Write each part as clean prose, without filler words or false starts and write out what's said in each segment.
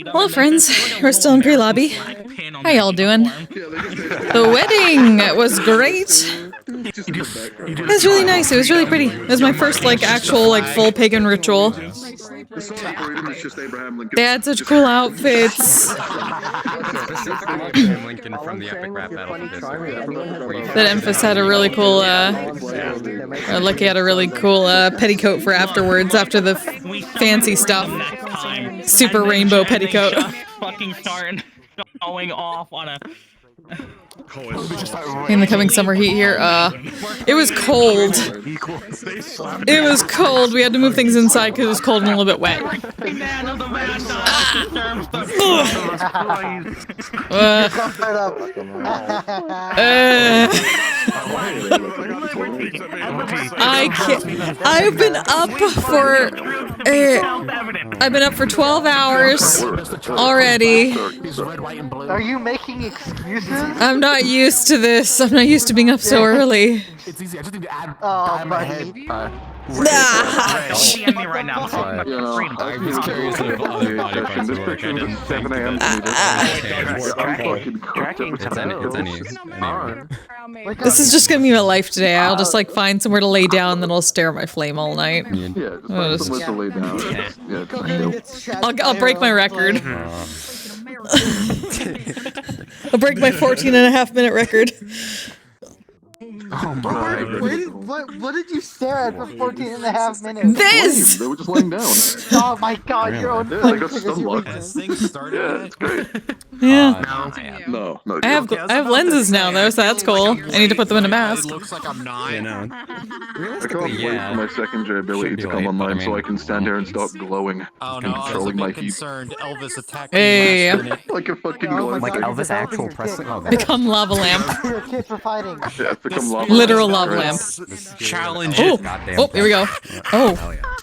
Hello, friends. We're still in pre-lobby. How y'all doing? The wedding was great. It was really nice. It was really pretty. It was my first, like, actual, like, full pagan ritual. They had such cool outfits. That Emphas had a really cool, Lucky had a really cool, petticoat for afterwards, after the fancy stuff. Super rainbow petticoat. Fucking starting going off on a... In the coming summer heat here, it was cold. It was cold. We had to move things inside because it was cold and a little bit wet. I've been up for 12 hours already. Are you making excuses? I'm not used to this. I'm not used to being up so early. It's easy. I just need to add my head. Don't DM me right now. I was curious if other body parts would work. I didn't think that. This is just gonna be my life today. I'll just like find somewhere to lay down, and then I'll stare at my flame all night. I'll break my record. I'll break my 14.5-minute record. Oh my. What did you stare at for 14.5 minutes? This! They were just laying down. Oh my god, your own Yeah, they got stun This thing started. Yeah, it's great. Yeah. No. I have lenses now though, so that's cool. I need to put them in a mask. It looks like I'm not. You know. I can't wait for my secondary ability to come online so I can stand here and start glowing Oh and no, I was a controlling my bit heat. concerned. Elvis attacked Hey. me last minute. Like a fucking glowing Like thing. Elvis actual pressing. Become lava lamp. Your kid for fighting. Yeah, it's become lava. Literal lava lamp. Challenge Oh, it. oh, here we go. Oh,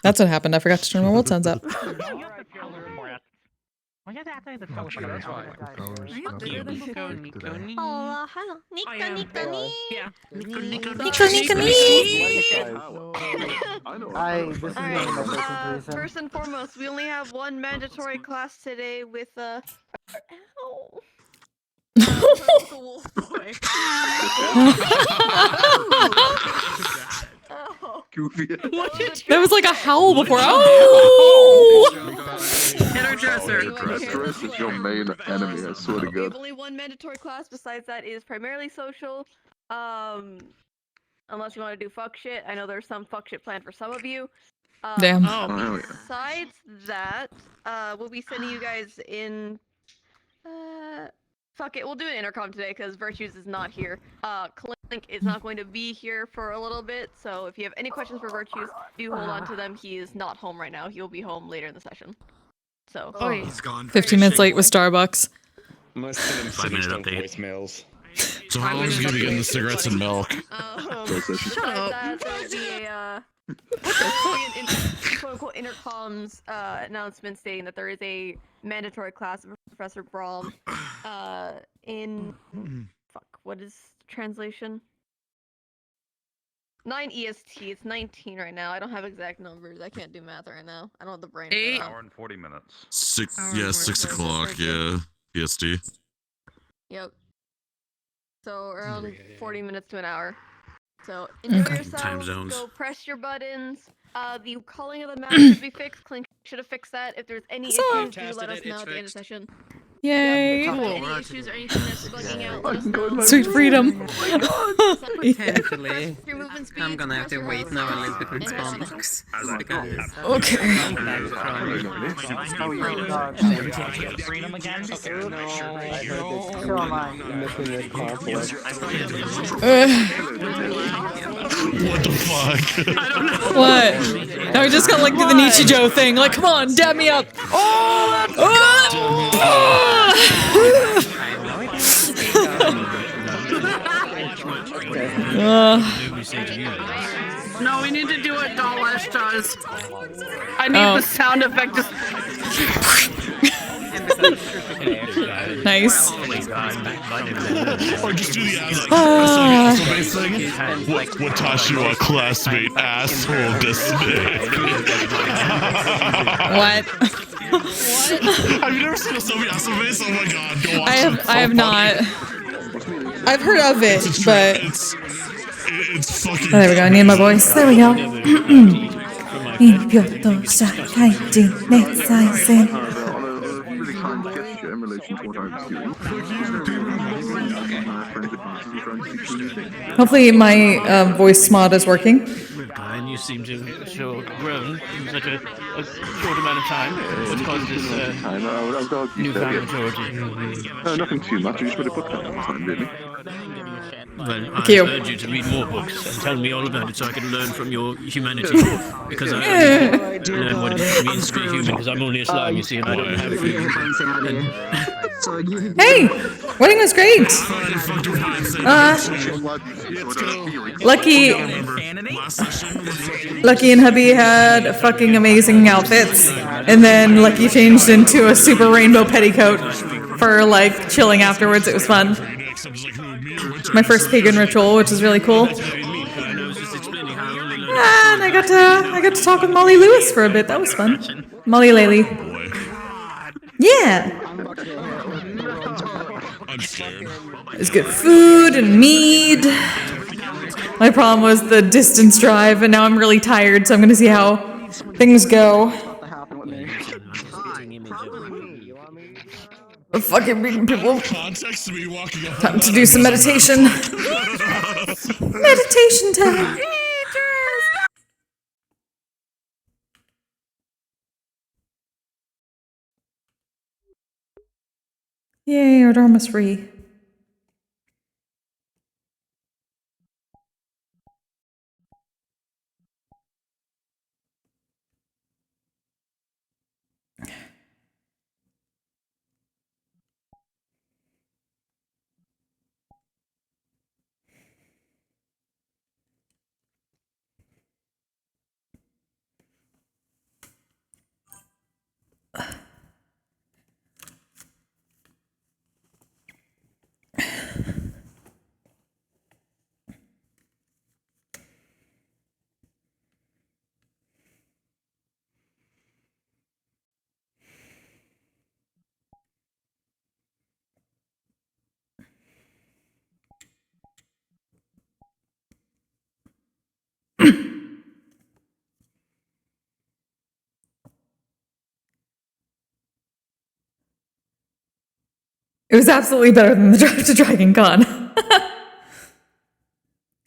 that's what happened. I forgot to turn my world sounds up. Oh, hello. Nika. This is Alright, first and foremost, we only have one mandatory class today with, Ow. The wolf boy. That was like a howl before. Oh! Hairdresser. Dress is your main enemy, I swear to We have God. only one mandatory class. Besides that, is primarily social. Unless you want to do fuck shit. I know there's some fuck shit planned for some of you. Damn. Besides that, we'll be sending you guys in. Fuck it, we'll do an intercom today because Virtues is not here. Clink is not going to be here for a little bit, so if you have any questions for Virtues, do hold on to them. He is not home right now. He'll be home later in the session. So. Oh, he's gone. 15 minutes late with Starbucks. Most of them 5-minute update. voicemails. So how long is he gonna be getting the cigarettes and milk? Shut up. There'll be a quote-unquote intercoms announcement stating that there is a mandatory class of Professor Braum in what is translation? 9 EST. It's 19 right now. I don't have exact numbers. I can't do math right now. I don't have the brain. 8 hour and 40 minutes. 6 o'clock. Yeah, PST. Yep. So around 40 minutes to an hour. So enjoy yourself. Time zones. Go press your buttons. The calling of the map should be fixed. Clink should have fixed that. If there's any issues, do let us know at the end of the session. Yay! Any issues or anything that's bugging out, let us know. Sweet freedom. Potentially. I'm gonna have to wait now a little bit with spawn box. Okay. Freedom again? What the fuck? What? Now we just got like do the Nichijou thing. Like, come on, dab me up. No, we need to do what Dalash does. I need the sound effect. Just... Nice. Or just do the thing. Watashi wa classmate asshole dismay. What? Have you never seen a Soviet face? Oh my god, go watch it. I have not. I've heard of it, but It's fucking. oh, there we go. I need my voice. There we go. Hopefully my voice mod is working. And you seem to have grown in such a short amount of time. What's caused this newfound maturity? Nothing too much. You just put a book down all the time, really. Well, I you. urge you to read more books and tell me all about it so I can learn from your humanity. Because I only learn what it means to be human, because I'm only a slime, you see, and I don't have feelings. Hey! Wedding was great! Lucky and hubby had fucking amazing outfits. And then Lucky changed into a super rainbow petticoat for like chilling afterwards. It was fun. My first pagan ritual, which is really cool. And I got to talk with Molly Lewis for a bit. That was fun. Molly Laley. Yeah. I'm scared. There's good food and mead. My problem was the distance drive, and now I'm really tired, so I'm gonna see how things go. I'm fucking reading people. Context me walking up. Time to do some meditation. Meditation time. Yay, our Dharma's free. It was absolutely better than the drive to Dragon Con.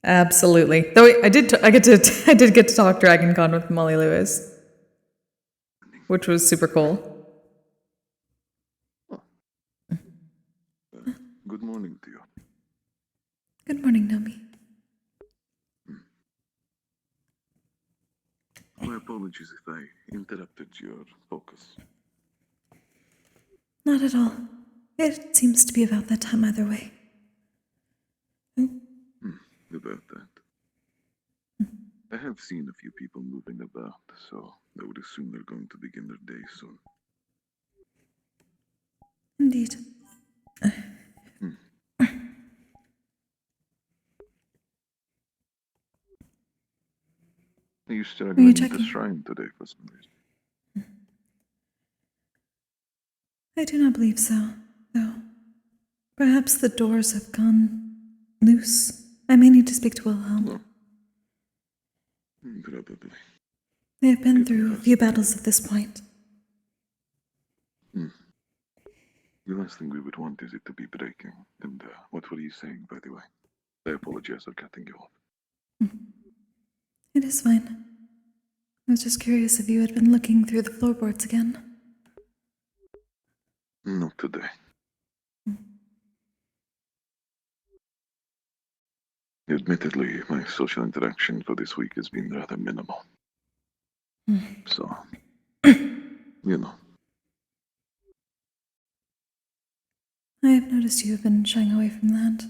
Absolutely. Though I did get to talk Dragon Con with Molly Lewis, which was super cool. Good morning to you. Good morning, Nomi. My apologies if I interrupted your focus. Not at all. It seems to be about that time either way. About that. I have seen a few people moving about, so I would assume they're going to begin their day soon. Indeed. Are you struggling at the shrine today for some reason? I do not believe so, though. Perhaps the doors have gone loose. I may need to speak to Wilhelm. No. Probably. They have been through a few battles at this point. The last thing we would want is it to be breaking. And what were you saying, by the way? I apologize for cutting you off. It is fine. I was just curious if you had been looking through the floorboards again. Not today. Admittedly, my social interaction for this week has been rather minimal. So, you know. I have noticed you have been shying away from that.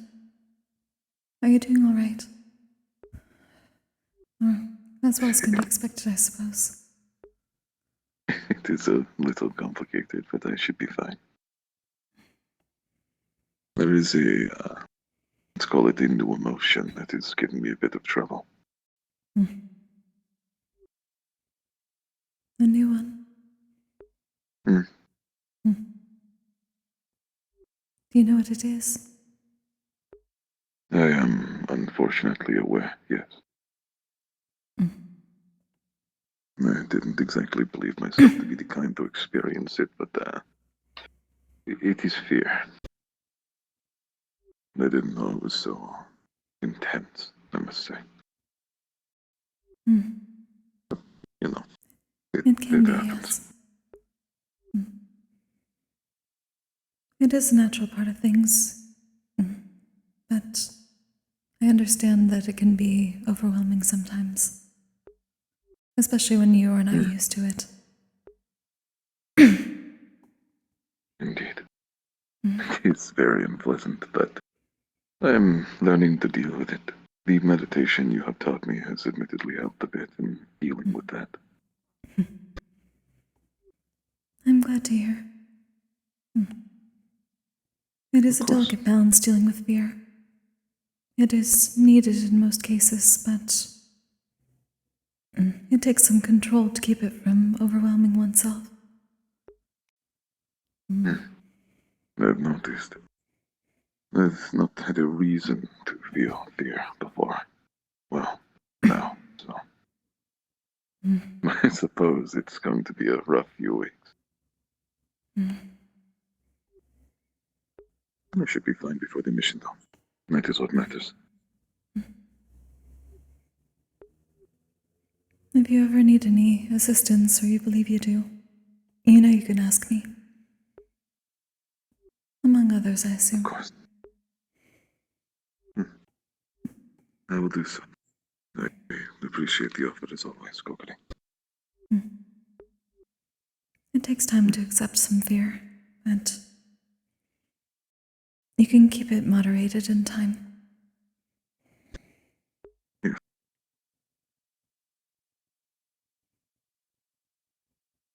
Are you doing all right? As well as can be expected, I suppose. It is a little complicated, but I should be fine. There is a, let's call it a new emotion that is giving me a bit of trouble. A new one? Hmm. Do you know what it is? I am unfortunately aware, yes. I didn't exactly believe myself to be the kind to experience it, but it is fear. I didn't know it was so intense, I must say. Mm. You know, It can be, happens. yes. It is a natural part of things. But I understand that it can be overwhelming sometimes. Especially when you are not used to it. Indeed. It is very unpleasant, but I'm learning to deal with it. The meditation you have taught me has admittedly helped a bit in dealing with that. I'm glad to hear. It is a delicate balance dealing with fear. It is needed in most cases, but it takes some control to keep it from overwhelming oneself. I've noticed. I've not had a reason to feel fear before. Well, now, so. I suppose it's going to be a rough few weeks. I should be fine before the mission, though. That is what matters. If you ever need any assistance or you believe you do, you know you can ask me. Among others, I assume. Of course. I will do so. I appreciate the offer as always, Kokkuri. It takes time to accept some fear, but you can keep it moderated in time. Yeah.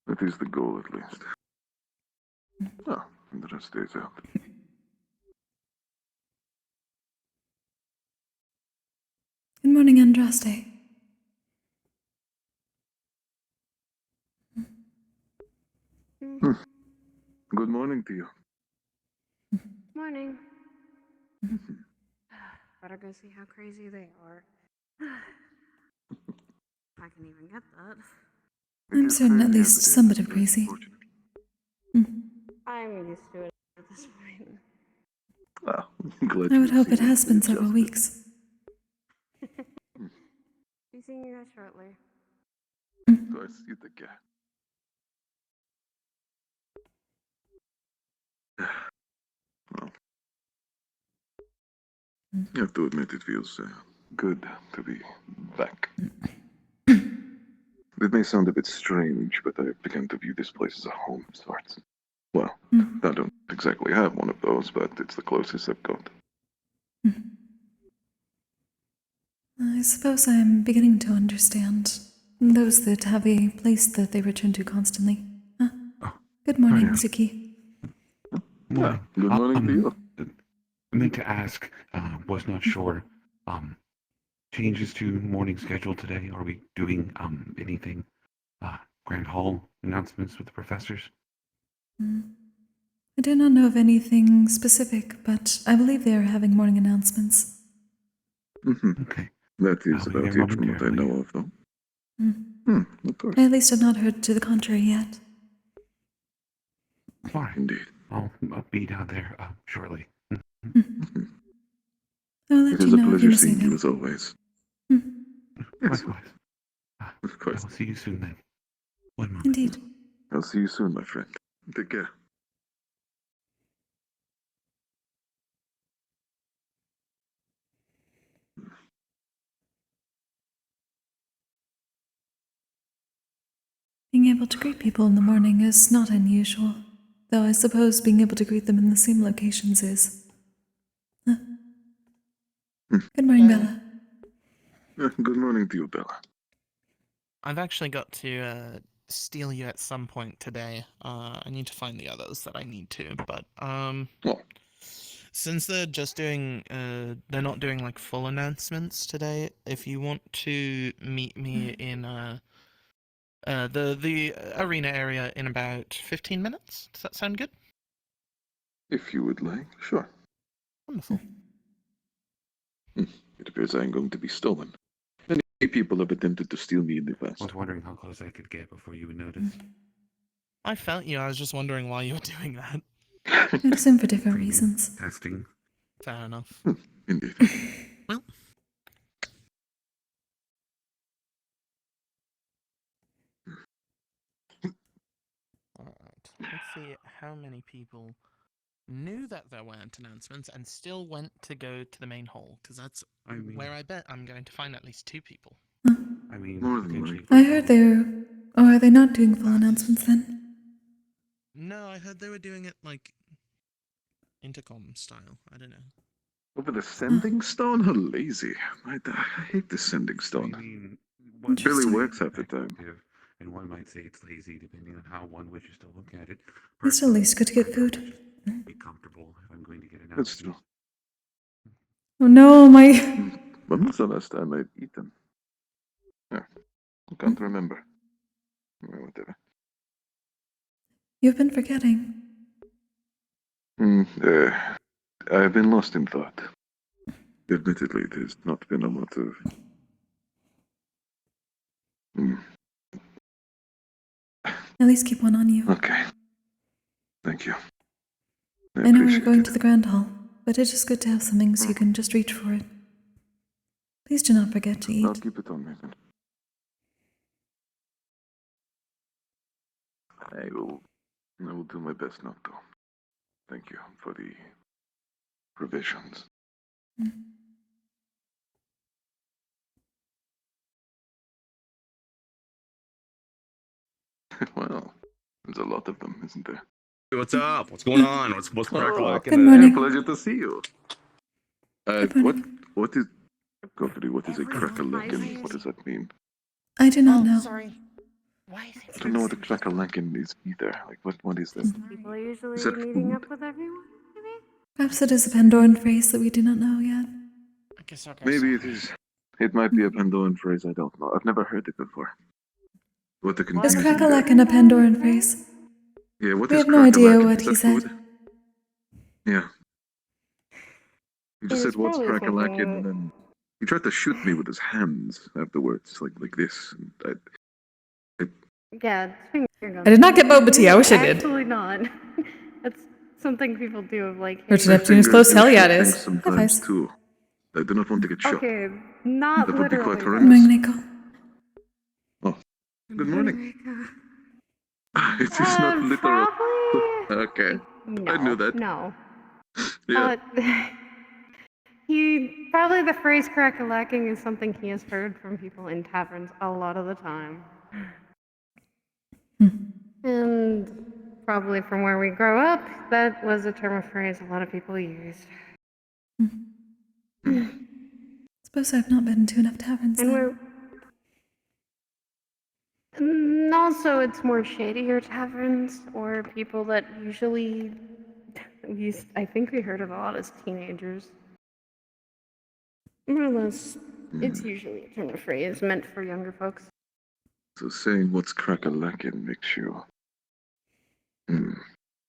That is the goal, at least. Oh, and the rest stays out. Good morning, Andraste. Good morning to you. Morning. Better go see how crazy they are. If I can even get that. I'm certain at least some bit of crazy. I'm used to it at this point. Ah, I'm glad I would you hope it has been seamlessly several adjusted. weeks. Be seeing you guys shortly. Of course, you take care. Well, I have to admit it feels good to be back. It may sound a bit strange, but I began to view this place as a home of sorts. Well, I don't exactly have one of those, but it's the closest I've got. I suppose I am beginning to understand those that have a place that they return to constantly. Good morning, Zuki. Morning. Good morning to you. I meant to ask, was not sure, changes to morning schedule today? Are we doing, anything, Grand Hall announcements with the professors? I do not know of anything specific, but I believe they are having morning announcements. Okay. That is about it from what I know of, though. Of course. I at least have not heard to the contrary yet. Fine. Indeed. I'll be down there, shortly. I will let It is you a know if you pleasure miss seeing you anything. as always. Likewise. Of course. I will see you soon then. One moment. Indeed. I'll see you soon, my friend. Take care. Being able to greet people in the morning is not unusual, though I suppose being able to greet them in the same locations is. Good morning, Bella. Good morning to you, Bella. I've actually got to steal you at some point today. I need to find the others that I need to, but since they're just doing, they're not doing like full announcements today. If you want to meet me in The arena area in about 15 minutes. Does that sound good? If you would like, sure. Wonderful. It appears I am going to be stolen. Many people have attempted to steal me in the I past. was wondering how close I could get before you would notice. I felt you. I was just wondering why you were doing that. Notice him for different reasons. Testing. Fair enough. Indeed. Well. Alright, let's see how many people knew that there weren't announcements and still went to go to the main hall, because that's where I bet I'm going to find at least 2 people. I mean, More than potentially. likely. I heard they're... Oh, are they not doing full announcements then? No, I heard they were doing it, like, intercom style. I don't know. Over the sending stone? How lazy. I hate the sending I stone. mean, It really Interesting. works half the time. And one might say it's lazy, depending on how one wishes to look at it. It's at least good to get Personally, food. I would be comfortable if I'm going to get an That's true. Oh no, my... When was the last time I've eaten? I can't remember. Whatever. You've been forgetting. I've been lost in thought. Admittedly, there's not been a lot of... At least keep one on you. Okay. Thank you. I know we're appreciate going it. to the Grand Hall, but it's just good to have something so you can just reach for it. Please do not forget to eat. I'll keep it on me then. I will do my best not to. Thank you for the provisions. Well, there's a lot of them, isn't there? What's up? What's going on? What's crack-a-lackin'? Good morning. Pleasure to see you. What is Kokkuri? What is a crack-a-lackin'? What does that mean? I do not know. Sorry. Why is I don't know what a crack-a-lackin' is either. Like, what is this? People are usually Is that meeting food? up with everyone, maybe? Perhaps it is a Pandoran phrase that we do not know yet. I guess I'll go Maybe it sorry. is. It might be a Pandoran phrase. I don't know. I've never heard it before. What the Is confusion crack-a-lackin' a Pandoran phrase? Yeah, what We is have no idea crack-a-lackin'? what Is he that said. food? Yeah. He just said, "What's probably crack-a-lackin'?" thinking- and then he tried to shoot me with his hands afterwards, like this. And Yeah, it's finger I did not get boba tea, I wish I did. Absolutely not. That's something people do of like... Or to my Neptune is fingers close, do hell yeah it shoot is. things High sometimes fives. too. I do not want to get shot. Okay, not That would be quite literally. horrendous. Good morning, Nico. Oh, good morning. It is not literal. Probably... Okay, No, I knew that. No. Yeah. Probably the phrase crack-a-lacking is something he has heard from people in taverns a lot of the time. And probably from where we grow up, that was a term of phrase a lot of people used. Suppose I've not been to enough taverns And then. And also, it's more shadier taverns, or people that usually I think we heard of a lot as teenagers. More or less, it's usually a term of phrase meant for younger folks. So saying what's crack-a-lackin' makes you...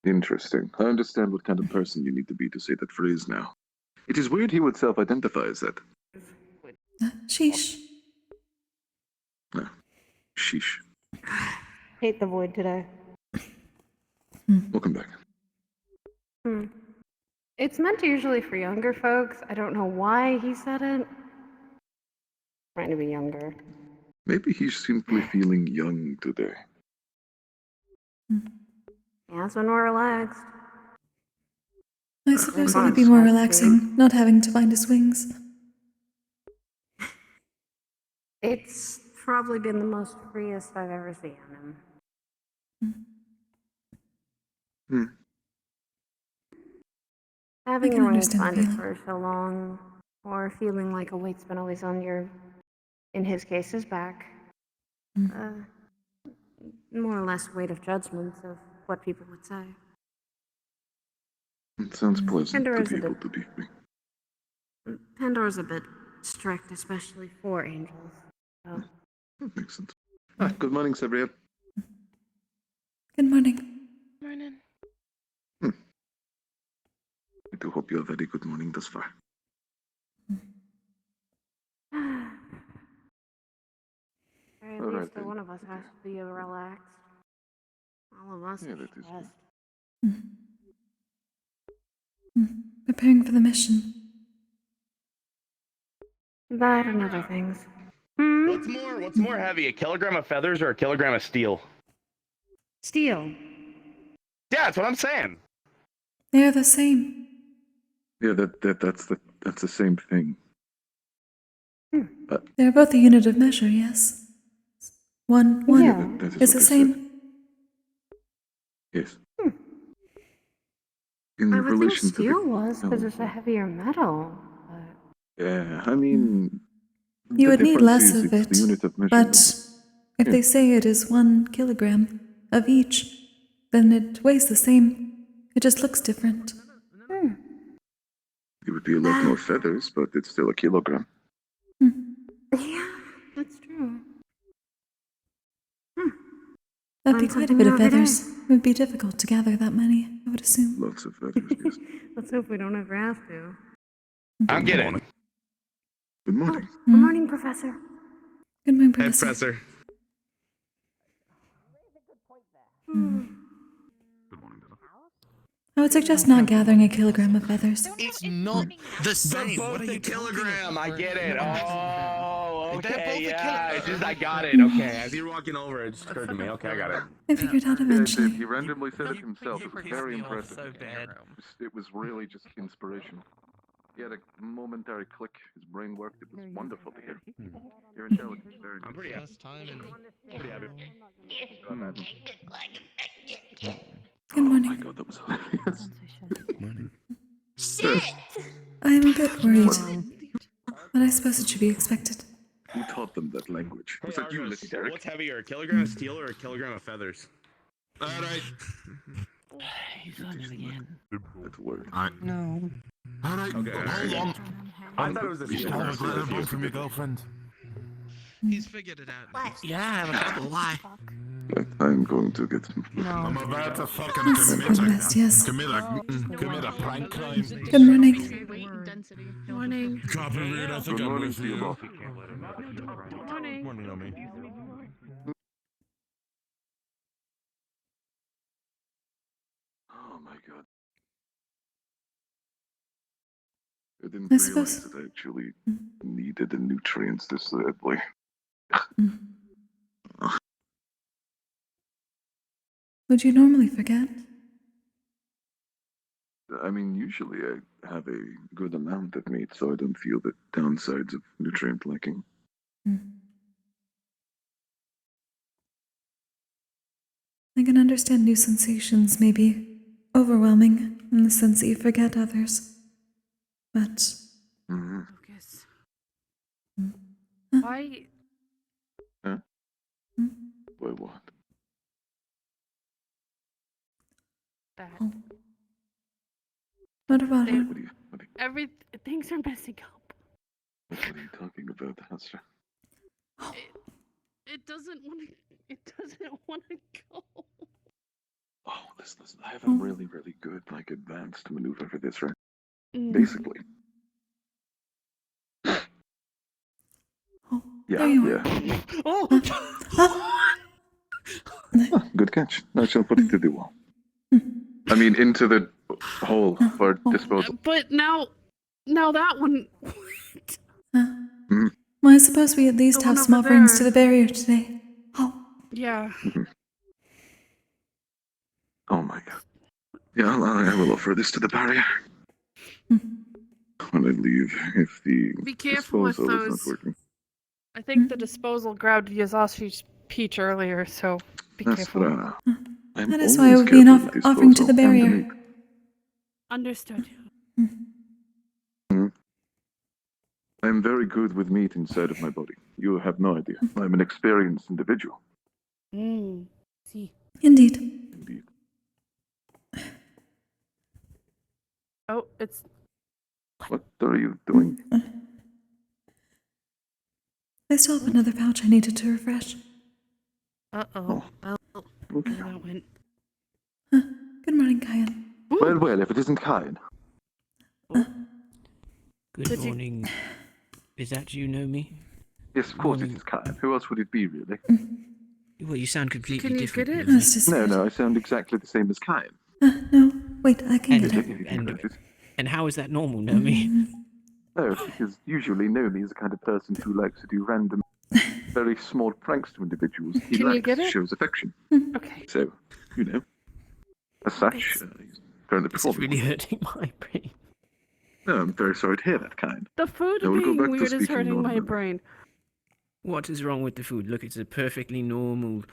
Interesting. I understand what kind of person you need to be to say that phrase now. It is weird he would self-identify as that. Sheesh. No. Sheesh. Hate the void today. Welcome back. It's meant usually for younger folks. I don't know why he said it. Trying to be younger. Maybe he's simply feeling young today. Yeah, that's when we're relaxed. I suppose it would be more relaxing, not having to find his wings. It's probably been the most freest I've ever seen him. Having can your wings understand the bonded feeling. for so long, or feeling like a weight's been always on your, in his case, his back. More or less weight of judgments of what people would say. It sounds pleasant Pandora's to a be able bit- to be free. Pandora's a bit strict, especially for angels. So. That makes sense. Good morning, Sabriel. Good morning. Morning. I do hope you have had a good morning thus far. Or at All least right, then. one of us has to be relaxed. All of us Yeah, need that is rest. Preparing for the mission. That and other things. Hmm? What's more heavy, a kilogram of feathers or a kilogram of steel? Steel. Yeah, that's what I'm saying. They are the same. Yeah, that's the same thing. They are both a unit of measure, yes. One Yeah. That is what the I same. said. Yes. I In would think relation to steel the was, because it's a heavier metal. yeah, I mean, You the would need difference less is of it's the it, unit of but measurement. if they say it is 1 kilogram of each, then it weighs the same. It just looks different. It would be a lot more feathers, but it's still a kilogram. Yeah, that's true. That'd be Learn quite a something bit new of every day. feathers. It would be difficult to gather that many, I would assume. Lots of feathers, yes. Let's hope we don't ever have to. I'm getting. Good morning. Good morning, Professor. Good morning, Hey, Professor. Professor. I would suggest not gathering a kilogram of feathers. It's not the same. They're What both are a you kilogram. I get it. talking Oh, They're both okay, a yeah. kilo- It's just I got it. Okay, as you're walking over, it just occurred to me. Okay, I got it. I figured out Yeah, eventually. he randomly said it himself. It was very me off impressive. so bad. It was really just inspiration. He had a momentary click. His brain worked. It was wonderful to hear. Your intelligence is very I'm pretty happy. First time in Pretty happy. Good morning. Oh my god, that was hilarious. I am a bit worried, but I suppose it should be expected. Who taught them that language? Was that you, Argos, Little Derek? what's heavier, a kilogram of steel or a kilogram of feathers? Alright. He's on it again. That's word. No. Alright, Okay, hold on. I thought it was a steel. I was glad I'm from your girlfriend. He's figured it out. Yeah, I'm not gonna lie. I'm going to get some. I'm about to fucking Yes, yes, yes. commit a prank crime. Good morning. Morning. Copy read, I think Good I'm morning with to you you. both. Morning. Morning, Omi. Oh my god. I didn't I realize suppose- that I actually needed the nutrients this badly. Would you normally forget? I mean, usually I have a good amount of meat, so I don't feel the downsides of nutrient lacking. I can understand new sensations may be overwhelming in the sense that you forget others. But Focus. Huh? Why? Why what? That. what about her? Things are messing up. What are you talking about, Astra? It doesn't want to. It doesn't want to go. Oh, listen, I have a really, really good, advanced maneuver for this, right? Basically. Oh, Yeah, there you are. yeah. Oh! Good catch. I shall put it to the wall. I mean, into the hole for disposal. But now that one. Well, I suppose we at least The have one some over offerings there. to the barrier today. Oh, Yeah. Oh my god. Yeah, I will offer this to the barrier. When I leave, if the Be careful with disposal is those. not working. I think the disposal grabbed Yazashi's peach earlier, so be careful. Astra. I'm that is why it always would be an careful with offering to disposal the and barrier. meat. Understood. I'm very good with meat inside of my body. You have no idea. I'm an experienced individual. See. Indeed. Indeed. Oh, it's. What are you doing? I still have another pouch I needed to refresh. Uh-oh. Well, Okay. there that went. Good morning, Kyan. Well, well, if it isn't Kyan. Good morning. Is that you, Nomi? Yes, of course it is Kyan. Who else would it be, really? Well, you sound completely Can you different. get it? Nomi. That's just No, weird. no, I sound exactly the same as Kyan. No, wait, I can get it. And how is that normal, Nomi? No, because usually Nomi is the kind of person who likes to do random, very small pranks to individuals. He Can you likes, get it? shows affection. Okay. So, as such, he's currently This is performing. really hurting my brain. No, I'm very sorry to hear that, Kyan. The food I will go being back to weird is speaking hurting my normally. brain. What is wrong with the food? Look, it's a perfectly normal.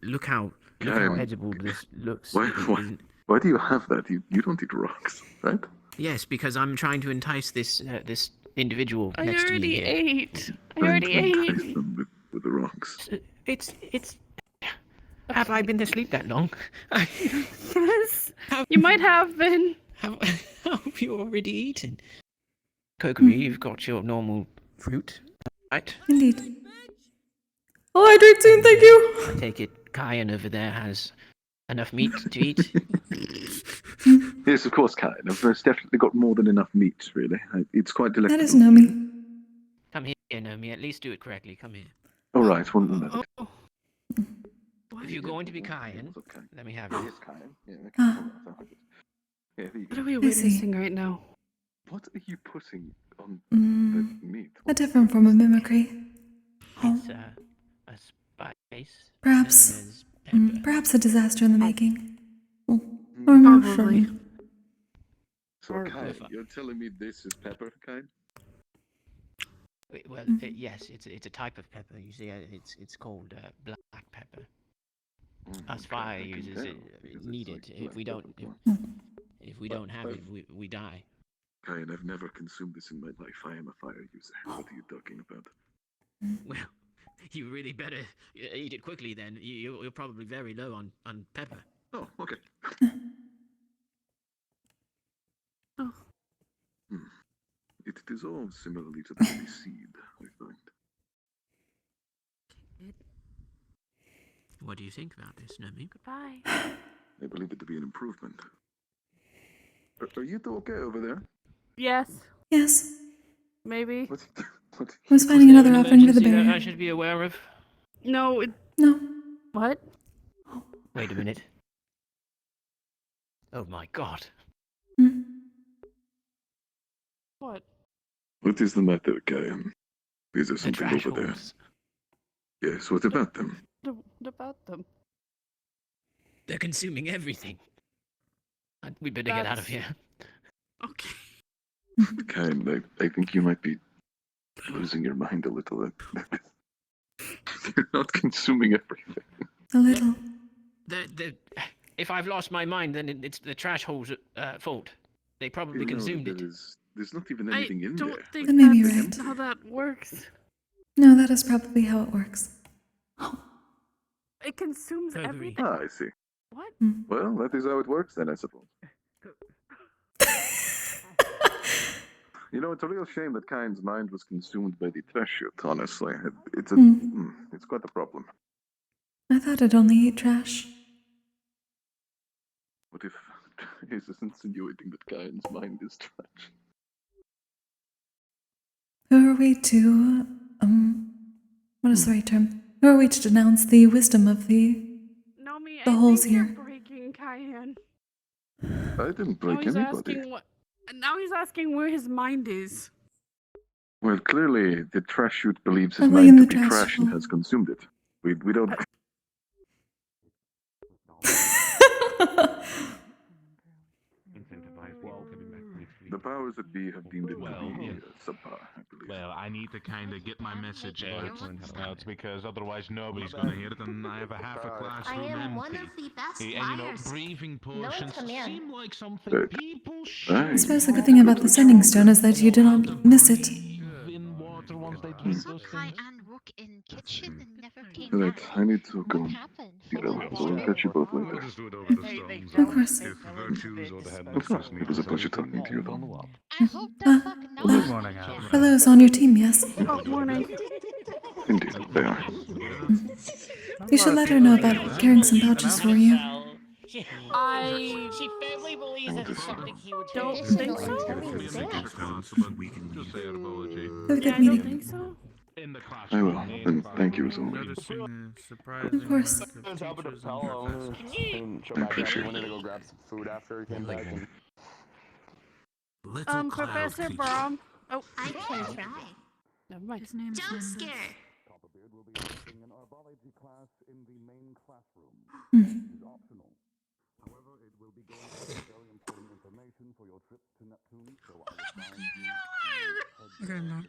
Look how edible this looks. Why do you have that? You don't eat rocks, right? Yes, because I'm trying to entice this individual I next to me already here. ate. I already ate. Them with the rocks. It's. Have I been asleep that long? Yes. You might have been. Have you already eaten? Kokkuri, you've got your normal fruit, right? Indeed. I'll hydrate soon, thank you. I take it Kyan over there has enough meat to eat. Yes, of course, Kyan. I've most definitely got more than enough meat, really. It's quite delectable. That is Nomi. Come here, Nomi. At least do it correctly. Come here. All right, one minute. If you're going to be Kyan, let me have it. Yes, Kyan. Yeah, Ah. there you What go. are we I see. witnessing right now? What are you putting on Mm, the meat? a different form of mimicry. It's a spice. Perhaps, known as pepper. perhaps a disaster in the making. Or more Probably. fun. So, Kyan, you're telling me this is pepper, Kyan? Well, yes, it's a type of pepper. You see, it's called black pepper. Us fire I can users tell, because need it's it. like If we black don't, pepper. if we don't have it, we die. Kyan, I've never consumed this in my life. I am a fire user. What are you talking about? Well, you really better eat it quickly then. You're probably very low on pepper. Oh, okay. Oh. It dissolves similarly to the holy seed, I find. What do you think about this, Nomi? Goodbye. I believe it to be an improvement. Are you two okay over there? Yes. Yes, Maybe. What? I was finding another An offering for the emergency that I barrier. should be aware of. No. No. What? Wait a minute. Oh my god. Mm. What? What is the matter, Kyan? Is there The something trash over there? holes. Yes, what about them? What about them? They're consuming everything. We better get out of here. Okay. Kyan, I think you might be losing your mind a little. They're not consuming everything. A little. If I've lost my mind, then it's the trash hole's fault. They probably You know, consumed it. There's not even anything in I there. don't think That may be that's right. how that works. No, that is probably how it works. It consumes Kokkuri. everything. Ah, I see. What? Well, that is how it works then, I suppose. You know, it's a real shame that Kyan's mind was consumed by the trash chute, honestly. It's quite a problem. I thought I'd only eat trash. What if he's just insinuating that Kyan's mind is trash? Who are we to, what is the right term? Who are we to denounce the wisdom of the Nomi, The I holes think you're here. breaking Kyan. I didn't Now break he's anybody. asking what. Now he's asking where his mind is. Well, clearly the trash chute believes his Probably in mind to the be trash trash and hole. has consumed it. We don't. The powers that be have deemed it to be subpar, I believe. Well, I need to kind of get my message out because otherwise nobody's going to hear it, and I have a half a classroom empty. And you know, breathing potions seem like something people should. I suppose the good thing about the sending stone is that you do not miss it. In water once they drink those things. Right, I need to go. We'll catch you both later. Of course. Of course, it was a pleasure talking to you, though. For those on your team, yes. Oh, morning. Indeed, they are. You should let her know about carrying some pouches for you. I She firmly believes that it's something he would don't do. think so. Have a good I meeting. don't think so. I will, and thank you as always. Of course. I appreciate wanted to it. go grab some food after he came back. And... Professor Brom. Oh, I can try. never mind. Don't scare. Okay, Mark.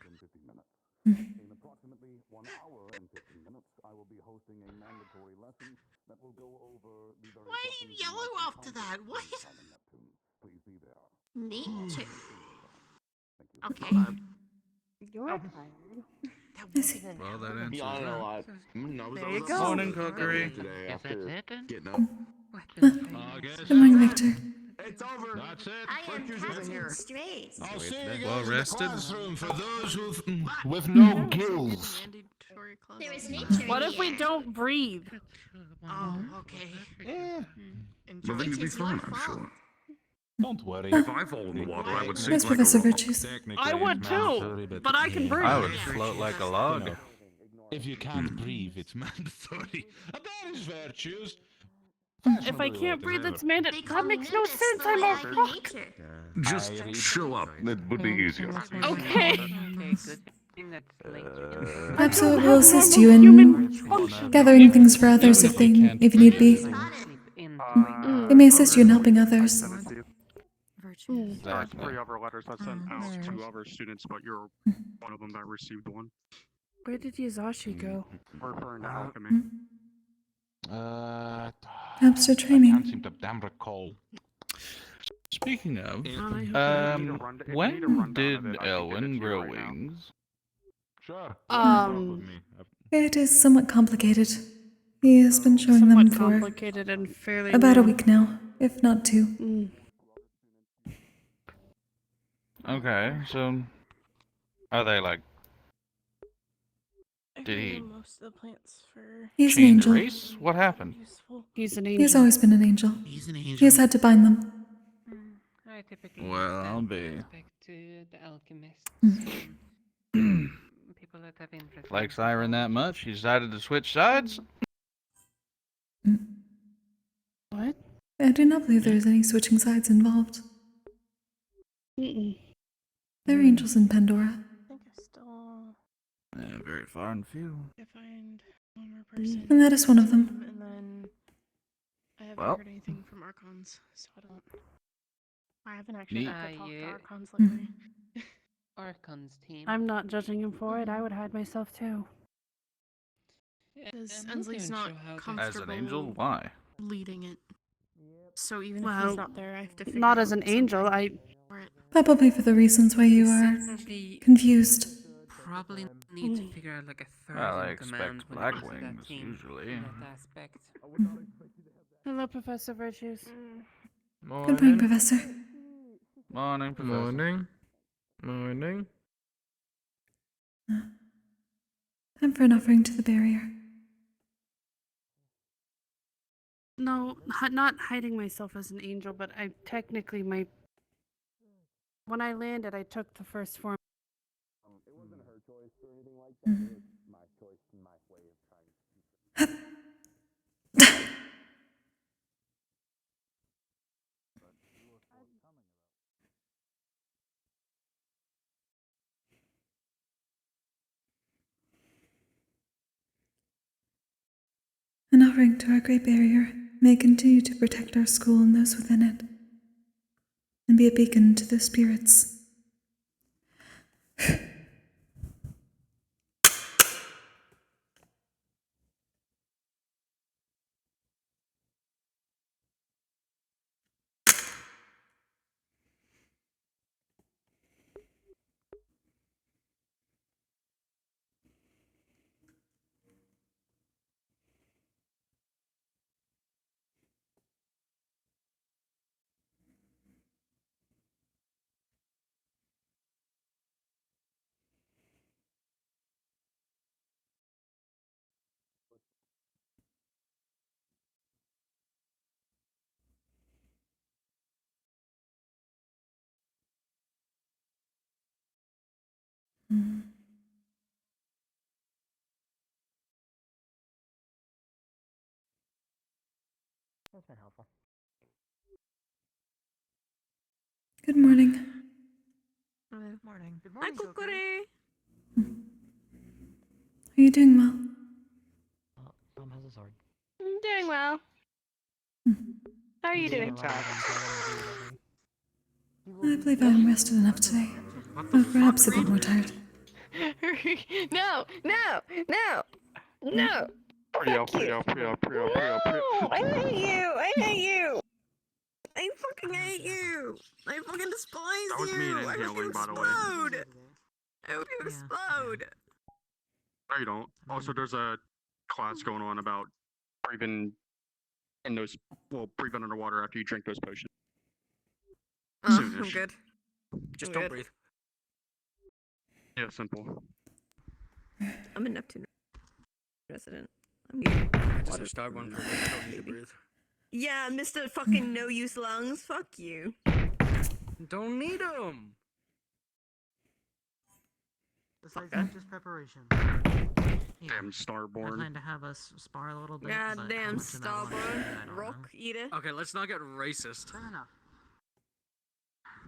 In approximately 1 hour and 15 minutes, I will be hosting a mandatory lesson that will go over the Why are you yellow after that? What? Neptune. Please be there. Need to. Okay. You're tired. That wasn't an Well, hour. Be on it a lot. There you go. Morning, Kokkuri. Today Yes, after that's it. getting up. Good morning, Victor. It's over. That's it. I am Virtues isn't here. passing straight. I'll see you guys Well in the rested. classroom for those who've... With no gills. There is nature What in if the we air. don't breathe? Oh, okay. Yeah. Well, then It you'll be is your fine, I'm fault. sure. Don't worry. If I fall in the water, I would sink Yes, like a Professor rock. Virtues. I would too, but I can breathe. I would float like a log. If you can't breathe, it's mandatory. And that is virtues. If I can't breathe, it's They mandatory. call That me makes no Nimbus, sense. but I'm I a like rock. nature. Just show up. It would be easier. Okay. Abso will assist you in gathering things for others if you need be. They may assist you in helping others. Exactly. 3 other letters I sent out to other students, but you're one of them that received one. Where did Yazashi go? Referring to alchemy. Abso I can't training. seem to damn recall. Speaking of, when did Elwyn grow right now. wings? Sure. It is somewhat complicated. He has been showing them Somewhat for complicated and fairly about a new. week now, if not 2. Mm. Okay, so are they like? Did he most of the plants for He's an change angel. race? What happened? useful. He's an He angel. has always been an angel. He's an He angel. has had to bind them. I typically Well, I'll be. respect to the alchemists. People that have interest. Like Siren that much, he decided to switch sides? What? I do not believe there is any switching sides involved. Mm-mm. There are angels in Pandora. I think I still Yeah, very far and few. to find one more person. And that is one of them. And then I haven't Well. heard anything from Archons, so I don't. I haven't actually Neat. got to talk to You- Archons lately. Archon's team. Mm. I'm not judging him for it. I would hide myself too. Because I'm not Ensley's even not sure how to- comfortable As an angel? Why? leading it. So even if Well, he's not there, I have to figure Not out as an angel. something for it. Probably for the reasons why you are Certainly confused. probably need to figure out like a third Well, I in command expect when it black comes to that wings, team, usually. in that aspect. Hello, Professor Virtues. Good morning, Professor. Morning, Professor. Morning. Time for an offering to the barrier. No, not hiding myself as an angel, but I technically my. When I landed, I took the first form. It wasn't her choice or anything like that. It was my choice and my way of trying to. An offering to our great barrier may continue to protect our school and those within it, and be a beacon to the spirits. That's been helpful. Good morning. Good morning. Good Hi, morning, Kokkuri. Are you doing well? Tom has a sword. I'm doing well. How are you doing? I believe I'm rested enough today. Or perhaps a bit more tired. No, no, no, no. Pre-op, Fuck you. pre-op, pre-op, pre-op, No, pre-op, pre-op. I hate you. I hate you. I fucking hate you. I fucking despise That was you. me I hope you inhaling, by the way. explode. I hope you explode. No, you don't. Also, there's a class going on about breathing in those, well, breathing underwater after you drink those potions. Oh, I'm Soonish. good. Just I'm don't good. breathe. Yeah, simple. I'm a Neptune resident. I'm good. Just a star one for I don't need to breathe. Yeah, Mr. fucking no use lungs. Fuck you. Don't need them. Besides that, just preparation. Damn I Starborn. plan to have us spar a little bit. Goddamn Starborn. Rock eater. Okay, let's not get racist. Fair enough.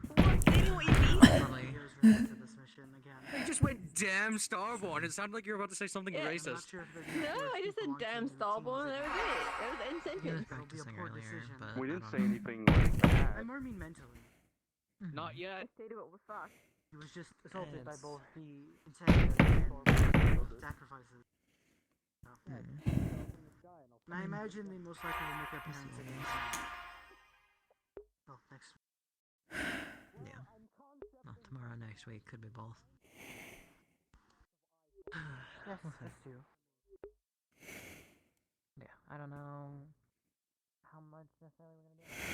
What? Say what you mean? Probably related to this mission again. You just went damn Starborn. It sounded like you were about to say something Yeah. racist. I'm not sure if they're gonna No, force I just people said onto damn new Starborn. teams That was it. That was the end He was sentence. practicing earlier, but We I didn't don't say know. anything like that. I more mean mentally. Not yet. I stated what was fucked. He was just assaulted by It's- both the antagonist and sacrifices. So. And I imagine they most likely will make appearance against him. Well, next week. Yeah. Well, tomorrow, next week, could be both. Yes, that's true. Yeah, I don't know how much necessarily we're gonna do.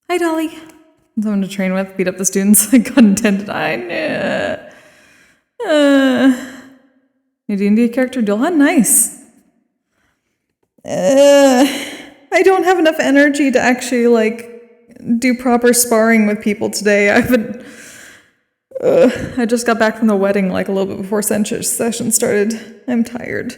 Hi, Dolly. Someone to train with, beat up the students. Like, unintended. I know. New D&D character, Dylan? Nice. I don't have enough energy to actually, like, do proper sparring with people today. I just got back from the wedding, like, a little bit before session started. I'm tired.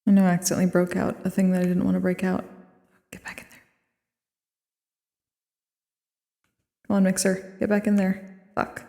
I know I accidentally broke out a thing that I didn't want to break out. Get back in there. Come on, Mixer. Get back in there. Fuck.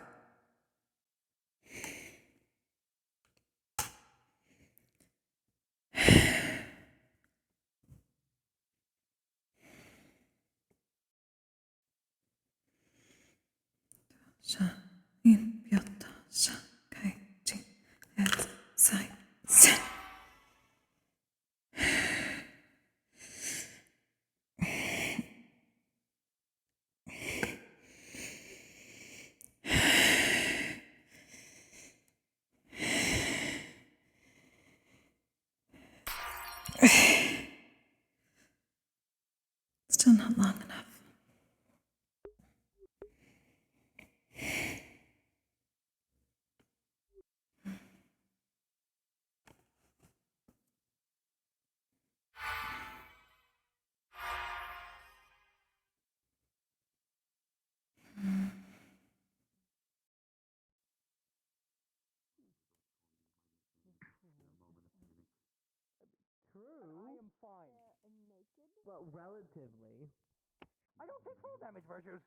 Still not long enough. Well, relatively. I don't take fall damage, Virtues.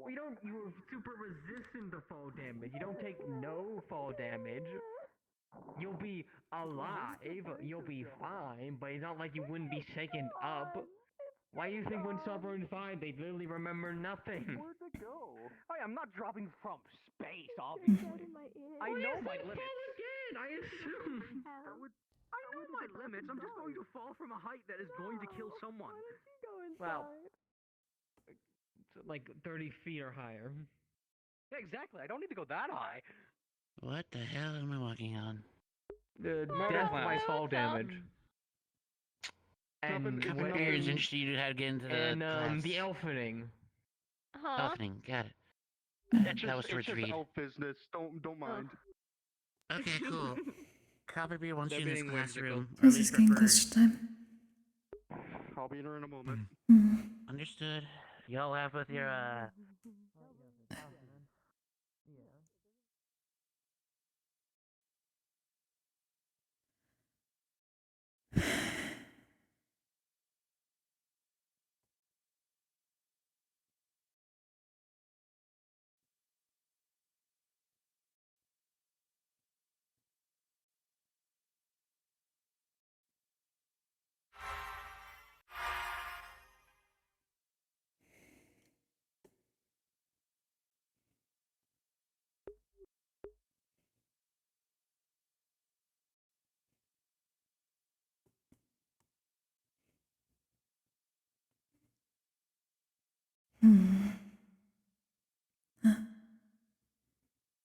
We don't. You're super resistant to fall damage. You don't take no fall damage. You'll be alive. You'll be fine, but it's not like you wouldn't be shaken up. Why do you think when someone's fine, they literally remember nothing? Where'd it go? I'm not dropping from space, obviously. I know my limits. Again, I assume. I know my limits. I'm just going to fall from a height that is going to kill someone. Well, like 30 feet or higher. Yeah, exactly. I don't need to go that high. What the hell am I walking on? Death by fall damage. And Couple areas interested you how to get into the class. The elfening. Elfening, got it. That was towards Reed. elf business. Don't mind. Okay, cool. Copperbeard wants you in this classroom. This is getting close to time. I'll be in there in a moment. Understood. Y'all have with your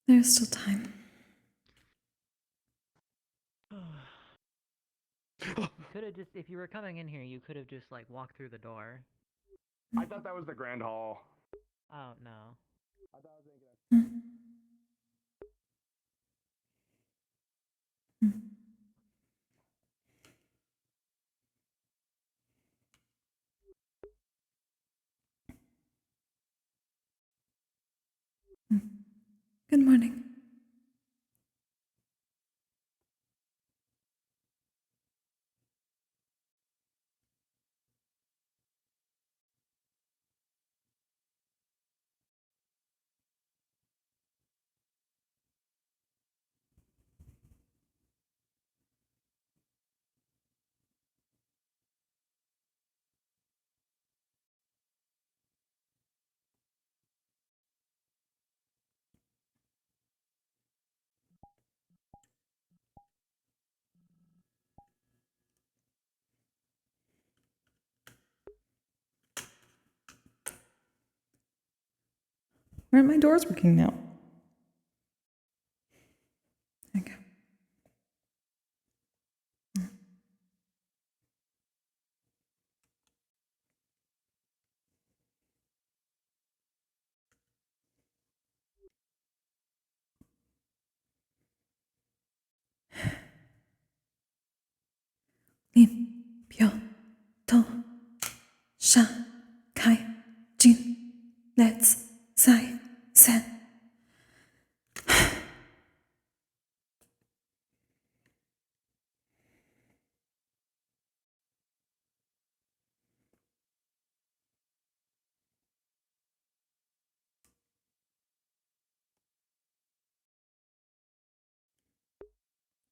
There's still time. You could have just, if you were coming in here, you could have just like walked through the door. I thought that was the Grand Hall. Oh no. Good morning. Why aren't my doors working now? There we go. Limpio, to, sha, kai, jin, let's, sai, sen.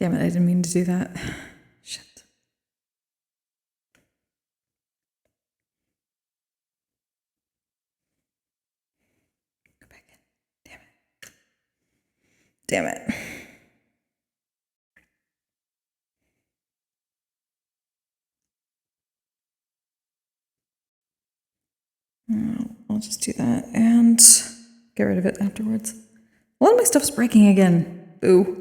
Damn it, I didn't mean to do that. Shit. Go back in. Damn it. Damn it. I'll just do that and get rid of it afterwards. A lot of my stuff's breaking again. Boo.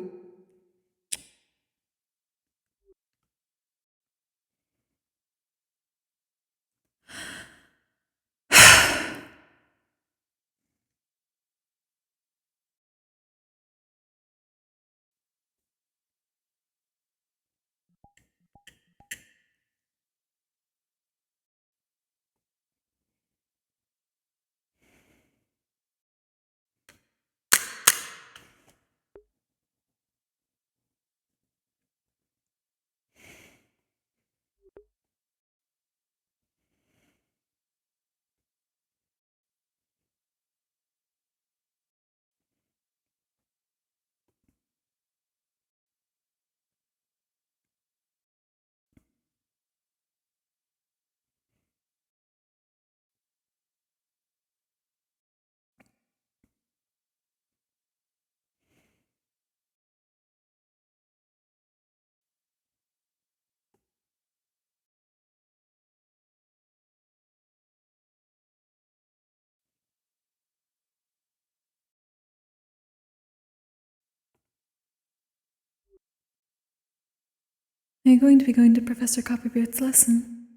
Are you going to be going to Professor Copperbeard's lesson?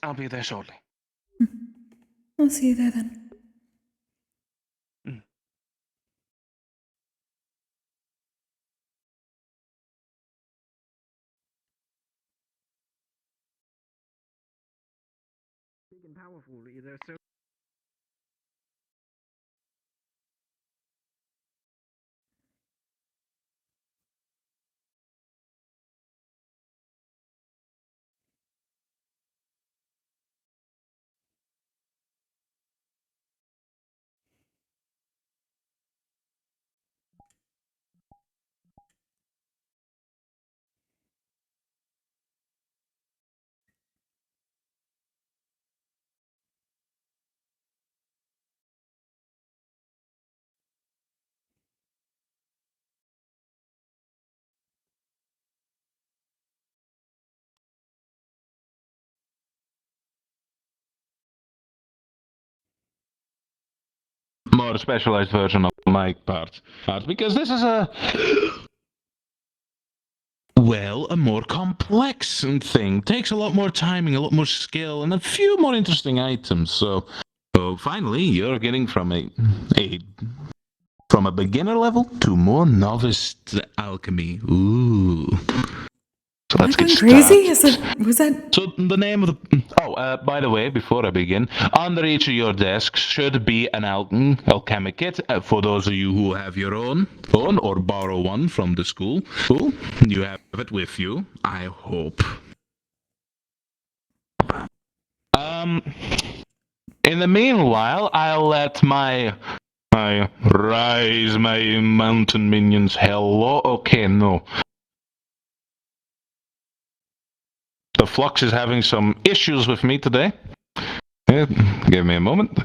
I'll be there shortly. I'll see you there then. Big and powerful, either so. More specialized version of my part. Because this is a more complex thing. Takes a lot more timing, a lot more skill, and a few more interesting items. So finally, you're getting from a beginner level to more novice alchemy. Ooh. So let's get Crazy? started. Was that? So the name of the... by the way, before I begin, under each of your desks should be an alchemic kit. For those of you who have your own, or borrow one from the school. You have it with you, I hope. In the meanwhile, I'll let my mountain minions. Hello? Okay, no. The Flux is having some issues with me today. Give me a moment.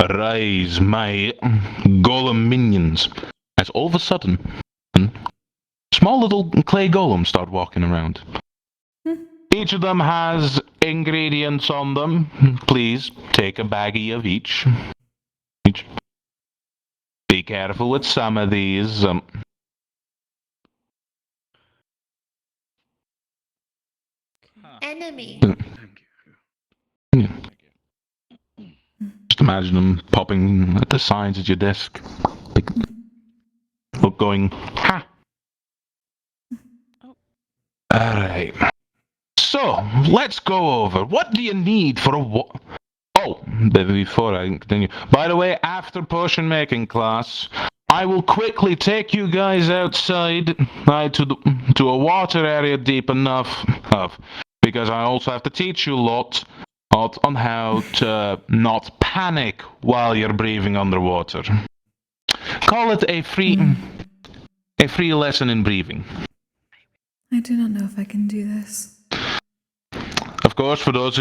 Rise, my golem minions. As all of a sudden, small little clay golems start walking around. Each of them has ingredients on them. Please take a baggie of each. Be careful with some of these. Enemy. Just imagine them popping at the sides of your desk. Going, ha! Alright. So, let's go over. What do you need for a Oh, before I continue. By the way, after potion making class, I will quickly take you guys outside to a water area deep enough because I also have to teach you a lot on how to not panic while you're breathing underwater. Call it a free lesson in breathing. I do not know if I can do this. Of course, for those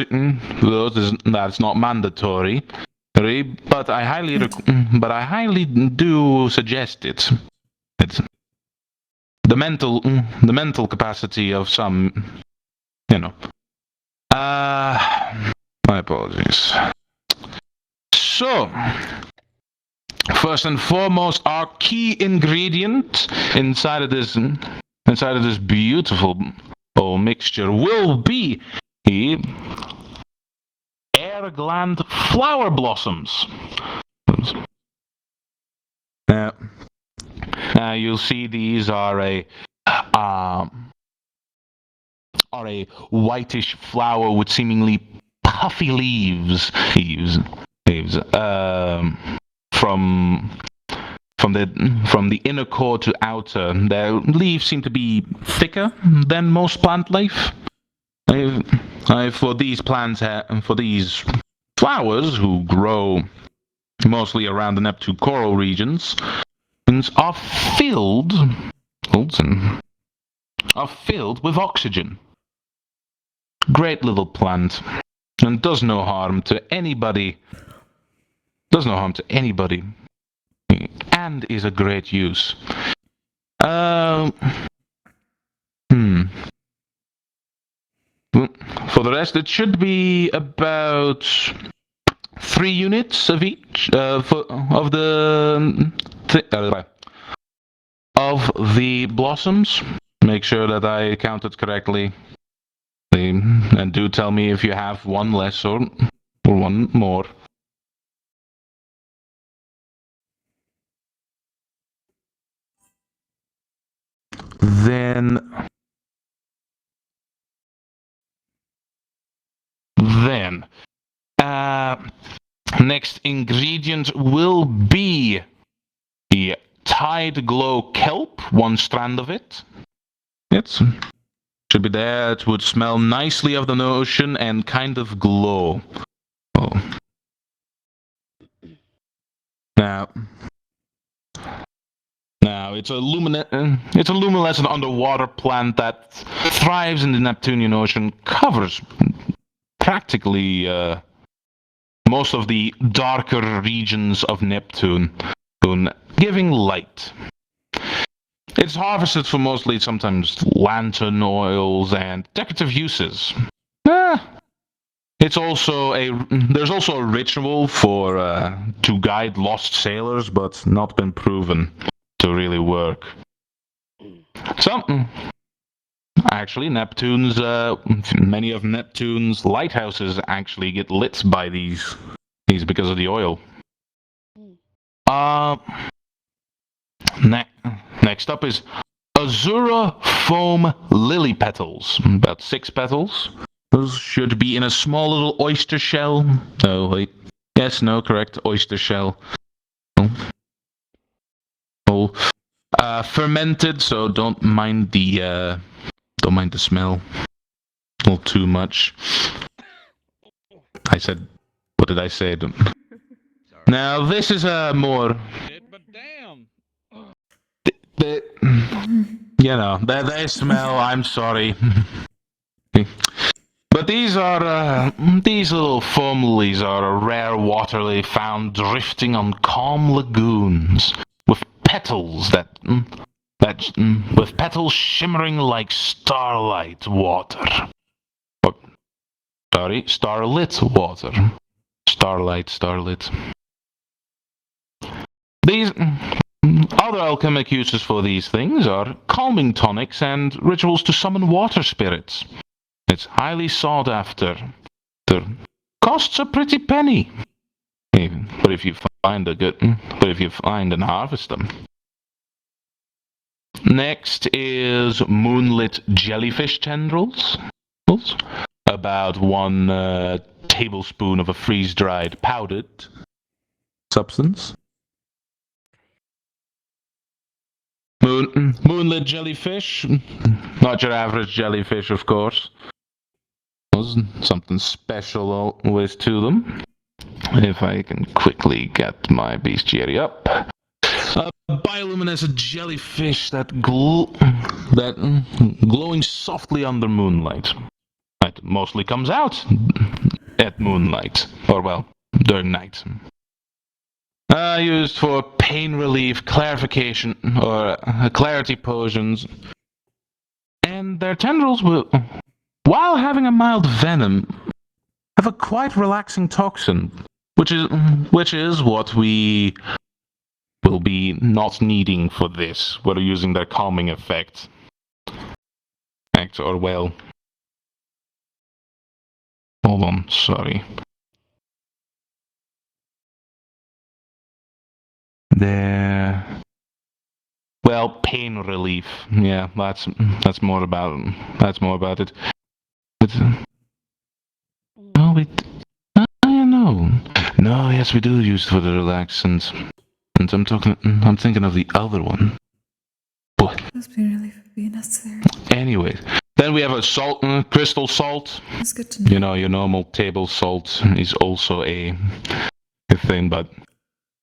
that's not mandatory, but I highly do suggest it. It's the mental capacity of some, my apologies. So, first and foremost, our key ingredient inside of this beautiful mixture will be air gland flower blossoms. Now you'll see these are a whitish flower with seemingly puffy leaves. From the inner core to outer, their leaves seem to be thicker than most plant life. For these plants, for these flowers who grow mostly around the Neptune coral regions, are filled with oxygen. Great little plant, and does no harm to anybody. And is a great use. For the rest, it should be about 3 units of each of the blossoms. make sure that I counted correctly. And do tell me if you have one less or one more. Then next ingredient will be the Tide Glow kelp, one strand of it. It should be there. It would smell nicely of the ocean and kind of glow. Oh. Now it's a luminescent underwater plant that thrives in the Neptunian Ocean, covers practically most of the darker regions of Neptune, giving light. It's harvested for mostly sometimes lantern oils and decorative uses. There's also a ritual for to guide lost sailors, but not been proven to really work. Actually, many of Neptune's lighthouses actually get lit by these because of the oil. Next up is Azura Foam Lily Petals. About 6 petals. Those should be in a small little oyster shell. Oh, wait. Yes, no, correct. Oyster shell. Fermented, so don't mind the smell. Not too much. What did I say? Now, this is a more... But damn! They smell, I'm sorry. But these little foam lilies are a rare water lily found drifting on calm lagoons, with petals with petals shimmering like starlit water. Starlit water. Starlit. These other alchemic uses for these things are calming tonics and rituals to summon water spirits. It's highly sought after. Costs a pretty penny. But if you find and harvest them. Next is moonlit jellyfish tendrils. About 1 tablespoon of a freeze-dried powdered substance. Moonlit jellyfish. Not your average jellyfish, of course. Something special always to them. If I can quickly get my bestiary up. A bioluminescent jellyfish that glowing softly under moonlight. It mostly comes out at moonlight, or during night. Used for pain relief, clarification, or clarity potions. And their tendrils will, while having a mild venom, have a quite relaxing toxin, which is what we will be not needing for this. We're using their calming effect. Hold on, sorry. Pain relief. Yeah, that's more about it. No, yes, we do use it for the relaxant. And I'm thinking of the other one. This pain relief would be necessary. Anyways, then we have a salt, crystal salt. That's good to know. Your normal table salt is also a thing, but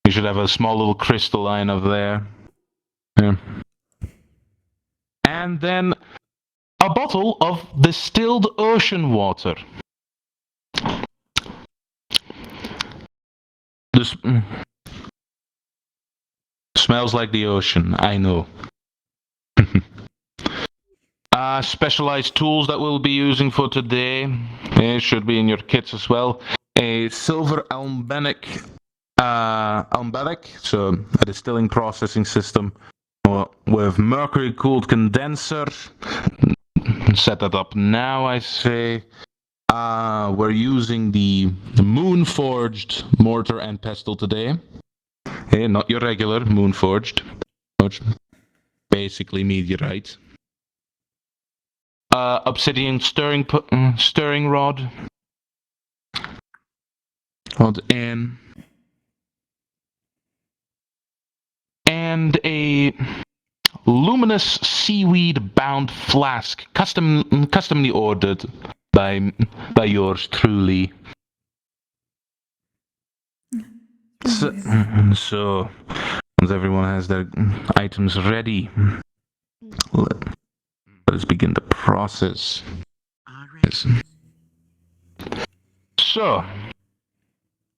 you should have a small little crystalline of there. Yeah. And then a bottle of distilled ocean water. This smells like the ocean, I know. Specialized tools that we'll be using for today. It should be in your kits as well. A silver alembic, so a distilling processing system, with mercury-cooled condenser. Set that up now, I say. We're using the moon-forged mortar and pestle today. Hey, not your regular moon-forged. Basically meteorite. Obsidian stirring rod. And a luminous seaweed-bound flask, customly ordered by yours truly. So, once everyone has their items ready, let us begin the process. Yes. So,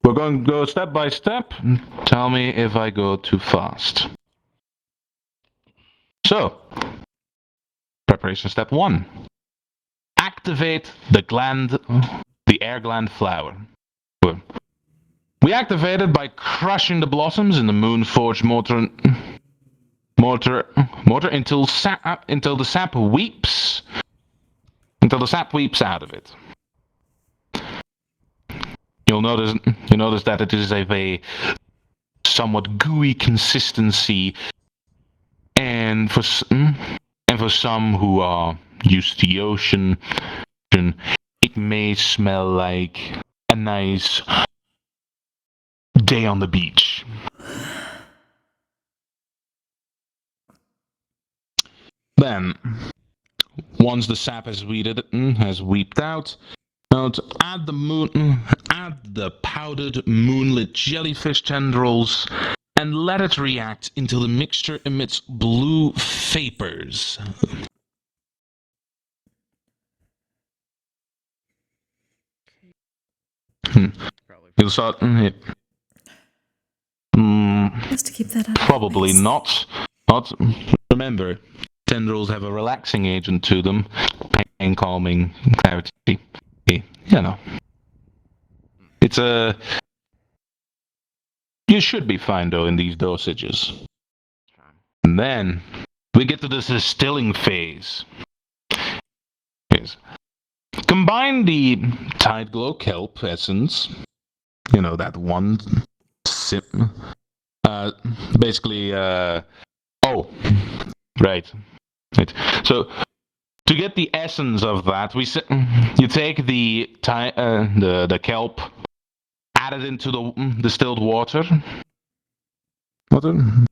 we're going to go step by step. Tell me if I go too fast. So, preparation step 1. Activate the air gland flower. We activate it by crushing the blossoms in the moon-forged mortar until the sap weeps out of it. You'll notice that it is of a somewhat gooey consistency, and for some who are used to the ocean, it may smell like a nice day on the beach. Then, once the sap has weeped out, add the powdered moonlit jellyfish tendrils and let it react until the mixture emits blue vapors. You'll start. Just to keep that up. Probably not. Remember, tendrils have a relaxing agent to them, pain calming, clarity. You know, it's a. You should be fine though in these dosages. And then we get to the distilling phase. Yes. Combine the Tide Glow kelp essence. You know, that one sip. Basically, oh, right. So, to get the essence of that, you take the kelp, add it into the distilled water, and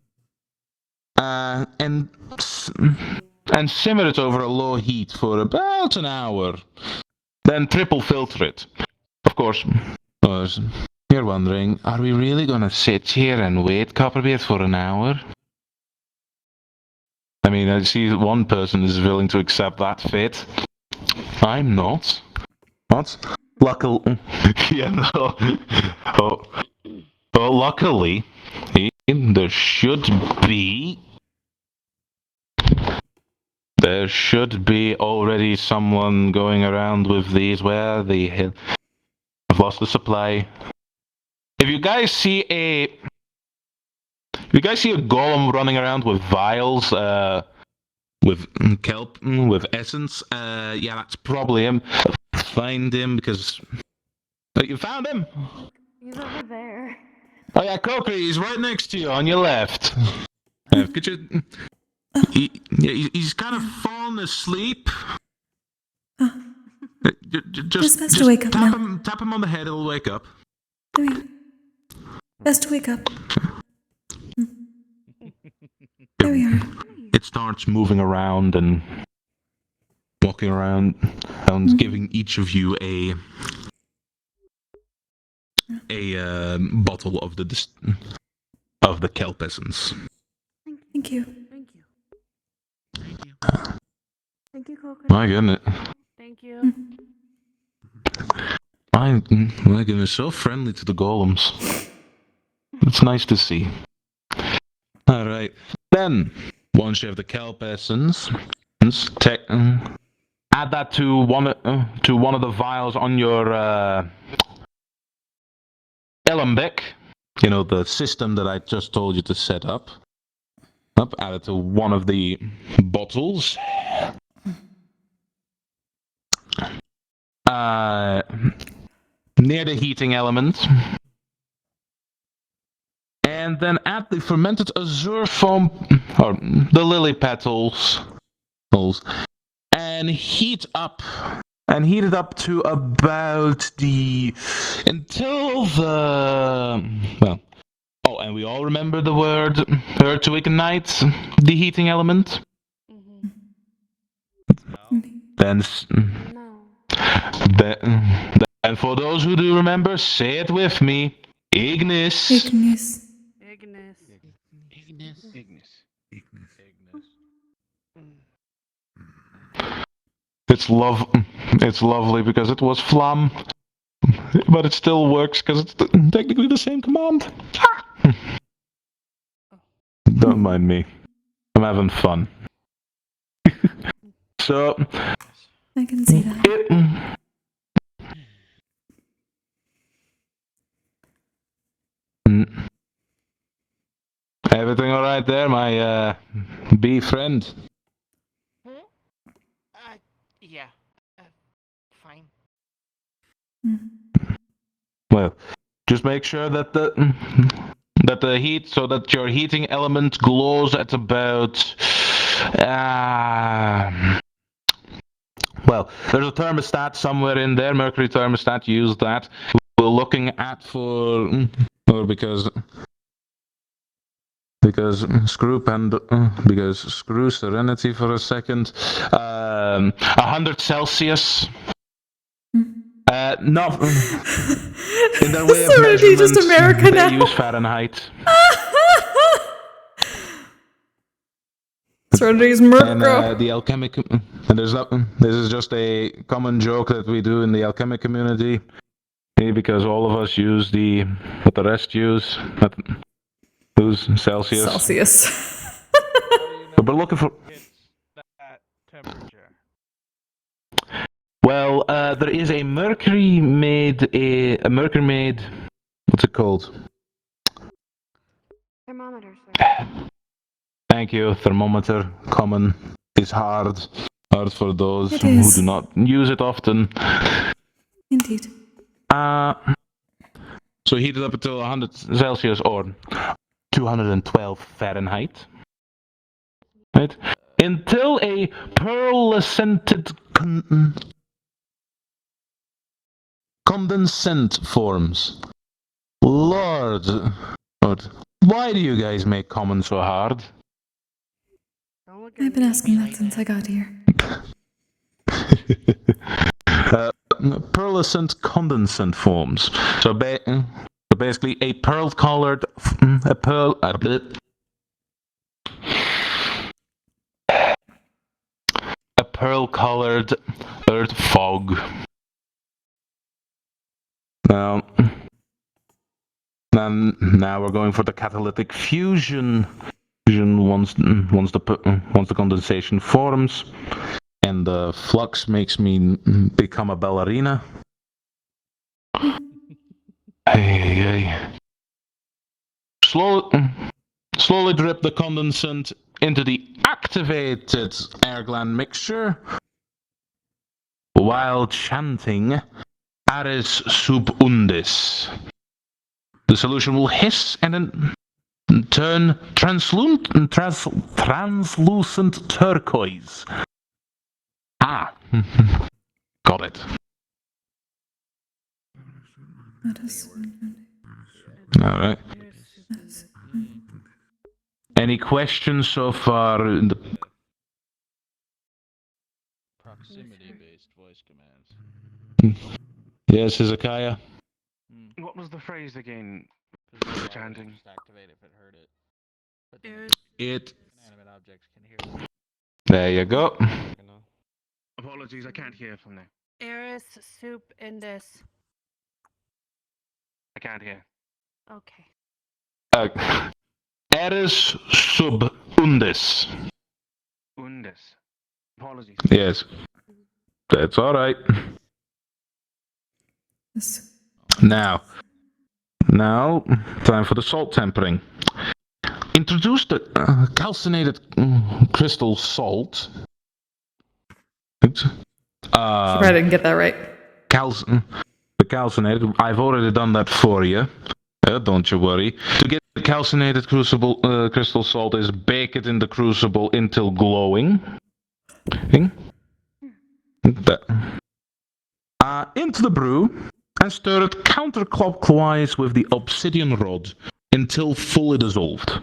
simmer it over a low heat for about an hour. Then triple filter it. Of course, you're wondering, are we really gonna sit here and wait, Copperbeard, for an hour? I mean, I see one person is willing to accept that fate. I'm not. What? Luckily, yeah, no. Well, luckily, there should be already someone going around with these. Where the hell? I've lost the supply. If you guys see a golem running around with vials, with kelp, with essence, yeah, that's probably him. Find him because you found him. He's over there. Oh yeah, Kokkuri, he's right next to you on your left. Could you? He's kind of fallen asleep. Just best to wake up now. Tap him on the head, he'll wake up. Best to wake up. There we are. It starts moving around and walking around and giving each of you a bottle of the kelp essence. Thank you. Thank you, Kokkuri. My goodness. Thank you. My goodness, so friendly to the golems. It's nice to see. Alright. Then, once you have the kelp essence, add that to one of the vials on your Alembic. You know, the system that I just told you to set up. Up, add it to one of the bottles. Near the heating element. And then add the fermented azure foam, or the lily petals, and heat it up to about until the, well, oh, and we all remember the word to ignite the heating element. Then, and for those who do remember, say it with me. Ignis. Ignis. It's lovely because it was flam, but it still works because it's technically the same command. Don't mind me. I'm having fun. So I can see that. Everything all right there, my bee friend? Yeah. Fine. Well, just make sure that the heat, so that your heating element glows at about. Well, there's a thermostat somewhere in there, mercury thermostat. Use that. We're looking at because screw Serenity for a second. 100 Celsius. No. In their way of Serenity just America they now. use Fahrenheit. Serenity's Mercury. And the alchemic, and this is just a common joke that we do in the alchemic community, because all of us use what the rest use. Who's Celsius? Celsius. But we're looking for. Well, there is a mercury made. What's it called? Thermometer, sir. Thank you. Thermometer. Common is hard for those It who is. do not use it often. Indeed. So heat it up until 100 Celsius or 212 Fahrenheit. Right? Until a pearlescent condensate forms. Lord, why do you guys make common so hard? I've been asking that since I got here. Pearlescent condensate forms. So basically, a pearl-colored earth fog. Now we're going for the catalytic fusion. Once the condensation forms, and the flux makes me become a ballerina. Hey. Slowly drip the condensate into the activated air gland mixture while chanting Aris sub undis. The solution will hiss and then turn translucent turquoise. Got it. All right. Any questions so far? Proximity-based voice commands. Yes, Hezekiah. What was the phrase again? Chanting. Activate if it heard it. But It. inanimate objects can hear it. There you go. Apologies, I can't hear from there. Eris soup indus. I can't hear. Okay. Eris sub undis. Undis. Apologies. Yes. That's all right. Now, time for the salt tempering. introduce the calcinated crystal salt. She probably didn't get that right. The calcinated. I've already done that for you. Don't you worry. To get the calcinated crystal salt is bake it in the crucible until glowing. Into the brew and stir it counterclockwise with the obsidian rod until fully dissolved.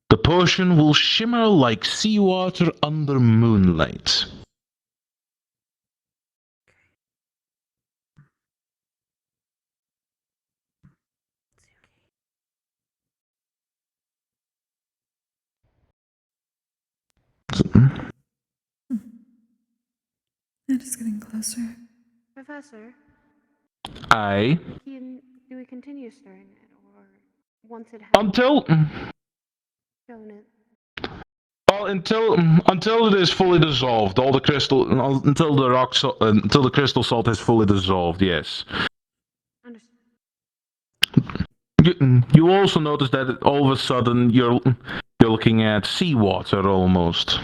The potion will shimmer like seawater under moonlight. It is getting closer. Professor, Do we continue stirring it, or once it has until shown it? well, until it is fully dissolved, all the crystal until the crystal salt is fully dissolved. Yes. You also notice that all of a sudden you're looking at seawater almost.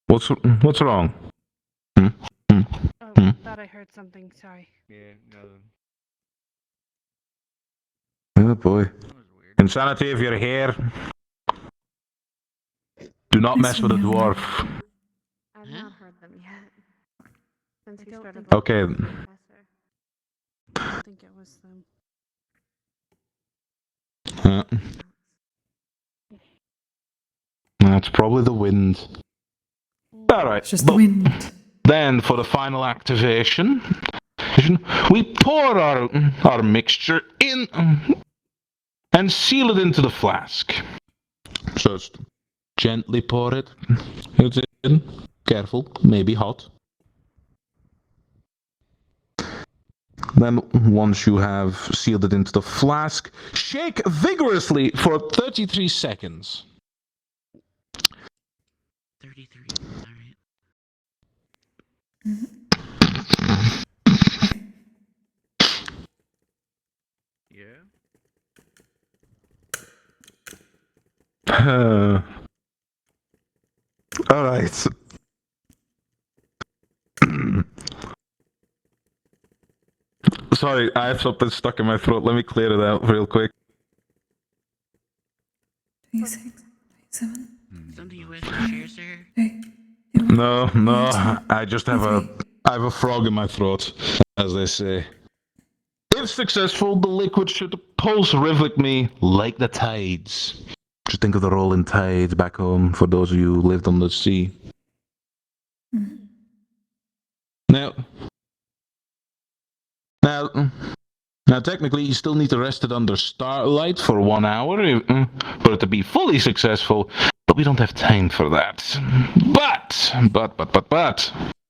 What's wrong? Oh, thought I heard something. Sorry. Yeah, no. Oh boy. Insanity if you're here. Do not mess with a dwarf. I've not heard them yet. Since we started Okay. I don't think it was them. That's probably the wind. Alright. It's just the wind. Then for the final activation, we pour our mixture in and seal it into the flask. Just gently pour it. It's in. Careful, maybe hot. Then, once you have sealed it into the flask, shake vigorously for 33 seconds. 33. Alright. Yeah. Alright. Sorry, I have something stuck in my throat. Let me clear it out real quick. 26, 27. Something you wish to share, sir? No, I just have a frog in my throat, as they say. If successful, the liquid should pulse rhythmically like the tides. Just think of the rolling tides back home for those of you who lived on the sea. Now, technically, you still need to rest it under starlight for 1 hour for it to be fully successful, but we don't have time for that. But.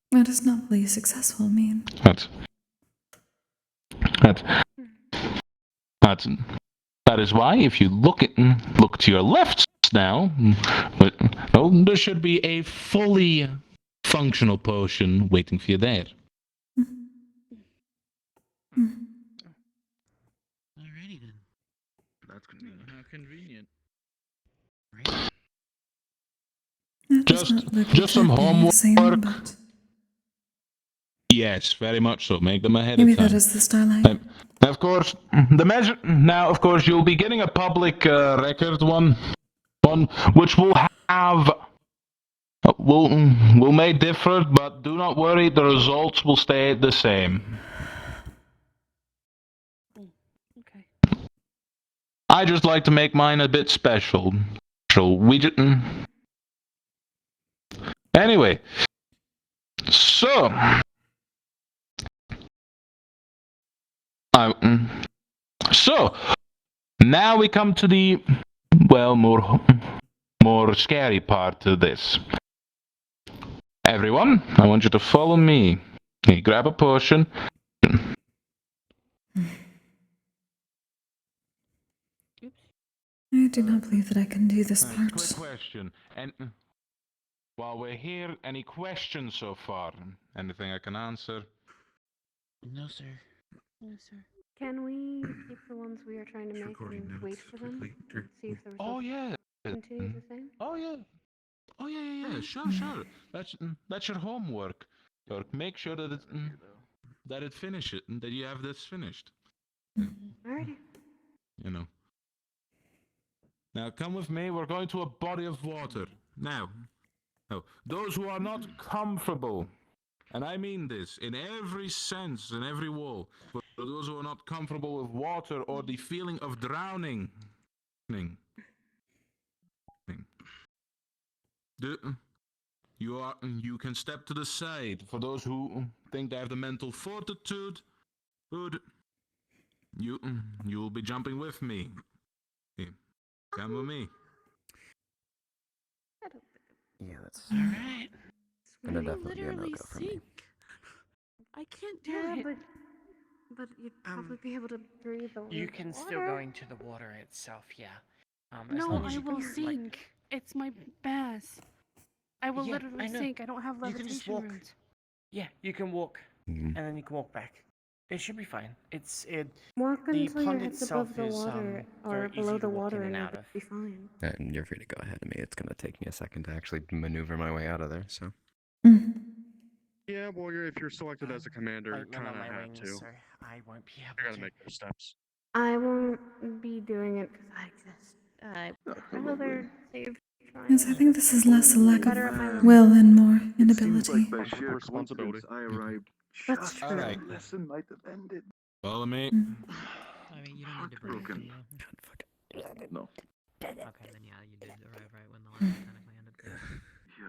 What does not fully successful mean? That is why, if you look to your left now, there should be a fully functional potion waiting for you there. Alrighty then. That's convenient. How convenient. Just some homework. Same, but Yes, very much so. Make them ahead maybe of time. that is the starlight. Of course, the measure. Now, of course, you'll be getting a public record one which will have will may differ, but do not worry. The results will stay the same. Okay. I just like to make mine a bit special. So we just anyway. So now we come to the more scary part of this. Everyone, I want you to follow me. Okay, grab a potion. I do not believe that I can do this part. Quick question. And while we're here, any questions so far? Anything I can answer? No, sir. No, sir. Can we keep the ones we are trying to make and wait for them? And see if the results Oh yeah. continue the same? Oh yeah. Oh yeah. Sure. That's your homework. Make sure that it finishes, that you have this finished. Alrighty. You know. Now come with me. We're going to a body of water. Now, those who are not comfortable, and I mean this in every sense, in every wall, for those who are not comfortable with water or the feeling of drowning, you can step to the side. For those who think they have the mental fortitude, good. You'll be jumping with me. Come with me. Yeah, that's Alright. gonna definitely be a no-go for me. I can't do it. But you'd probably be able to breathe over You the can water. still go into the water itself, yeah. As No, long as I you will can, sink. It's my best. I will Yeah, literally I know. sink. I don't have You can just levitation walk. roots. Yeah, you can walk, and then you can walk back. It should be fine. Walk The until your pond head's itself above the is water, or very below easy the to walk water, in and and you'll out of. be fine. And you're free to go ahead of me. It's gonna take me a second to actually maneuver my way out of there, so. Yeah, well, if you're selected as a commander, you kind of have to. So I won't be able You're to. gonna make those steps. I won't be doing it because I would rather save trying. Yes, I think this is less a lack of Better at my will and more It seems inability. like by sheer Responsibility. coincidence, I arrived That's just true. when Alright. the lesson might have ended. Follow me. I mean, you don't need to breathe, do Heartbroken. you? No. Okay, then yeah, you did arrive right when the lesson technically ended.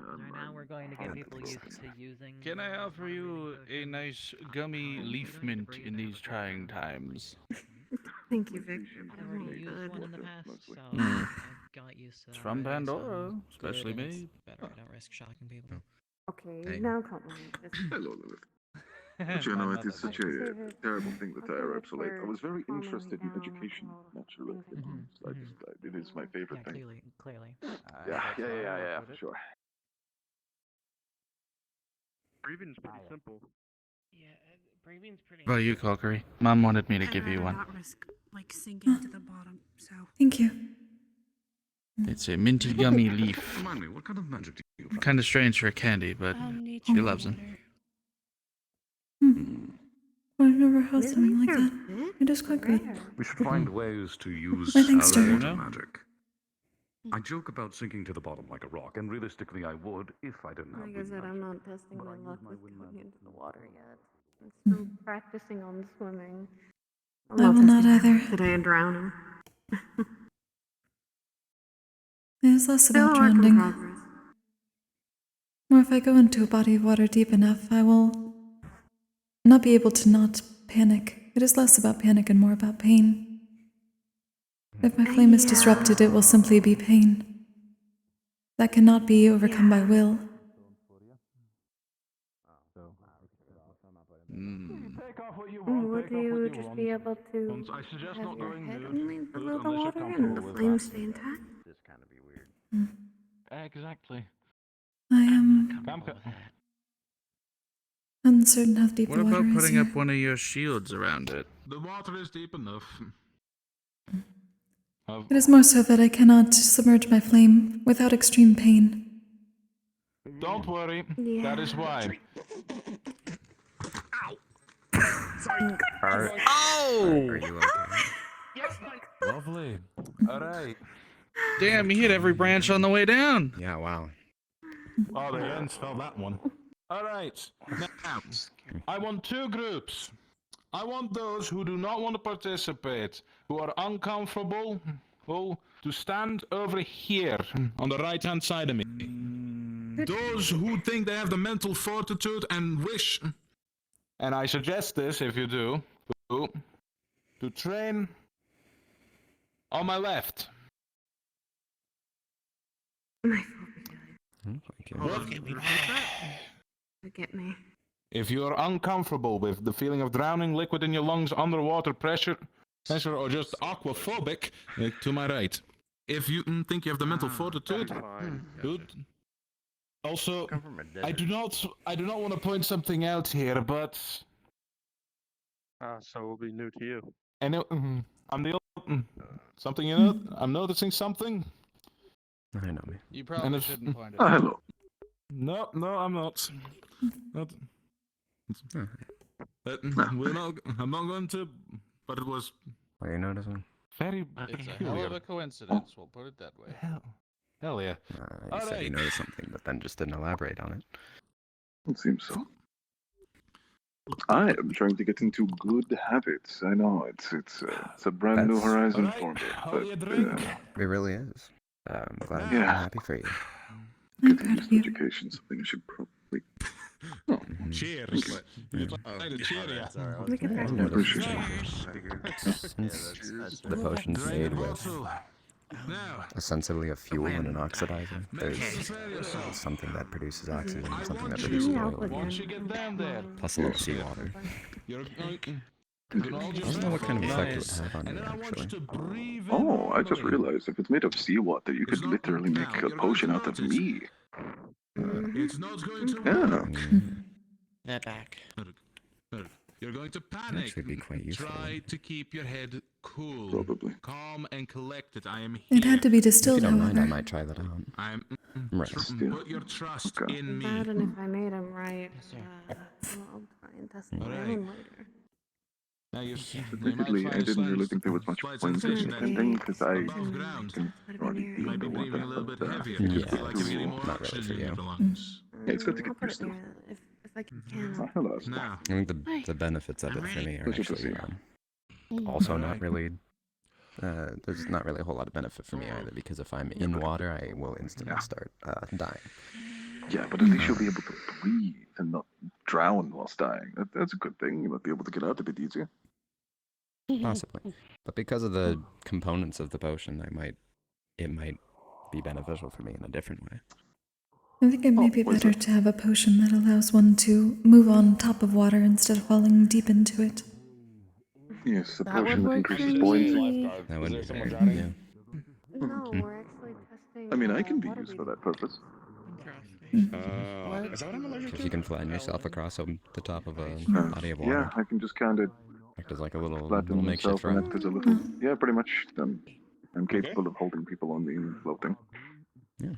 Right now, we're going to get people used to using. Can I offer you a nice gummy leaf mint in these trying times? Thank you, Victor. I've already used one in the past, so Hmm. I got used to that. It's from already, so Pandora, I'm specially good and it's made. better. I don't risk shocking people. Okay, now compliment. Hello, Lilith. But you know, it is such a terrible thing that I arrived so late. I was very interested in education, naturally. It is my favorite thing. Clearly. Yeah, for sure. Breathing's pretty simple. Yeah, breathing's pretty. Well, you, Kokkuri. Mom wanted me to give you I'd one. not risk like sinking to the bottom. So. Thank you. It's a minty gummy leaf. Remind me, what kind of magic do you practice? Kind of strange for a candy, but she loves them. I've never had something like that. It is quite great. We should find ways to use My thanks, other sir. water magic. I joke about sinking to the bottom like a rock, and realistically I would if I didn't have Like I wind said, magic. I'm not testing But my I use luck my with wind going magic into the to- water yet. I'm still practicing on swimming. I will not either. Today and drowning. It is less Still about a work in drowning. progress. Or if I go into a body of water deep enough, I will not be able to not panic. It is less about panic and more about pain. If my flame is disrupted, it will simply be pain. That cannot be overcome by will. Would you just be able to I suggest have not your going head nude, only below the unless you're water and comfortable the with flames that. stay intact? This kind of be weird. Exactly. I am uncertain how deep What the water about is putting here. up one of your shields around it? The water is deep enough. It is more so that I cannot submerge my flame without extreme pain. Don't worry, that is why. Are you okay? Lovely. Alright. Damn, you hit every branch on the way down. Yeah, wow. Oh, the ends fell that one. Alright. Now, I want two groups. I want those who do not want to participate, who are uncomfortable, to stand over here on the right-hand side of me. Those who think they have the mental fortitude and wish, and I suggest this if you do, to train on my left. Forget me. If you are uncomfortable with the feeling of drowning, liquid in your lungs, underwater pressure, or just aquaphobic, to my right. If you think you have the mental fortitude, good. Also, Come from a I do not want to point something out here, but So it will be new to you. I know I'm the something you know. I'm noticing something. I know me. You probably shouldn't point it Ah, out. hello. No, I'm not. Not. We're not. I'm not going to. But it was. What are you noticing? Very It's a peculiar. hell of a coincidence, we'll put it that way. Hell yeah. You said you noticed something, but then just didn't elaborate on it. It seems so. I am trying to get into good habits. I know it's a brand new That's- horizon for me, but It really is. I'm glad. Yeah. I'm happy for you. get to use education. Something I should probably. Oh, Cheers. Mm. We can I've practice. noticed Cheers. since the potion's made with essentially a fuel and an oxidizer. There's something that produces oxygen and something that produces oil. Plus a little seawater. I don't know what kind of effect it would have on you, actually. Oh, I just realized if it's made of seawater, you could literally make a potion out of me. It's not going to Yeah. They're back. You're going to panic. Actually be quite useful. Try to keep your head cool, Probably. calm and collected. I am here. It had to be If you distilled, don't mind, I however. might try that out. I'm Right. put your trust in me. That, and if I made them right, I'll try and test my own later. Now you Admittedly, I didn't really think there was much point in attending because I above ground. can already You feel might be the breathing a little water. bit heavier. Yeah, You feel like you're getting more not really oxygen for in you. your lungs. Yeah, it's got to I'll get put used it to. near if I can. Hello. Now, I think the benefits of it for me are Pleasure to actually see also not really. There's not really a whole lot of benefit for me either, because if I'm in water, I will instantly start dying. Yeah, but at least you'll be able to breathe and not drown whilst dying. That's a good thing. You might be able to get out a bit easier. Possibly, but because of the components of the potion, it might be beneficial for me in a different way. I think it may be better to have a potion that allows one to move on top of water instead of falling deep into it. Yes, a That would potion that work for increases me. buoyancy. That would be very, yeah. No, we're actually testing. I mean, I can be used for that purpose. Is that what I'm allergic If to? you can flatten yourself across the top of a body of Yeah, water, I can just kind of act as like a little flatten makeshift myself and raft. act as a little. Yeah, pretty much. I'm capable of holding people on me and floating. Yeah.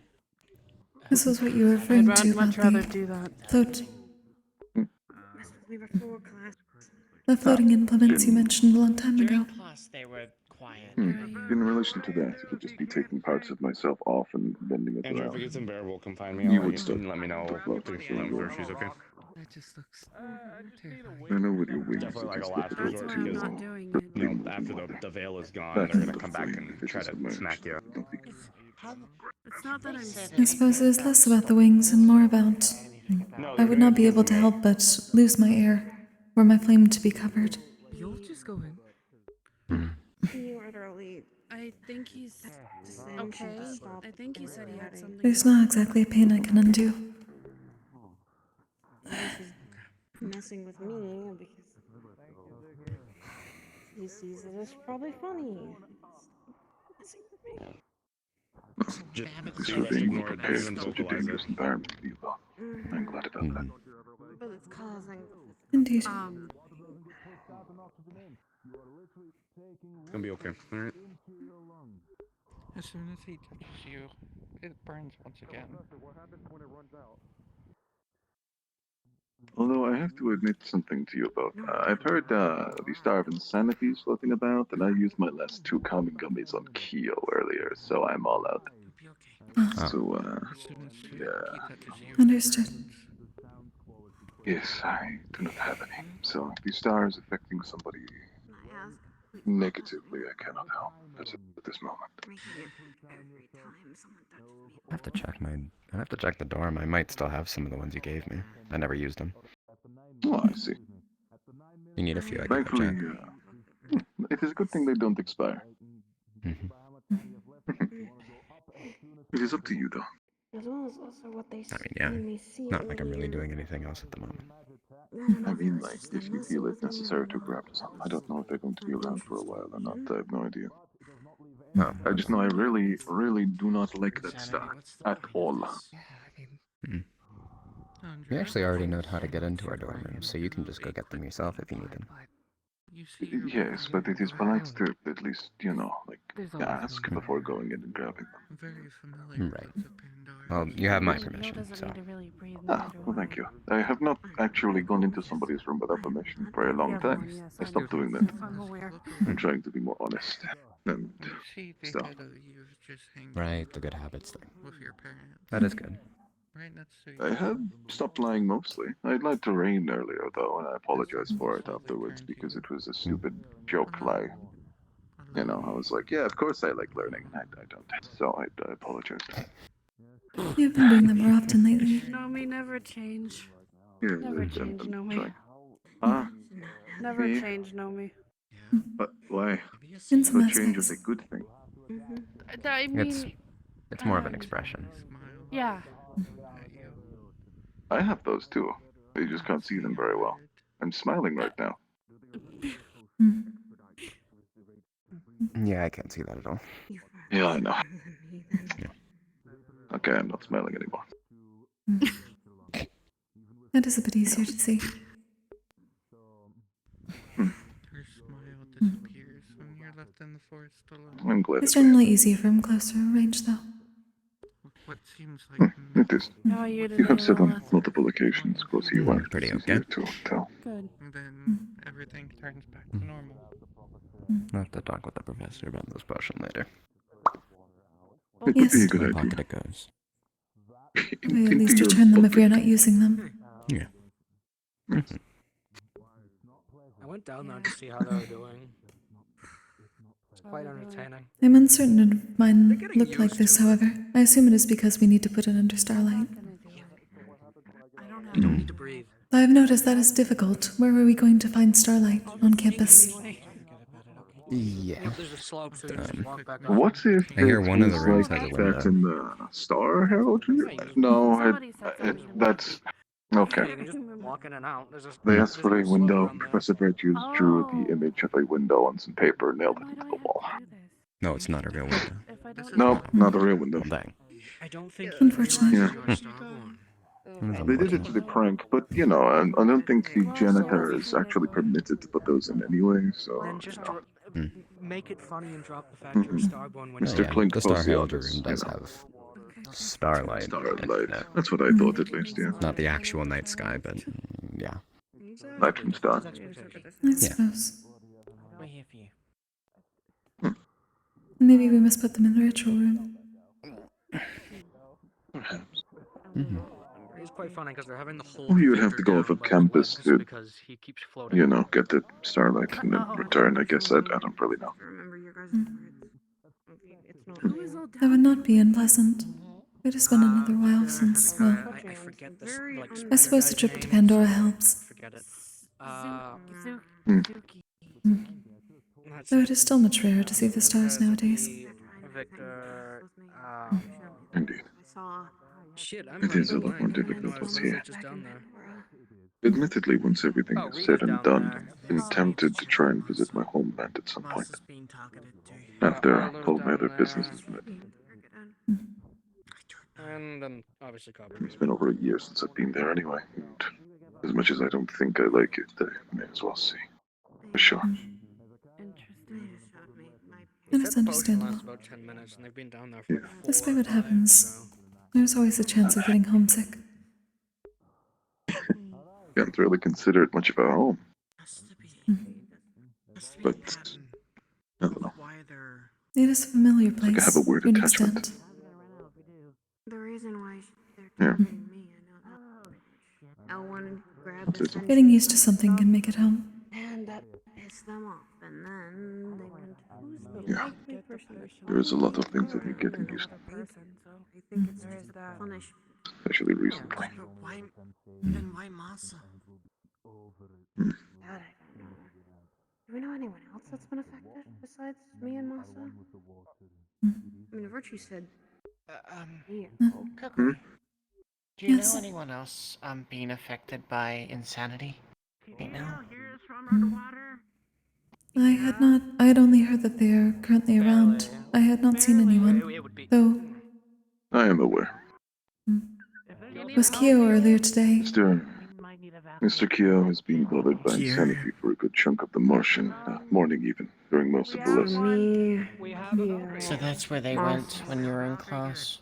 This is what you were referring to much about rather the do that. float. We were full class. The floating implements you mentioned a long time ago. During class, they were quiet. In relation to that, it would just be taking parts of myself off and bending it Andrew, if around. it gets unbearable, come find me. You I'll would let still let me know where she's okay. That just looks I know with your wings, Definitely like it's a just last difficult resort to because not doing it. you know, after the veil is gone, That's they're gonna the come back thing, and if try it's to submerged. smack you. It's not that I suppose it is less about the wings and more about... I would not be able to help but lose my air, were my flame to be covered. You'll just go in. He literally. I think he's okay. I think he said he had something. It's not exactly a pain I can undo. Messing with me because he sees it as probably funny. Messing with me. Just for being more prepared in such a dangerous environment, you are. I'm glad about that. But it's causing. Indeed. It's gonna be okay. All right. As soon as he touches you, it burns once again. Although I have to admit something to you about. I've heard the Star of Insanity is floating about, and I used my last 2 calming gummies on Kyo earlier, so I'm all out. So, yeah. Understood. Yes, I do not have any. So, if the star is affecting somebody negatively, I cannot help at this moment. I have to check the dorm. I might still have some of the ones you gave me. I never used them. Oh, I see. You need a few, I can go Thankfully, check. it is a good thing they don't expire. It is up to you, though. As well as also what they I mean, yeah. when they see Not it like I'm really doing anything else at the moment. I mean, like, if you feel it necessary to grab some. I don't know if they're going to be around for a while or not. I have no idea. No. I just know I really, really do not like that star at all. We actually already know how to get into our dorm rooms, so you can just go get them yourself if you need them. Yes, but it is polite to at least, ask before going in and grabbing them. Right. Well, you have my permission, so... Well, thank you. I have not actually gone into somebody's room without permission for a long time. I stopped doing that. I'm trying to be more honest and stuff. Right, the good habits thing. That is good. I have stopped lying mostly. I lied to Rain earlier, though, and I apologized for it afterwards because it was a stupid joke lie. I was like, yeah, of course I like learning, and I don't. So I apologize. You've been doing that more often lately. Nomi, never change. Yeah, Never change, Nomi. Never me? change, Nomi. But why? In some But change is a aspects. good thing. I mean... It's more of an expression. Yeah. I have those too. You just can't see them very well. I'm smiling right now. Yeah, I can't see that at all. Yeah, I know. Okay, I'm not smiling anymore. That is a bit easier to see. I'm glad. It's generally easier from closer range, though. It is. How are you You have today, said on Lilith? multiple occasions, close you are. Pretty It's okay. easier to tell. Good. And then everything turns back to normal. I'll have to talk with the professor about this potion later. It would Yes. be a good In idea. pocket it goes. We at least return them if we are not using them. Yeah. I went down there to see how they were doing. It's quite entertaining. I'm uncertain if mine look like this, however. I assume it is because we need to put it under starlight. You don't need to breathe. I've noticed that is difficult. Where are we going to find starlight on campus? Yeah. There's a slope, so you just walk back up. What if I hear it one of the was rooms like has a that window. in the Star Heraldry? No, that's... Okay. You can just walk in and out. There's a, They asked for a slope window. down there. Professor Virtues drew the image of a window on some paper and nailed it into the wall. No, it's not a real window. Nope, not a real window. Dang. I don't think Unfortunate. Yeah. They did it to the prank, but I don't think the janitor is actually permitted to put those in anyway, so... Then just make it funny and drop the fact you're starborn when Mr. Clink The Star posted Heraldry on this, room does have starlight. Starlight. That's what I thought, at least, yeah. Not the actual night sky, but yeah. Light from Star. I suppose. We're here for you. Maybe we must put them in the ritual room. Perhaps. It's quite funny because they're having the whole. Well, you would have to go off of campus to, because he keeps floating. get the starlight and then return. I guess I don't really know. That would not be unpleasant. It has been another while since, well, I forget this. Like, I suppose the trip to Pandora helps. forget it. Though it is still much rarer to see the stars nowadays. Victor. Indeed. Shit, I'm It is a lot more difficult to see. Admittedly, once everything is said and done, I've been tempted to try and visit my homeland at some point. After all my other businesses met. And obviously copy. It's been over a year since I've been there anyway, and as much as I don't think I like it, I may as well see. For sure. It is understandable. About 10 minutes, and they've been down there for Despite what happens, there's always a chance of getting homesick. Can't really consider it much of a home. But, I don't know. It is a familiar place. I have a weird to an attachment. extent. The reason why Yeah. me, I know that. I want to grab the Getting used to something can make it home. and that pissed them off, and then they went to Yeah. There's a lot of things that need getting used to, I think it's just that punishment. especially recently. Why? Then why Masa? Hmm. That I don't know. Do we know anyone else that's been affected besides me and Masa? I mean, Virtue said. Kokkuri, do you Yes. know anyone else being affected by insanity right now? I had only heard that they are currently around. I had not seen anyone, though. I am aware. Was Kyo earlier today? Mr. Kyo has been bothered by insanity for a good chunk of the morning even, during most of the lesson. So that's where they went when you were in class?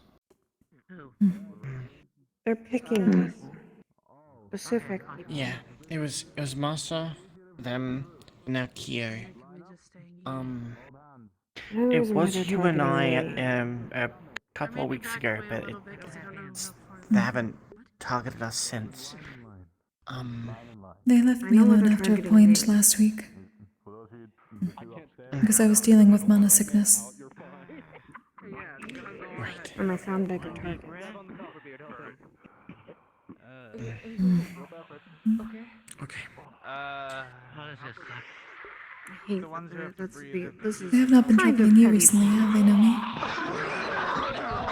They're picking specific. Yeah, it was Masa, them, now Kyo. It was you and I a couple of weeks ago, but they haven't targeted us since. They left me alone after a point last week. Because I was dealing with mana sickness. Right. And I found bigger targets. Okay. How does this suck? I hate this is They have not been kind troubling of you petty. recently, have they, Nomi?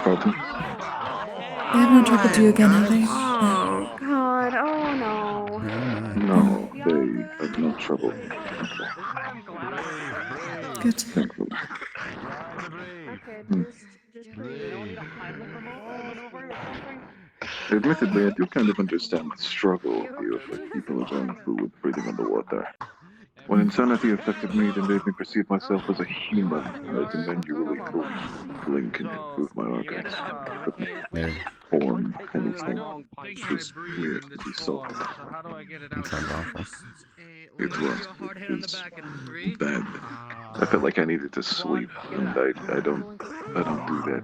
Pardon? They have not troubled you again, have they? Oh, God. Oh, no. No, they have not troubled me. Good. Thankfully. Admittedly, I do kind of understand the struggle you affect people are going through with breathing underwater. When insanity affected me, it made me perceive myself as a human, as a manually link and improve my organs. Couldn't form anything. It was weird to be soft. That sounds awful. It was bad. I felt like I needed to sleep, and I don't do that.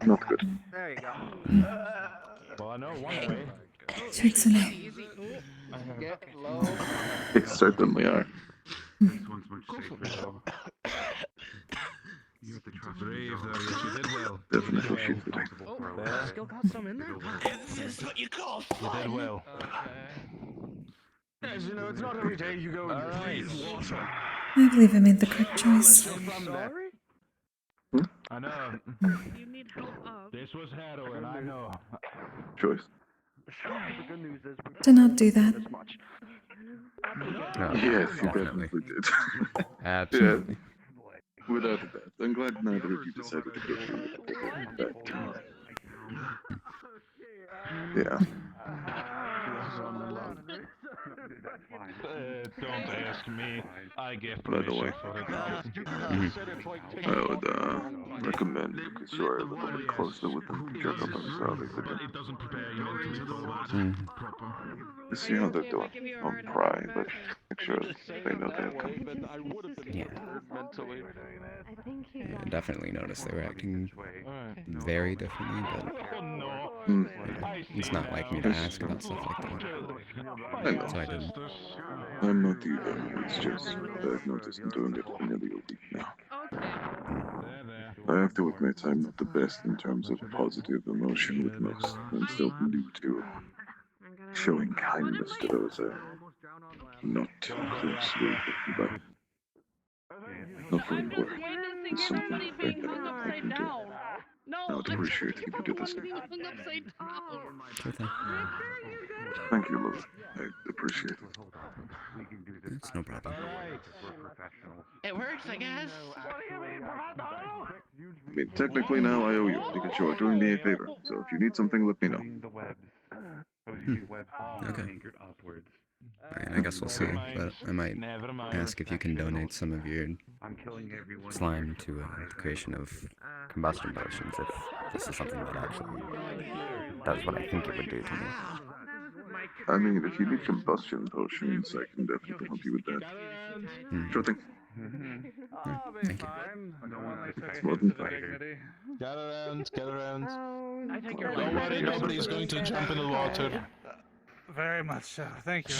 Not good. There you go. Well, I know one way. Trixie. They certainly are. This one's much safer, though. You have to trust Brave, though. Yes, you did well. Definitely shoot today. Still got some in there? This is what you call You did well. As you know, it's not every day you go and breathe water. I believe I made the correct choice. Sorry? I know. This was heroin, I know. Choice. The good news is Do not do that. No, Yes, you definitely. definitely did. Absolutely. Yeah, without a doubt. I'm glad neither of you decided to go through with that. Yeah. Don't ask me. I get By the way, permission for it. I would recommend making sure I look a little closer with them to check up on Sally today. It doesn't prepare you mentally for that. Proper. To see how they're doing. Don't pry, but make sure they know they have company. Yeah. I definitely noticed they were acting very differently, but it's not like me to ask about stuff like that. I know. So I didn't. I'm not either. It's just I've noticed I'm doing it for nearly a week now. I have to admit I'm not the best in terms of positive emotion with most. I'm still new to showing kindness to those I'm not close with, but hopefully it's something I can do. I would appreciate it if you did the same. Sure thing. Thank you, Lily. I appreciate it. It's no problem. It works, I guess. I mean, technically now I owe you, because you are doing me a favor. So if you need something, let me know. Okay. Alright, I guess we'll see, but I might ask if you can donate some of your slime to the creation of combustion potions, if this is something that actually does what I think it would do to me. I mean, if you need combustion potions, I can definitely help you with that. Sure thing. Thank you. It's more than fine. Get around. Don't worry, nobody's going to jump in the water. Very much so. Thank you.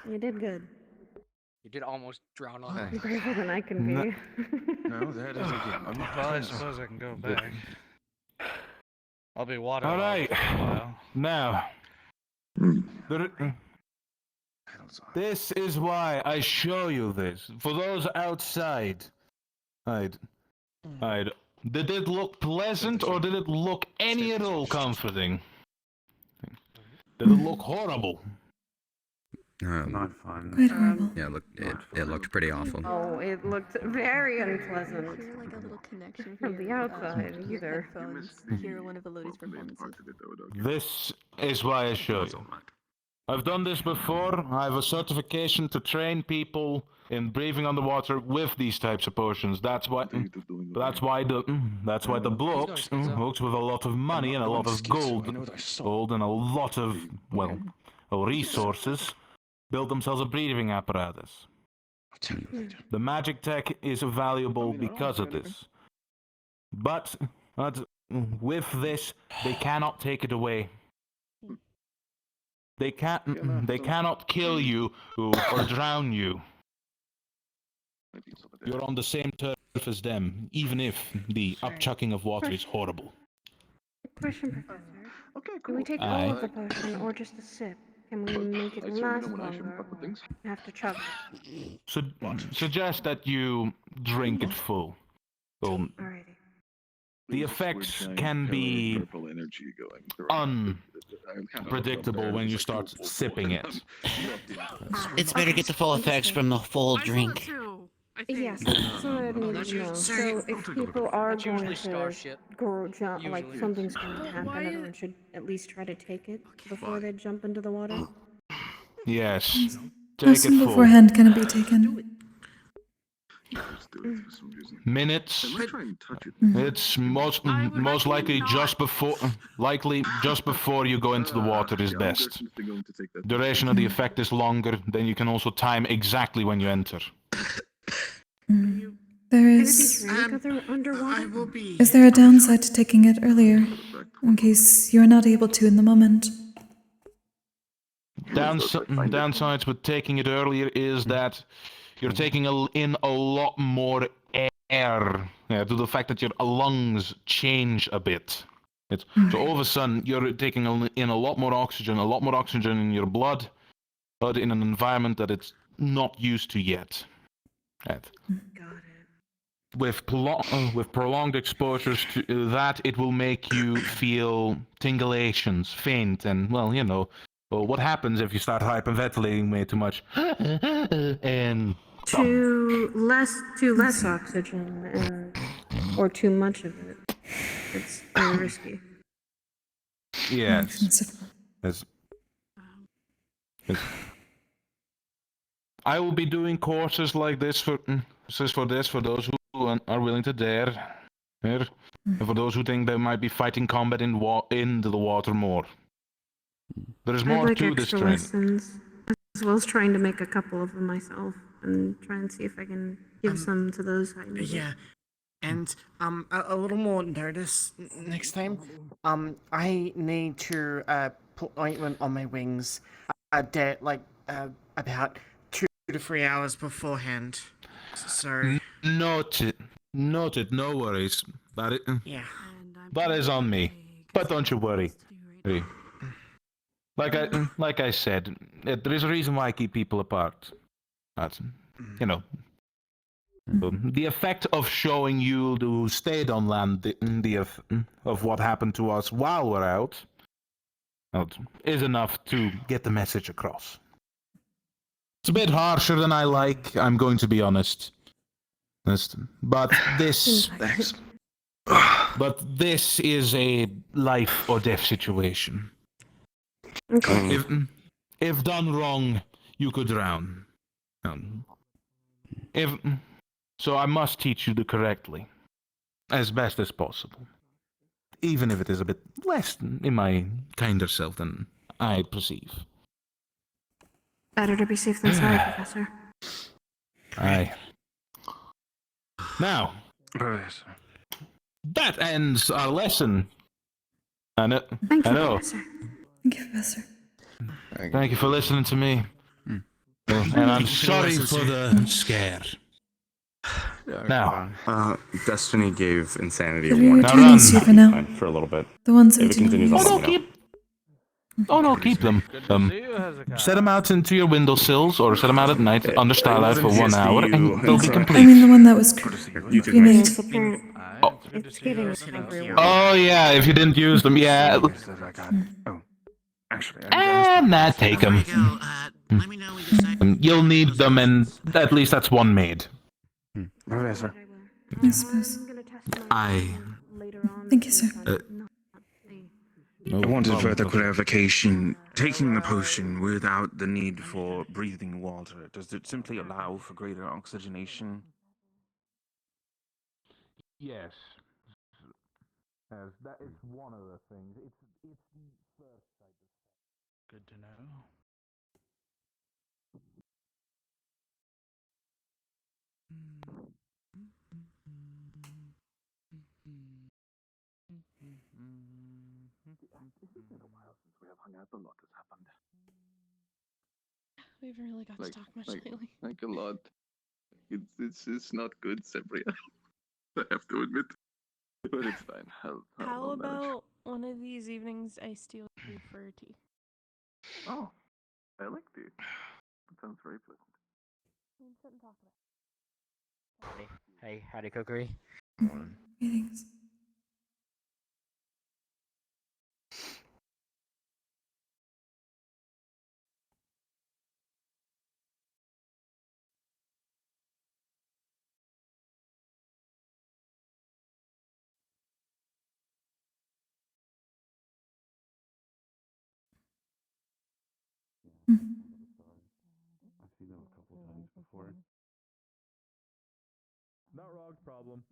You did good. You did almost drown on You're braver than I can be. No, that is a good. Well, I suppose I can go back. I'll be water. All right. Now, this is why I show you this. For those outside, did it look pleasant or did it look any at all comforting? Did it look horrible? Not fun. Quite horrible. Yeah, it looked pretty awful. Oh, it looked very unpleasant. Hear like a little connection From for the your, outside, your either. headphones. Hear one of Elodie's performances. This is why I show you. I've done this before. I have a certification to train people in breathing underwater with these types of potions. That's why the blokes with a lot of money and a lot of gold and a lot of resources build themselves a breathing apparatus. The magic tech is valuable because of this. But with this, they cannot take it away. They cannot kill you or drown you. You're on the same turf as them, even if the upchucking of water is horrible. Question, Professor. Okay, cool. Do we take all of the potion or just a sip? Can we make it last longer? We have to chug it. Suggest that you drink it full. Alrighty. The effects can be unpredictable when you start sipping it. It's better to get the full effects from the full drink. Yes, that's what I need to know. So if people are going to jump, like something's going to happen, everyone should at least try to take it before they jump into the water? Yes, take How it soon full. beforehand can it be taken? Minutes. It's most likely just before you go into the water is best. Duration of the effect is longer, then you can also time exactly when you enter. There Is there a downside to taking it earlier, in case you are not able to in the moment? Downsides with taking it earlier is that you're taking in a lot more air, due to the fact that your lungs change a bit. So all of a sudden, you're taking in a lot more oxygen in your blood, but in an environment that it's not used to yet. Right. With prolonged exposures to that, it will make you feel tingulations, faint, and what happens if you start hyperventilating way too much? And Too less oxygen, or too much of it. It's very risky. yes. I will be doing courses like this for those who are willing to dare, and for those who think they might be fighting combat into the water more. There is more to this training. Lessons, as well as trying to make a couple of them myself and try and see if I can give some to those I need. Yeah, and a little more notice next time. I need to put ointment on my wings, about 2 to 3 hours beforehand. Sorry. Noted. No worries. Yeah. That is on me. But don't you worry. Like I said, there is a reason why I keep people apart. That's, the effect of showing you who stayed on land of what happened to us while we're out is enough to get the message across. It's a bit harsher than I like, I'm going to be honest. But this is a life or death situation. Okay. If done wrong, you could drown. So I must teach you correctly, as best as possible. Even if it is a bit less in my kinder self than I perceive. Better to be safe than sorry, Professor. Aye. Now, that ends our lesson. Thank you, Professor. Thank you, Professor. Thank you for listening to me. And I'm sorry for the scare. Now, Destiny gave Insanity a Did we warning. return these to you for now? For a little bit. The ones that If it continues, I'll let you know. keep them. Set them out into your windowsills or set them out at night under starlight for 1 hour and they'll be complete. I mean the one that was cremated. It's getting everywhere. Oh yeah, if you didn't use them, yeah. Actually, And take them. You'll need them, and at least that's one maid. Professor. I suppose. Thank you, sir. I wanted further clarification. Taking the potion without the need for breathing water, does it simply allow for greater oxygenation? Yes. As that is one of the things. It's the first side. Good to know. It's been a while since we have hung out. A lot has happened. We haven't really got to talk much lately. Like a lot. It's not good, Sabria. I have to admit. But it's fine. How I'll manage. about one of these evenings I steal you for tea? Oh, I like tea. That sounds very pleasant. Hey, howdy, Kokkuri. Greetings. I've seen them a couple times before. Not Rog's problem.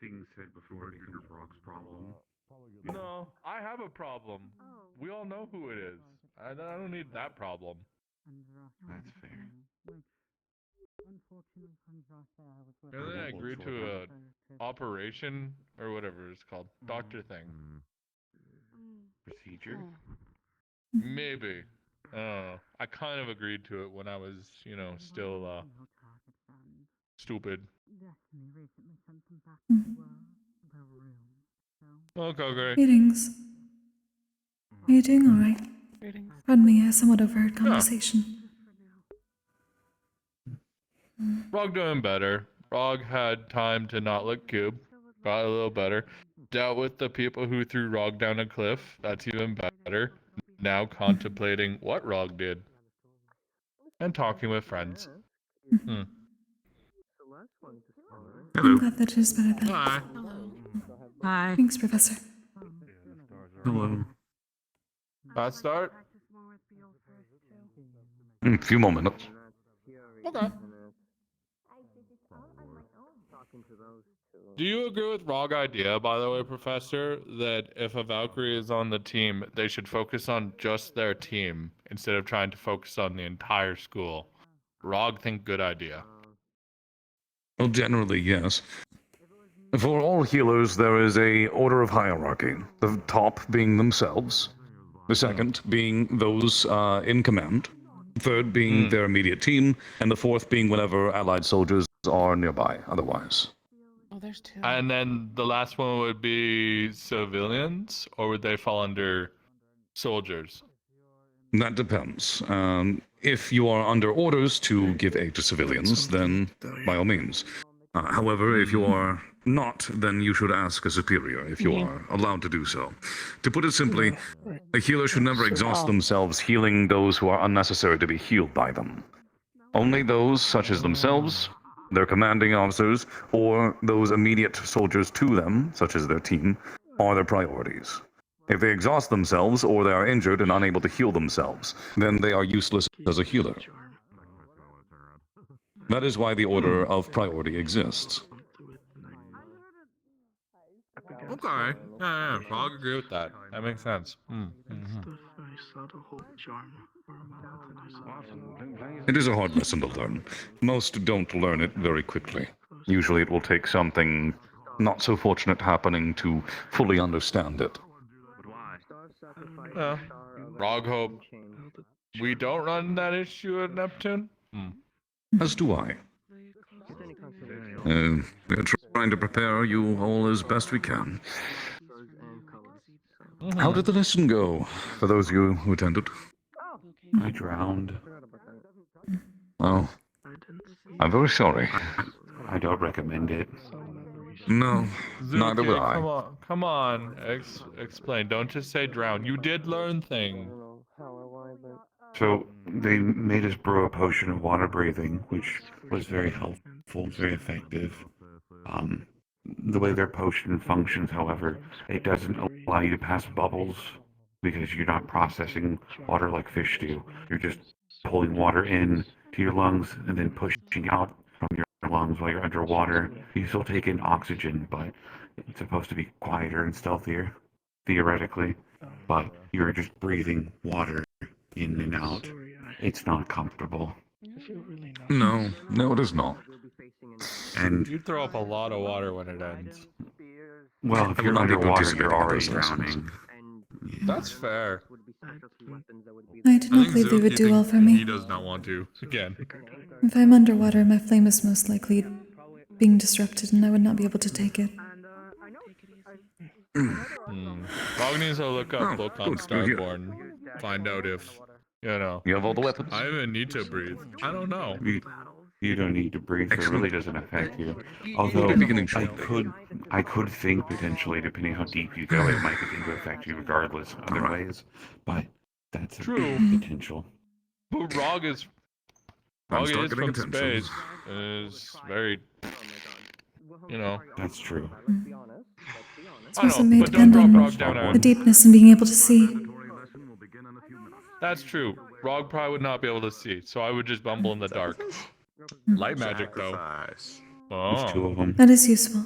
Things said before it becomes Rock's problem. No, I have a problem. We all know who it is. I don't need that problem. That's fair. And then I agreed to a operation or whatever it's called, doctor thing. Procedure? Maybe. I don't know. I kind of agreed to it when I was, still stupid. Oh, Kokkuri. Greetings. Are you doing alright? Greetings. Pardon me, a somewhat overheard conversation. Rog doing better. Rog had time to not look cube. Got a little better. Dealt with the people who threw Rog down a cliff. That's even better. Now contemplating what Rog did. And talking with friends. I'm glad that it is better than. Hi. Hi. Thanks, Professor. Hello. Fast start? In a few more minutes. Okay. Do you agree with Rog idea, by the way, Professor, that if a Valkyrie is on the team, they should focus on just their team instead of trying to focus on the entire school? Rog think good idea. Well, generally, yes. For all healers, there is a order of hierarchy. The top being themselves, the second being those in command, third being their immediate team, and the fourth being whenever allied soldiers are nearby, otherwise. Oh, there's two. And then the last one would be civilians, or would they fall under soldiers? That depends. If you are under orders to give aid to civilians, then by all means. However, if you are not, then you should ask a superior if you are allowed to do so. To put it simply, a healer should never exhaust themselves healing those who are unnecessary to be healed by them. Only those such as themselves, their commanding officers, or those immediate soldiers to them, such as their team, are their priorities. If they exhaust themselves or they are injured and unable to heal themselves, then they are useless as a healer. That is why the order of priority exists. Okay. Yeah, I'll agree with that. That makes sense. It is a hard lesson to learn. Most don't learn it very quickly. Usually it will take something not so fortunate happening to fully understand it. Yeah. Rog hope we don't run that issue at Neptune? As do I. We are trying to prepare you all as best we can. How did the lesson go, for those of you who attended? I drowned. Oh, I'm very sorry. I don't recommend it. No, neither would I. Come on. Explain. Don't just say drown. You did learn things. So they made us brew a potion of water breathing, which was very helpful, very effective. The way their potion functions, however, it doesn't allow you to pass bubbles because you're not processing water like fish do. You're just pulling water in to your lungs and then pushing out from your lungs while you're underwater. You still take in oxygen, but it's supposed to be quieter and stealthier, theoretically. But you're just breathing water in and out. It's not comfortable. No, it is not. And you throw up a lot of water when it ends. well, if I will you're not be underwater, you're participating in already those lessons. drowning. That's fair. I do not believe they would do well for He me. does not want to. Again. If I'm underwater, my flame is most likely being disrupted and I would not be able to take it. Rog needs to look up book on Starborn. Find out if, You have all the weapons? I even need to breathe. I don't know. You don't need to breathe, so it Excellent. really doesn't affect you. Although I could think potentially, depending how deep you go, it might begin to affect you regardless other ways. But that's True. a potential. But Rog is I'm from attention. space. Is very, That's true. It's also may depend on the deepness and being able to see. That's true. Rog probably would not be able to see, so I would just bumble in the dark. Light magic, though. There's two of them. That is useful.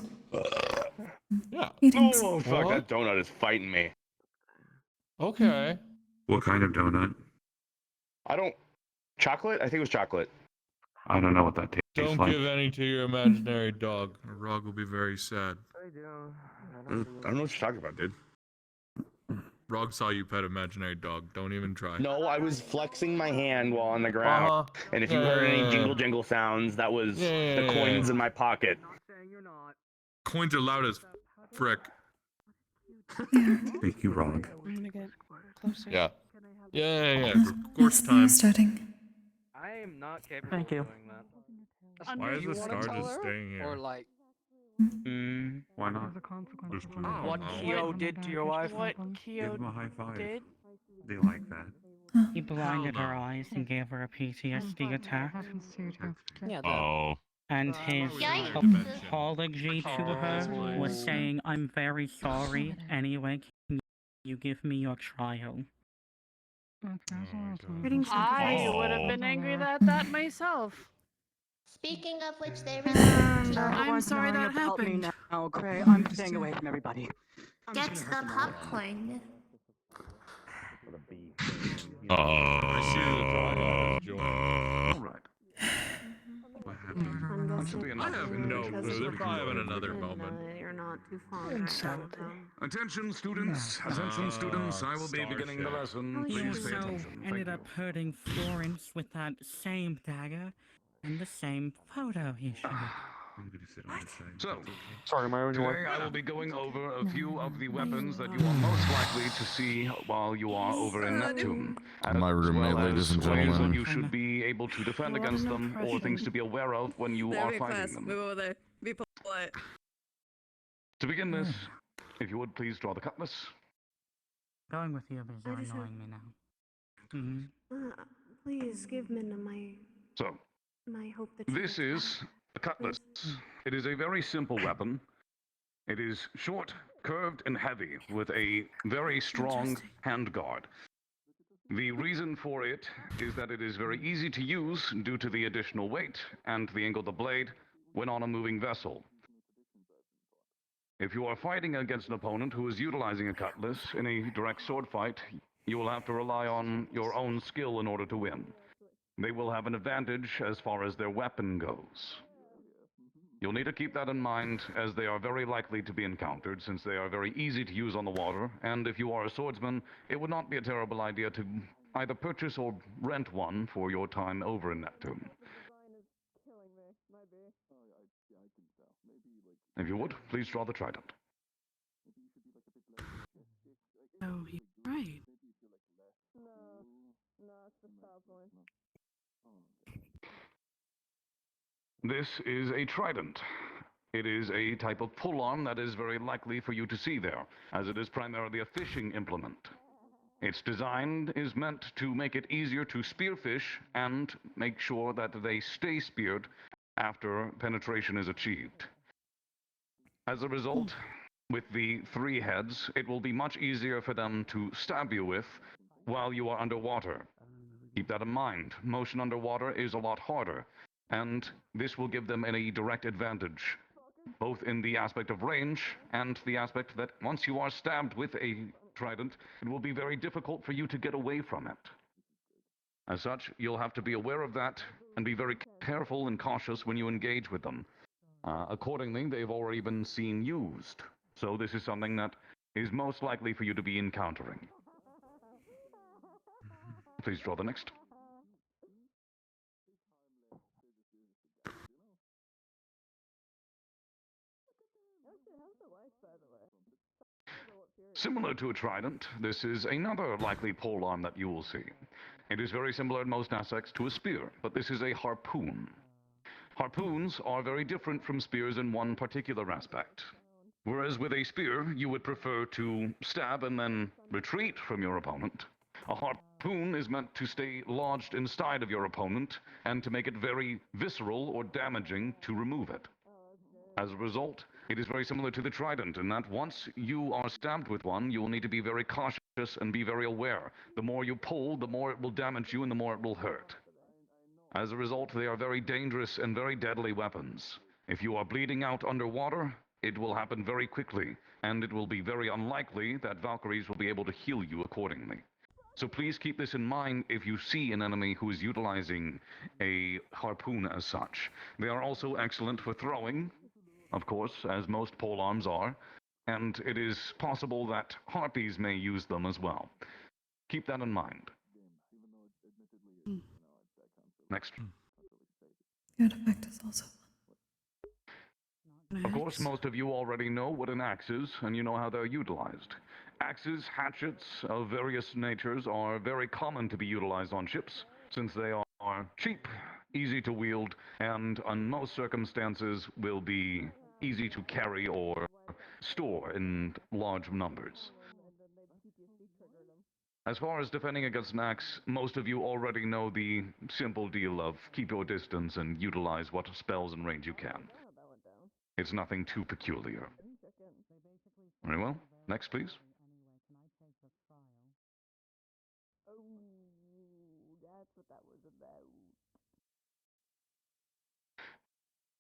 Yeah. Eatings. Oh, fuck, that donut is fighting me. Okay. What kind of donut? Chocolate? I think it was chocolate. I don't know what that tastes Don't like. give any to your imaginary dog, or Rog will be very sad. I don't know what you're talking about, dude. Rog saw you pet imaginary dog. Don't even try. No, I was flexing my hand while on the ground. And if you heard any jingle sounds, that was the coins in my pocket. Coins are loud as frick. Thank you, Rog. I'm gonna get closer. Yeah. Yeah. Yes, they are starting. I am not capable Thank you. of doing that. Why is the star just staying here? Or like, Why not? what Kyo did to your wife? What Give Kyo them a high five. did? They like that. He blinded her eyes and gave her a PTSD attack. Oh. And his Yikes. apology to her was saying, "I'm very sorry. Anyway, can you give me your trial?" I would have been angry at that myself. Speaking of which, there I'm sorry that happened. Now, okay, I'm staying away from everybody. Get the popcorn. What happened? I have no clue. They're probably having another moment. You're not too far. Attention, students. Attention, students. I will be beginning the lesson. He Please pay also attention. ended up hurting Florence with that same dagger and the same photo he showed. So, Sorry, my today I will be going over a few of the weapons that you are most likely to see while you are over in Neptune. My roommate, ladies and Ways that gentlemen. you should be able to defend against them, or things to be aware of when you are fighting them. Move over there. Be polite. To begin this, if you would please draw the cutlass. Going with you because you're annoying me now. Please give Minna my So, hope that this is a cutlass. It is a very simple weapon. It is short, curved, and heavy, with a very strong handguard. The reason for it is that it is very easy to use due to the additional weight and the angle of the blade when on a moving vessel. If you are fighting against an opponent who is utilizing a cutlass in a direct sword fight, you will have to rely on your own skill in order to win. They will have an advantage as far as their weapon goes. You'll need to keep that in mind, as they are very likely to be encountered, since they are very easy to use on the water, and if you are a swordsman, it would not be a terrible idea to either purchase or rent one for your time over in Neptune. If you would, please draw the trident. Oh, he's right. This is a trident. It is a type of pull-on that is very likely for you to see there, as it is primarily a fishing implement. Its design is meant to make it easier to spear fish and make sure that they stay speared after penetration is achieved. As a result, with the 3 heads, it will be much easier for them to stab you with while you are underwater. Keep that in mind. Motion underwater is a lot harder, and this will give them a direct advantage, both in the aspect of range and the aspect that once you are stabbed with a trident, it will be very difficult for you to get away from it. As such, you'll have to be aware of that and be very careful and cautious when you engage with them. Accordingly, they've already been seen used, so this is something that is most likely for you to be encountering. Please draw the next. Similar to a trident, this is another likely polearm that you will see. It is very similar in most aspects to a spear, but this is a harpoon. Harpoons are very different from spears in one particular aspect. Whereas with a spear, you would prefer to stab and then retreat from your opponent. A harpoon is meant to stay lodged inside of your opponent and to make it very visceral or damaging to remove it. As a result, it is very similar to the trident in that once you are stabbed with one, you will need to be very cautious and be very aware. The more you pull, the more it will damage you and the more it will hurt. As a result, they are very dangerous and very deadly weapons. If you are bleeding out underwater, it will happen very quickly, and it will be very unlikely that Valkyries will be able to heal you accordingly. So please keep this in mind if you see an enemy who is utilizing a harpoon as such. They are also excellent for throwing, of course, as most polearms are, and it is possible that harpies may use them as well. Keep that in mind. Next. Good effect is also Of course, most of you already know what an axe is, and you know how they're utilized. Axes, hatchets of various natures are very common to be utilized on ships, since they are cheap, easy to wield, and in most circumstances will be easy to carry or store in large numbers. As far as defending against an axe, most of you already know the simple deal of keep your distance and utilize what spells and range you can. It's nothing too peculiar. Very well. Next, please.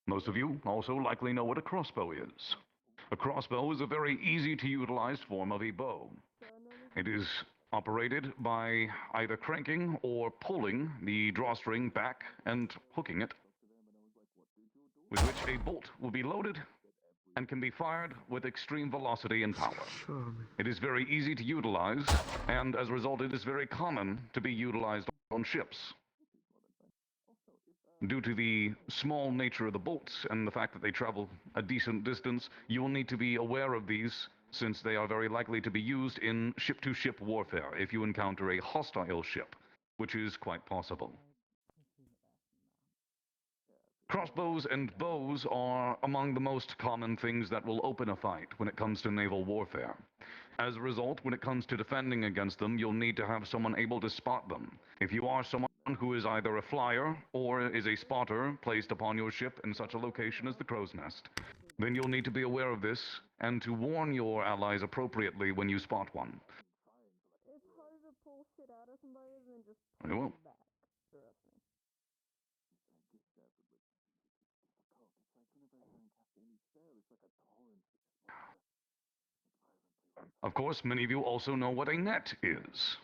Most of you also likely know what a crossbow is. A crossbow is a very easy to utilize form of a bow. It is operated by either cranking or pulling the drawstring back and hooking it, with which a bolt will be loaded and can be fired with extreme velocity and power. It is very easy to utilize, and as a result, it is very common to be utilized on ships. Due to the small nature of the bolts and the fact that they travel a decent distance, you will need to be aware of these, since they are very likely to be used in ship-to-ship warfare if you encounter a hostile ship, which is quite possible. Crossbows and bows are among the most common things that will open a fight when it comes to naval warfare. As a result, when it comes to defending against them, you'll need to have someone able to spot them. If you are someone who is either a flyer or is a spotter placed upon your ship in such a location as the Crow's Nest, then you'll need to be aware of this and to warn your allies appropriately when you spot one. Very well. Of course, many of you also know what a net is.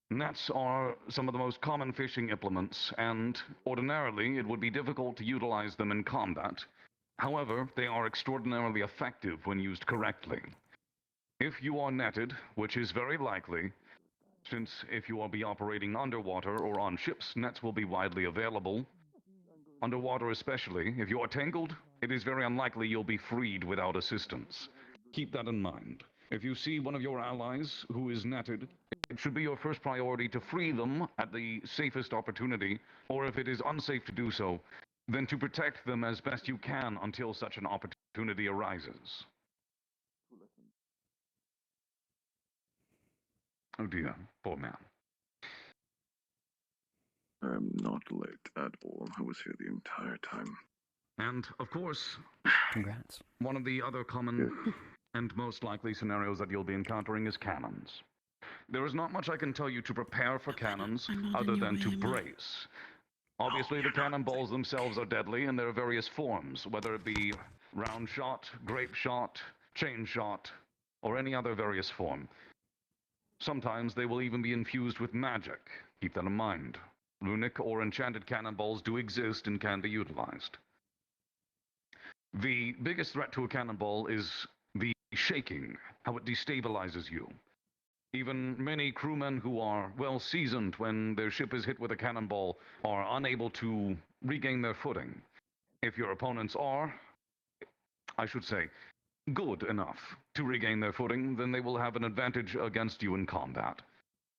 Nets are some of the most common fishing implements, and ordinarily it would be difficult to utilize them in combat. However, they are extraordinarily effective when used correctly. If you are netted, which is very likely, since if you will be operating underwater or on ships, nets will be widely available. Underwater especially, if you are tangled, it is very unlikely you'll be freed without assistance. Keep that in mind. If you see one of your allies who is netted, it should be your first priority to free them at the safest opportunity, or if it is unsafe to do so, then to protect them as best you can until such an opportunity arises. Oh dear, poor man. I'm not late at all. I was here the entire time. And, of course, Congrats. one of the other common and most likely scenarios that you'll be encountering is cannons. There is not much I can tell you to prepare for cannons other than to brace. Obviously, the cannonballs themselves are deadly, and there are various forms, whether it be round shot, grape shot, chain shot, or any other various form. Sometimes they will even be infused with magic. Keep that in mind. Runic or enchanted cannonballs do exist and can be utilized. The biggest threat to a cannonball is the shaking, how it destabilizes you. Even many crewmen who are well seasoned when their ship is hit with a cannonball are unable to regain their footing. If your opponents are, I should say, good enough to regain their footing, then they will have an advantage against you in combat.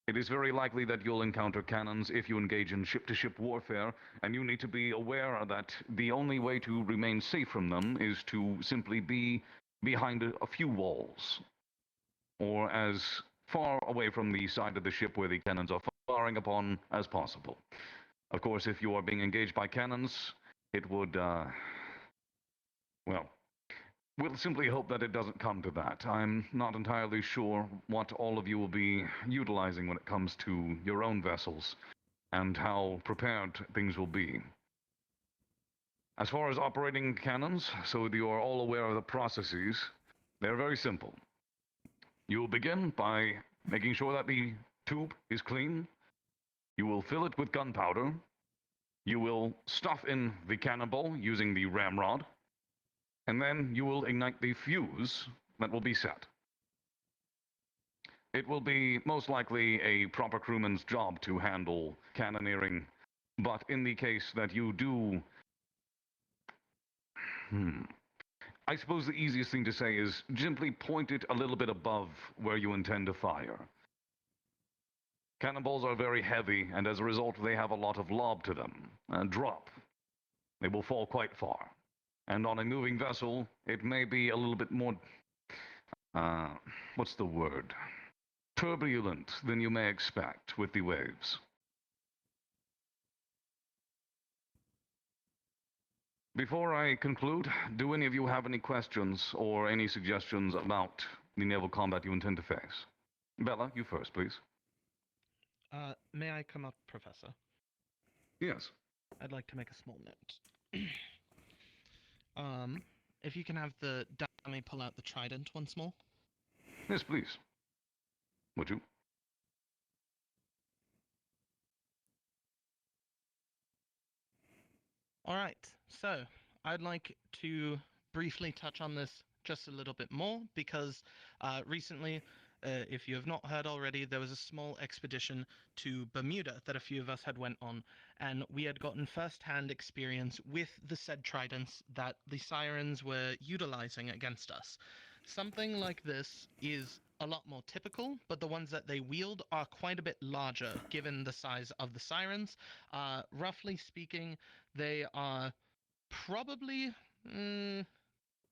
It is very likely that you'll encounter cannons if you engage in ship-to-ship warfare, and you need to be aware that the only way to remain safe from them is to simply be behind a few walls, or as far away from the side of the ship where the cannons are firing upon as possible. Of course, if you are being engaged by cannons, it would, well, we'll simply hope that it doesn't come to that. I'm not entirely sure what all of you will be utilizing when it comes to your own vessels, and how prepared things will be. As far as operating cannons, so that you are all aware of the processes, they're very simple. You will begin by making sure that the tube is clean. You will fill it with gunpowder. You will stuff in the cannonball using the ramrod. And then you will ignite the fuse that will be set. It will be most likely a proper crewman's job to handle cannoneering, but in the case that you do... I suppose the easiest thing to say is simply point it a little bit above where you intend to fire. Cannonballs are very heavy, and as a result they have a lot of lob to them, and drop. They will fall quite far. And on a moving vessel, it may be a little bit more, what's the word? Turbulent than you may expect with the waves. Before I conclude, do any of you have any questions or any suggestions about the naval combat you intend to face? Bella, you first, please. May I come up, Professor? Yes. I'd like to make a small note. If you can have the dummy pull out the trident once more. Yes, please. Would you? Alright, so I'd like to briefly touch on this just a little bit more because recently, if you have not heard already, there was a small expedition to Bermuda that a few of us had went on, and we had gotten first-hand experience with the said tridents that the sirens were utilizing against us. Something like this is a lot more typical, but the ones that they wield are quite a bit larger given the size of the sirens. Roughly speaking, they are probably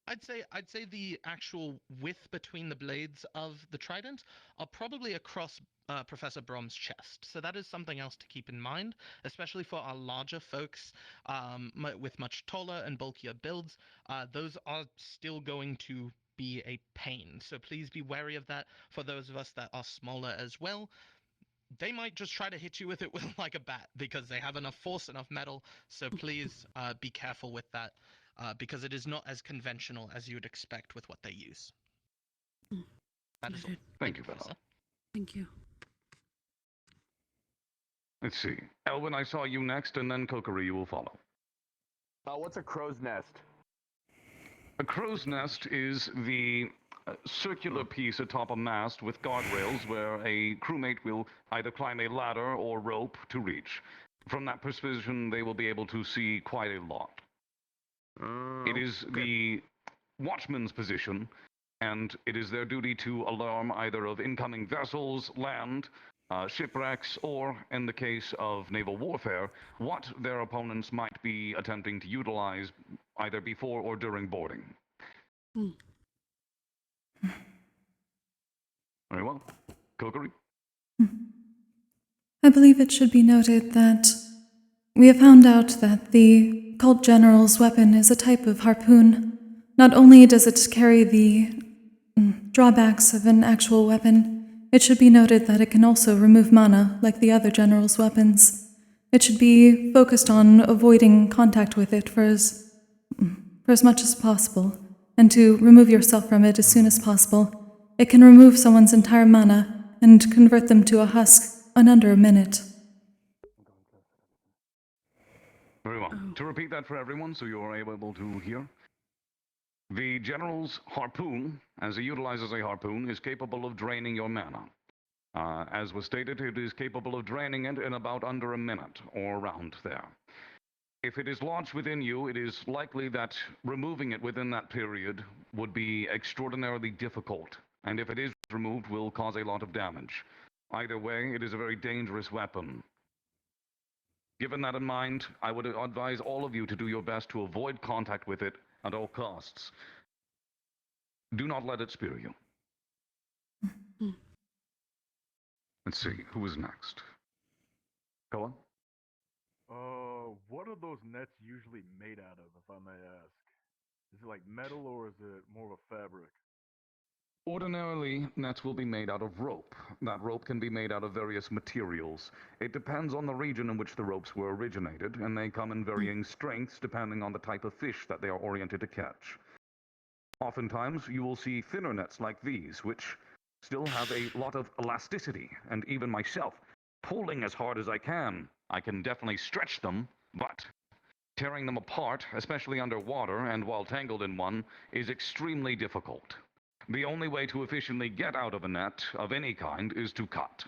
I'd say the actual width between the blades of the trident are probably across Professor Brom's chest. So that is something else to keep in mind, especially for our larger folks with much taller and bulkier builds. Those are still going to be a pain. So please be wary of that. For those of us that are smaller as well, they might just try to hit you with it with like a bat because they have enough force, enough metal. So please be careful with that because it is not as conventional as you would expect with what they use. That is all. Thank you, Bella. Thank you. Let's see. Elwin, I saw you next, and then Kokkuri, you will follow. What's a crow's nest? A crow's nest is the circular piece atop a mast with guardrails where a crewmate will either climb a ladder or rope to reach. From that position, they will be able to see quite a lot. It is the watchman's position, and it is their duty to alarm either of incoming vessels, land, shipwrecks, or, in the case of naval warfare, what their opponents might be attempting to utilize either before or during boarding. Very well. Kokkuri? I believe it should be noted that we have found out that the cult general's weapon is a type of harpoon. Not only does it carry the drawbacks of an actual weapon, it should be noted that it can also remove mana like the other general's weapons. It should be focused on avoiding contact with it for as much as possible, and to remove yourself from it as soon as possible. It can remove someone's entire mana and convert them to a husk in under a minute. Very well. To repeat that for everyone so you are able to hear. The General's harpoon, as he utilizes a harpoon, is capable of draining your mana. As was stated, it is capable of draining it in about under a minute, or around there. If it is lodged within you, it is likely that removing it within that period would be extraordinarily difficult, and if it is removed, will cause a lot of damage. Either way, it is a very dangerous weapon. Given that in mind, I would advise all of you to do your best to avoid contact with it at all costs. Do not let it spear you. Let's see, who is next? Koa? What are those nets usually made out of, if I may ask? Is it like metal or is it more of a fabric? Ordinarily, nets will be made out of rope. That rope can be made out of various materials. It depends on the region in which the ropes were originated, and they come in varying strengths depending on the type of fish that they are oriented to catch. Oftentimes, you will see thinner nets like these, which still have a lot of elasticity, and even myself, pulling as hard as I can definitely stretch them, but tearing them apart, especially underwater and while tangled in one, is extremely difficult. The only way to efficiently get out of a net of any kind is to cut.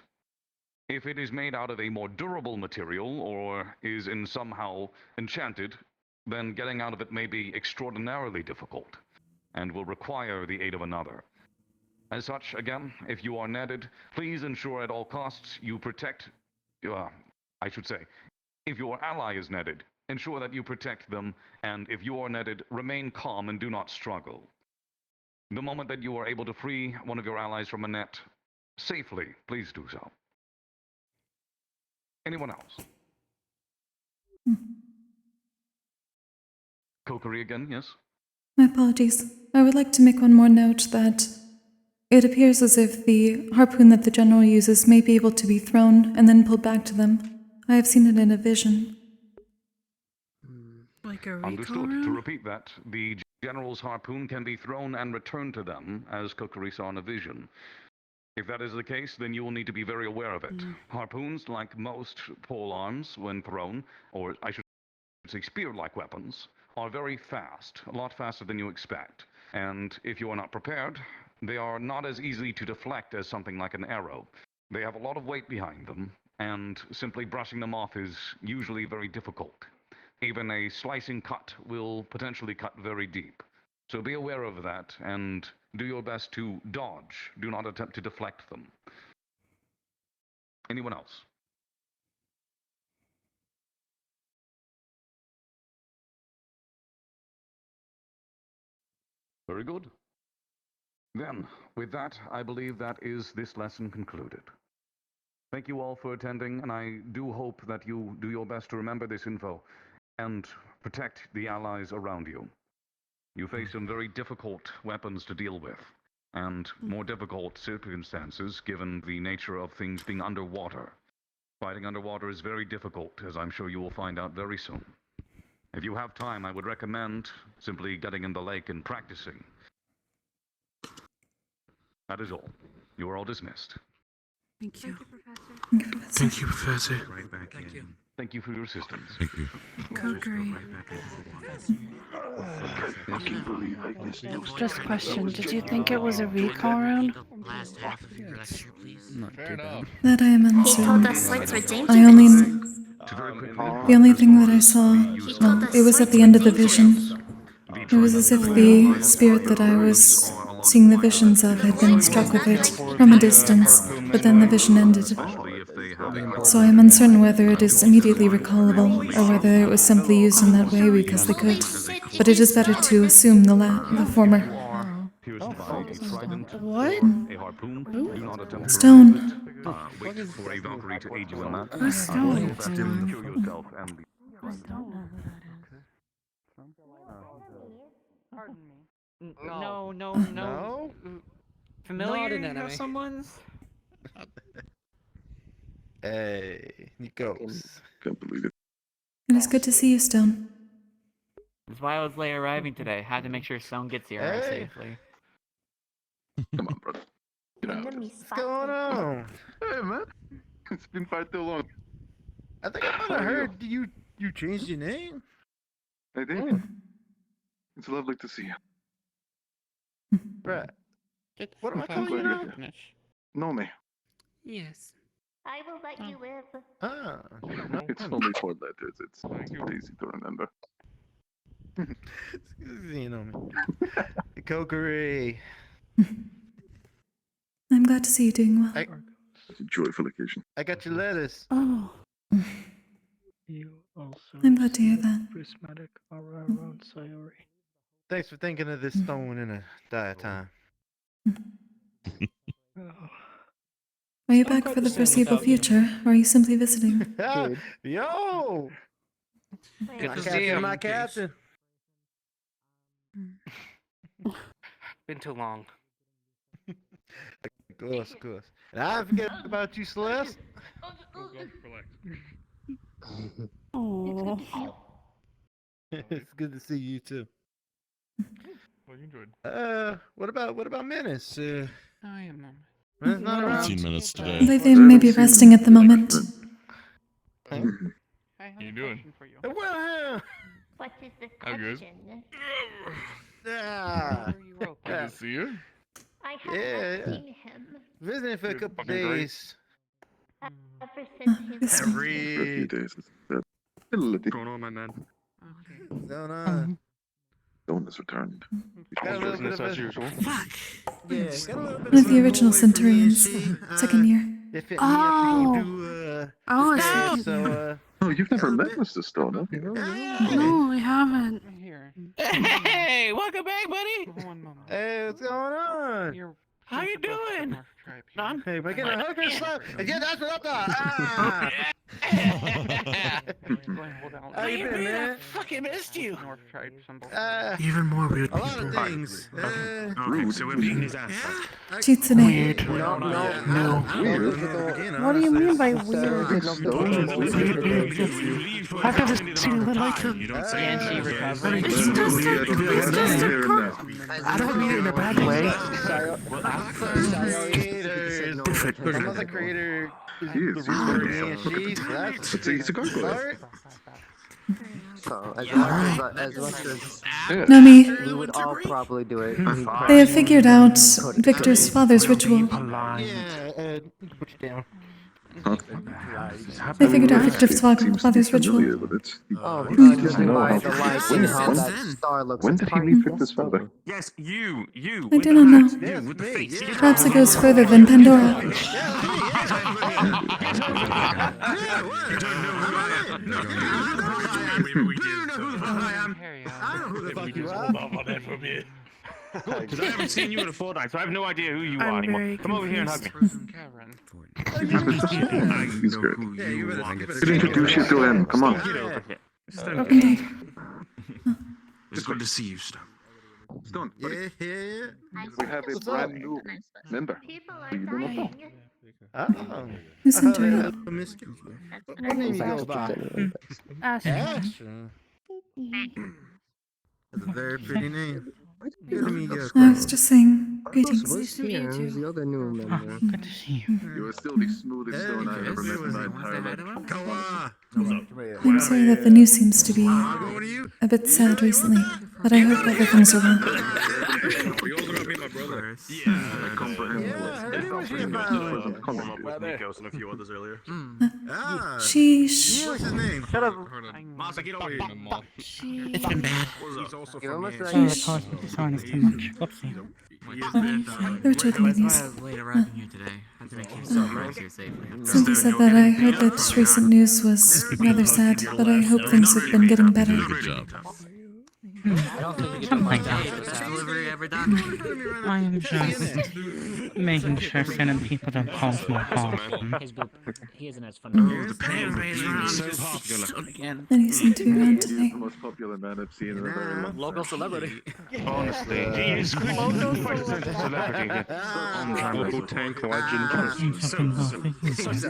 If it is made out of a more durable material or is somehow enchanted, then getting out of it may be extraordinarily difficult and will require the aid of another. As such, again, if you are netted, please ensure at all costs you protect, if your ally is netted, ensure that you protect them, and if you are netted, remain calm and do not struggle. The moment that you are able to free one of your allies from a net safely, please do so. Anyone else? Kokkuri again, yes? My apologies. I would like to make one more note that it appears as if the harpoon that the general uses may be able to be thrown and then pulled back to them. I have seen it in a vision. Like a Understood. To repeat that, the General's harpoon can be thrown and returned to them, as Kokkuri saw in a vision. If that is the case, then you will need to be very aware of it. Harpoons, like most pole arms when thrown, or I should say spear-like weapons, are very fast, a lot faster than you expect. And if you are not prepared, they are not as easy to deflect as something like an arrow. They have a lot of weight behind them, and simply brushing them off is usually very difficult. Even a slicing cut will potentially cut very deep. So be aware of that and do your best to dodge. Do not attempt to deflect them. Anyone else? Very good. Then, with that, I believe that is this lesson concluded. Thank you all for attending, and I do hope that you do your best to remember this info and protect the allies around you. You face some very difficult weapons to deal with, and more difficult circumstances given the nature of things being underwater. Fighting underwater is very difficult, as I'm sure you will find out very soon. If you have time, I would recommend simply getting in the lake and practicing. That is all. You are all dismissed. Thank you. Thank you, Professor. Right back Thank you. Thank you for your assistance. Thank you. Kokkuri. Just a question. Did you think it was a recall round? Last half of your lecture, please. Not too bad. That I am He uncertain. told us slates were dangerous. The only thing that I saw, well, it was at the end of the vision. It was as if the spirit that I was seeing the visions of had been struck with it from a distance, but then the vision ended. So I am uncertain whether it is immediately recallable, or whether it was simply used in that way because they could. But it is better to assume the former. What? Stone. wait for a Valkyrie to aid you in that. Who's Stone? Secure yourself and the... I don't know who that is. Pardon me. No. No? Familiar? Not an You know enemy. someone's? Hey, Nikos. Can't believe it. It is good to see you, Stone. That's why I was late arriving today. Had to make sure Stone gets here safely. Come on, brother. Get out. What's going on? Hey, man. It's been far too long. I think I might have heard you changed your name. I did. It's lovely to see you. Right. What am I I'm calling you glad now? you're here. Know me. Yes. I will let you live. Ah. It's only 4 letters. It's easy to remember. You know me. Kokkuri. I'm glad to see you doing well. It's a joyful occasion. I got your lettuce. Oh. You also I'm glad to hear that. prismatic aura around Sayori. Thanks for thinking of this stone in a dire time. Are you back for the foreseeable future, or are you simply visiting? Yo! Good My to see captain, you. my captain. Been too long. Of course. And I forget about you, Celeste. Oh. It's good to see you too. Well, you enjoyed. What about Menace? I am. Menace not around. 15 minutes I today. believe they may be resting at the moment. I have you a doing? question for you. Well, What is the How good? question? yeah. Good to see you. I have Yeah. not seen him Visiting for a couple fucking great. days. ever since his For a few days. Ability. Going on, my man. What's going on? Stone has returned. Got a little bit of Business a... as usual. Yeah, got a little bit One of the original Centurions, second year. If it Oh. me, I do Oh, this I bit, see. so Oh, you've never met Mr. Stone, have you? No, I haven't. Here. Hey, welcome back, buddy. One moment. Hey, what's going on? You're How you doing? None? Hey, we're getting a hooker slap. Yeah, that's what I thought. Ah. How you been, man? Fucking missed you. North tribe symbol. Even more weird. A lot of things. Okay, so we're beating his ass. Chitsune. Weird. No. What do you mean by weird? I've never seen a little like him. You don't say And she recovered. It's just a I don't mean it in a bad way. Different. Another creator is He is. the He's ruler wonderful. and she's left. He's a gargoyle. So, as much as Nami, we would all probably do it. they have figured out Victor's father's ritual. Yeah, put you down. They figured out Victor's father's ritual. Oh, He because doesn't you know by how the to- light when- and how when- that star looks. When it's did he quite meet Victor's father? Yes, you. I do not know. You with the face. Perhaps it goes further than Pandora. I know who the fuck you are. Because I haven't seen you in a fortnight, so I have no idea who you I'm are anymore. very Come over here and hug me. He's good. Yeah, you better Could introduce you to him. Come on. Indeed. It's good to see you, Stone. Stone, buddy. Yeah. We have a brand new member. People are You do not know. dying. Oh. Who's Centurion? What name you go by? Astro. That's a very pretty name. Good to meet you. I was just saying greetings. Nice to meet you too. The other new member. Good to see you. You are still the smoothest stone I ever met in my entire life. I'm sorry that the news seems to be a bit sad recently, but I hope other things are well. You also got to meet my brother. I comprehend. Nikos and a few others earlier. Sheesh. What's his name? Shut up. Masa, get over here. It's been bad. He's also You're from almost here. like Sorry to cause me dishonest too much. Whoopsie. They were told me these. Late arriving here today. Had to make sure someone arrives here safely. Simply said that I heard that recent news was rather sad, but I hope things have been getting better. Good job. I don't think you can like that. Is delivery ever done? I'm just making sure certain people don't cause more harm. He isn't as fun. Oh, the pale mage is so popular. Again. And he seemed to be around He's today. the most popular man I've seen in a very long Local time. celebrity. Honestly, he is quite a celebrity, yet local tank legend. So lovely. Here's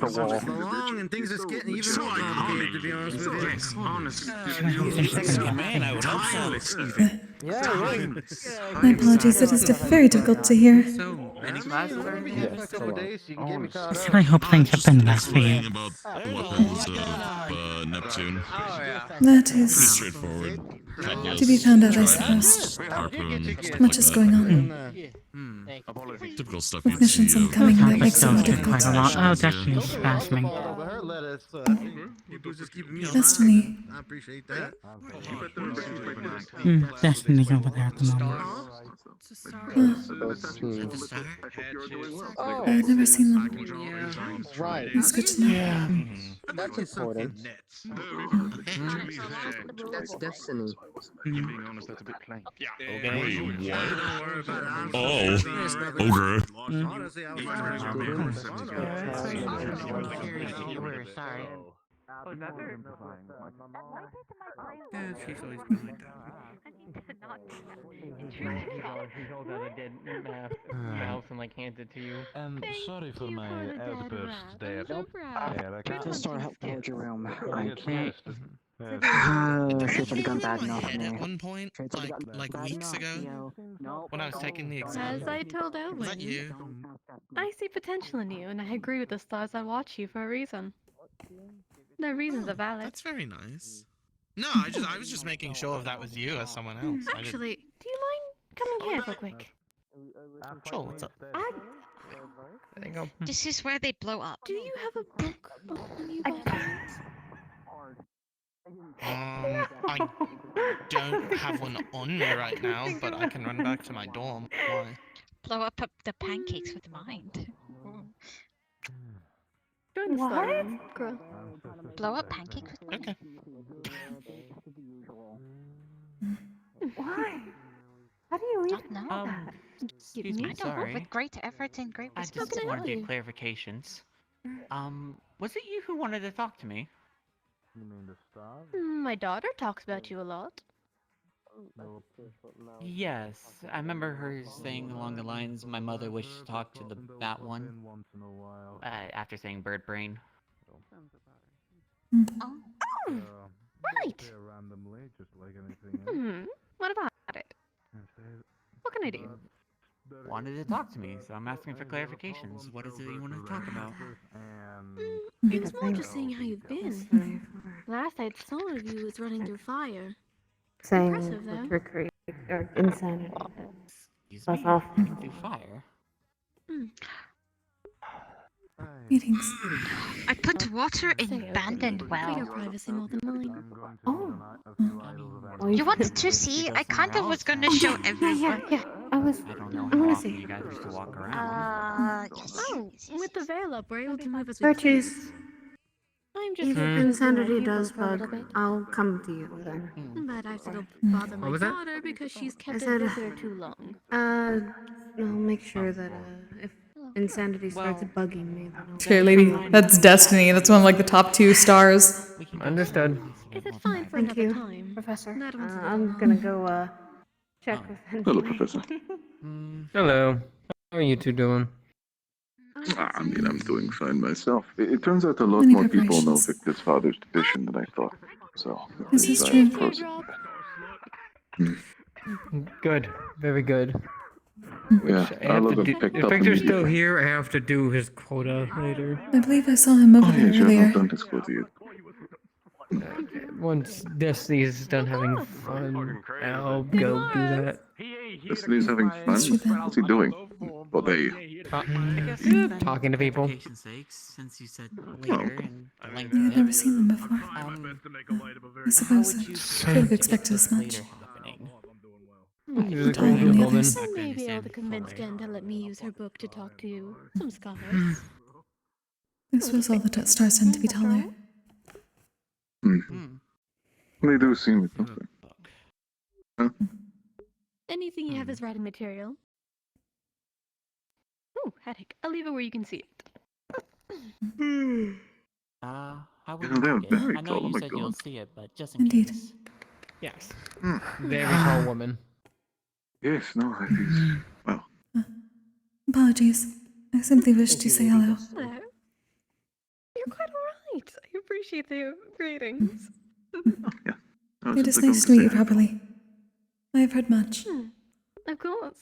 the wall. And things are getting even more complicated, to be honest with you. Yes, honestly. Man, I would hope so. My apologies, it is very difficult to hear. So many classes are Yeah, I hope things have been less for you. About the weapons of Neptune. That Pretty is straightforward. Cutlass, to be found out, I trident, suppose. harpoon, Much is going on. typical stuff With you'd missions see of incoming, that makes it more difficult. Quite a lot. Oh, Destiny's spasming. Destiny. I appreciate that. Destiny's over there at the moment. I've never seen them. Right. That's good to know. Yeah. That's important. That's destiny. Being honest, that's a bit plain. Wait, what? Oh, ogre. Honestly, I was Sorry. Yeah, she's always been like that. He's all that I did mouse and like handed to you. Sorry for my outburst there. Just start help towards your realm. Okay. Should have gone bad enough. At one point, like weeks ago, when I was taking the exam. As I told Was Owen, that you? I see potential in you, and I agree with the stars I watch you for a reason. The reasons are valid. That's very nice. No, I was just making sure if that was you or someone else. Actually, do you mind coming here real quick? Sure, what's up? There you go. This is where they blow up. Do you have a book on you by chance? I don't have one on me right now, but I can run back to my dorm. Why? Blow up the pancakes with mind. Join the slime, girl. Blow up pancakes with mind. Okay. Why? How do you even know that? Excuse me, I don't know, sorry. with great effort and great I responsibility. just want to get clarifications. Was it you who wanted to talk to me? You mean the star? My daughter talks about you a lot. Yes, I remember her saying along the lines, my mother wished to talk to that one. After saying bird brain. Oh, right. What about it? What can I do? Wanted to talk to me, so I'm asking for clarifications. What is it you want to talk about? It was more just seeing how you've been. Last I saw of you was running through fire. Saying Impressive, though. trickery or insanity. Excuse That's me, off. running through fire? Meetings. I put water in abandoned For well. your privacy more than mine. Oh. You wanted to see? I kind of was gonna show everyone. Yeah. I don't know how wanna often see. you guys used to walk around. Yes. Oh, with the veil up, we're able to move as we Virtues. please. I'm just If hoping insanity to does for a little bug, bit. I'll come to you then. But I have to go bother my was that? daughter because she's kept I it said, with her too long. I'll make sure that if insanity starts bugging me, then I'll Cheer, lady. That's Destiny. That's one of like the top 2 stars. Understood. Is it fine for Thank another you, time? Professor. That one's I'm gonna go check with Hello, Professor. Hello. How are you two doing? I mean, I'm doing fine myself. It turns out a lot Many more people know preparations. Victor's father's tradition than I thought. So, This is I true. proceed. Good. Very good. Yeah, all of them picked If up Victor's still immediately. here, I have to do his quota later. I believe I saw him over Oh, there yes, you have earlier. not done this for you. Once Destiny's done having fun, I'll go do that. Destiny's having fun? What's he doing? Well, they... Talking to people. Since you said Oh. later and linked I've it. never seen them before. I suppose I could have expected as much. There's a Time cool and the woman. others. I may be able to convince Jen to let me use her book to talk to you. Some scholars. This was all the stars tend to be taller. They do seem something. Huh? Anything you have is writing material. Ooh, headache. I'll leave it where you can see it. How You will know, you they're mark it? very I know tall, oh you my said you'll god. see it, but just in Indeed. case. Yes. Hmm. Very tall woman. Yes, no, it is. Well, Apologies. I simply wish to say hello. Hello. You're quite alright. I appreciate the greetings. I was It is simply nice to going meet you say hello. properly. I have heard much. Of course.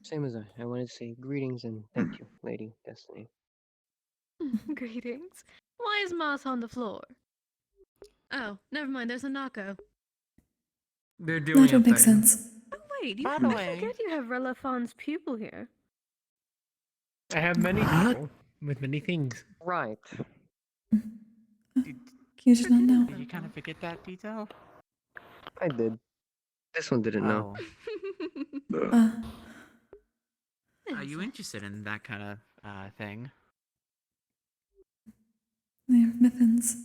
Same as I wanted to say greetings and thank you, Lady Destiny. Greetings. Why is Mars on the floor? Oh, never mind. There's a Nako. They're doing That would make thing. sense. Oh wait, By the I way, forget you have Relafon's pupil here. I have many people with many things. Right. You did not know. did you kind of forget that detail? I did. This one didn't know. Are you interested in that kind of thing? They're Mithans.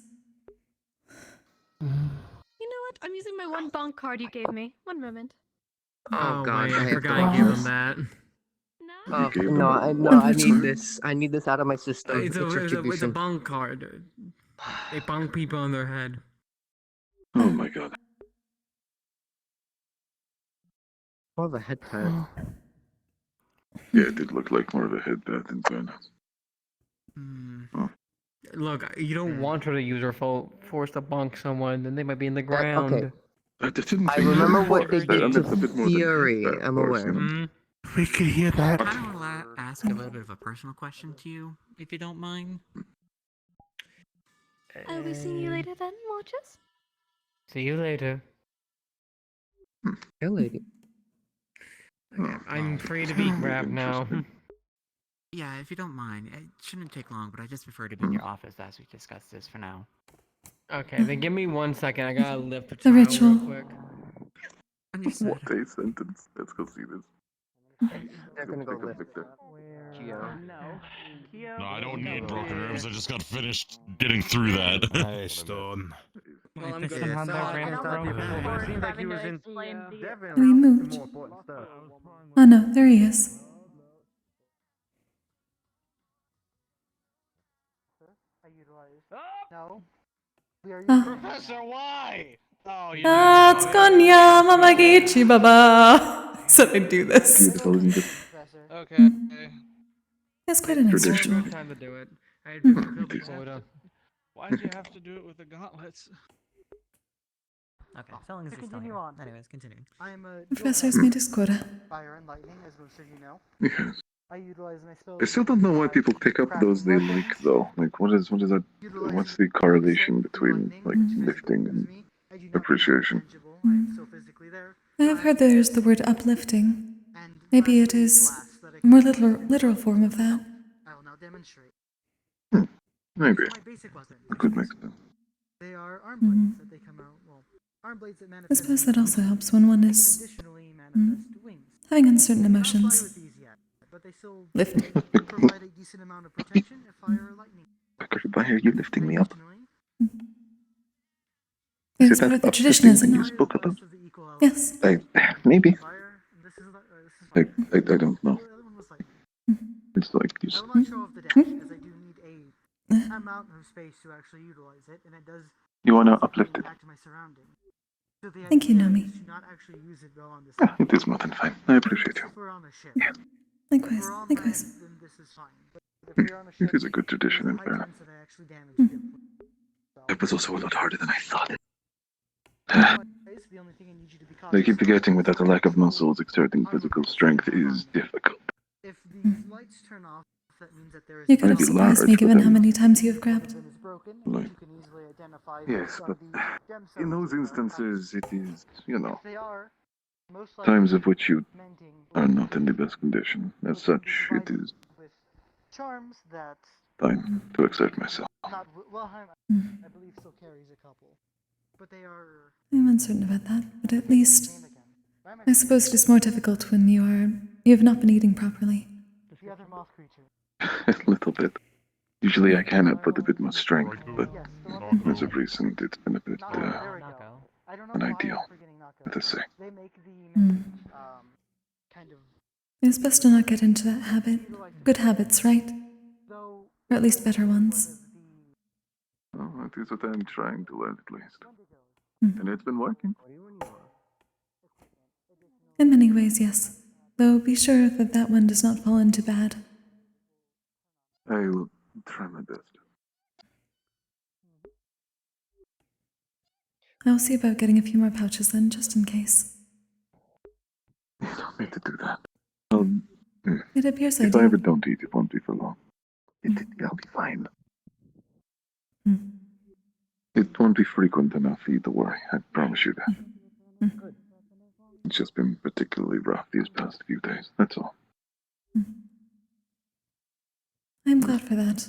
You know what? I'm using my one bonk card you gave me. One moment. Oh God, wait, I I have forgot to I watch gave this. him that. Oh, gave no, them I need this. I need this out of my system. It's a retribution. bunk card. They bonk people on their head. Oh my god. More of a head pat. Yeah, it did look like more of a head pat in fairness. Look, you don't want her to use her force to bonk someone, then they might be in the ground. Okay. I didn't I think remember that what they force. did That's a bit to more than Fury. head pat I'm force, aware. you know? We could hear that. I kind of want to ask a little bit of a personal question to you, if you don't mind. I'll be seeing you later then, Watchers. See you later. Hey, lady. Okay, I'm free to be grabbed now. Yeah, if you don't mind. It shouldn't take long, but I just prefer to be in your office as we discuss this for now. Okay, then give me 1 second. I gotta lift the The child ritual. real quick. Understood. What a sentence. Let's go see this. They're gonna go Pick up lift. Victor. No, I don't need broken ribs. I just got finished getting through that. Hey, Stone. Well, I'm good. somehow their brains broke. It seemed like he was in Have you moved? Oh no, there he is. No. Ah. Professor, why? Oh, you Konya Mamagichi Baba. I said I'd do this. Beautiful, isn't it? Okay. It's quite a nice Tradition. ritual. time to do it. I had to fulfill the quota. Why'd you have to do it with the gauntlets? Okay, felons are still here. Anyways, continue. Professor's made his quota. Fire and lightning, as most of you know. Yes. I utilize my spells. I still don't know why people pick up those they like, though. Like, what is that? What's the correlation between, like, lifting and appreciation? I have heard there's the word uplifting. Maybe it is a more literal form of that. I will now demonstrate. Maybe. My basic weapon. It could make sense. They are arm blades that they come out. Well, arm blades that I manifest. suppose that also helps when one is having uncertain emotions. But they still Lift. provide a decent amount of protection if fire or lightning. Why are you lifting me up? It's part of the tradition, isn't you it? spoke about? Yes. Maybe. I don't know. It's like you. I will not show off the dash, as I do need a amount of space to actually utilize it, and it does. You wanna uplift it? Back to my surroundings. So the Thank you, idea Nomi. is to not actually use it while on the Yeah, it is more than fine. I appreciate you. If we're on a ship. Yeah. Likewise, If we're on likewise. land, then this is fine. But if we're on a ship, It is a good tradition, in there's a high fairness. chance that I actually damage the ship. It was also a lot harder than I thought. The only thing I need you to be I cautious keep of forgetting is without a lack of muscles, exerting physical strength is difficult. if these lights turn off, that means that there is You could have Maybe surprised large, me but given how then- many times you have grabbed. Like, you can easily identify yes, but in those instances, it is, if they are most likely times of which you mending are not in the best condition. As such, it is with charms that fine to exert myself. not well I believe still carries a couple. But they are I'm uncertain about that, but at least I suppose it is more difficult when you have not been eating properly. the other moth creature. A little bit. Usually I can output a bit more strength, but as of recent, it's been a bit unideal, let us say. It's best to not get into that habit. Good habits, right? Or at least better ones. Oh, that is what I'm trying to learn at least. Mm. And it's been working. In many ways, yes. Though be sure that that one does not fall into bad. I'll try my best. I'll see about getting a few more pouches then, just in case. You don't need to do that. It appears I if do. I ever don't eat, it won't be for long. I'll be fine. Mm. It won't be frequent enough for you to worry, I promise you that. Mm. It's just been particularly rough these past few days, that's all. I'm glad for that.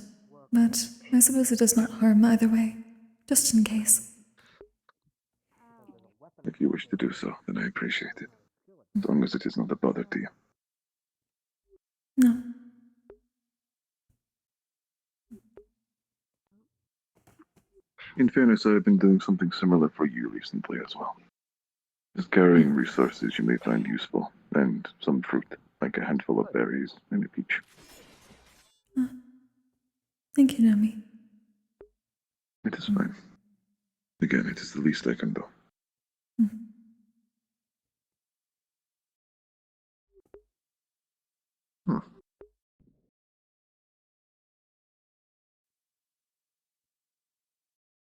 But I suppose it does not harm either way. Just in case. If you wish to do so, then I appreciate it. As long as it is not a bother to you. No. In fairness, I have been doing something similar for you recently as well. Just carrying resources you may find useful, and some fruit, like a handful of berries and a peach. Thank you, Nomi. It is fine. Again, it is the least I can do.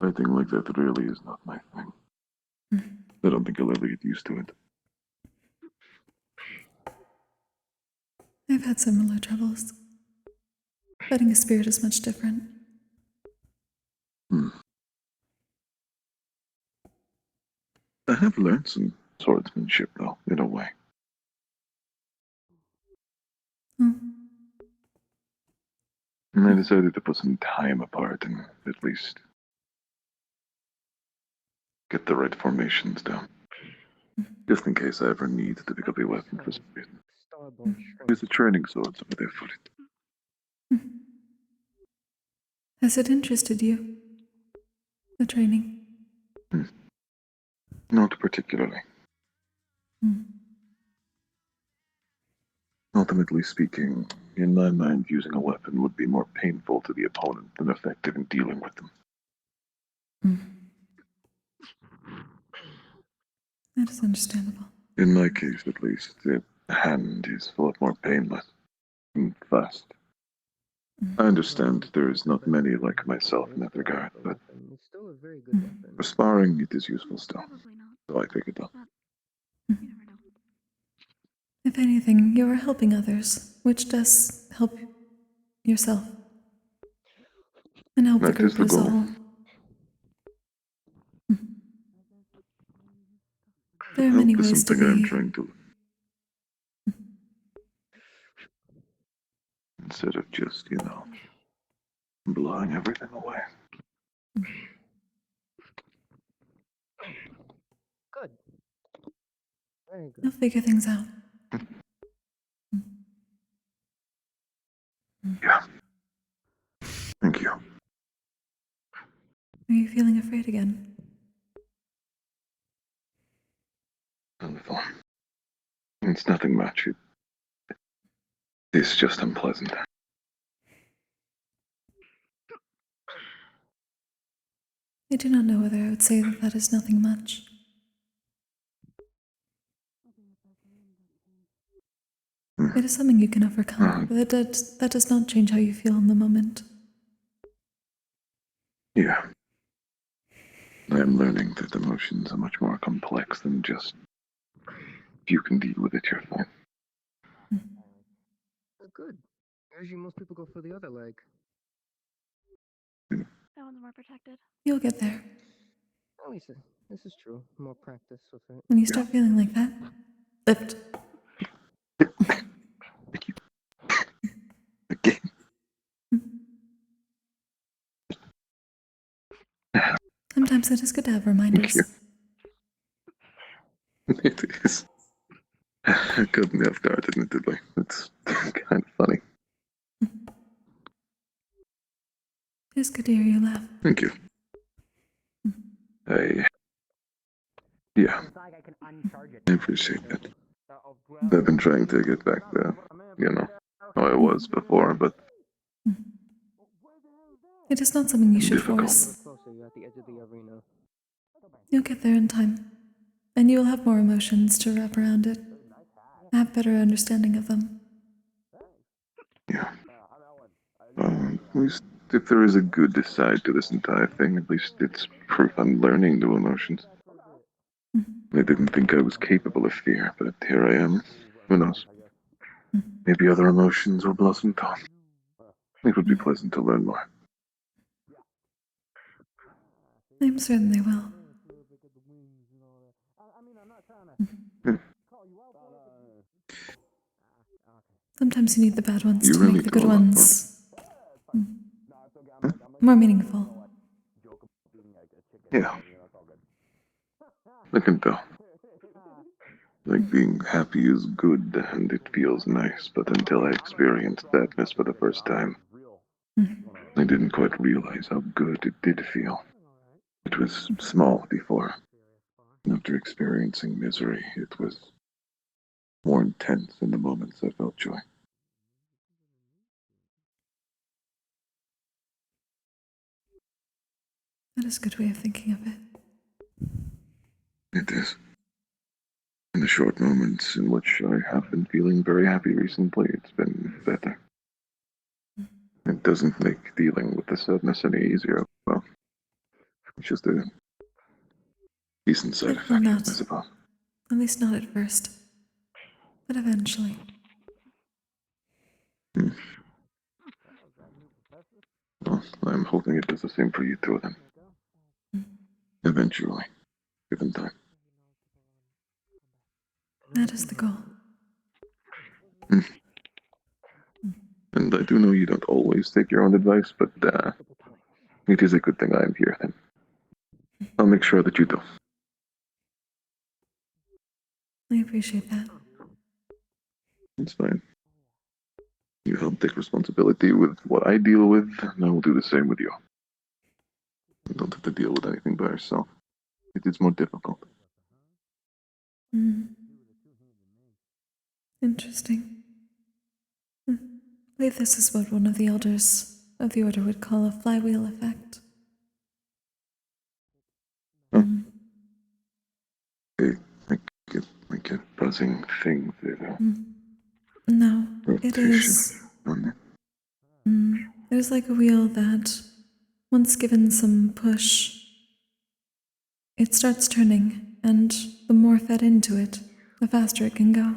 Fighting like that really is not my thing. I don't think I'll ever get used to it. I've had similar troubles. Fighting a spirit is much different. I have learned some swordsmanship, though, in a way. And I decided to put some time apart and at least get the right formations down. Just in case I ever need to pick up a weapon for some reason. Use the training swords over there for it. Has it interested you? The training? Not particularly. Ultimately speaking, in my mind, using a weapon would be more painful to the opponent than effective in dealing with them. That is understandable. In my case, at least, the hand is a lot more painless and fast. I understand there is not many like myself in that regard, but for sparring, it is useful still. So I pick it up. If anything, you are helping others, which does help yourself. And help the That is group the as a goal. whole. There are many Help is ways to something I'm be. trying to instead of just, blowing everything away. Good. Very good. You'll figure things out. Yeah. Thank you. Are you feeling afraid again? Wonderful. It's nothing much. It's just unpleasant. I do not know whether I would say that that is nothing much. It is something you can overcome, but that does not change how you feel in the moment. Yeah. I am learning that emotions are much more complex than just if you can deal with it, you're fine. Good. Usually most people go for the other leg. That one's more protected. You'll get there. At least this is true. More practice with it. When you start feeling like that, lift. Sometimes it is good to have reminders. It is. I caught me off guard, admittedly. It's kind of funny. It is good to hear you laugh. Thank you. Yeah, I appreciate that. I've been trying to get back to, how I was before, but It is not something you should difficult. force. Closer, you're at the edge of the arena. You'll get there in time, and you will have more emotions to wrap around it. Have better understanding of them. Yeah. At least if there is a good side to this entire thing, at least it's proof I'm learning new emotions. I didn't think I was capable of fear, but here I am. Who knows? Maybe other emotions will blossom too. It would be pleasant to learn more. I'm certain they will. Sometimes you need the bad ones You to really make the do good a lot more. ones more meaningful. Yeah. I can tell. Like being happy is good and it feels nice, but until I experienced sadness for the first time, I didn't quite realize how good it did feel. It was small before. After experiencing misery, it was more intense in the moments I felt joy. That is a good way of thinking of it. It is. In the short moments in which I have been feeling very happy recently, it's been better. It doesn't make dealing with the sadness any easier. Well, it's just a decent side It will effect, not. I suppose. At least not at first. But eventually. Well, I'm hoping it does the same for you too, then. Eventually. Given time. That is the goal. And I do know you don't always take your own advice, but it is a good thing I am here, then. I'll make sure that you do. I appreciate that. It's fine. You help take responsibility with what I deal with, and I will do the same with you. You don't have to deal with anything by yourself. It is more difficult. Interesting. I believe this is what one of the elders of the order would call a flywheel effect. I get buzzing things that No, it rotation is. on it. It is like a wheel that, once given some push, it starts turning, and the more fed into it, the faster it can go.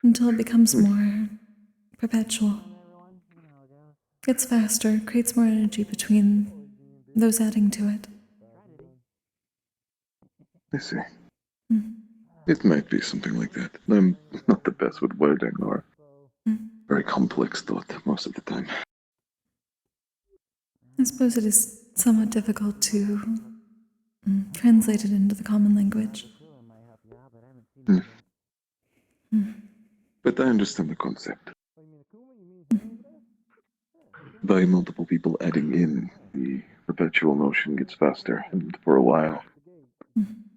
Until it becomes more perpetual. Gets faster, creates more energy between those adding to it. I see. It might be something like that. I'm not the best with wording or very complex thought most of the time. I suppose it is somewhat difficult to translate it into the common language. But I understand the concept. By multiple people adding in, the perpetual motion gets faster, and for a while,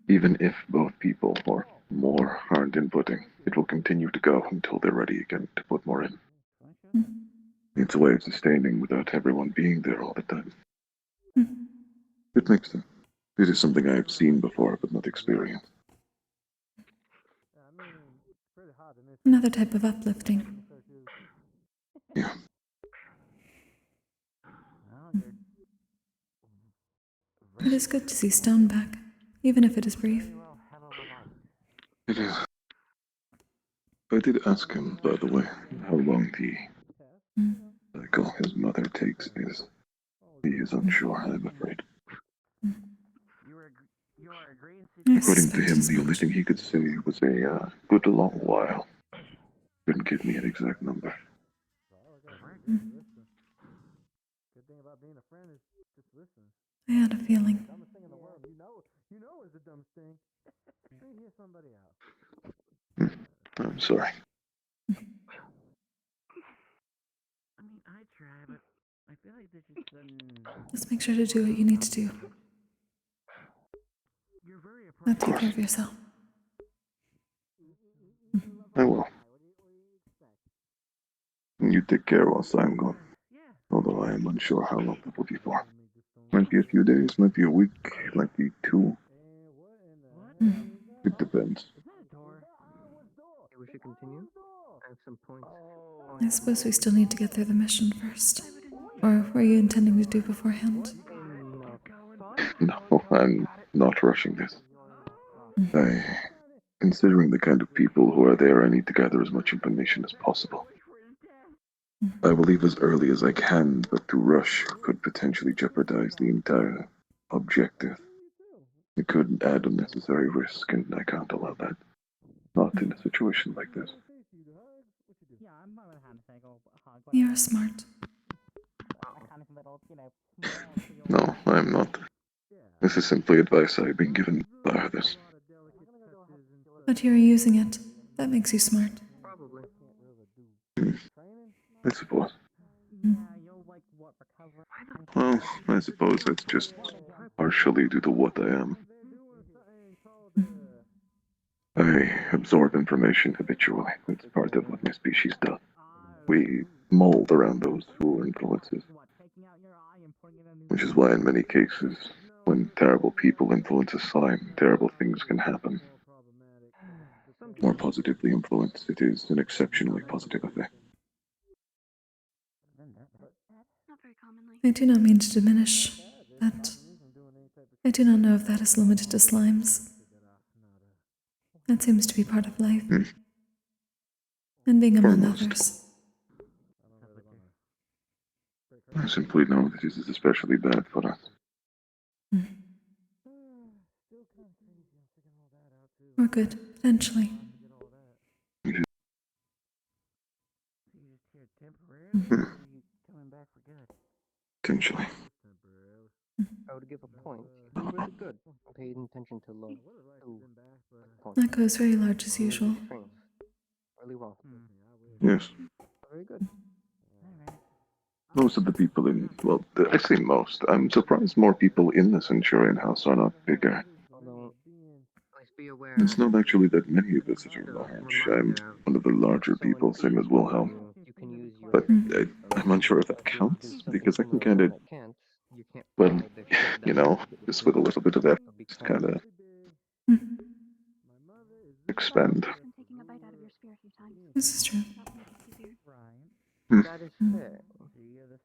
even if both people or more aren't inputting, it will continue to go until they're ready again to put more in. It's a way of sustaining without everyone being there all the time. It makes sense. It is something I have seen before, but not experienced. Another type of uplifting. Yeah. It is good to see Stone back, even if it is brief. It is. I did ask him, by the way, how long the cycle his mother takes is. He is unsure, I'm afraid. According to him, the only thing he could say was a good long while. Couldn't give me an exact number. I had a feeling. I'm sorry. I try, but I feel like this is Just make sure to do what you need to do. Now take care of yourself. I will. You take care whilst I'm gone. Although I am unsure how long that will be for. Might be a few days, might be a week, might be 2. It depends. Okay, we should continue. I have some points. I suppose we still need to get through the mission first. Or were you intending to do beforehand? No, I'm not rushing this. Considering the kind of people who are there, I need to gather as much information as possible. I will leave as early as I can, but to rush could potentially jeopardize the entire objective. It could add unnecessary risk, and I can't allow that. Not in a situation like this. You're smart. No, I'm not. This is simply advice I've been given by others. But you're using it. That makes you smart. Probably. I suppose. Well, I suppose that's just partially due to what I am. I absorb information habitually. It's part of what my species does. We mold around those who are influences. Which is why in many cases, when terrible people influence a sign, terrible things can happen. More positively influenced, it is an exceptionally positive effect. I do not mean to diminish, but I do not know if that is limited to slimes. That seems to be part of life. And being among others. I simply know that this is especially bad for us. Or good, potentially. Potentially. I would give a point. It was really good. I paid attention to low. That goes very large as usual. Really well. Yes. Very good. Most of the people in, well, I say most. I'm surprised more people in the Centurion house are not bigger. Although, please be aware. It's not actually that many of us that are large. I'm one of the larger people, same as Wilhelm. But I'm unsure if that counts, because I can kind of, well, you know, just with a little bit of effort, just kind of expand. This is true. That is fair.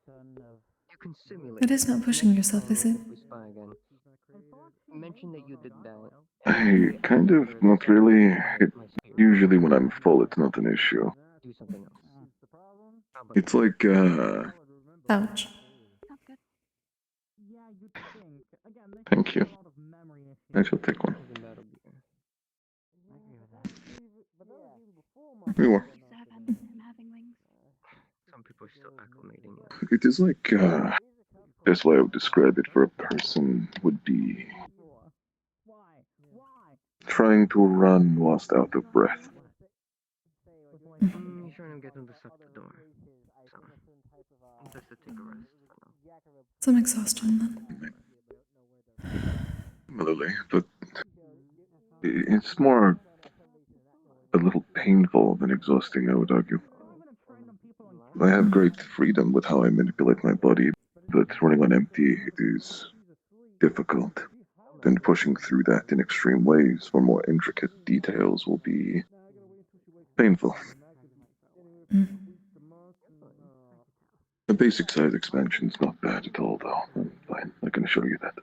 You can simulate. It is not pushing yourself, is it? We spy again. Mention that you did that. I kind of, not really. Usually when I'm full, it's not an issue. Do something else. It's like, Ouch. Thank you. I shall take one. We were. Some people are still acclimating. It is like, best way I would describe it for a person would be trying to run whilst out of breath. You're trying to get them to shut the door. So, just to take a rest. Some exhaustion then. Similarly, but it's more a little painful than exhausting, I would argue. I have great freedom with how I manipulate my body, but running on empty is difficult. And pushing through that in extreme ways for more intricate details will be painful. The basic size expansion's not bad at all, though. I'm fine, I can assure you that.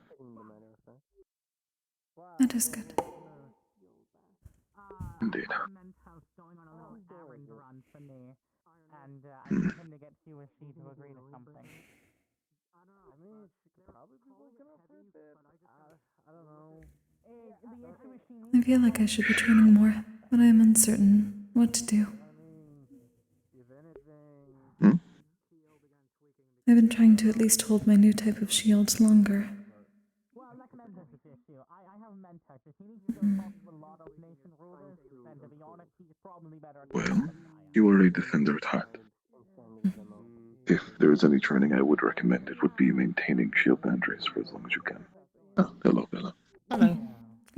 That is good. Indeed. I feel like I should be training more, but I am uncertain what to do. I've been trying to at least hold my new type of shield longer. Well, you are a defender at heart. If there is any training I would recommend, it would be maintaining shield boundaries for as long as you can. Oh, hello, Bella. Hello.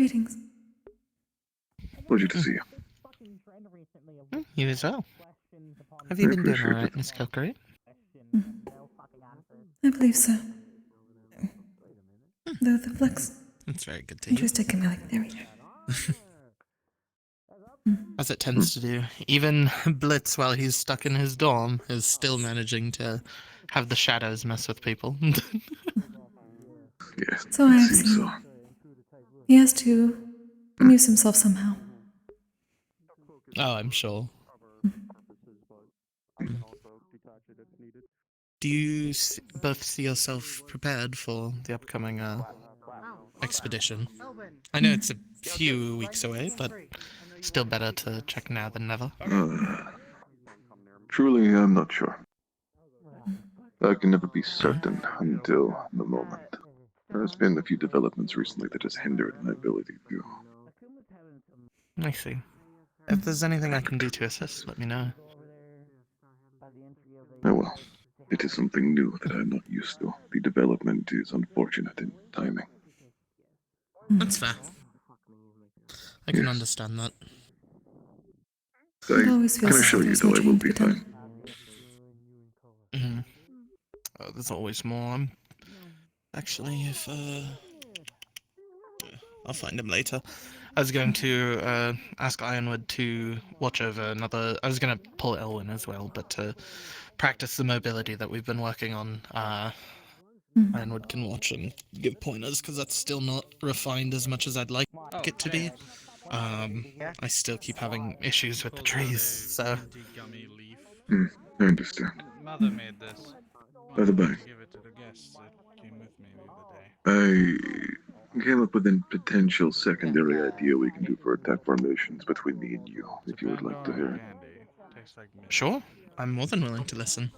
Greetings. Pleasure to see you. You as well. Have I you been doing appreciate alright, it. Miss Kokkuri? I believe so. Though the flex That's very good to hear. interest taken me like, there we go. As it tends to do. Even Blitz, while he's stuck in his dorm, is still managing to have the shadows mess with people. Yes, So I it have seems seen. so. He has to amuse himself somehow. Oh, I'm sure. Do you both see yourself prepared for the upcoming expedition? I know it's a few weeks away, but still better to check now than never. Truly, I'm not sure. I can never be certain until the moment. There's been a few developments recently that has hindered my ability to. I see. If there's anything I can do to assist, let me know. Oh well, it is something new that I'm not used to. The development is unfortunate in timing. That's fair. I can Yes. understand that. It always I feels can as assure though you, there's though, more I will training to be be done. fine. Oh, there's always more. Actually, if I'll find him later. I was going to ask Ironwood to watch over another. I was going to pull Elwyn as well, but to practice the mobility that we've been working on, Ironwood can watch and give pointers because that's still not refined as much as I'd like it to be. I still keep having issues with the trees, so. I understand. Mother made this. By the by, To give it to the guests that came with me the other day. I came up with a potential secondary idea we can do for attack formations between me and you, if you would like to hear it. Sure, I'm more than willing to listen.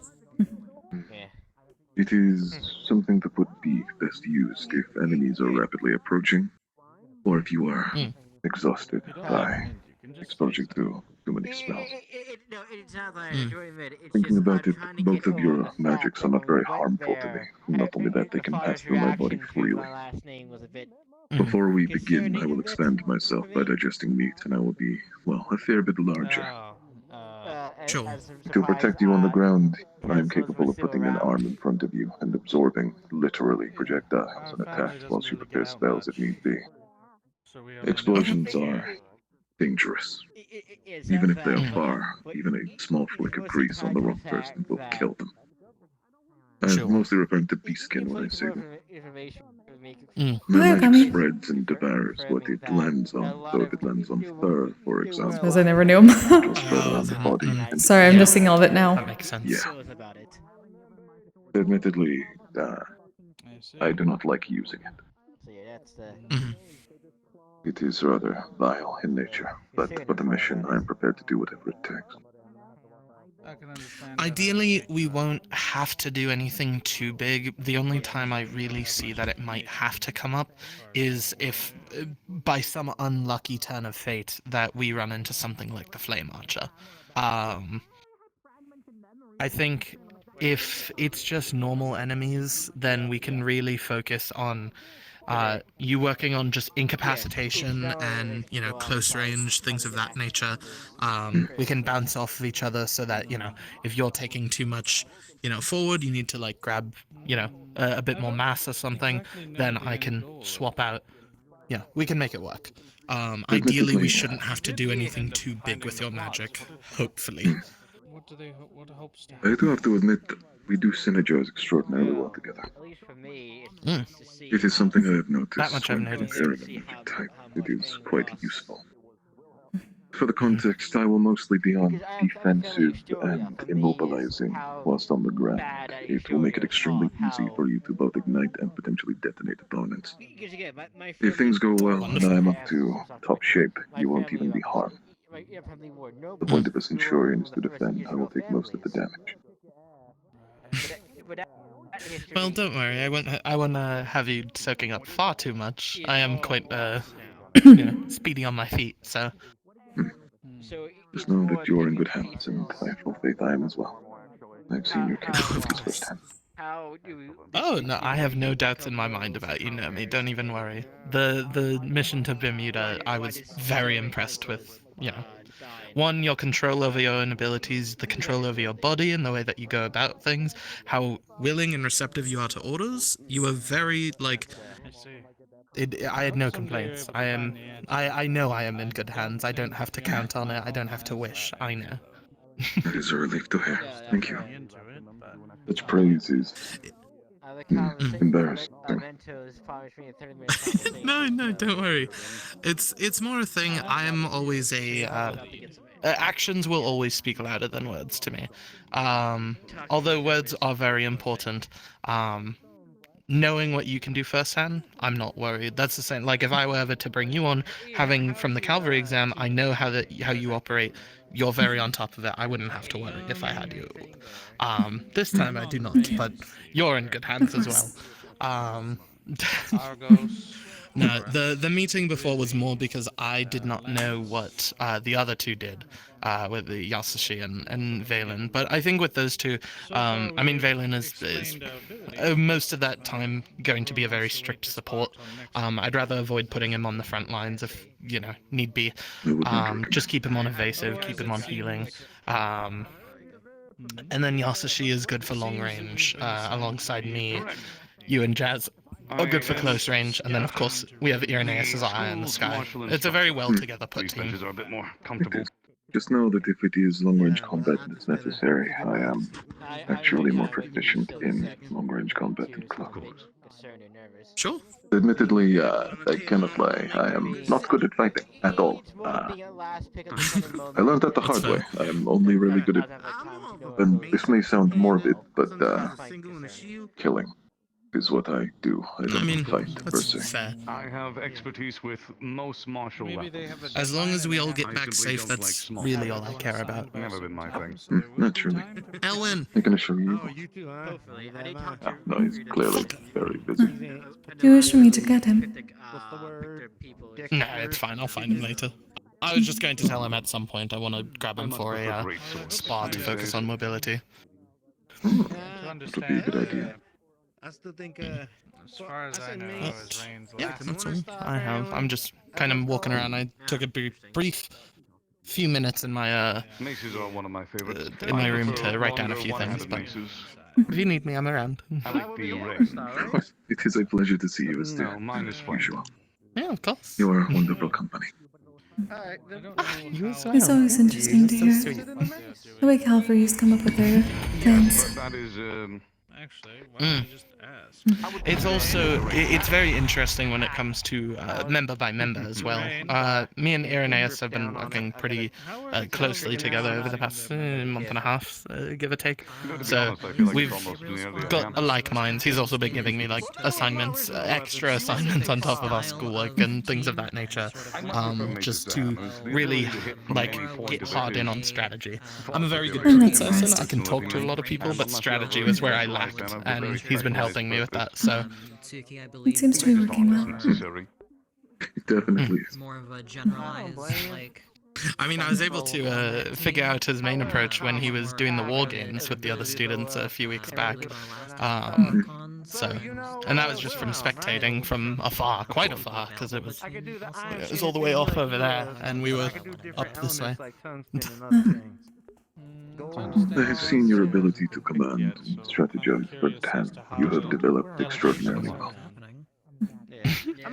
It is something that would be best used if enemies are rapidly approaching, or if you are exhausted by exposure to too many spells. Thinking about it, both of your magics are not very harmful to me. Not only that, they can pass through my body freely. Before we begin, I will expand myself by digesting meat, and I will be, well, a fair bit larger. Sure. To protect you on the ground, I am capable of putting an arm in front of you and absorbing, literally, projectiles and attacks whilst you prepare spells if need be. Explosions are dangerous. Even if they are far, even a small flick of grease on the wrong person will kill them. I'm mostly referring to beastskin when I say that. My magic spreads and devours what it lands on, so if it lands on fur, for example, Suppose I never knew him. it goes further on the body. And Sorry, I'm just seeing all of it now. That makes sense. yeah. Admittedly, I do not like using it. It is rather vile in nature, but for the mission, I am prepared to do whatever it takes. Ideally, we won't have to do anything too big. The only time I really see that it might have to come up is if, by some unlucky turn of fate, that we run into something like the Flame Archer. I think if it's just normal enemies, then we can really focus on you working on just incapacitation and, close range, things of that nature. We can bounce off of each other so that, if you're taking too much, forward, you need to, grab, a bit more mass or something, then I can swap out. Yeah, we can make it work. Ideally, we shouldn't have to do anything too big with your magic, hopefully. What hopes to I do have to admit, we do synergize extraordinarily well together. It is something I have noticed when comparing a magic type. It is quite useful. For the context, I will mostly be on defensive and immobilizing whilst on the ground. It will make it extremely easy for you to both ignite and potentially detonate opponents. If things go well and I am up to top shape, you won't even be harmed. The point of a Centurion is to defend. I will take most of the damage. Well, don't worry. I won't have you soaking up far too much. I am quite, speedy on my feet. So. Just know that you are in good hands, and I have full faith I am as well. I've seen your capabilities firsthand. how do Oh no, I have no doubts in my mind about you, Nomi. Don't even worry. The mission to Bermuda, I was very impressed with. One, your control over your own abilities, the control over your body, and the way that you go about things. How willing and receptive you are to orders. You were very I had no complaints. I know I am in good hands. I don't have to count on it. I don't have to wish. I know. That is a relief to hear. Thank you. Such praise is embarrassing. No, don't worry. It's more a thing. I am always actions will always speak louder than words to me. Although words are very important. Knowing what you can do firsthand, I'm not worried. That's the same. Like if I were ever to bring you on, having from the cavalry exam, I know how you operate. You're very on top of it. I wouldn't have to worry if I had you. This time I do not, but you're in good hands as well. No, the meeting before was more because I did not know what the other two did, with the Yasushi and Valen. But I think with those two, I mean, Valen is most of that time going to be a very strict support. I'd rather avoid putting him on the front lines if, need be. Just keep him on evasive, keep him on healing. And then Yasushi is good for long range, alongside me. You and Jazz are good for close range, and then of course we have Irenaeus as our eye in the sky. It's a very well together put team. Are a bit more comfortable. Just know that if it is long-range combat that's necessary, I am actually more proficient in long-range combat than Clark. Sure. Admittedly, I cannot lie. I am not good at fighting at all. I learned that the hard way. I am only really good at... And this may sound morbid, but killing is what I do. I don't fight per se. Fair. I have expertise with most martial weapons. As long as we all get back safe, that's really all I care about. Never been my thing. Naturally. Elwin! I can assure you. No, he's clearly very busy. Do you wish for me to get him? No, it's fine. I'll find him later. I was just going to tell him at some point I want to grab him for a spa to focus on mobility. That would be a good idea. I still think, as far as I know, it was Rain's Yeah, that's all I have. I'm just kind of walking around. I took a brief few minutes in my Maces are one of my favorites. In my room to write down a few things, but if you need me, I'm around. I like the ring. It is a pleasure to see you as the usual. Yeah, of course. You are wonderful company. You as well. It's always interesting to hear the way cavalries come up with their plans. That is, actually, why don't you just ask? It's also, it's very interesting when it comes to member by member as well. Me and Irenaeus have been working pretty closely together over the past month and a half, give or take. So we've got like minds. He's also been giving me like assignments, extra assignments on top of our schoolwork and things of that nature, just to really like get hard in on strategy. I'm a very good person. I can talk to a lot of people, but strategy was where I lacked, and he's been helping me with that. So it seems to be working well. It definitely is. More of a generalized, like... I mean, I was able to figure out his main approach when he was doing the war games with the other students a few weeks back. And that was just from spectating from afar, quite afar, because it was all the way off over there, and we were up this way. I have seen your ability to command and strategize firsthand. You have developed extraordinarily well.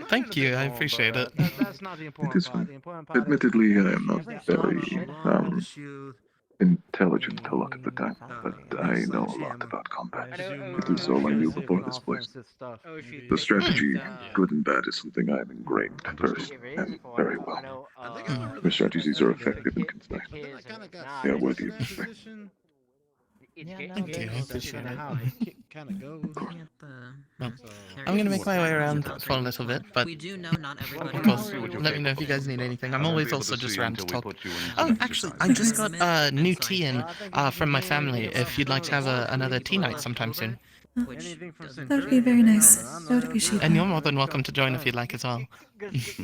Thank you, I appreciate it. It is fine. Admittedly, I am not very intelligent a lot of the time, but I know a lot about combat. It is all I knew before this place. The strategy, good and bad, is something I have ingrained first, and very well. The strategies are effective and concise. They are worthy of respect. Thank you, I appreciate it. Well, I'm going to make my way around for a little bit, but of course, let me know if you guys need anything. I'm always also just around to talk. Oh, actually, I just got new tea in from my family, if you'd like to have another tea night sometime soon. That would be very nice. I would appreciate that. And you're more than welcome to join if you'd like as well. Thank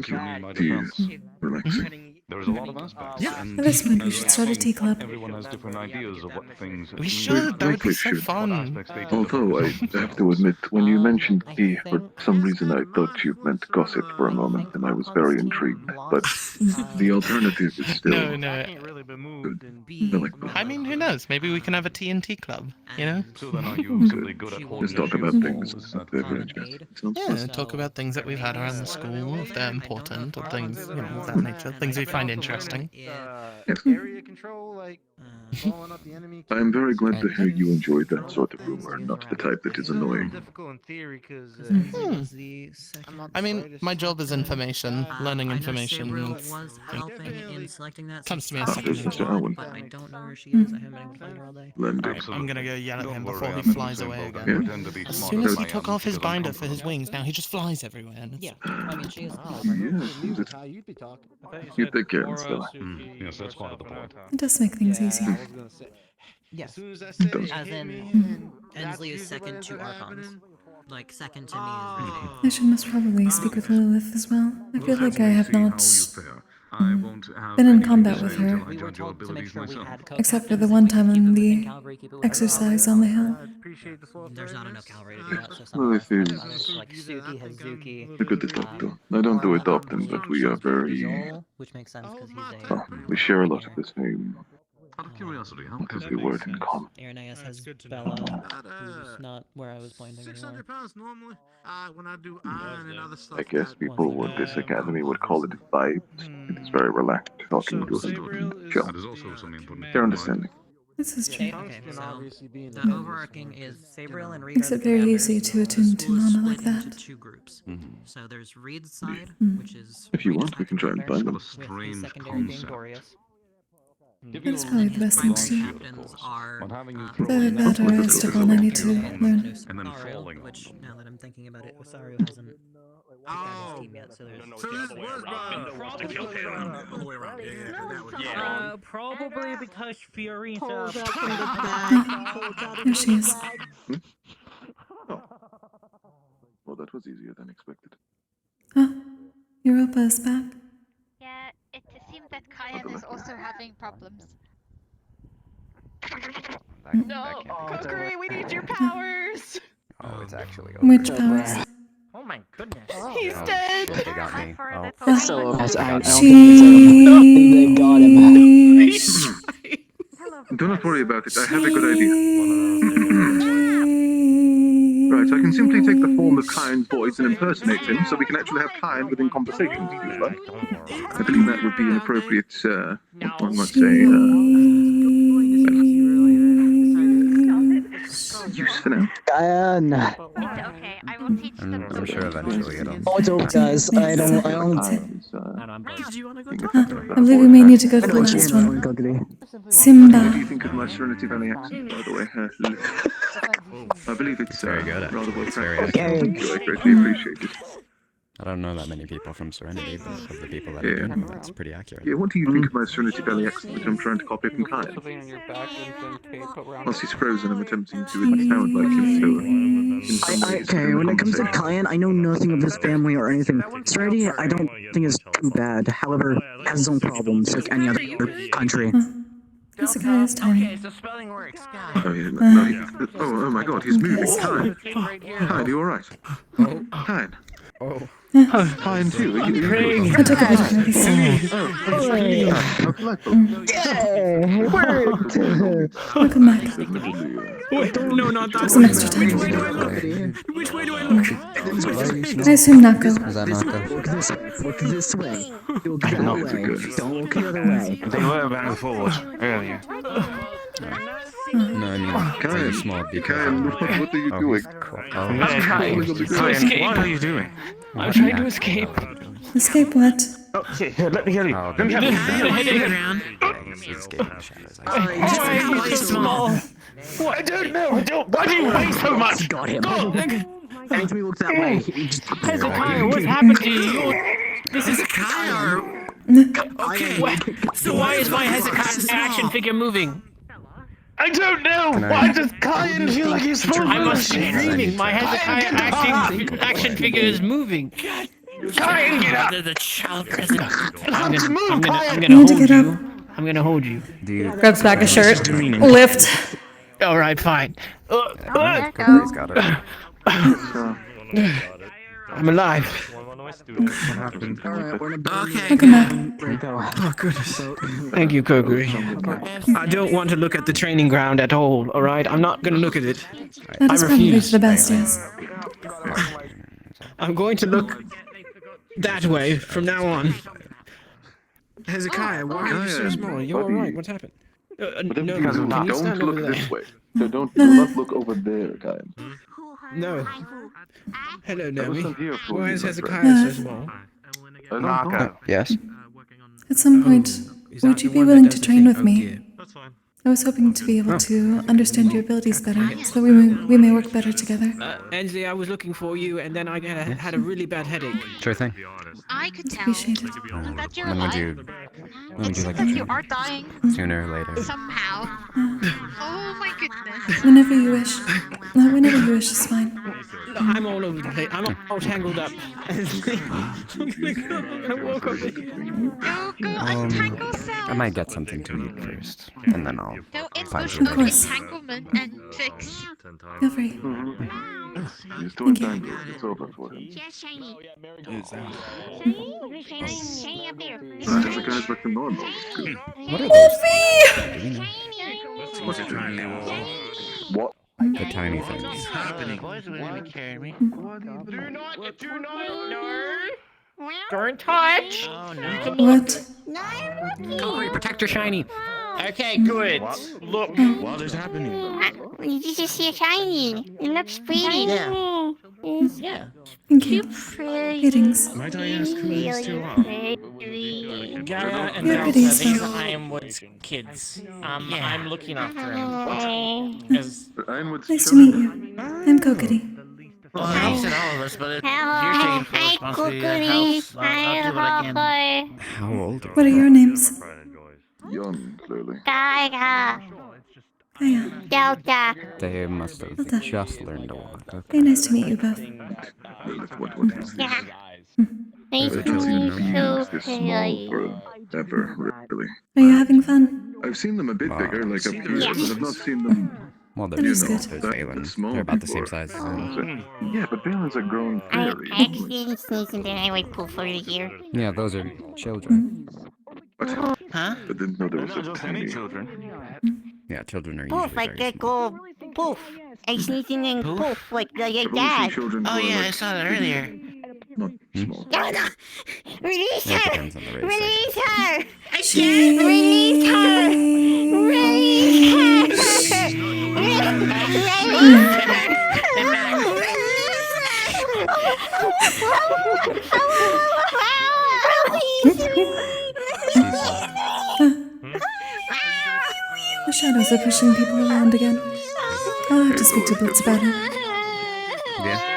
you. Tea is relaxing. There is a lot of aspects. Yeah. And That is fun. We as should I start a say, tea club. Everyone has different ideas of what things We mean. should. That would be so should. fun. Although I have to admit, when you mentioned tea, for some reason I thought you meant gossip for a moment, and I was very intrigued. But the alternative is still. No. I mean, who knows? Maybe we can have a TNT club. You know? So then are you simply good at holding Just talk your about shoes? things. Yeah, talk about things that we've had around the school, if they're important, or things, you know, of that nature. Things we find interesting. Area control, like blowing up the enemy. I am very glad to hear you enjoyed that sort of rumor, not the type that is annoying. Difficult in theory, because I mean, my job is information, learning information. was helping in selecting that. Comes to me a After second Mr. nature. Owen. But I don't know where she is. I haven't been able to find her all day. I'm gonna go yell at him before he flies away again. Yeah. As soon as he took off his binder for his wings, now he just flies everywhere. And it's... Yeah, I mean, she is. You take care, Stella. Yes, that's part of the point. It does make things easier. Yes. Does. As in, Ensley is second to Archons. Like, second to me is Rudy. I should most probably speak with Lilith as well. I feel like I have not been in combat with her, except for the one time on the exercise on the hill. There's not enough cavalry to do that, so Lilith is like Suki, Hazuki. a good adopter. I don't do it often, but we are very. Which makes sense because he's a. We share a lot of the same. Out of curiosity, how Has the word in common. Irenaeus has Bella, who's not where I was pointing anymore. 600 pounds normally. When I do iron and other stuff. I guess people at this academy would call it vibes. It is very relaxed talking to a student. Chill. That is also something important. They're understanding. This is true. Okay, so the overarching is Sabriel and Reed. Makes it very easy to attune to Mana like Into that. two groups. So there's Reed's side, which is If you want, we can try and find them. with the secondary being Glorious. That's probably the best thing to do. Captains are The that are obstacle and I need to learn. And then falling. which now that I'm thinking about it, Osario hasn't got his team yet, so there's Probably because Fury's There she is. Well, that was easier than expected. Oh, Europa is back. Yeah, it seems that Kayan is also having problems. No, Kokkuri, we need your powers. Oh, it's actually over. Which powers? Oh my goodness. He's dead. They got me. So, I don't She... they got him. Do not worry about it. I have a good idea. Right, I can simply take the form of Kyan's voice and impersonate him, so we can actually have Kyan within conversations, if you like. I believe that would be an appropriate, one might say, use for now. Kyan. It's okay, I will teach them. I'm sure eventually it'll. Oh, it's over, guys. I don't. I believe we may need to go to the last one. Simba. What do you think of my Serenity Valley accent, by the way? I believe it's Very good. rather well Very practiced. accurate. Thank you, I greatly appreciate it. I don't know that many people from Serenity, but of the people that I do know, that's pretty accurate. Yeah, what do you think of my Serenity Valley accent, which I'm trying to copy from Kyan? Once he's frozen, I'm attempting to sound like him, so... Okay, when it comes to Kyan, I know nothing of his family or anything. Serenity, I don't think is too bad. However, it has its own problems, like any other country. Hezekiah is tiny. Okay, so spelling works. Oh, yeah, no, oh my god, he's moving. Kyan! Kyan, you alright? Kyan! Oh. Kyan too, are you I took a bit of notice. Yay! It worked! Welcome back. Wait, no, not that Some extra time. Which way do I look? I assume Nako. Is that Nako? Look this way. Look that way. Don't look the other way. They were back forward earlier. No, I mean, Kyan, small Kyan, what are you doing? Cool. I'm trying to escape. What are you doing? I'm trying to escape. Escape what? Oh, here, let me hear you. Let me The hear you. around. Escape in the shadows. Oh, I'm so small. What? I don't know. Why do you weigh so much? Got him. Anytime he looks that way, he just... Hezekiah, what happened to you? This is Hezekiah. Okay, so why is my Hezekiah's action figure moving? I don't know. Why does Kyan feel like he's supposed to I must be dreaming. My Hezekiah action figure is moving. Try and get up. The child president. I'm gonna You need to hold get up. you. I'm gonna hold you. Do you? Grabs back a shirt. Lift. All right, fine. Kokkuri's got it. I'm alive. Okay. Welcome back. Oh, goodness. Thank you, Kokkuri. I don't want to look at the training ground at all, alright? I'm not gonna look at it. That I is probably refuse. for the best, yes. I'm going to look that way from now on. Hezekiah, why are you so small? You're alright. What's happened? No, Because can you don't stand look over there? this way. Do not look over there, Kyle. No. Hello, I was Nomi. sent here for Why you, is my Hezekiah friend. so small? Naka. Yes. At some point, would you be willing to train with me? I was hoping to be able to understand your abilities better, so that we may work better together. Enzi, I was looking for you, and then I had a really bad headache. Sure thing. I could tell. Appreciate it. That you're When would alive. you like to That you train? are dying. Sooner or later? Somehow. Oh my goodness. Whenever you wish. Whenever you wish is fine. No, I'm all over the place. I'm all tangled up. I woke up. Untangle I might get something to eat first, and then I'll Go in find bush you. of entanglement and fix. Feel free. He's too entangled. It's over for him. Yeah, shiny. Shiny up there. Hezekiah's back to normal. What are those? What's it trying to What? The tiny things. happening? Boys wouldn't even carry me. Do not, no. Don't touch. Oh no. What? Kokkuri, protect your shiny. Okay, good. Look. What is happening? You just see a shiny. It looks pretty. Yeah. Yeah. Thank you. Pretty. Greetings. Might I ask who these two are? Gaia and You're Delta, pretty, these so- are Ironwood's kids. I'm looking after them. As Nice to meet you. I'm Kokkuri. well, it helps in all of us, but if you're taking full responsibility, that helps. I'll do what I can. How old are What are your names? Young, clearly. Gaia. Hiya. Delta. they? Must have just learned to walk. Okay. Very nice to meet you both. What is this? Yeah. Nice Nice to to meet meet you. you. This small for ever, really. Are you having fun? I've seen them a bit bigger, like up here, Yes. but I've not seen them. Well, That there's is good. there's that Valen. small They're about the same before. size as him. Yeah, but Valen's a grown I fairy. accidentally sneezed and then I went poop for a year. Yeah, those are children. What? Huh? I didn't know there was such tiny children. Yeah, children are Poof, usually like very that small. go poof. I sneezed and then poof, like I've only seen dad. children Oh who are yeah, I like saw that earlier. not small. No, no. Release It her! depends on the race. Release her! I She- can't! Release her! The shadows are pushing people around again. I'll have to speak to Blitz about it. Yeah.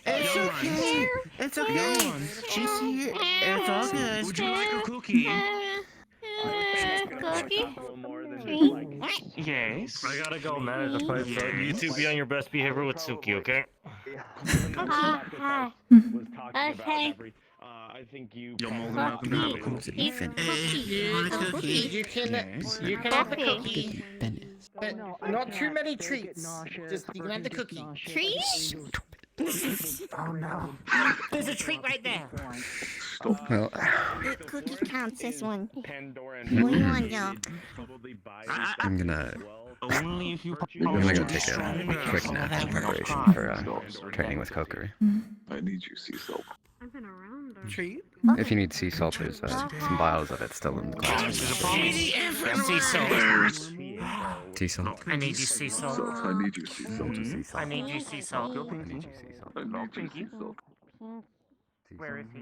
It's okay. It's okay. She's here. It's all good. Would you like a cookie? Yes. I gotta go manage the fight, so you two be on your best behavior with Suki, okay? Okay. I think you. You're more than welcome to have a cookie. You want a cookie? You can have the cookie. But not too many treats. Just you can have the cookie. Trees? Oh no. There's a treat right there. Well, The cookie counts as one. Pandora What do you want, though? I'm gonna Only if you. go take a quick nap in preparation for training with Kokkuri. I need you, sea salt. Treat? If you need sea salt, there's some vials of it still in the classroom. Sea salt. Sea salt. I need you sea salt. Salt. I need you, sea salt. Sea salt. I need you sea salt. I need you sea salt. I need you, sea salt. Where is he?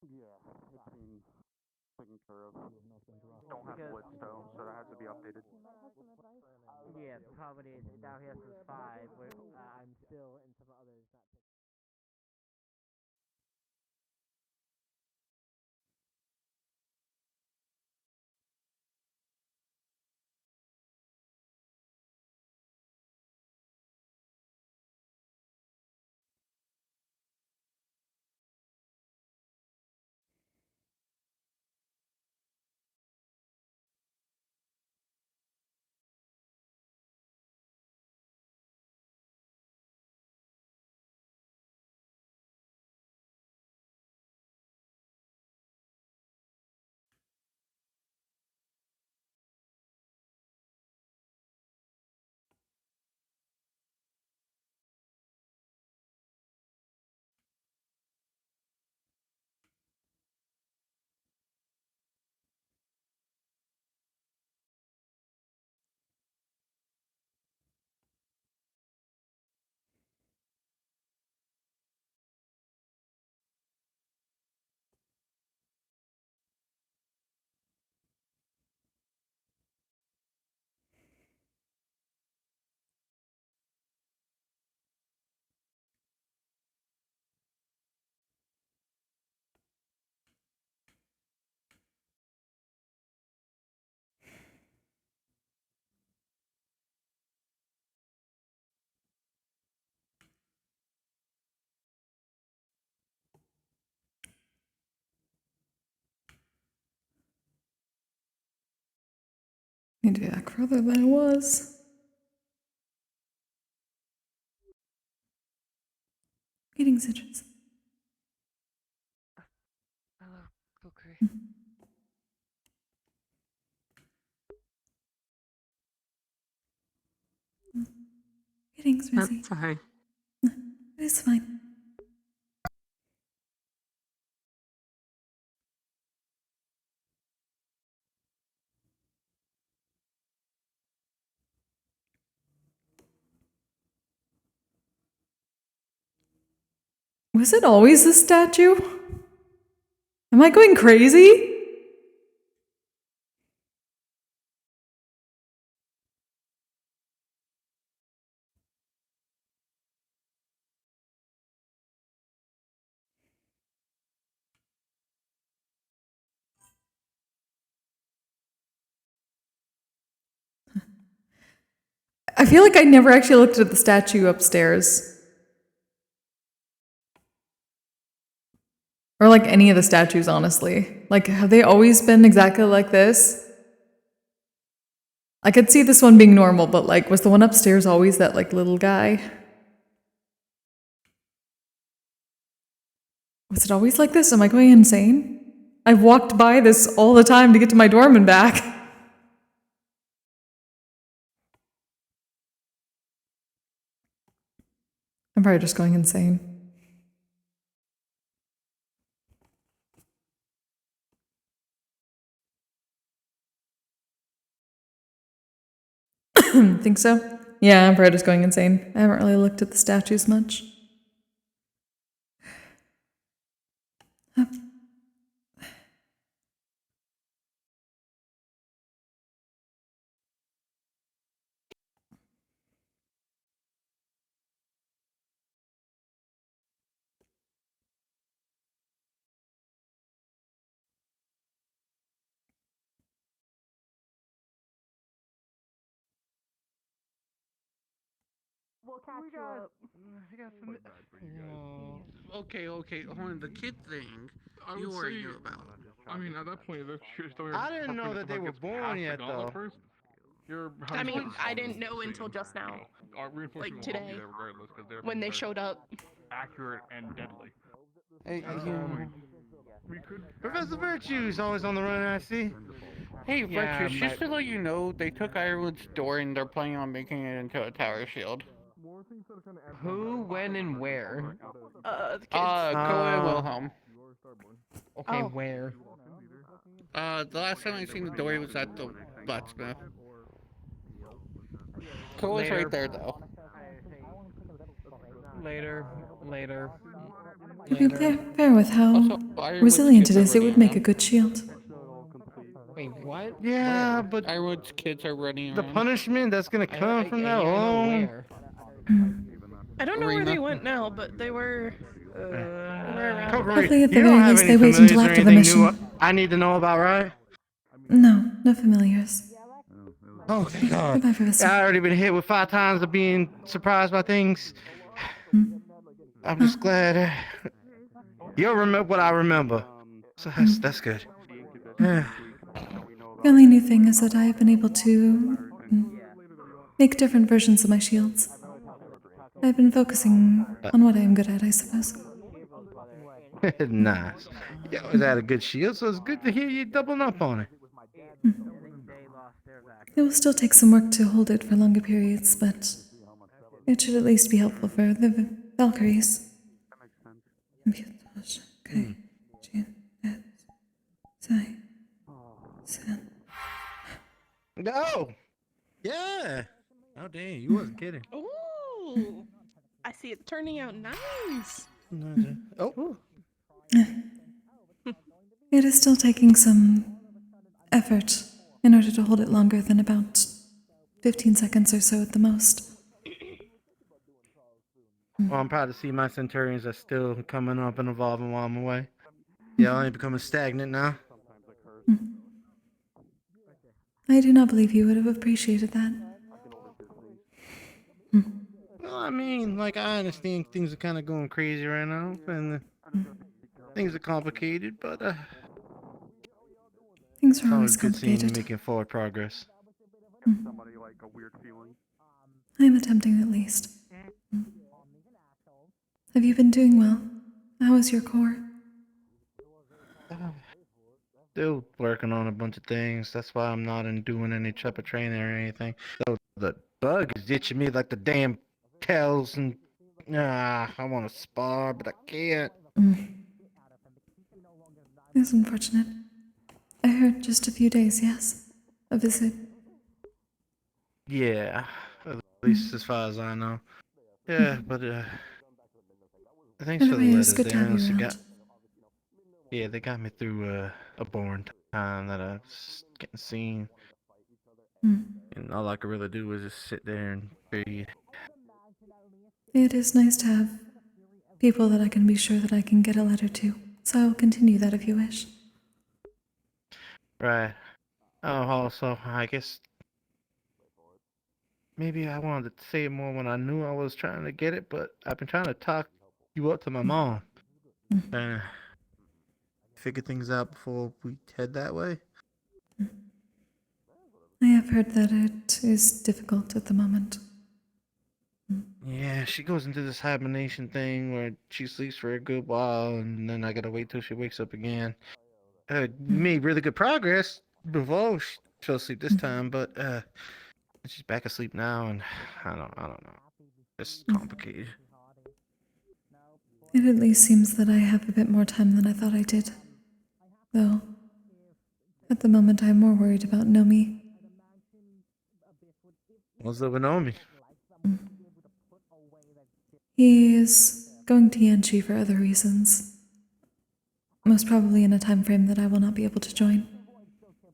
Don't have woodstone, so that has to be updated. Yeah, the problem is down here says 5, where I'm still in some others not taking. Need to be back further than I was. Eating citrus. Hello, Kokkuri. Greetings, Rizzy. Sorry. It's fine. Was it always a statue? Am I going crazy? I feel like I never actually looked at the statue upstairs. Or like any of the statues, honestly. Like, have they always been exactly like this? I could see this one being normal, but like, was the one upstairs always that like little guy? Was it always like this? Am I going insane? I've walked by this all the time to get to my dorm and back. I'm probably just going insane. Think so? Yeah, I'm probably just going insane. I haven't really looked at the statues much. We'll catch you up. Okay, hold on. The kid thing you already knew about. I mean, at that point, you're still. I didn't know that they were born yet, though. I mean, I didn't know until just now. Like today. When they showed up. Accurate and deadly. Hey, Professor Virtue's always on the run, I see. Hey, Virtues, just to let you know, they took Ironwood's door and they're planning on making it into a tower shield. Who, when, and where? The kids. Koa and Wilhelm. Okay, where? The last time I seen the door was at the blacksmith. Koa's right there, though. Later. To be fair with how Also, Ironwood's resilient kids it are is, it running would make a around. good shield. Wait, what? Yeah, Where? but Ironwood's kids are running the around. punishment that's gonna come from that I know alone. where. I don't know where Arena. they went now, but they were around. Kokkuri, Hopefully at the you don't very have least any they wait until familiars or after the anything new mission. I need to know about, right? No, no familiars. Oh, thank God. Goodbye, Professor. I already been hit with 5 times of being surprised by things. I'm just glad you'll remember what I remember. So that's good. The only new thing is that I have been able to make different versions of my shields. I've been focusing on what I am good at, I suppose. Nice. You always had a good shield, so it's good to hear you doubling up on it. It will still take some work to hold it for longer periods, but it should at least be helpful for the Valkyries. Okay. No! Yeah! Oh, dang, you wasn't kidding. Ooh, I see it turning out nice. Oh. It is still taking some effort in order to hold it longer than about 15 seconds or so at the most. Well, I'm proud to see my Centurions are still coming up and evolving while I'm away. Y'all ain't becoming stagnant now. I do not believe you would have appreciated that. Well, I mean, like, I understand things are kind of going crazy right now, and things are complicated, but Things are it's always good seeing you complicated. making forward progress. I am attempting at least. Have you been doing well? How is your core? Still working on a bunch of things. That's why I'm not doing any type of training or anything. So the bug is itching me like the damn tails, and I want to spar, but I can't. It's unfortunate. I heard just a few days, yes? A visit. Yeah, at least as far as I know. Yeah, but thanks for the Anyway, it was letters, good to have Darren. you They around. yeah, they got me through a boring time that I was getting seen. And all I could really do was just sit there and breathe. It is nice to have people that I can be sure that I can get a letter to, so I will continue that if you wish. Right. Oh, also, I guess maybe I wanted to say it more when I knew I was trying to get it, but I've been trying to talk you up to my mom. Trying to figure things out before we head that way. I have heard that it is difficult at the moment. Yeah, she goes into this hibernation thing where she sleeps for a good while, and then I gotta wait till she wakes up again. We made really good progress before she fell asleep this time, but she's back asleep now, and I don't know. It's complicated. It at least seems that I have a bit more time than I thought I did. Though, at the moment I'm more worried about Nomi. What's up with Naomi? He is going to Yanchi for other reasons. Most probably in a time frame that I will not be able to join.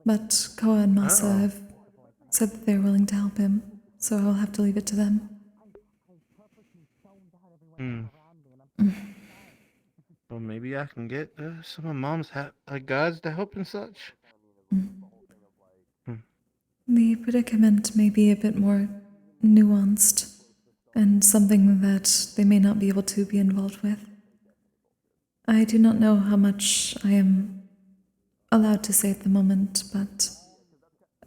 But Koa and Masa have said that they're willing to help him, so I'll have to leave it to them. Well, maybe I can get some of Mom's guides to help and such. The predicament may be a bit more nuanced, and something that they may not be able to be involved with. I do not know how much I am allowed to say at the moment, but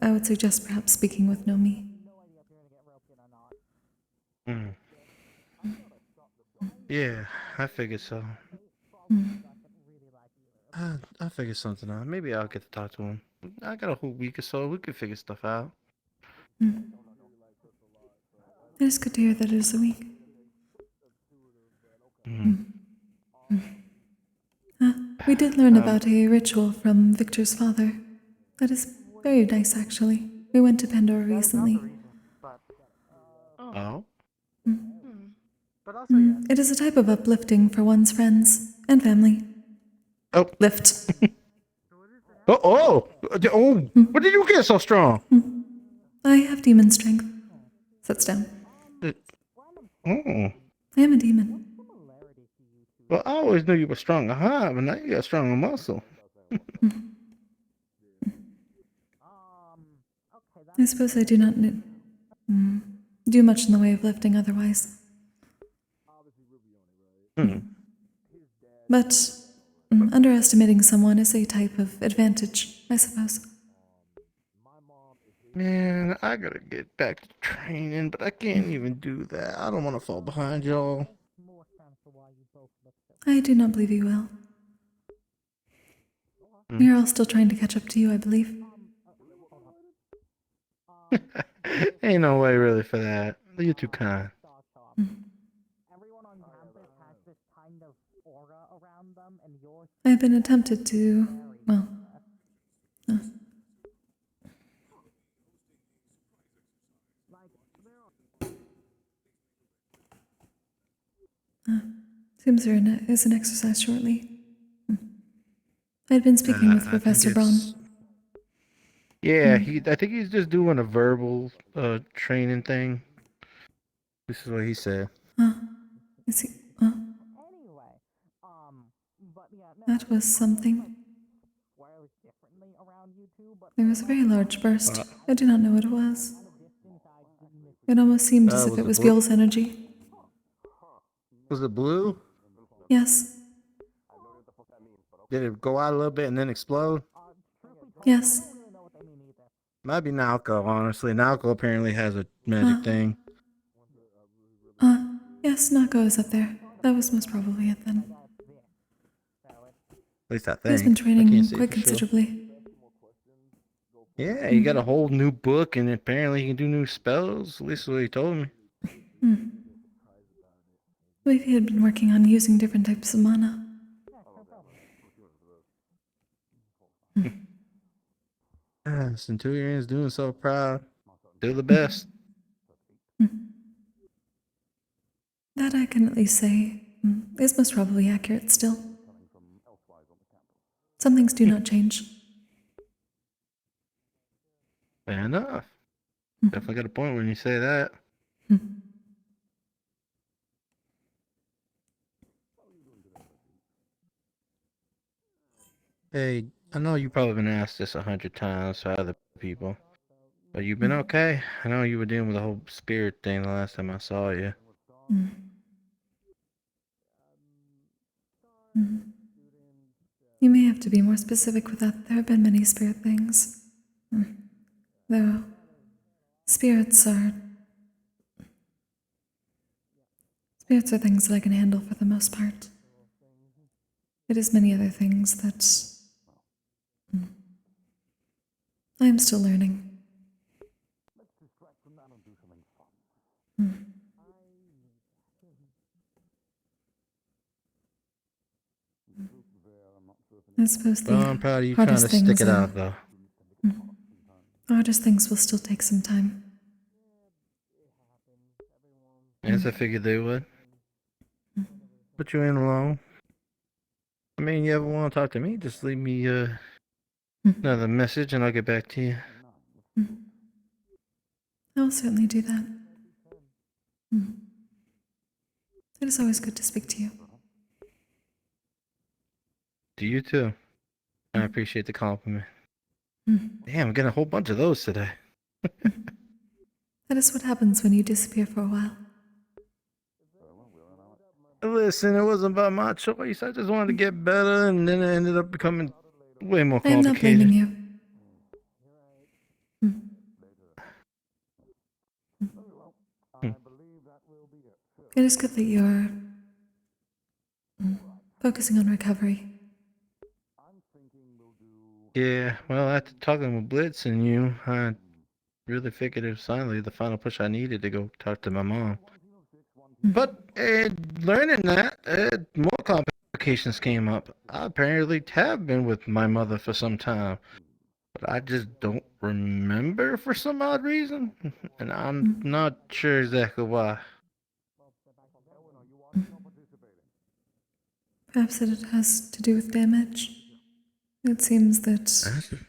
I would suggest perhaps speaking with Nomi. Yeah, I figured so. I figured something out. Maybe I'll get to talk to him. I got a whole week or so. We could figure stuff out. It is good to hear that it is a week. We did learn about a ritual from Victor's father. That is very nice, actually. We went to Pandora recently. Oh? It is a type of uplifting for one's friends and family. Oh. Lift. Oh! Where did you get so strong? I have demon strength. Sits down. Oh. I am a demon. Well, I always knew you were strong of heart, but now you got strong of muscle. I suppose I do not do much in the way of lifting otherwise. But underestimating someone is a type of advantage, I suppose. Man, I gotta get back to training, but I can't even do that. I don't want to fall behind y'all. I do not believe you will. We are all still trying to catch up to you, I believe. Ain't no way really for that. You're too kind. I have been attempted to, well, seems there is an exercise shortly. I had been speaking with Professor Braun. Yeah, I think he's just doing a verbal training thing. This is what he said. Is he? That was something. There was a very large burst. I do not know what it was. It almost seemed as if it was Gil's energy. Was it blue? Yes. Did it go out a little bit and then explode? Yes. Might be Nalco, honestly. Nalco apparently has a magic thing. Yes, Nako is up there. That was most probably it then. At least I think. He's been training quite considerably. Yeah, he got a whole new book, and apparently he can do new spells. At least what he told me. I believe he had been working on using different types of mana. Centurion's doing so proud. Do the best. That I can at least say is most probably accurate still. Some things do not change. Fair enough. Definitely got a point when you say that. Hey, I know you've probably been asked this 100 times by other people, but you've been okay? I know you were dealing with the whole spirit thing the last time I saw you. You may have to be more specific with that. There have been many spirit things. Though, spirits are things that I can handle for the most part. It is many other things that I am still learning. I suppose the I'm proud of you trying to hardest stick things it are, out, though. the hardest things will still take some time. Yes, I figured they would. Put you in alone. I mean, you ever want to talk to me, just leave me another message and I'll get back to you. I'll certainly do that. It is always good to speak to you. To you too. I appreciate the compliment. Damn, I'm getting a whole bunch of those today. That is what happens when you disappear for a while. Listen, it wasn't about my choice. I just wanted to get better, and then it ended up becoming way more I am complicated. not blaming you. It is good that you're focusing on recovery. Yeah, well, after talking with Blitz and you, I really figured it was finally the final push I needed to go talk to my mom. But learning that, more complications came up. I apparently have been with my mother for some time, but I just don't remember for some odd reason, and I'm not sure exactly why. Perhaps it has to do with damage. It seems that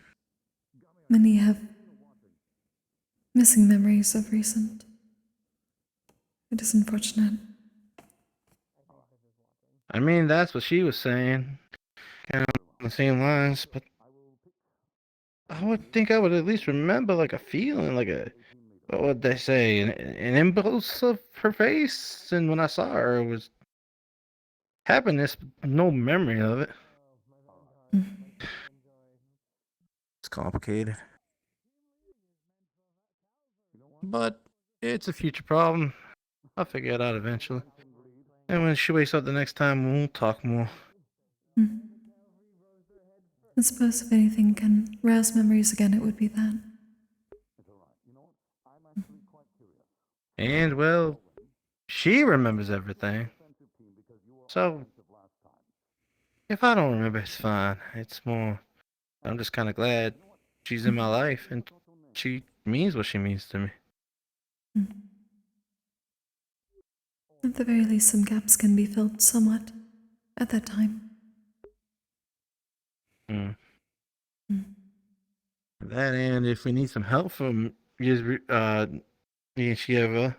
many have missing memories of recent. It is unfortunate. I mean, that's what she was saying. Kind of on the same lines, but I would think I would at least remember like a feeling, like a, what would they say, an impulse of her face, and when I saw her, it was happiness, but no memory of it. It's complicated, but it's a future problem. I'll figure it out eventually. And when she wakes up the next time, we'll talk more. I suppose if anything can rouse memories again, it would be that. And, well, she remembers everything. So, if I don't remember, it's fine. It's more, I'm just kind of glad she's in my life and she means what she means to me. At the very least, some gaps can be filled somewhat at that time. That, and if we need some help from me and Shieva,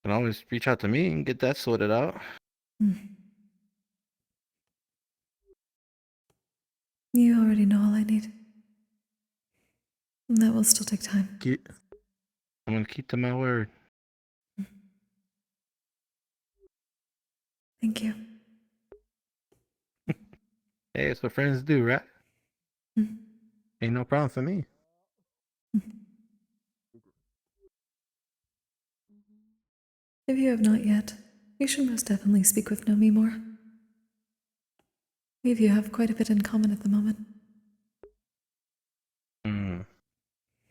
can always reach out to me and get that sorted out. You already know all I need. That will still take time. I'm gonna keep to my word. Thank you. Hey, it's what friends do, right? Ain't no problem for me. If you have not yet, you should most definitely speak with Nomi more. We of you have quite a bit in common at the moment.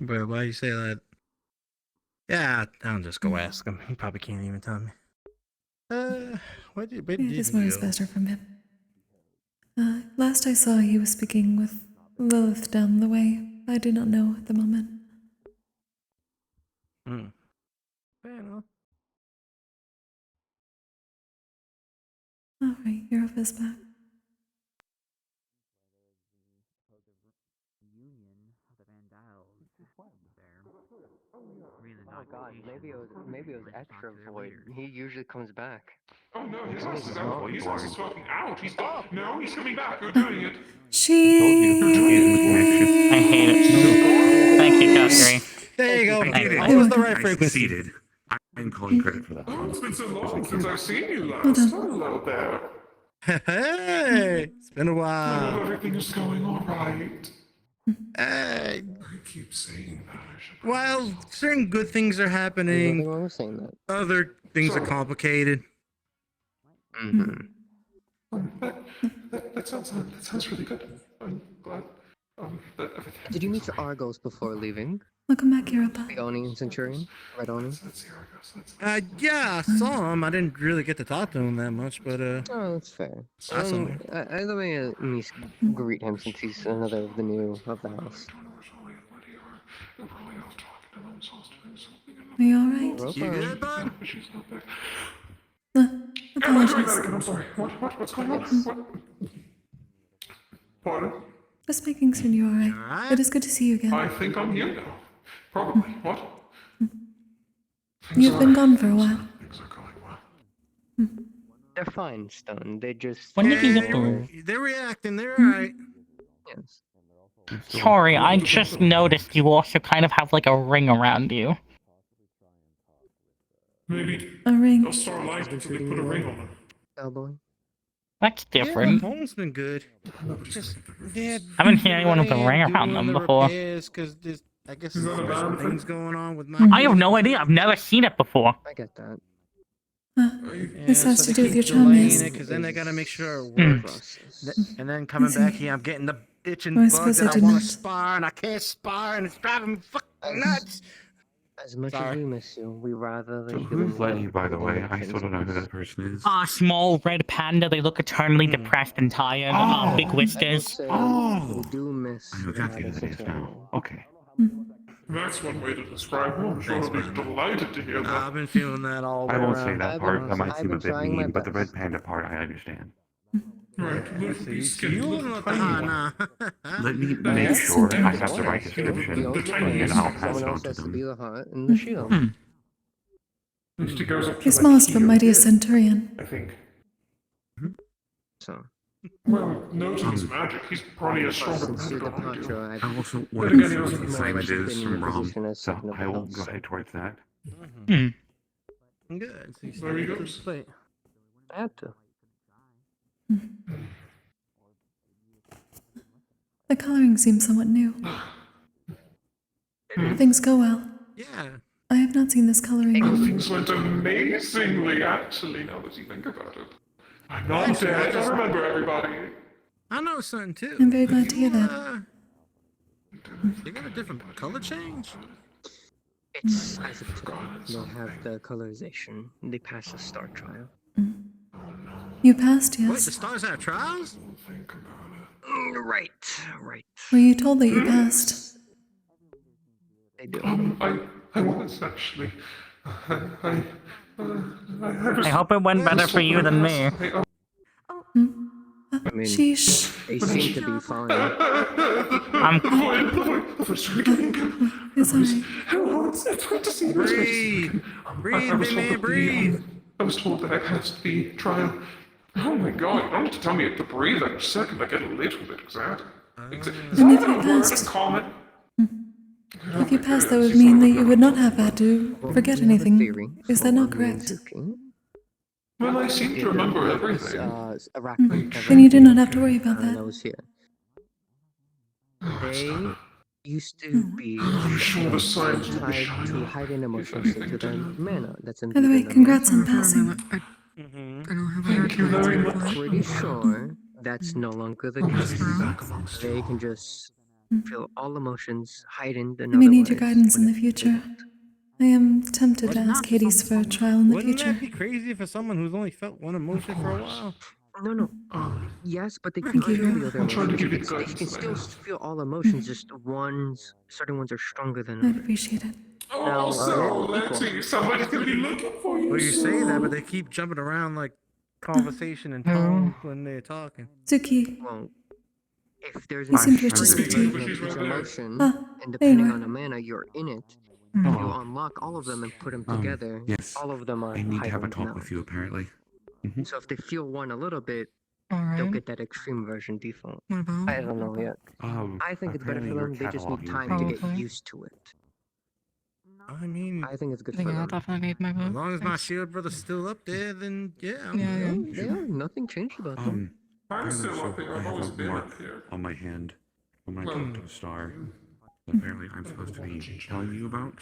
But why you say that? Yeah, I'll just go ask him. He probably can't even tell me. Where did It is more he is go? better from him. Last I saw, he was speaking with Lilith down the way. I do not know at the moment. Fair enough. Alright, your office back. Oh god, maybe it was extra void. He usually comes back. Oh no, his ass is out. His ass is fucking out. He's got. No, he's coming back. You're doing it. I hate it. Thank you, Kokkuri. There you go. I It was the right I frequency. succeeded. I'm calling credit for that. Oh, it's been so long since I've seen you last. Hello there. Hey, it's been a I while. hope everything is going alright. Hey. I keep saying that. While certain good things are happening, Nothing wrong with saying that. other things are complicated. That sounds really good. I'm glad. That everything. Did you meet your Argos before leaving? Welcome back, Europa. The Oni and Centurion? Red Oni? Yeah, I saw him. I didn't really get to talk to him that much, but Oh, that's fair. I saw him. Either way, at least greet him since he's another of the new of the house. Are you alright? You good, bud? Apologies. I'm sorry. What's going on? What? Pardon? Just making certain you're alright. It is good to see you again. I think I'm here now. Probably. What? You've been gone for a while. Things are going well. They're fine, Stone. They just... When did you get there? They're reacting. They're alright. Yes. Sorry, I just noticed you also kind of have like a ring around you. Maybe A ring. I'll start life until they put a ring on them. Cowboy. That's Yeah, different. home's been good. Just, I haven't seen anyone with a ring around them before. Because I guess there's some things going on with I have no idea. I've never seen it before. I get that. This has to do with your charms. Because then I gotta make sure it works. And then coming back here, I'm getting the itching I bug suppose that I I did want not. to spar, and I can't spar, and it's driving me fucking nuts. As much as we miss you, we rather So than who's Lenny, by the way? I sort of know who that person is. Ah, small red panda. They look eternally depressed and tired. Big whiskers. We do miss I know exactly who that is now. Okay. That's one way to describe him. I'm sure he'll be delighted to hear that. I've been feeling that all the way I won't around. say that part. That might I've seem a been bit trying my mean, but the red best. panda part, I understand. Right, little See, skin, you little wouldn't want tiny the one. Let me That make is sure I nice. have the right The description, tiny and I'll pass it on to To be them. the heart and the shield. At least it goes up to He's like smallest but here, mightiest centurion. I think. So. Well, noting his magic, he's probably as strong Since as your magic. departure, I've I also Then want again, to he know doesn't what know time much it of is it. from Rom, position as so second of I the will house. go head towards that. Good. So you There he stay goes. Wait. I had to. The coloring seems somewhat new. Things go well. Yeah. I have not seen this coloring. Things went amazingly, actually, now that you think about it. I'm not dead, I remember everybody. I know something too. I'm very glad to hear that. You got a different color change? It's as of today. They have the colorization. They passed the star trial. You passed, Wait, the yes? stars have trials? Right. Were you told that you passed? They do. I was actually. I I hope it went better for you than me. I mean, Sheesh. they seem to be fine. It's alright. Hello, it's good to see you. Breathe! Breathe, big man, breathe! I was told that I passed the trial. Oh my god, you don't have to tell me to breathe every second. I get a little bit excited. Is that And if even you a word passed- in common? If you passed, that would mean that you would not have had to forget anything. Is that not correct? Well, I seem to remember everything. Then you do not have to worry about I that. was here. They used to be sure the science will be tied to shining. hiding emotions into their mana. That's By the way, congrats on passing. Thank you very much. Pretty sure that's no longer the case. They can just feel all emotions, hiding the I may need your guidance in the future. I am tempted to ask Hades for a trial in the Wouldn't future. that be crazy for someone who's only felt one emotion for a while? No. Yes, but they can Thank you, feel Hero. the other I'm trying to emotions. give you the They guidance can that I still have. feel all emotions, just certain ones are stronger than I'd others. appreciate it. Oh, so let's see. Somebody's gonna be looking for you. Well, you say that, but they keep jumping around like conversation and tone when they're talking. Zuki. Well, if there's You an seem to wish to extreme speak to you. version of each emotion, Ah, and there you depending are. on the mana you're in it, Hello. if you unlock all of them and put them together, Yes. all of them are I need to have a heightened talk now. with you, apparently. So if they feel one a little bit, they'll get that extreme version default. I don't know yet. I think it's better for them. They just need time to get used to it. I mean, I think it's good I for think I'll them. definitely need my vote. as long as my shield brother's still up there, then yeah. I'm Yeah, good. They are. Nothing changed about them. I'm still so up here. I I've have always a been mark up here. on my hand when I Well, talk to a star that apparently I'm supposed to be telling you about.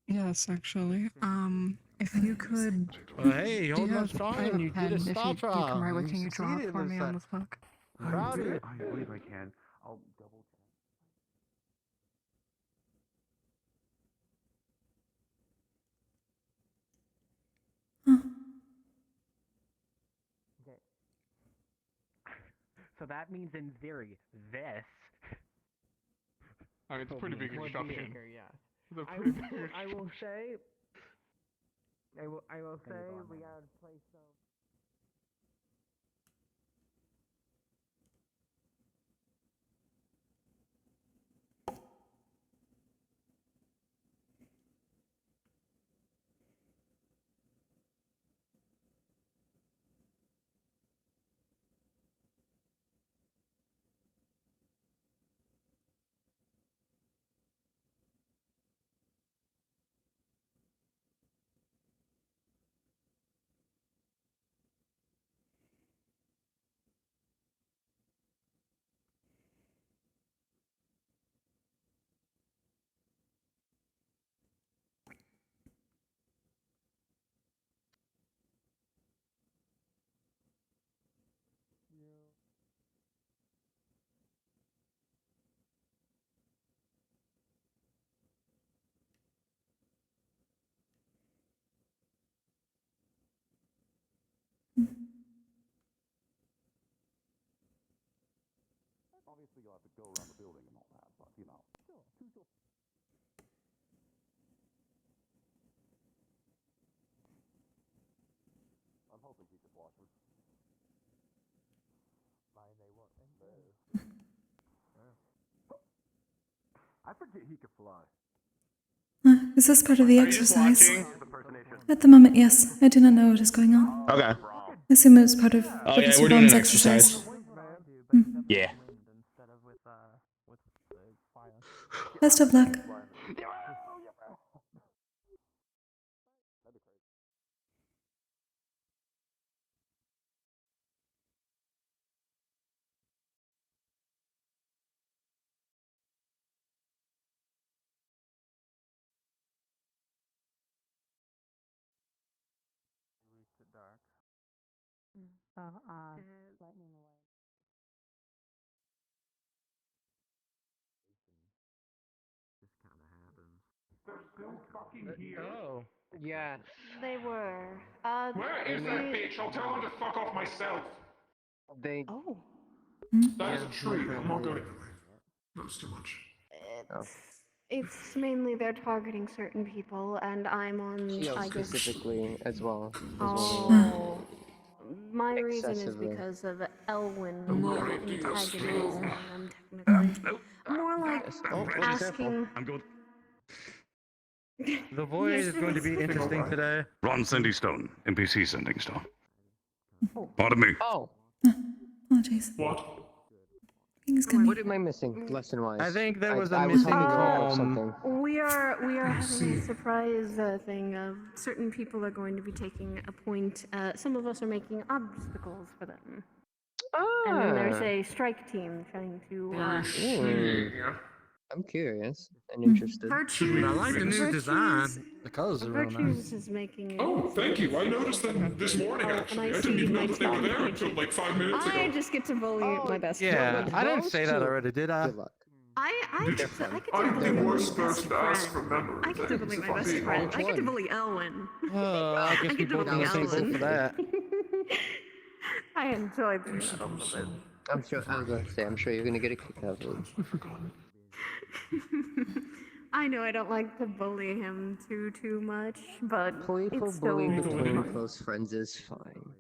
Yes, actually. If you could. Well, hey, Do you hold on have, strong, I have and a you did pen. a If star you trial. come right with, You can you draw succeeded it for in me this on this book? Proud of you. I believe I can. I'll double check. So that means in theory, this. I mean, it's a pretty big instruction. I will say. I will say we gotta play some. Obviously, you'll have to go around the building and all that, but, you know. I'm hoping he could watch her. I forget he could fly. Is this part of the exercise? At the moment, yes. I do not know what is going on. Okay. I assume it was part of Oh yeah, Professor we're doing Bone's an exercise. exercise. Yeah. Best of luck. Oh. Yeah. They were. Where is that bitch? I'll tell him to fuck off myself. They. Oh. That is a tree. I'm not going. That's too much. It's mainly they're targeting certain people, and I'm on. I guess. Specifically as well. Oh. My reason is because of Elwyn antagonizing them, technically. More like asking. I'm good. The void is going to be interesting today. Ron Cindy Stone, NPC sending stone. Pardon me. Oh. Apologies. What? What am I missing, lesson-wise? I think there was a I missing was comb. We are having a surprise thing of certain people are going to be taking a point. Some of us are making obstacles for them. And then there's a strike team trying to. I'm curious and interested. Virtues. I like the new design. The colors are real Virtues nice. is making it. Oh, thank you. I noticed them this morning, actually. I didn't even know that they were there until like 5 minutes ago. I just get to bully my best Yeah, friend. I didn't say that already, did I? I get to I'm bully the my worst best person to ask friend. for memories. I get to bully my best friend. I get to bully Elwyn. I guess we both on the same boat for that. I enjoyed that a little bit. I'm sure. I was gonna say. I'm sure you're gonna get a kick out of it. I know I don't like to bully him too much, but Playful it's still bullying between fun. close friends is fine.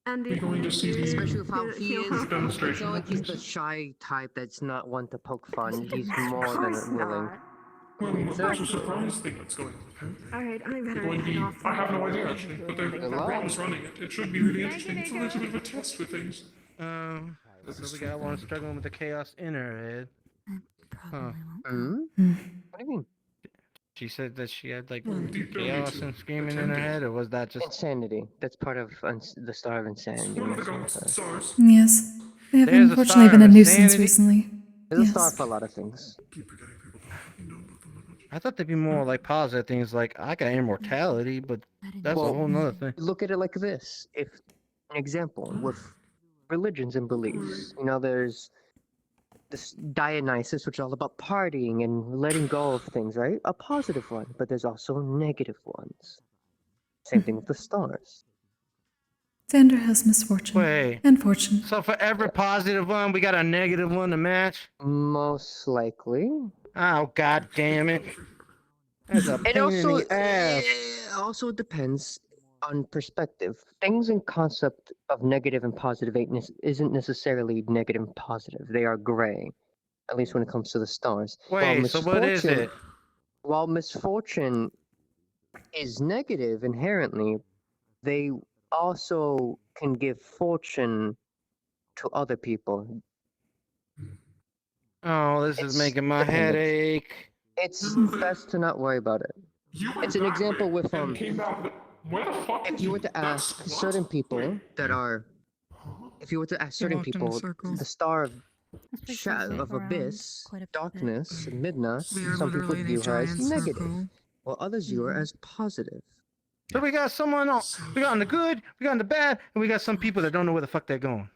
And We're going to see the Especially with how he is. It's demonstration. not like he's the shy type that's not one to poke fun. He's Of more course than willing. not. Well, there's a surprise thing that's going on, apparently. Alright, I They're better going to head be. off. I have no idea, actually, but Ron is running it. It should be really interesting. It's a little bit of a test with things. So we got one struggling with the chaos in her head. Huh. What do you mean? She said that she had like chaos and screaming in her head, or was that just Insanity? That's part of the star of insanity. One of the gods, stars. Yes. They have There's a unfortunately star been a of nuisance insanity? recently. There's a Yes. star for a lot of things. I thought they'd be more like positive things, like I got immortality, but that's a whole nother thing. Look at it like this. If an example with religions and beliefs, you know, there's this Dionysus, which is all about partying and letting go of things, right? A positive one, but there's also negative ones. Same thing with the stars. Xander has misfortune. Wait. And fortune. So for every positive one, we got a negative one to match? Most likely. Oh, god damn it. That's a pain in the ass. It also depends on perspective. Things in concept of negative and positive isn't necessarily negative and positive. They are gray, at least when it comes to the stars. Wait, so what is it? While misfortune is negative inherently, they also can give fortune to other people. Oh, this is making my head ache. It's best to not worry about it. It's an example with if you were to ask certain people that are, if you were to ask certain people, the star of abyss, darkness, and midnight, some people view her as negative, while others view her as positive. So we got someone else. We got on the good, we got on the bad, and we got some people that don't know where the fuck they're going.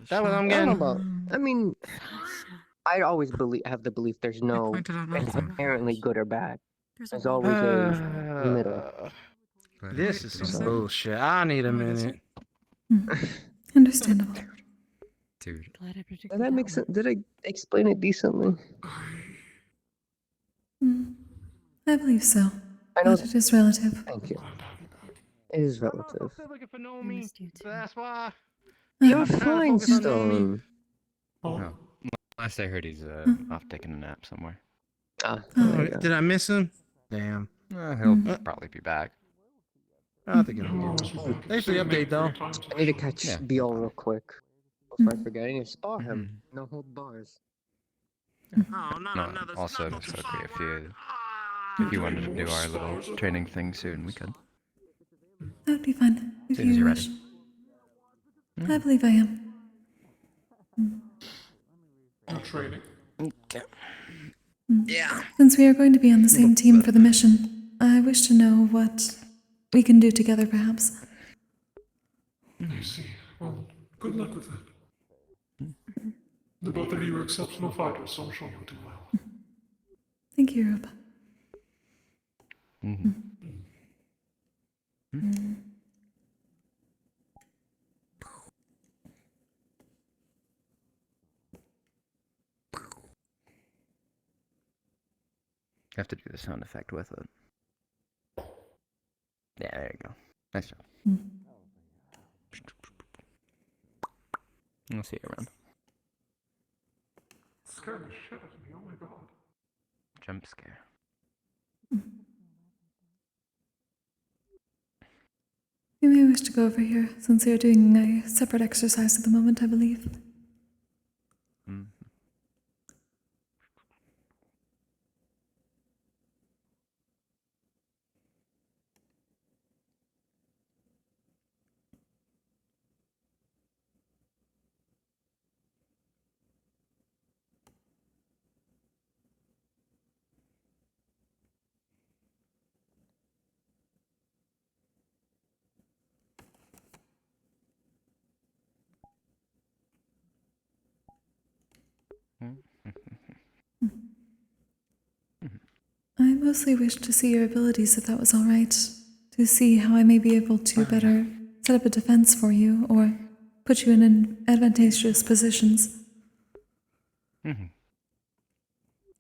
That what I'm I don't getting? know about. I mean, I always have the belief there's no inherently good or bad. There's always a middle. This is some bullshit. I need a minute. Understandable. Dude. Did that make sense? Did I explain it decently? I believe so. I know. But it is relative. Thank you. It is relative. They're looking for Nomi, so that's why. You're trying to fine, focus on Nomi. Stone. Oh. Last I heard, he's off taking a nap somewhere. Ah, Oh, did I miss him? Damn. He'll probably be back. I think it'll be. Thanks for the update, though. I need to catch Yeah, BL real quick before I forget. I need to spar him. No hold bars. No, also, Kokkuri, if you wanted to do our little training thing soon, we could. That would be fun, if Soon as you you're wish. ready. I believe I am. Training. Okay. Yeah. Since we are going to be on the same team for the mission, I wish to know what we can do together, perhaps. I see. Well, good luck with that. The both of you are exceptional fighters, so I'm sure you'll do well. Thank you, Rob. You have to do the sound effect with it. Yeah, there you go. Nice job. I'll see you around. Scared the shit out of me, oh my god. Jump scare. You may wish to go over here, since we are doing a separate exercise at the moment, I believe. I mostly wish to see your abilities, if that was all right. To see how I may be able to better set up a defense for you, or put you in advantageous positions.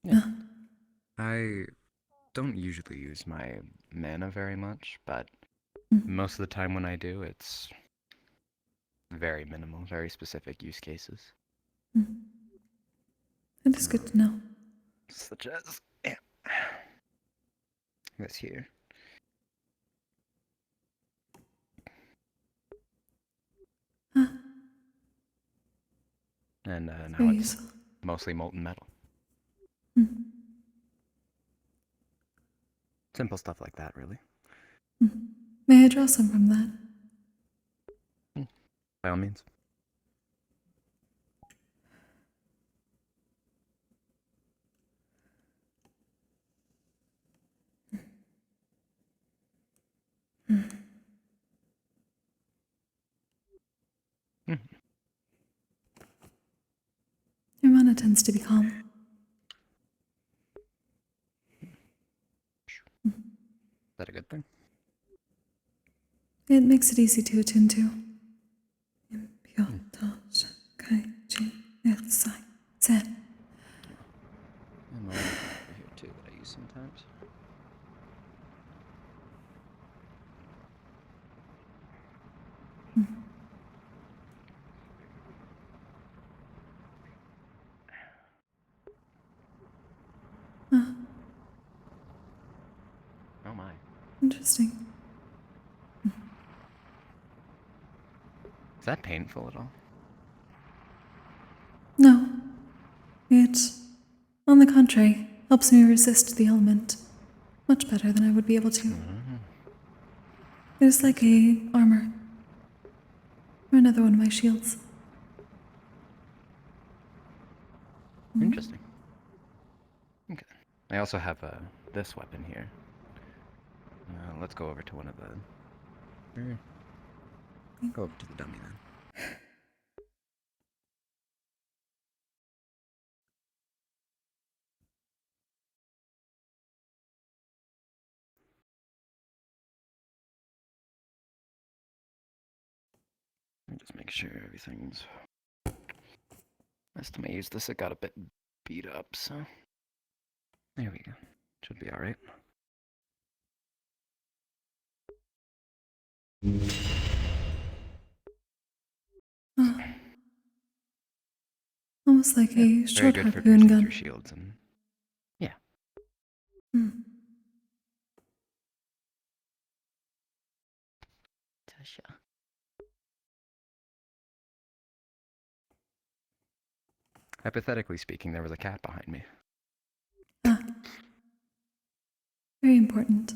Yeah. I don't usually use my mana very much, but most of the time when I do, it's very minimal, very specific use cases. It is good to know. Such as, this here. And now Very it's useful. mostly molten metal. Simple stuff like that, really. May I draw some from that? By all means. Your mana tends to be calm. Is that a good thing? It makes it easy to attune to. And over here too, that I use sometimes. Oh my. Interesting. Is that painful at all? No. It, on the contrary, helps me resist the element much better than I would be able to. It is like a armor. Or another one of my shields. Interesting. Okay. I also have this weapon here. Let's go over to one of the... Go over to the dummy then. Let me just make sure everything's... Last time I used this, it got a bit beat up, so... There we go. Should be alright. Oh. Almost like a Very short good for harpoon piercing gun. through shields and yeah. Hmm. Tasha. Hypothetically speaking, there was a cat behind me. Ah. Very important.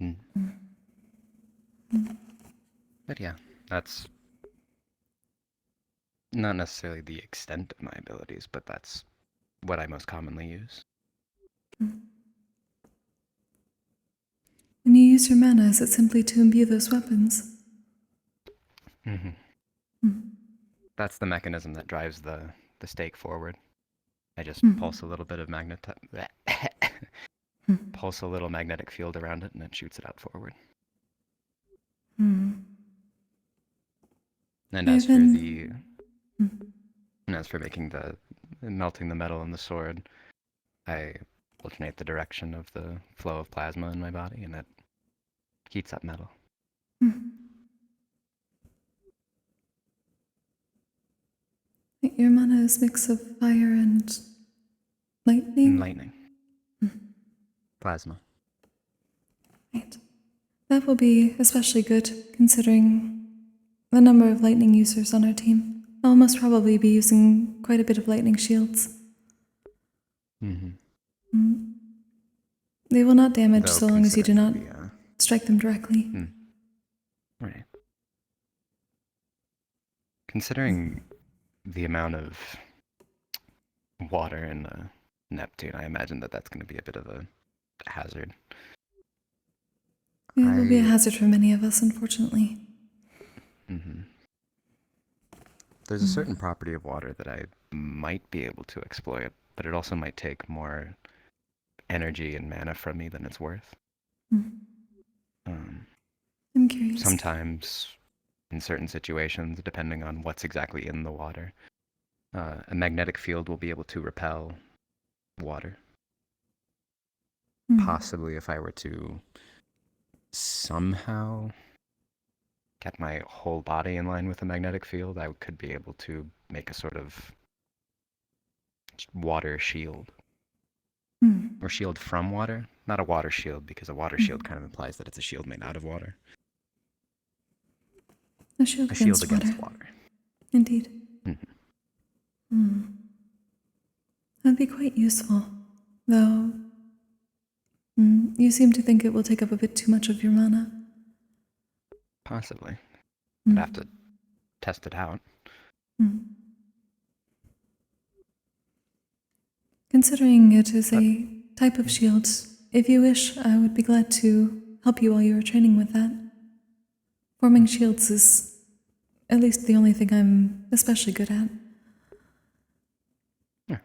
Mm. Mm. But yeah, that's not necessarily the extent of my abilities, but that's what I most commonly use. Mm. When you use your mana, is it simply to imbue those weapons? Mm-hmm. Mm. That's the mechanism that drives the stake forward. I just pulse a little bit of pulse a little magnetic field around it, and it shoots it out forward. Mm. And as for making melting the metal in the sword, I alternate the direction of the flow of plasma in my body, and it heats up metal. Mm. Your mana is a mix of fire and lightning? Lightning. Plasma. Right. That will be especially good, considering the number of lightning users on our team. I'll most probably be using quite a bit of lightning shields. Mm-hmm. Mm. They will not damage Though so long as you do not considering strike them directly. Right. Considering the amount of water in Neptune, I imagine that that's going to be a bit of a hazard. It will be a hazard for many of us, unfortunately. Mm-hmm. There's a certain property of water that I might be able to exploit, but it also might take more energy and mana from me than it's worth. I'm curious. Sometimes, in certain situations, depending on what's exactly in the water, a magnetic field will be able to repel water. Possibly if I were to somehow get my whole body in line with a magnetic field, I could be able to make a sort of water shield. Or shield from water. Not a water shield, because a water shield kind of implies that it's a shield made out of water. A shield against water. Indeed. That'd be quite useful, though. You seem to think it will take up a bit too much of your mana. Possibly. I'd have to test it out. Considering it is a type of shield, if you wish, I would be glad to help you while you are training with that. Forming shields is at least the only thing I'm especially good at. Yeah.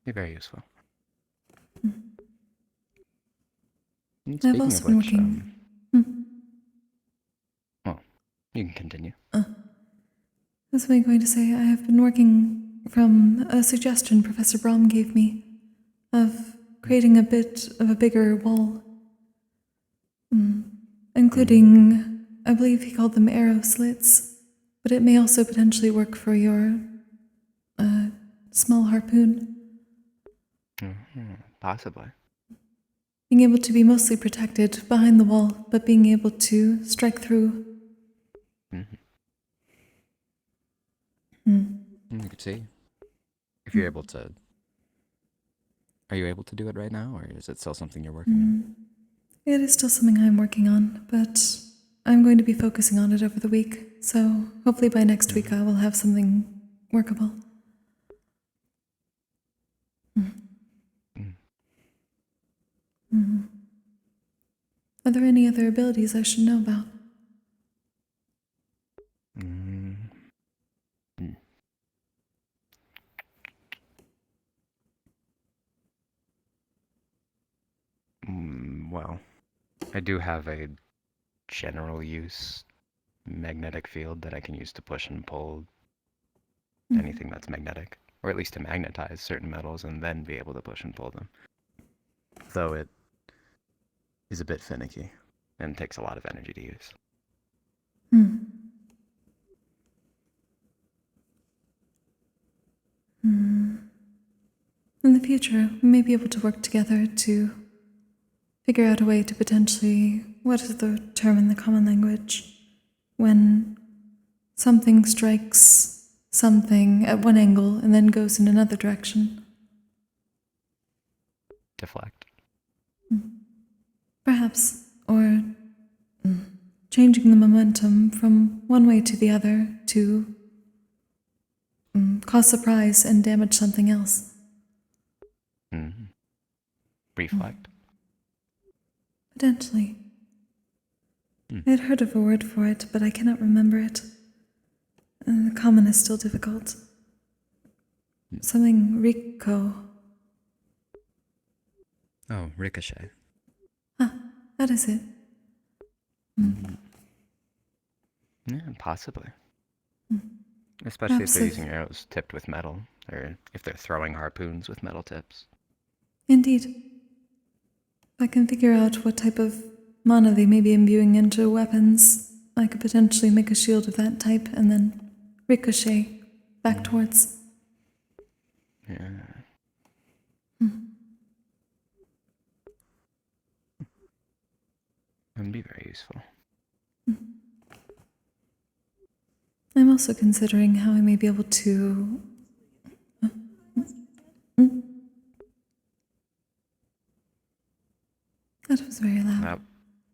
Be very useful. I've also been working... Well, you can continue. That's what I'm going to say. I have been working from a suggestion Professor Brahm gave me of creating a bit of a bigger wall. Including, I believe he called them arrow slits, but it may also potentially work for your small harpoon. Possibly. Being able to be mostly protected behind the wall, but being able to strike through. You could see. If you're able to... Are you able to do it right now, or is it still something you're working on? It is still something I'm working on, but I'm going to be focusing on it over the week, so hopefully by next week I will have something workable. Are there any other abilities I should know about? Well, I do have a general use magnetic field that I can use to push and pull anything that's magnetic, or at least to magnetize certain metals and then be able to push and pull them. Though it is a bit finicky. and takes a lot of energy to use. Hmm. In the future, we may be able to work together to figure out a way to potentially, what is the term in the common language, when something strikes something at one angle and then goes in another direction. Deflect. Perhaps, or changing the momentum from one way to the other to cause surprise and damage something else. Reflect. Potentially. I'd heard of a word for it, but I cannot remember it. The common is still difficult. Something Rico. Oh, ricochet. Ah, that is it. Yeah, possibly. Especially Perhaps if they're if- using arrows tipped with metal, or if they're throwing harpoons with metal tips. Indeed. If I can figure out what type of mana they may be imbuing into weapons, I could potentially make a shield of that type and then ricochet back towards. Yeah. That'd be very useful. I'm also considering how I may be able to... That was very loud.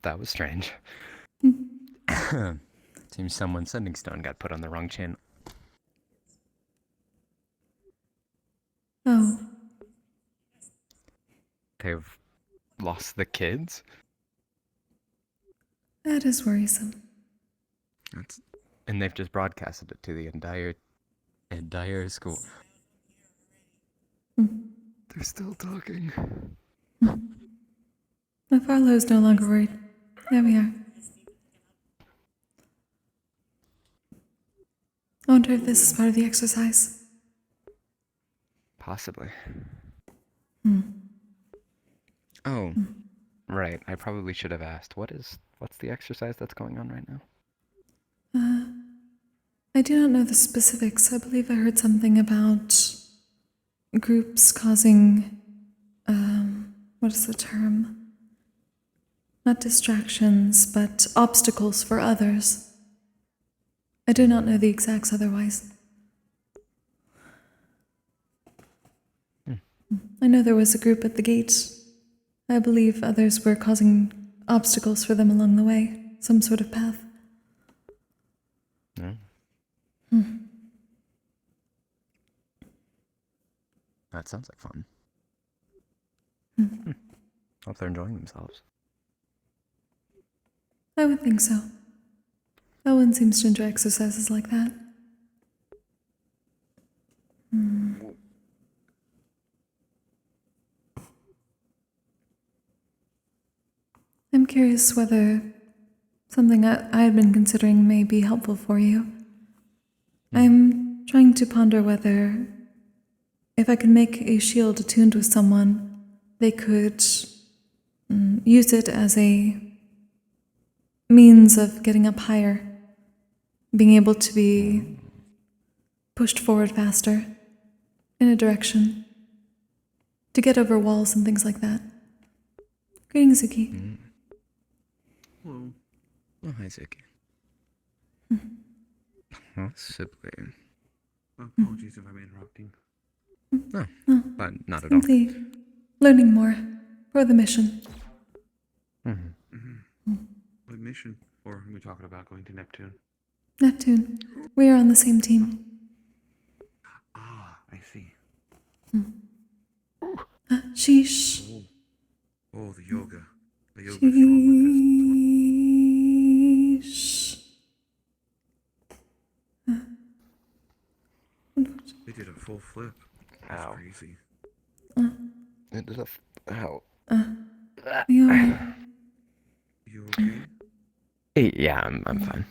That was strange. Seems someone's sending stone got put on the wrong channel. Oh. They've lost the kids? That is worrisome. And they've just broadcasted it to the entire school. They're still talking. But Farlow's no longer worried. There we are. I wonder if this is part of the exercise. Possibly. Oh, right. I probably should have asked. What's the exercise that's going on right now? I do not know the specifics. I believe I heard something about groups causing, what is the term? Not distractions, but obstacles for others. I do not know the exacts otherwise. I know there was a group at the gate. I believe others were causing obstacles for them along the way. Some sort of path. Yeah. That sounds like fun. Hope they're enjoying themselves. I would think so. No one seems to enjoy exercises like that. I'm curious whether something I had been considering may be helpful for you. I'm trying to ponder whether, if I could make a shield attuned with someone, they could use it as a means of getting up higher, being able to be pushed forward faster in a direction, to get over walls and things like that. Greetings, Zuki. Hello. Oh, hi, Zuki. Possibly. Apologies if I'm interrupting. No, but not at all. Simply learning more for the mission. What mission? Or are we talking about going to Neptune? Neptune. We are on the same team. Ah, I see. Sheesh. Oh, the yoga. The yoga is strong with Sheesh. this. They did a full flip. That's crazy. It did ow. You alright? You okay? Yeah, I'm fine.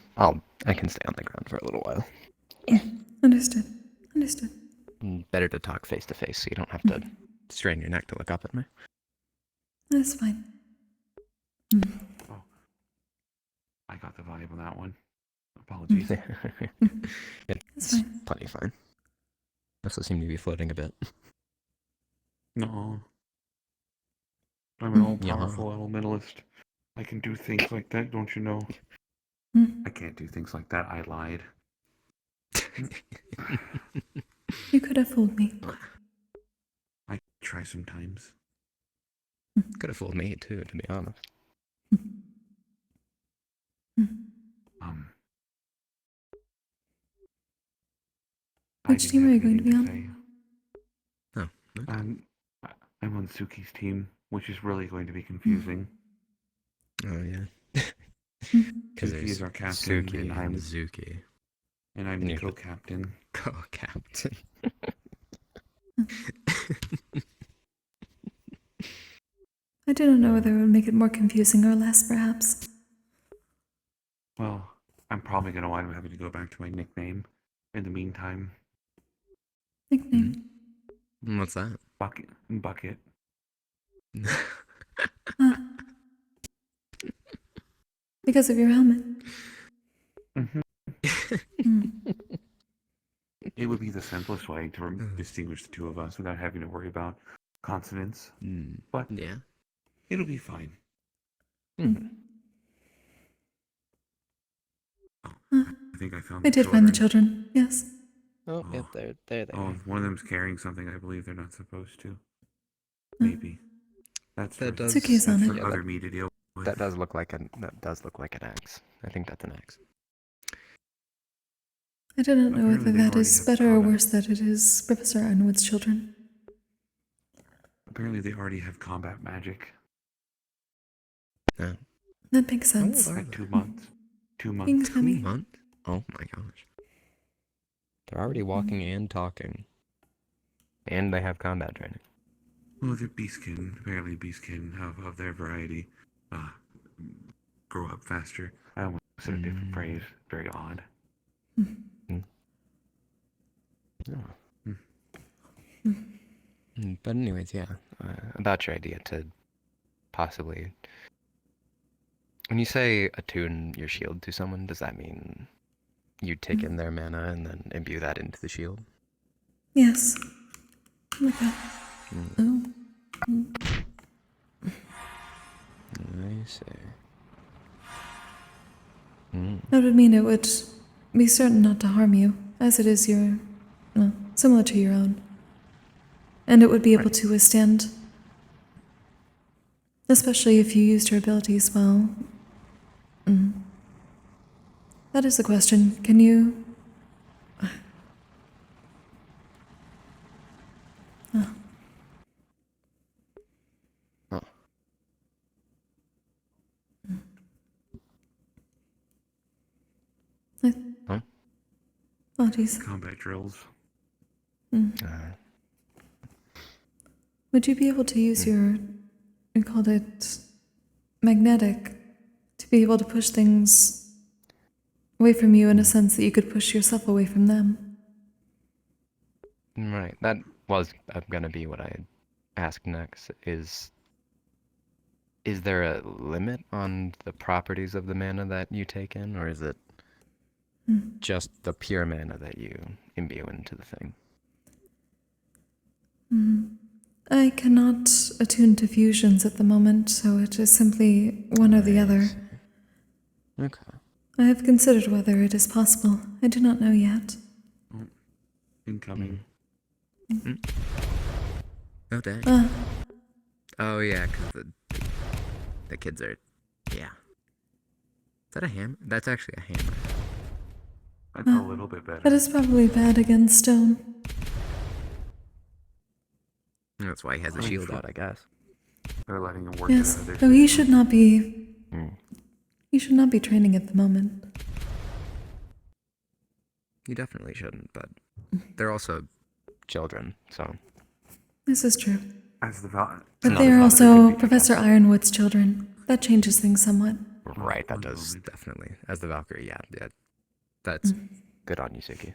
I can stay on the ground for a little while. Understood. Understood. Better to talk face to face so you don't have to strain your neck to look up at me. That's fine. I got the vibe on that one. Apologies. It's plenty fine. Also seem to be floating a bit. No. I'm an all-powerful elementalist. I can do things like that, don't you know? I can't do things like that. I lied. You could have fooled me. I try sometimes. Could have fooled me too, to be honest. Which team are you going to be on? Oh, okay. I'm on Suki's team, which is really going to be confusing. Oh yeah. Because Suki is our captain, Suki and I'm Zuki. And I'm the co-captain. Co-captain. I do not know whether it would make it more confusing or less, perhaps. Well, I'm probably going to wind up having to go back to my nickname in the meantime. Nickname? What's that? Bucket. Because of your helmet. It would be the simplest way to distinguish the two of us without having to worry about consonants. But yeah, it'll be fine. I think I found I did find the children, yes. Oh, yep, there they Oh, are. if one of them's carrying something I believe they're not supposed to. Maybe. That's for, Suki's on it. other me to deal with. That does look like an axe. I think that's an axe. I do not know whether that is better or worse that it is Professor Ironwood's children. Apparently they already have combat magic. Yeah. That makes sense. Like 2 months. 2 months. King's 2 heavy. months? Oh my gosh. They're already walking and talking. And they have combat training. Well, they're beastkin. Apparently beastkin of their variety grow up faster. I almost said a different phrase. Very odd. But anyways, yeah. About your idea to possibly... When you say attune your shield to someone, does that mean you take in their mana and then imbue that into the shield? Yes. Like that. Oh. I see. That would mean it would be certain not to harm you, as it is similar to your own. And it would be able to withstand, especially if you used your abilities well. That is the question. Can you... Huh? Oh, geez. Combat drills. Would you be able to use you called it magnetic, to be able to push things away from you in a sense that you could push yourself away from them? Right. That was going to be what I asked next. Is there a limit on the properties of the mana that you take in, or is it just the pure mana that you imbue into the thing? I cannot attune to fusions at the moment, so it is simply one or the other. Okay. I have considered whether it is possible. I do not know yet. Incoming. Oh, dang. Oh, yeah, because the kids are... Yeah. Is that a hammer? That's actually a hammer. That's a little bit better. That is probably bad against stone. That's why he has a shield out, I guess. They're letting him work Yes, it out of though their he should not be... He should not be training at the moment. You definitely shouldn't, but they're also children, so... This is true. As the But they are also Professor Ironwood's children. That changes things somewhat. Right, that does, definitely. As the Valkyrie, yeah. That's good on you, Suki.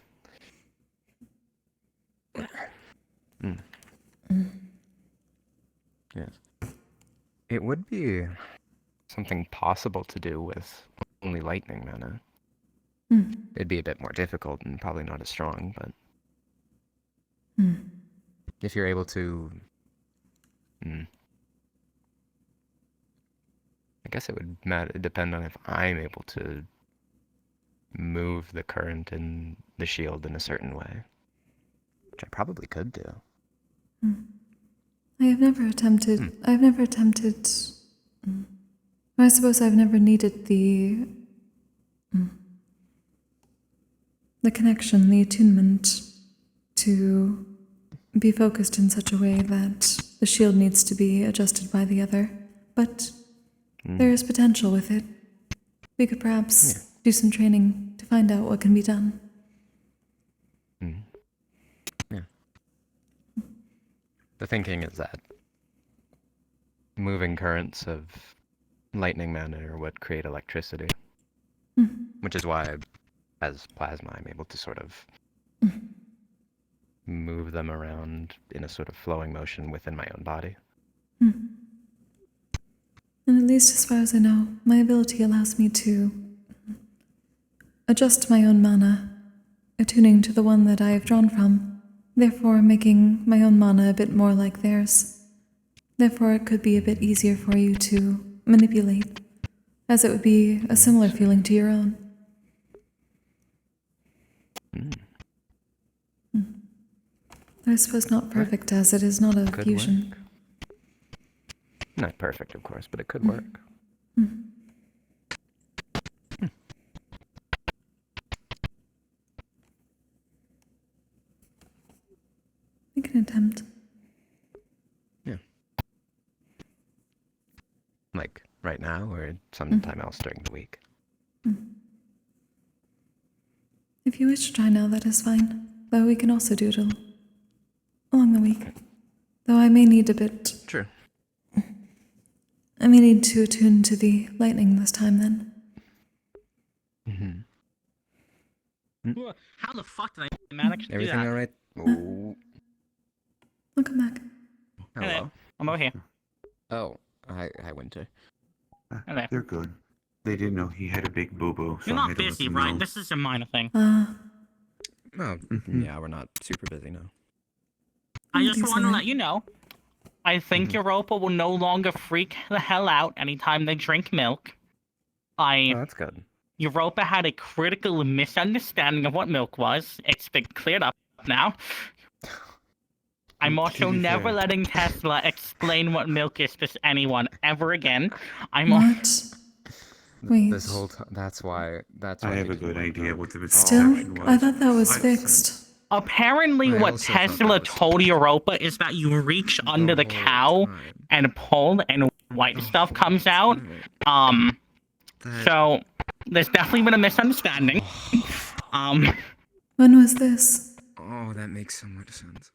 Yes. It would be something possible to do with only lightning mana. It'd be a bit more difficult and probably not as strong, but if you're able to, I guess it would depend on if I'm able to move the current in the shield in a certain way, which I probably could do. I have never attempted. I've never attempted. I suppose I've never needed the connection, the attunement to be focused in such a way that the shield needs to be adjusted by the other. But there is potential with it. We could perhaps do some training to find out what can be done. Yeah. The thinking is that moving currents of lightning mana are what create electricity, which is why, as plasma, I'm able to sort of move them around in a sort of flowing motion within my own body. And at least as far as I know, my ability allows me to adjust my own mana, attuning to the one that I have drawn from, therefore making my own mana a bit more like theirs. Therefore it could be a bit easier for you to manipulate, as it would be a similar feeling to your own. I suppose not perfect, as it is not a fusion. Work. Not perfect, of course, but it could work. We can attempt. Yeah. Like right now, or sometime else during the week. If you wish to try now, that is fine. Though we can also do it along the week. Though I may need a bit. True. I may need to attune to the lightning this time then. How the fuck did I manage to do Everything that? alright? Oh. Welcome back. Hello. I'm over here. Oh, hi, Winter. Hello. They're good. They didn't know he had a big boo-boo. So You're I not had to let busy, them right? know. This is a minor thing. Oh, yeah, we're not super busy now. I just want to let you know, I think Europa will no longer freak the hell out anytime they drink milk. Oh, that's good. Europa had a critical misunderstanding of what milk was. It's been cleared up now. I'm also never letting Tesla explain what milk is to anyone ever again. Wait. This whole time, that's why. I have a good idea what the Still? misconception was. I thought that was fixed. Apparently, I what also thought Tesla told Europa is that you reach under the cow and pull, and white stuff comes out. So there's definitely been a misunderstanding. When was this? Oh, that makes so much sense.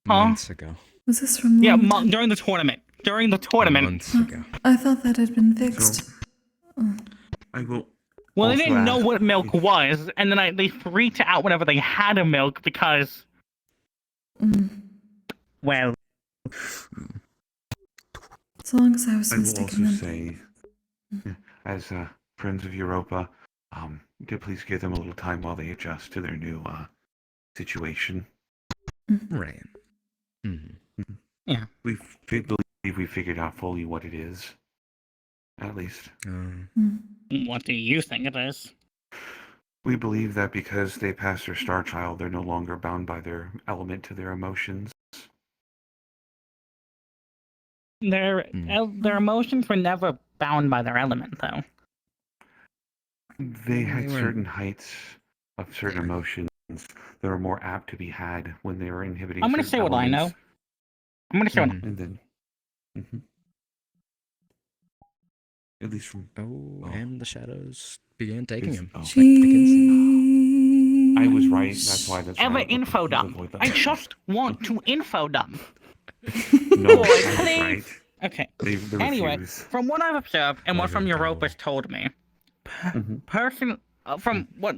Huh? Months ago. Was this from during the tournament. During the tournament. Months ago. I thought that had been fixed. I will. Well, they also didn't know ask what milk was, and then they freaked out whenever they had a milk because. Well. As long as I was I will mistaken also then. say, as friends of Europa, to please give them a little time while they adjust to their new situation. Right. Yeah. We believe we figured out fully what it is. At least. What do you think it is? We believe that because they passed their star child, they're no longer bound by their element to their emotions. Their emotions were never bound by their element, though. They had certain heights of certain emotions that are more apt to be had when they were inhibiting. I'm gonna say what I know. I'm gonna say what. And then. At least from. And the shadows began taking him. I was right. That's why. Info dump. I just want to info dump. No, Boys, I was please. right. Okay. They Anyway, refuse. from what I've observed and what from Europa's told me, from what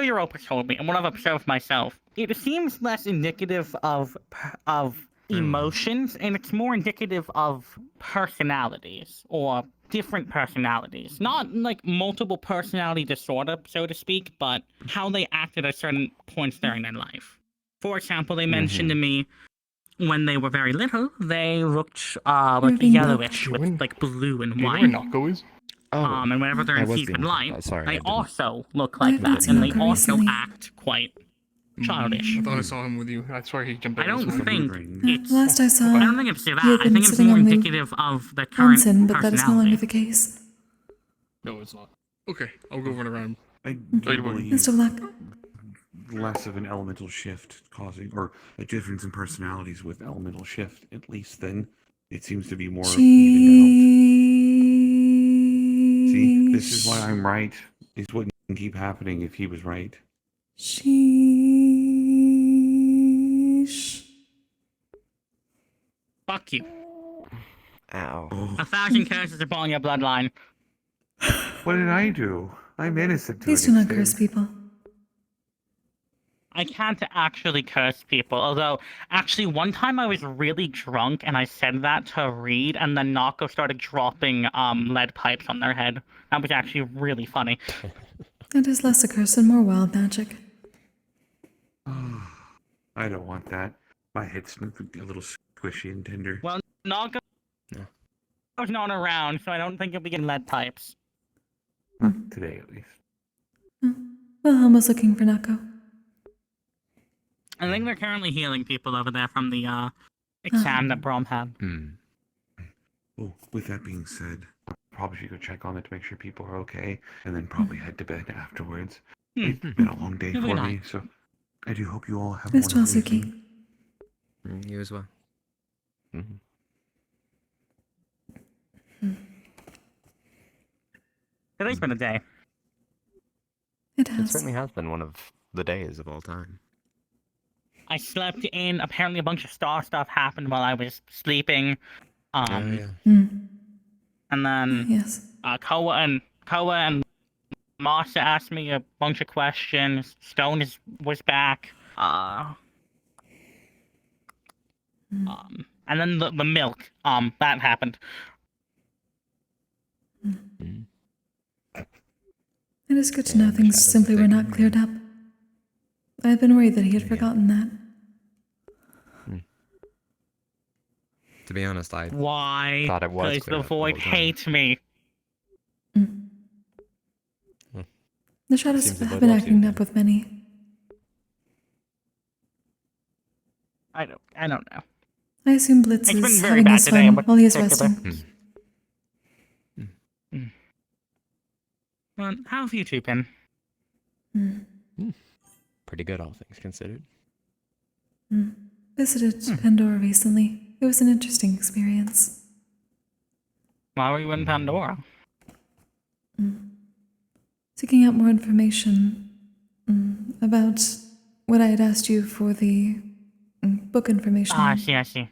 Europa's told me and what I've observed myself, it seems less indicative of emotions and it's more indicative of personalities or different personalities. Not like multiple personality disorder, so to speak, but how they acted at certain points during their life. For example, they mentioned to me when they were very little, they looked like yellowish with like blue and white. And whenever they're in heat and light, they also look like that, and they also act quite childish. I thought I saw him with you. I swear he jumped out. I don't think it's. Last I saw, I don't think it's that. he had I been think it's sitting more on the indicative of the current mountain, but that is no longer personality. the case. No, it's not. Okay, I'll go run around. I do believe Mr. Black. less of an elemental shift causing, or a difference in personalities with elemental shift, at least then it seems to be more evened out. See, this is why I'm right. This wouldn't keep happening if he was right. Sheesh. Fuck you. Ow. 1,000 curses upon your bloodline. What did I do? I'm innocent to Please an do not extent. curse people. I can't actually curse people, although, actually, one time I was really drunk and I said that to Reed, and then Nako started dropping lead pipes on their head. That was actually really funny. It is less a curse and more wild magic. I don't want that. My head's a little squishy and tender. Well, Nako was not around, so I don't think you'll be getting lead pipes. Not today, at least. Well, Helma's looking for Nako. I think they're currently healing people over there from the exam that Brom had. Well, with that being said, I probably should go check on it to make sure people are okay, and then probably head to bed afterwards. It's been a long day for me, so I do hope you all have a Rest well, wonderful Suki. evening. You as well. Today's been a day. It It has. certainly has been one of the days of all time. I slept in. Apparently, a bunch of star stuff happened while I was sleeping. Yeah. And then Yes. Koa and Marcia asked me a bunch of questions. Stone was back. And then the milk. That happened. It is good to know things simply were not cleared up. I had been worried that he had forgotten that. To be honest, I Why? thought it was Because cleared the up the whole void time. hates me. The shadows Seems the have void been loves you acting again. up with many. I don't know. I assume Blitz It's been is very having bad his today, fun but while he is particular. resting. Well, how have you two been? Pretty good, all things considered. Visited Pandora recently. It was an interesting experience. Why were you in Pandora? Seeking out more information about what I had asked you for the book information. I see.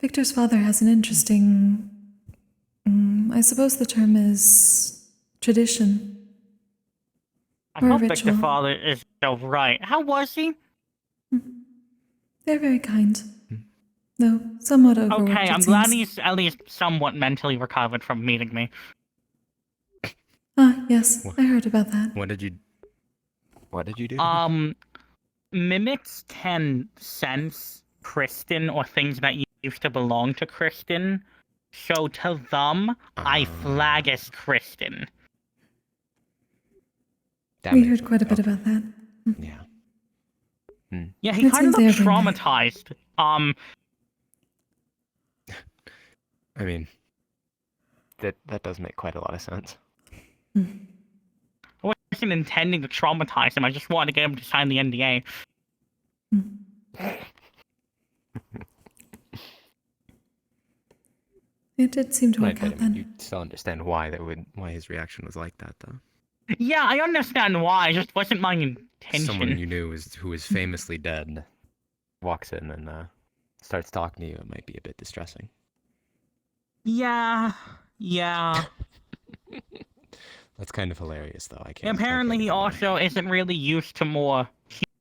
Victor's father has an interesting, I suppose the term is tradition. I Or a hope Victor ritual. Father is so right. How was he? They're very kind. Though somewhat overworked, Okay, it I'm glad seems. he's at least somewhat mentally recovered from meeting me. Ah, yes, I heard about that. What did you do? Mimics can sense Kristen or things that used to belong to Kristen. So to them, I flag as Kristen. We heard quite a bit about that. Yeah. Yeah, he It kind of seems looked they are very traumatized. I mean, that does make quite a lot of sense. I wasn't intending to traumatize him. I just wanted to get him to sign the NDA. It did seem to Right, work but out I mean, then. you still understand why his reaction was like that, though. Yeah, I understand why. It just wasn't my intention. Someone you knew who is famously dead walks in and starts talking to you. It might be a bit distressing. Yeah. That's kind of hilarious, though. I can't. Apparently, he also isn't really used to more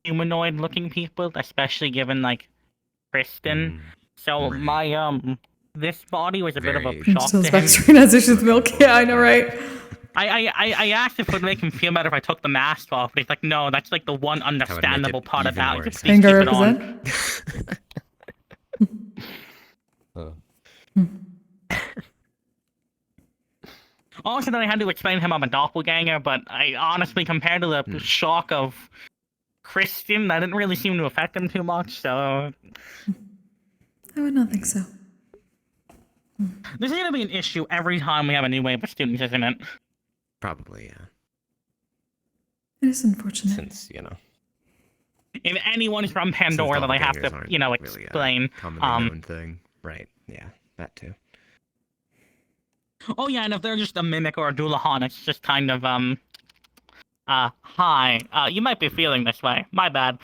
humanoid-looking people, especially given like Kristen. So my this body was a bit of a Very- shock Still to him. back as issues milk. Yeah, I know, right? I asked if it would make him feel better if I took the mask off, but he's like, no, that's like the one understandable part of even that. worse. Just please keep Anger it on. represent? Also, then I had to explain to him I'm a doppelganger, but I honestly, compared to the shock of Christian, that didn't really seem to affect him too much, so... I would not think so. This is going to be an issue every time we have a new wave of students, isn't it? Probably, yeah. It is unfortunate. Since, you know, If anyone's from Pandora, then I have to, aren't you know, really explain. a commonly known thing. Right, yeah, that too. Oh yeah, and if they're just a mimic or a Dullahan, it's just kind of, hi, you might be feeling this way. My bad.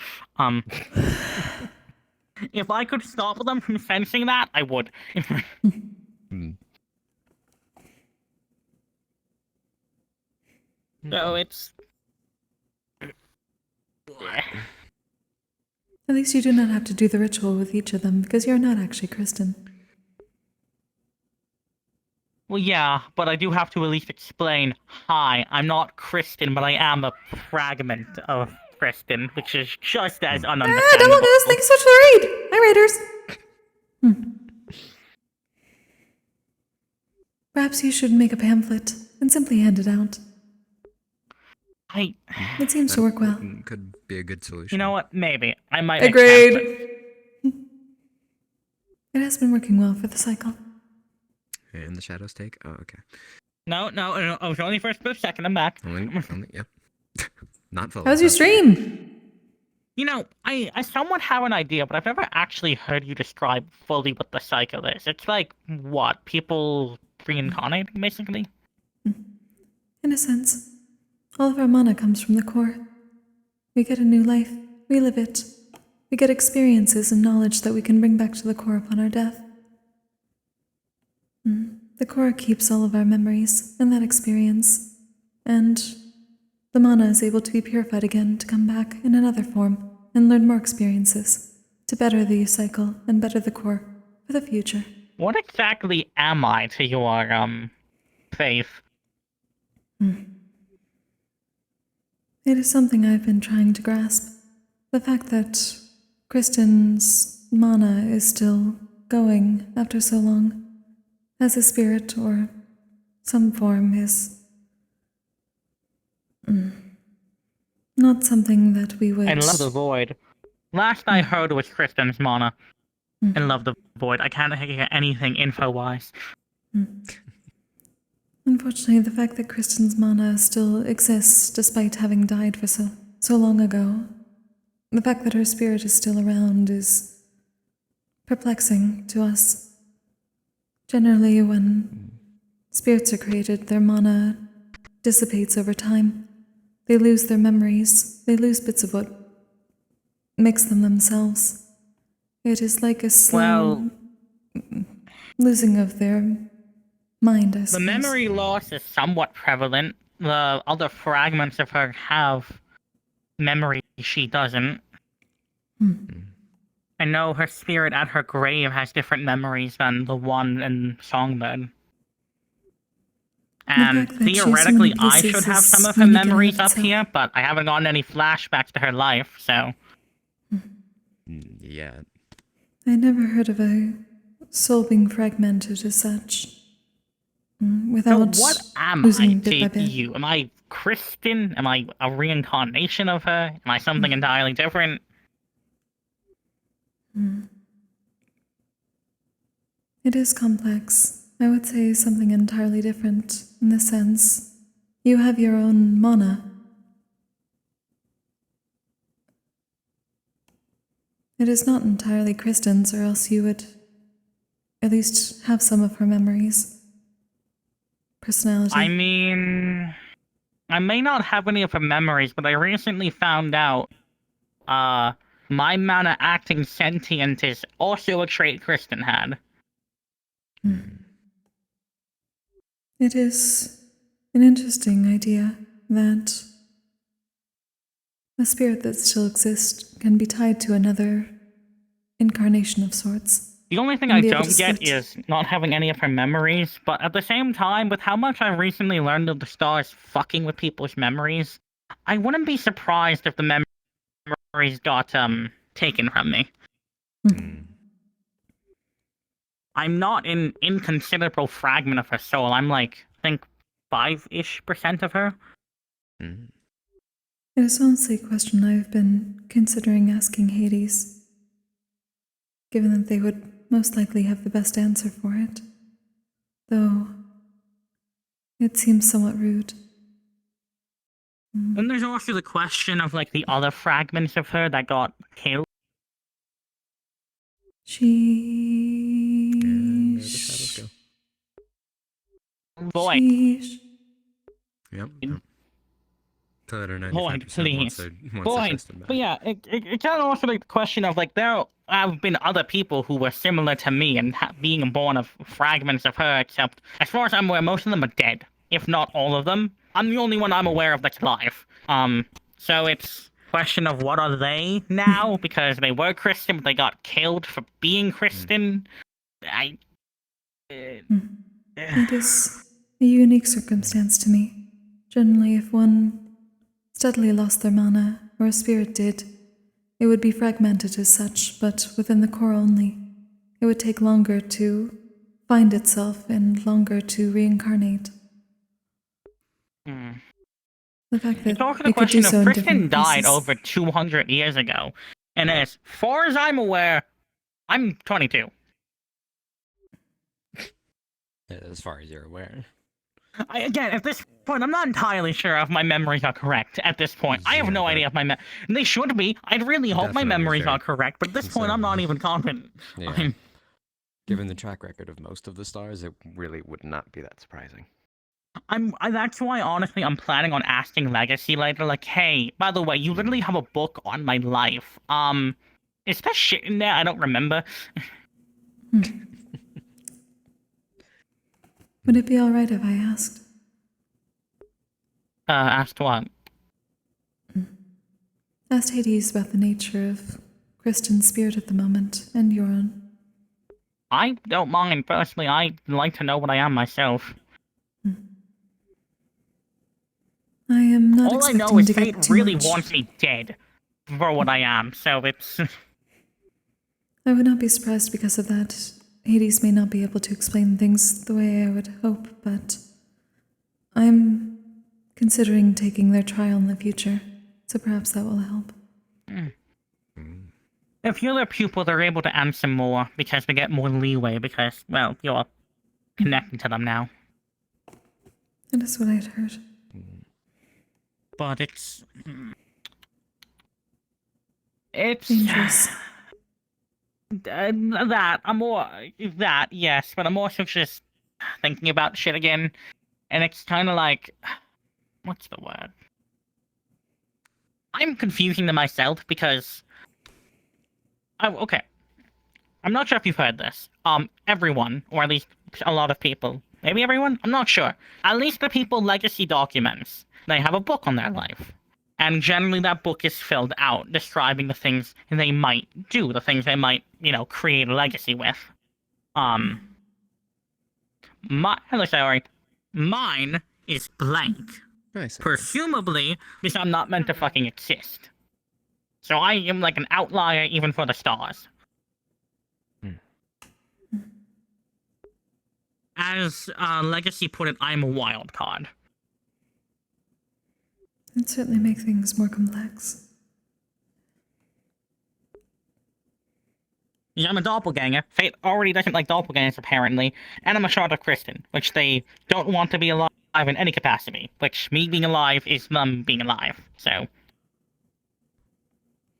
If I could stop them from sensing that, I would. So it's... At least you do not have to do the ritual with each of them, because you're not actually Kristen. Well, yeah, but I do have to at least explain, hi, I'm not Kristen, but I am a fragment of Kristen, which is just as ununderstandable. Don't look at us, thank you so much for the raid! Hi, Raiders! Perhaps you should make a pamphlet and simply hand it out. It seems to work well. Could be a good solution. You know what? Maybe. I might Agreed. accept It has been working well for the cycle. And the shadows take? Oh, okay. No, I was only for a split second, I'm back. Only yep. Not full. How's your stream? You know, I somewhat have an idea, but I've never actually heard you describe fully what the cycle is. It's like, what, people reincarnating, basically? In a sense, all of our mana comes from the core. We get a new life, we live it. We get experiences and knowledge that we can bring back to the core upon our death. The core keeps all of our memories and that experience, and the mana is able to be purified again to come back in another form and learn more experiences to better the cycle and better the core for the future. What exactly am I to your, faith? It is something I've been trying to grasp. The fact that Kristen's mana is still going after so long as a spirit or some form is not something that we would... I love the void. Last I heard was Kristen's mana. I love the void. I can't hear anything info-wise. Unfortunately, the fact that Kristen's mana still exists despite having died for so long ago, the fact that her spirit is still around is perplexing to us. Generally, when spirits are created, their mana dissipates over time. They lose their memories. They lose bits of what makes them themselves. It is like a slow losing of their mind, I suppose. The memory loss is somewhat prevalent. The other fragments of her have memory she doesn't. I know her spirit at her grave has different memories than the one in Songbird. And theoretically, I should have some of her memories up here, but I haven't gotten any flashbacks to her life, so... Yeah. I never heard of a soul being fragmented as such. Without so what am losing I bit by to bit. you? Am I Kristen? Am I a reincarnation of her? Am I something entirely different? It is complex. I would say something entirely different in the sense you have your own mana. It is not entirely Kristen's, or else you would at least have some of her memories. Personality. I mean, I may not have any of her memories, but I recently found out my mana acting sentient is also a trait Kristen had. It is an interesting idea that a spirit that still exists can be tied to another incarnation of sorts. The only thing And I be able don't to get split. is not having any of her memories, but at the same time, with how much I've recently learned of the stars fucking with people's memories, I wouldn't be surprised if the memories got, taken from me. I'm not an inconsiderable fragment of her soul. I'm like, I think 5-ish% of her. It is honestly a question I've been considering asking Hades, given that they would most likely have the best answer for it. Though, it seems somewhat rude. And there's also the question of, like, the other fragments of her that got killed. And there the shadows go. Boy. Yep. So that are Boy, 95% once please. they're Boy, tested back. but yeah, it kind of also like the question of, like, there have been other people who were similar to me and being born of fragments of her, except, as far as I'm aware, most of them are dead. If not all of them. I'm the only one I'm aware of that's alive. So it's a question of what are they now, because they were Christian, but they got killed for being Christian. It is a unique circumstance to me. Generally, if one steadily lost their mana, or a spirit did, it would be fragmented as such, but within the core only. It would take longer to find itself and longer to reincarnate. The fact that It's also the it could do question so of in Christian different died pieces. over 200 years ago, and as far as I'm aware, I'm 22. As far as you're aware. Again, at this point, I'm not entirely sure if my memories are correct. At this point, I have Yeah, no but- idea if they should be. I'd really hope my Definitely memories very are correct, but at this point, I'm not even confident. Yeah. Given the track record of most of the stars, it really would not be that surprising. That's why, honestly, I'm planning on asking Legacy later, like, hey, by the way, you literally have a book on my life. Is there shit in there I don't remember? Would it be alright if I asked? Asked what? Asked Hades about the nature of Kristen's spirit at the moment, and your own. I don't mind, personally. I'd like to know what I am myself. I am not All I expecting know is to fate get too really much. wants me dead for what I am, so it's... I would not be surprised because of that. Hades may not be able to explain things the way I would hope, but I'm considering taking their trial in the future, so perhaps that will help. If you're their pupil, they're able to answer more, because they get more leeway, because, well, you're connected to them now. That is what I'd heard. But it's... It's... dangerous. That, yes, but I'm also just thinking about shit again, and it's kind of like... What's the word? I'm confusing them myself, because... Oh, okay. I'm not sure if you've heard this. Everyone, or at least a lot of people, maybe everyone? I'm not sure. At least the people Legacy documents, they have a book on their life. And generally that book is filled out, describing the things they might do, the things they might, create a legacy with. Mine is blank. Nice. Presumably, because I'm not meant to fucking exist. So I am like an outlier even for the stars. As Legacy put it, I'm a wild card. It'd certainly make things more complex. Yeah, I'm a doppelganger. Fate already doesn't like doppelgangers, apparently. And I'm a shard of Kristen, which they don't want to be alive in any capacity. Which, me being alive is them being alive, so...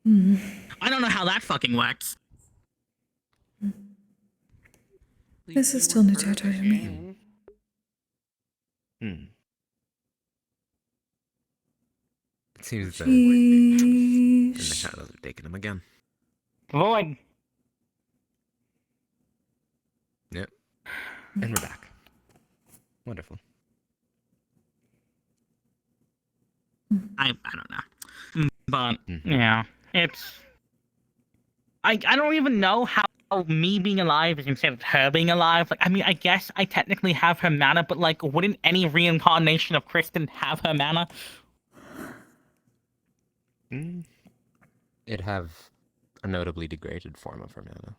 I don't know how that fucking works. This is still new territory to me. It seems that and the shadows are taking him again. Void. Yep. And we're back. Wonderful. I don't know. But, yeah, it's... I don't even know how me being alive is instead of her being alive. Like, I mean, I guess I technically have her mana, but like, wouldn't any reincarnation of Kristen have her mana? It'd have a notably degraded form of her mana.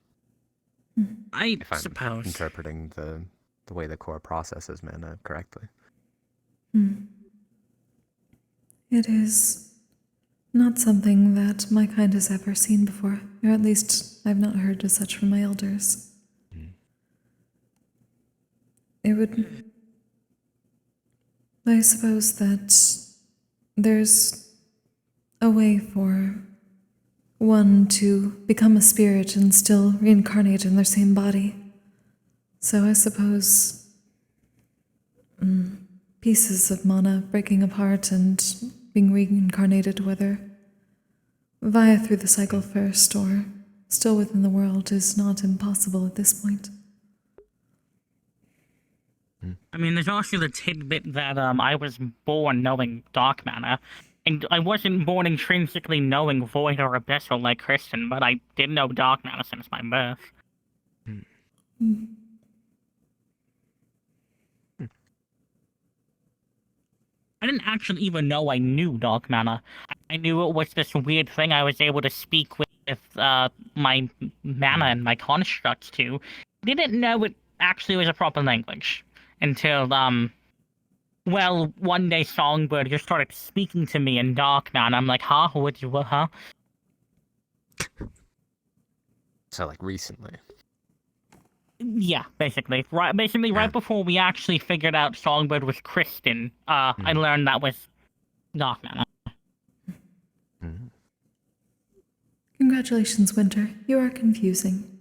I if I'm suppose. interpreting the way the core processes mana correctly. It is not something that my kind has ever seen before, or at least I've not heard as such from my elders. It would... I suppose that there's a way for one to become a spirit and still reincarnate in their same body. So I suppose pieces of mana breaking apart and being reincarnated, whether via through the cycle first or still within the world, is not impossible at this point. I mean, there's also the tidbit that I was born knowing dark mana, and I wasn't born intrinsically knowing void or abyssal like Kristen, but I did know dark mana since my birth. I didn't actually even know I knew dark mana. I knew it was this weird thing I was able to speak with my mana and my constructs to. Didn't know it actually was a proper language until well, one day Songbird just started speaking to me in dark mana. I'm like, huh? Huh? So, like, recently. Yeah, basically. Right before we actually figured out Songbird was Kristen, I learned that was dark mana. Congratulations, Winter. You are confusing.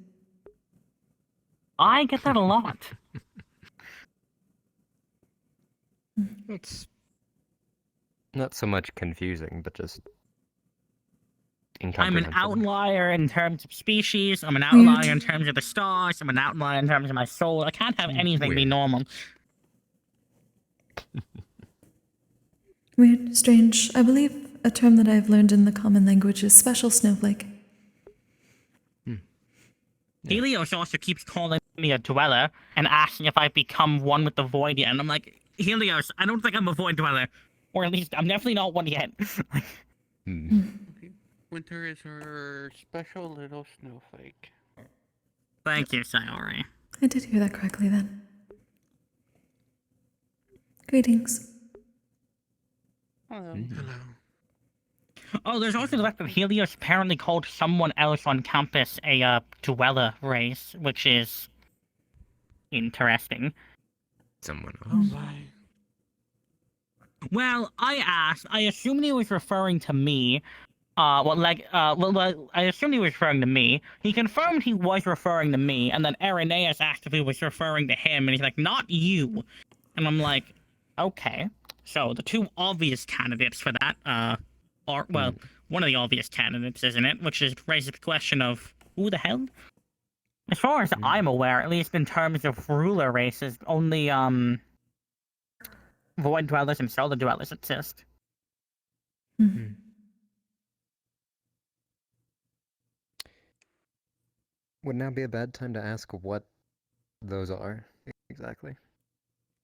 I get that a lot. It's not so much confusing, but just I'm an incomprehensible. outlier in terms of species, I'm an outlier in terms of the stars, I'm an outlier in terms of my soul. I can't have anything be normal. Weird, strange. I believe a term that I've learned in the common language is special snowflake. Helios also keeps calling me a dweller and asking if I've become one with the void yet. And I'm like, Helios, I don't think I'm a void dweller. Or at least, I'm definitely not one yet. Winter is her special little snowflake. Thank you, Sayori. I did hear that correctly then. Greetings. Hello. Oh, there's also the fact that Helios apparently called someone else on campus a dweller race, which is interesting. Someone else. Oh my. Well, I assumed he was referring to me. I assumed he was referring to me. He confirmed he was referring to me, and then Irenaeus asked if he was referring to him, and he's like, not you. And I'm like, okay. So the two obvious candidates for that, are, well, one of the obvious candidates, isn't it? Which is raises the question of, who the hell? As far as I'm aware, at least in terms of ruler races, only, void dwellers and solar dwellers exist. Would now be a bad time to ask what those are, exactly?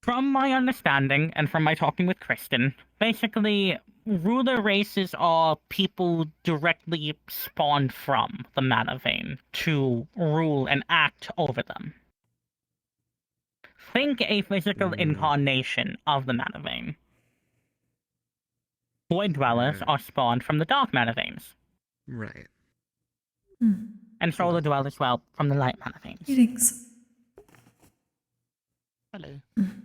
From my understanding, and from my talking with Kristen, basically, ruler races are people directly spawned from the mana vein to rule and act over them. Think a physical incarnation of the mana vein. Void dwellers are spawned from the dark mana veins. Right. And solar dwellers, well, from the light mana veins. Greetings. Hello.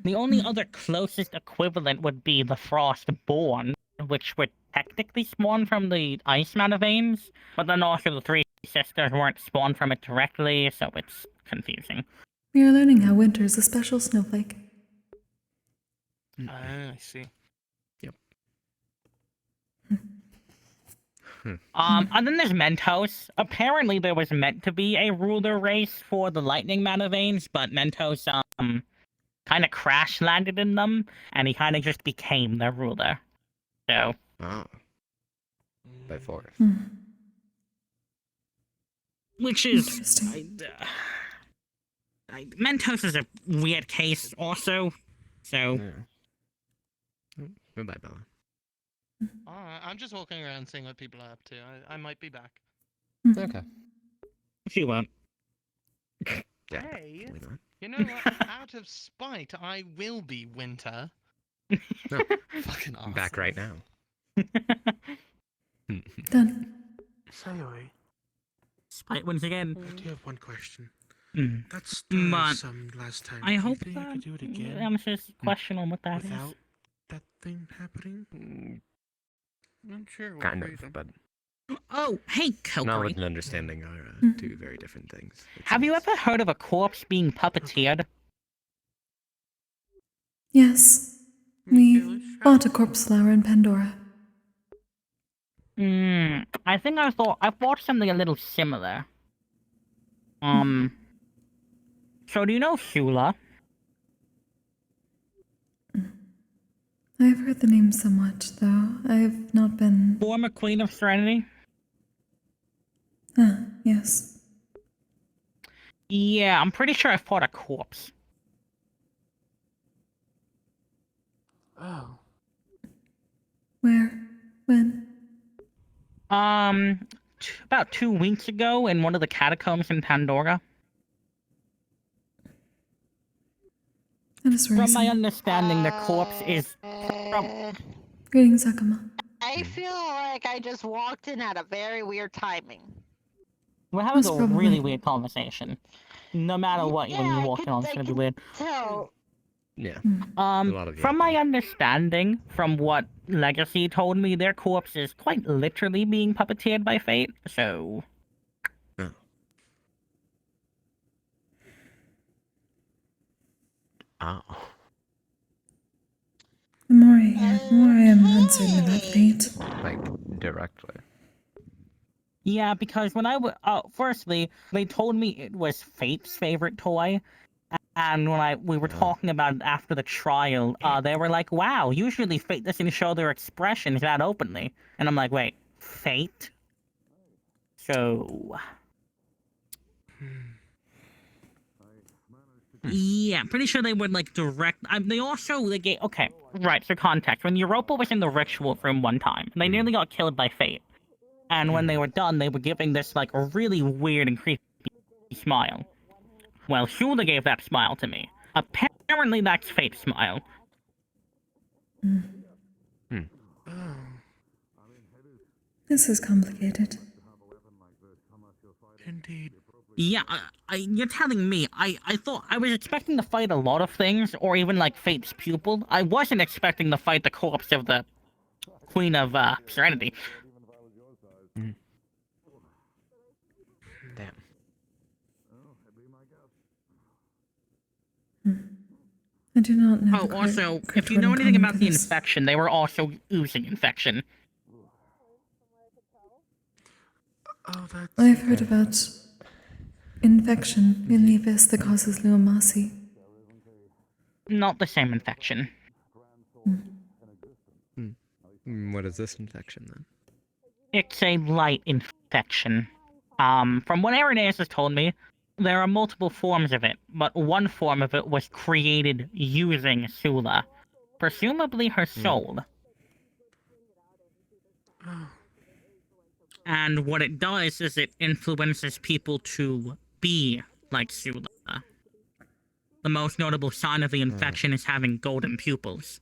The only other closest equivalent would be the Frostborn, which would technically spawn from the ice mana veins, but then also the three sisters weren't spawned from it directly, so it's confusing. We are learning how Winter is a special snowflake. I see. Yep. And then there's Mentos. Apparently there was meant to be a ruler race for the lightning mana veins, but Mentos, kind of crash landed in them, and he kind of just became their ruler. So. Oh. By force. Which is... Mentos is a weird case also, so... Yeah. Goodbye, Bella. Alright, I'm just walking around seeing what people are up to. I might be back. Okay. She won't. Yeah. Hey, probably not. you know what? Out of spite, I will be Winter. No, fucking I'm back right now. Done. Sayori, Spite once again. I do have one question. Mm. That But some last time. I do hope you think I could do it again answers the question on what that is. without that thing happening? I'm sure. We'll Kind freeze of, them. but Oh, hey, Kokkuri. knowledge and understanding are two very different things. Have you ever heard of a corpse being puppeteered? Yes. We bought a corpse flower in Pandora. I think I thought something a little similar. So do you know Shula? I've heard the name somewhat, though. I've not been... Former Queen of Serenity? Ah, yes. Yeah, I'm pretty sure I fought a corpse. Oh. Where? When? About 2 weeks ago in one of the catacombs in Pandora. That is From my recent. understanding, the corpse is from... Greetings, Akama. I feel like I just walked in at a very weird timing. We're having Most a probably. really weird conversation. No matter what, when you walk in, it's gonna be weird. So, Yeah. From my understanding, from what Legacy told me, their corpse is quite literally being puppeteered by fate, so... Oh. Oh. The more I am uncertain about fate. Like, directly. Yeah, because when firstly, they told me it was Fate's favorite toy, and when we were talking about it after the trial, they were like, wow, usually Fate doesn't show their expressions that openly. And I'm like, wait, Fate? So... Yeah, I'm pretty sure they would, like, direct... they gave... Okay, right, so context. When Europa was in the ritual room one time, they nearly got killed by Fate. And when they were done, they were giving this, like, really weird and creepy smile. Well, Shula gave that smile to me. Apparently that's Fate's smile. This is complicated. Indeed. Yeah, you're telling me. I thought I was expecting to fight a lot of things, or even like Fate's pupil. I wasn't expecting to fight the corpse of the Queen of Serenity. Damn. I do not know. Oh, also, if you know anything about the infection, they were also oozing infection. Oh, that's... I've heard about infection in the abyss that causes Luamasi. Not the same infection. What is this infection, then? It's a light infection. From what Irenaeus has told me, there are multiple forms of it, but one form of it was created using Sula. Presumably her soul. And what it does is it influences people to be like Sula. The most notable sign of the infection is having golden pupils.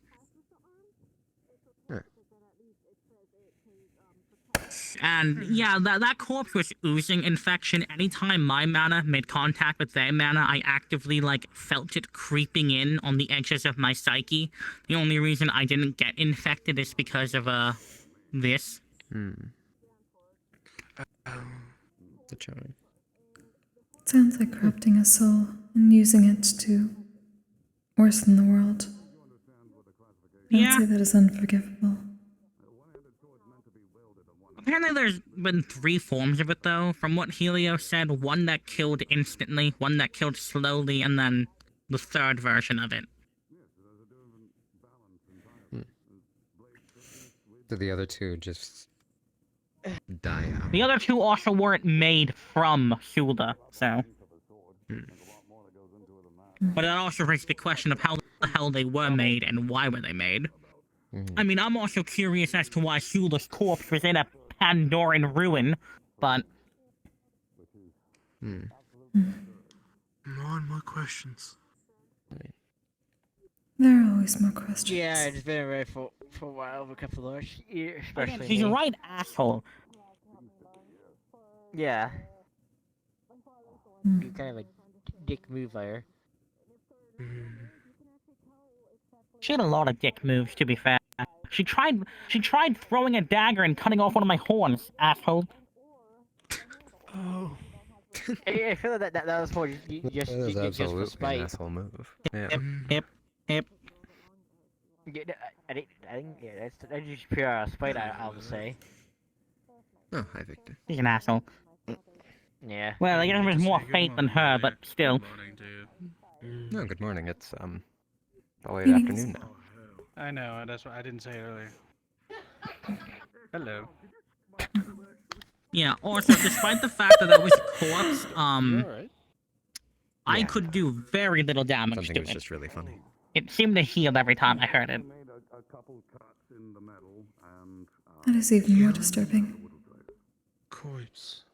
And yeah, that corpse was oozing infection. Anytime my mana made contact with their mana, I actively, like, felt it creeping in on the edges of my psyche. The only reason I didn't get infected is because of, this. The charm. Sounds like corrupting a soul and using it to worsen the world. I'd say that is unforgivable. Apparently there's been 3 forms of it, though. From what Helio said, one that killed instantly, one that killed slowly, and then the 3rd version of it. So the other two just Die out. The other two also weren't made from Shulda, so. But that also raises the question of how the hell they were made and why were they made. I mean, I'm also curious as to why Shula's corpse was in a Pandoran ruin, but... More questions. There are always more questions. Yeah, it's been around for a while, a couple of hours, especially He's me. a right asshole. Yeah. You kind of a dick move there. She had a lot of dick moves, to be fair. She tried throwing a dagger and cutting off one of my horns, asshole. Oh. I feel like that was for just for Absolutely spite. an asshole move. Yeah. Yep. Yeah, I think that's just pure spite. I would say. Oh, hi, Victor. He's an asshole. Yeah. Well, I guess there's more fate than her, but still. No, good morning. It's probably late afternoon now. I know, that's why I didn't say it earlier. Hello. Yeah, also, despite the fact that was a corpse, I could do very little damage Something to was it. just really funny. It seemed to heal every time I heard it. That is even more disturbing. Corpse.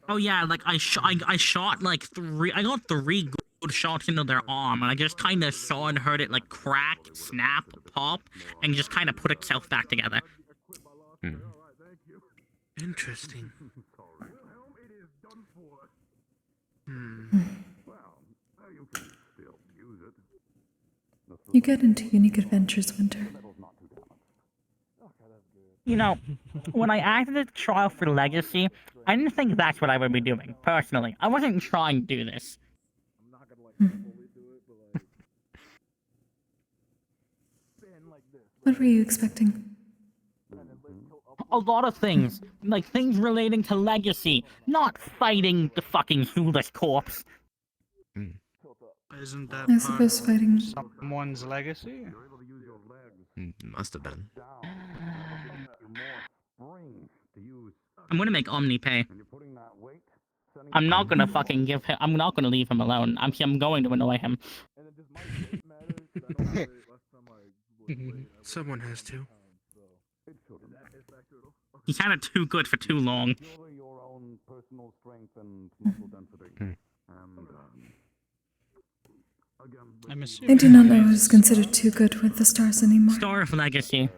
Oh yeah, like I shot like I got 3 good shots into their arm, and I just kind of saw and heard it like crack, snap, pop, and just kind of put itself back together. Interesting. You get into unique adventures, Winter. You know, when I acted at Trial for Legacy, I didn't think that's what I would be doing, personally. I wasn't trying to do this. What were you expecting? A lot of things. Like things relating to Legacy, not fighting the fucking Hula's corpse. Isn't that I suppose fighting someone's legacy? Must have been. I'm gonna make Omni pay. I'm not gonna fucking give him. I'm not gonna leave him alone. I'm going to annoy him. Someone has to. He's kind of too good for too long. I do not know what is considered too good with the stars anymore. Star of Legacy.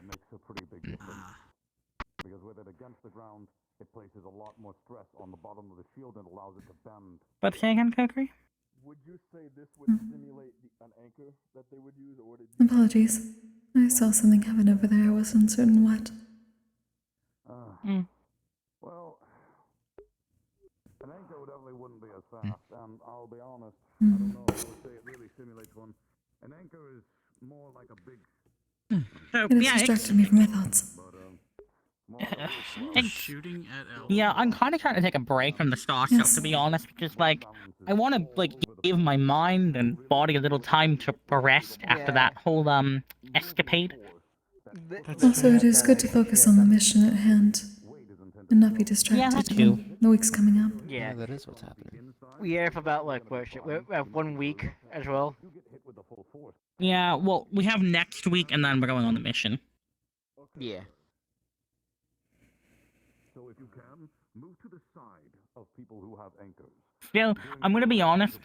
But say again, Kokkuri? Would you say this would simulate an anchor that they would use, or would it? Apologies. I saw something happen over there. I wasn't certain what. Well, an anchor definitely wouldn't be as fast, and I'll be honest, I don't know, I would say it really simulates one. An anchor is more like a big... It has distracted me from my thoughts. Shooting at elves. Yeah, I'm kind of trying to take a break from the star stuff, to be honest, because, like, I want to, like, give my mind and body a little time to rest after that whole, escapade. Also, it is good to focus on the mission at hand and not be distracted in the weeks coming up. Yeah, that is what's happening. We have about like we have 1 week as well. Yeah, well, we have next week, and then we're going on the mission. Yeah. So if you can, move to the side of people who have anchors. Still, I'm gonna be honest,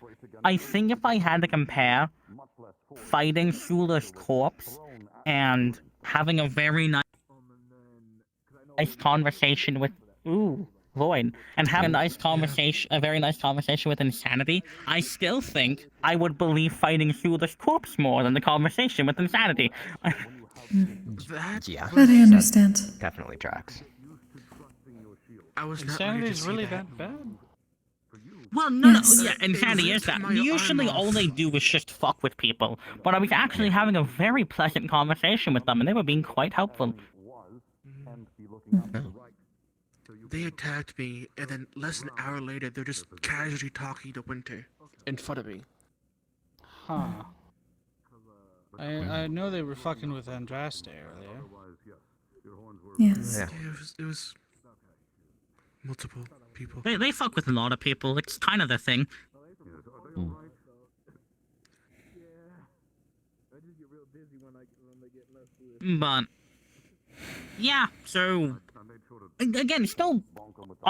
I think if I had to compare fighting Shula's corpse and having a very nice conversation with Void, and having a very nice conversation with Insanity, I still think I would believe fighting Shula's corpse more than the conversation with Insanity. Yeah. That I understand. Definitely tracks. I was not Insanity's really that bad? Well, no, yeah, Insanity is that. Usually all they do is just fuck with people, but I was actually having a very pleasant conversation with them, and they were being quite helpful. They attacked me, and then less than an hour later, they're just casually talking to Winter in front of me. Huh. I know they were fucking with Andraste earlier. Yes. Yeah, it was multiple people. They fuck with a lot of people. It's kind of the thing. But yeah, so again, still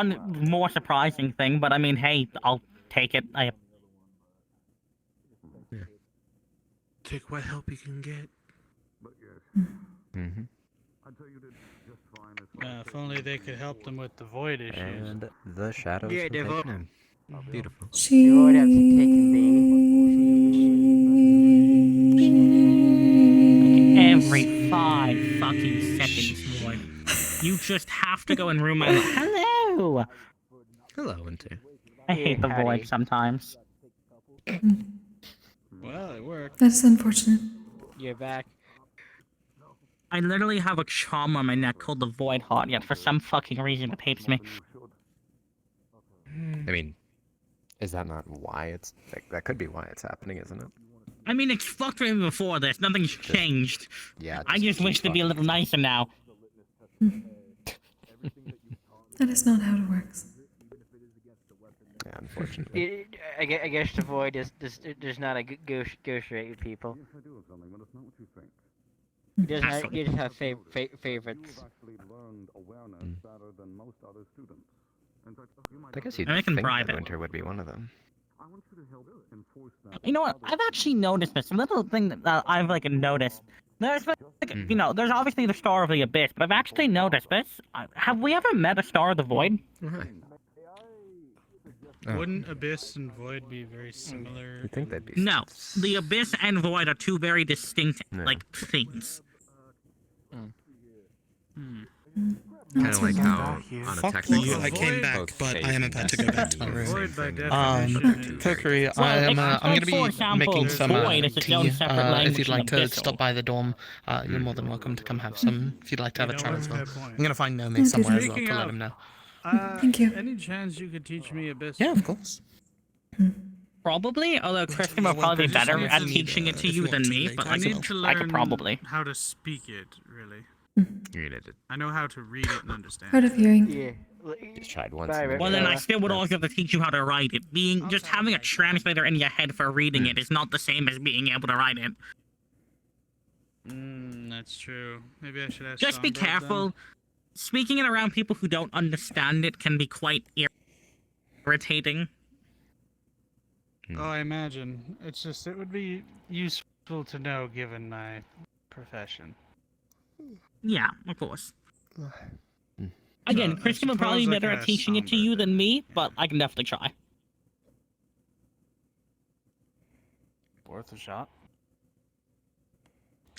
more surprising thing. But I mean, hey, I'll take it. Take what help you can get. Mm-hmm. If only they could help them with the void issues. And the shadows Yeah, were they've taken in. Beautiful. You would have taken Every 5 fucking seconds, Void. You just have to go in room and hello. Hello, Winter. I hate the Void sometimes. Well, it worked. That's unfortunate. You're back. I literally have a charm on my neck called the Void Heart, yet for some fucking reason it hates me. I mean, is that not why it's... That could be why it's happening, isn't it? I mean, it's fucked with me before this. Nothing's changed. Yeah. I just wish to be a little nicer now. That is not how it works. Yeah, unfortunately. I guess the void is there's not a ghost rate with people. You just have favorites. I guess you'd I can think bribe that it. Winter would be one of them. You know what? I've actually noticed this. A little thing that I've noticed. There's you know, there's obviously the Star of the Abyss, but I've actually noticed this. Have we ever met a Star of the Void? Wouldn't Abyss and Void be very similar? You think they'd be? No, the Abyss and Void are two very distinct things. Kind of like how on a Fuck technical you, I came level, back, both but faith I am and about to go back to my destiny room. is the same thing. Kokkuri, Well, I'm going to for be example, making some void is its own tea. separate If language you'd like from to abyssal. stop by the dorm, you're more than welcome to come have some. If you'd like to have a chat as well. fair point. I'm going to find Nomi somewhere as well Speaking to let of, him know. Thank you. Any chance you could teach me Abyss? Yeah, of course. Probably, although Kristen will probably be better at teaching it to you than me, but I need to I could learn probably. how to speak it, really. You need it. I know how to read it and understand. Hard of hearing. Yeah. Just tried once. Well, then I still would also have to teach you how to write it. Just having a translator in your head for reading it is not the same as being able to write it. That's true. Maybe I should ask Just be Songbird careful. then. Speaking it around people who don't understand it can be quite irritating. Oh, I imagine. It's just, it would be useful to know given my profession. Yeah, of course. Again, Kristen would probably be better at teaching it to you than me, but I can definitely try. Worth a shot.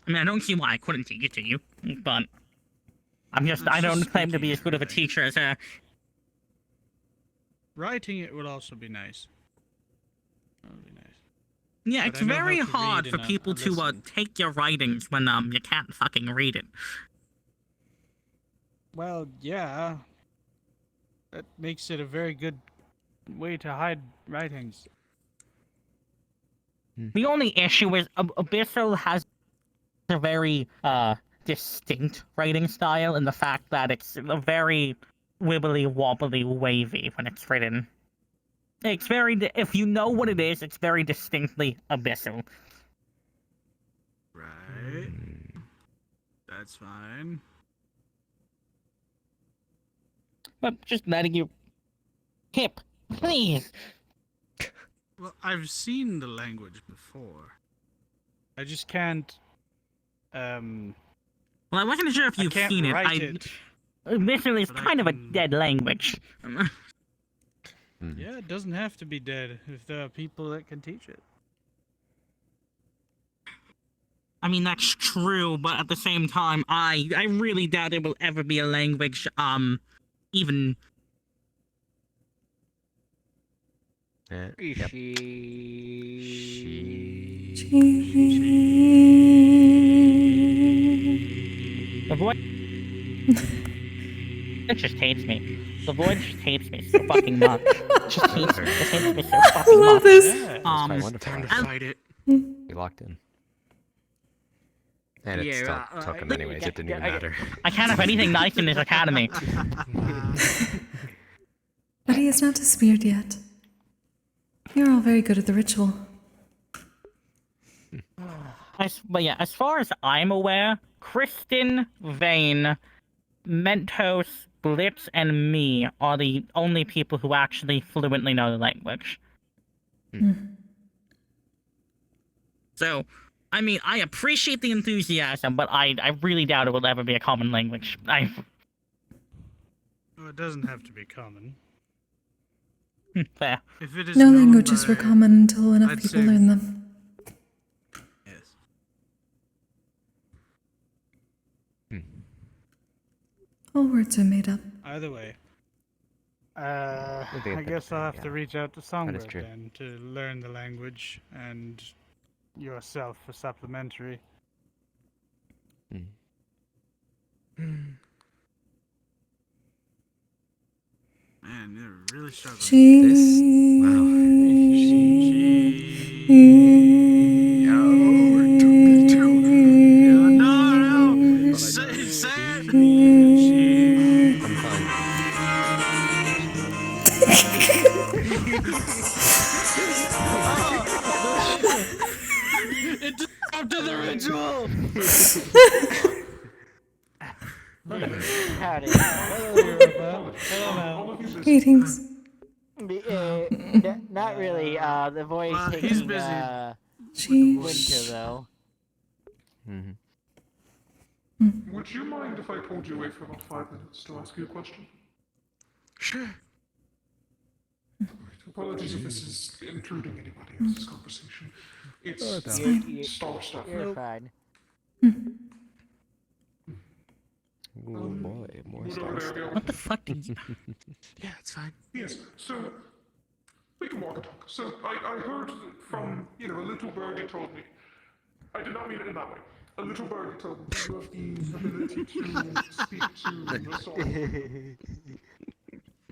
I mean, I don't see why I couldn't teach it to you, but I don't claim to be as good of a teacher as her. Writing it would also be nice. That would be nice. Yeah, But it's I know very how to hard read for and people to listen. take your writings when you can't fucking read it. Well, yeah. That makes it a very good way to hide writings. The only issue is Abyssal has a very distinct writing style in the fact that it's a very wibbly wobbly wavy when it's written. It's very if you know what it is, it's very distinctly Abyssal. Right. That's fine. But just letting you hip, please. Well, I've seen the language before. I just can't. Well, I wasn't sure if I you've can't seen it. write it. Abyssal is kind of a dead language. Yeah, it doesn't have to be dead if there are people that can teach it. I mean, that's true, but at the same time, I really doubt it will ever be a language, even... Yep. The void... It just hates me. The void just hates me so fucking much. It just hates me. It hates me so fucking much. I love this. Time to fight it. We locked in. And it still took him anyways, it didn't even matter. I can't have anything nice in this academy. But he has not disappeared yet. You're all very good at the ritual. But yeah, as far as I'm aware, Kristen, Vane, Mentos, Blitz, and me are the only people who actually fluently know the language. So, I mean, I appreciate the enthusiasm, but I really doubt it will ever be a common language. Well, it doesn't have to be common. Fair. If it is No known languages were by- common until enough I'd people say- learn them. Yes. All words are made up. Either way. We'll get I there guess I'll have to yeah. reach out to That is Songbird true. then to learn the language and yourself for supplementary. Man, they're really struggling. No. Say it. I'm fine. It just after the ritual. Howdy. Hello, Mel. Greetings. Not really. The voice taking he's busy. Winter though. Would you mind if I pulled you away for about 5 minutes to ask you a question? Sure. Apologies if this is intruding anybody else's conversation. It's star stuff. You're fine. Oh boy, more stars. What the fuck did you... Yeah, it's fine. Yes, so we can walk and talk. So I heard from, a little birdie told me. I did not mean it in that way. A little birdie told me you have the ability to speak to the soul.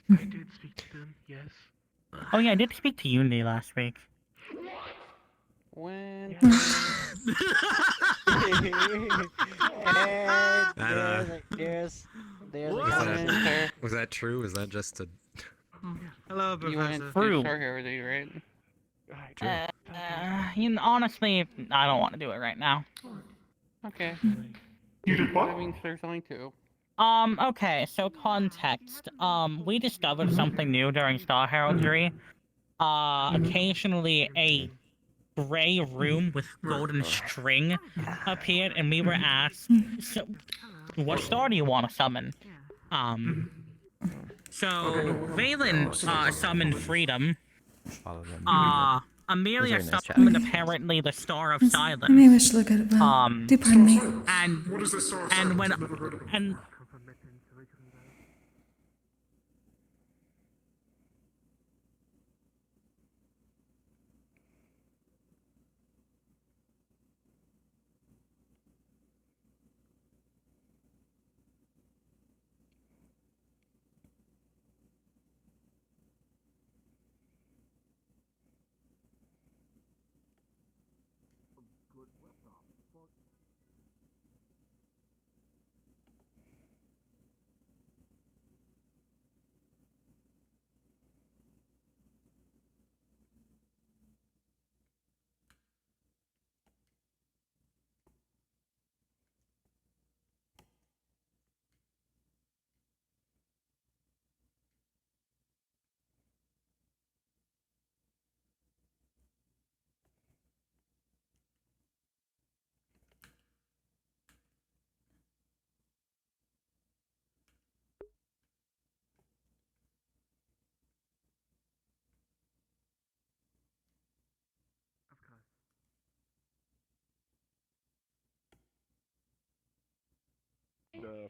I did speak to them, yes. Oh yeah, I did speak to Unity last week. When Was that true? Was that just a... Hello, You went Professor. through Star Heritage, right? Honestly, I don't want to do it right now. Okay. You did what? That means there's only two. Okay, so context. We discovered something new during Star Heraldry. Occasionally a gray room with golden string appeared, and we were asked, so, what star do you want to summon? So, Valen, summoned Freedom. Amelia summoned apparently the Star of Silence. I may wish to look at it well. Do pardon me. What is this star of And silence? when I've never heard of it. and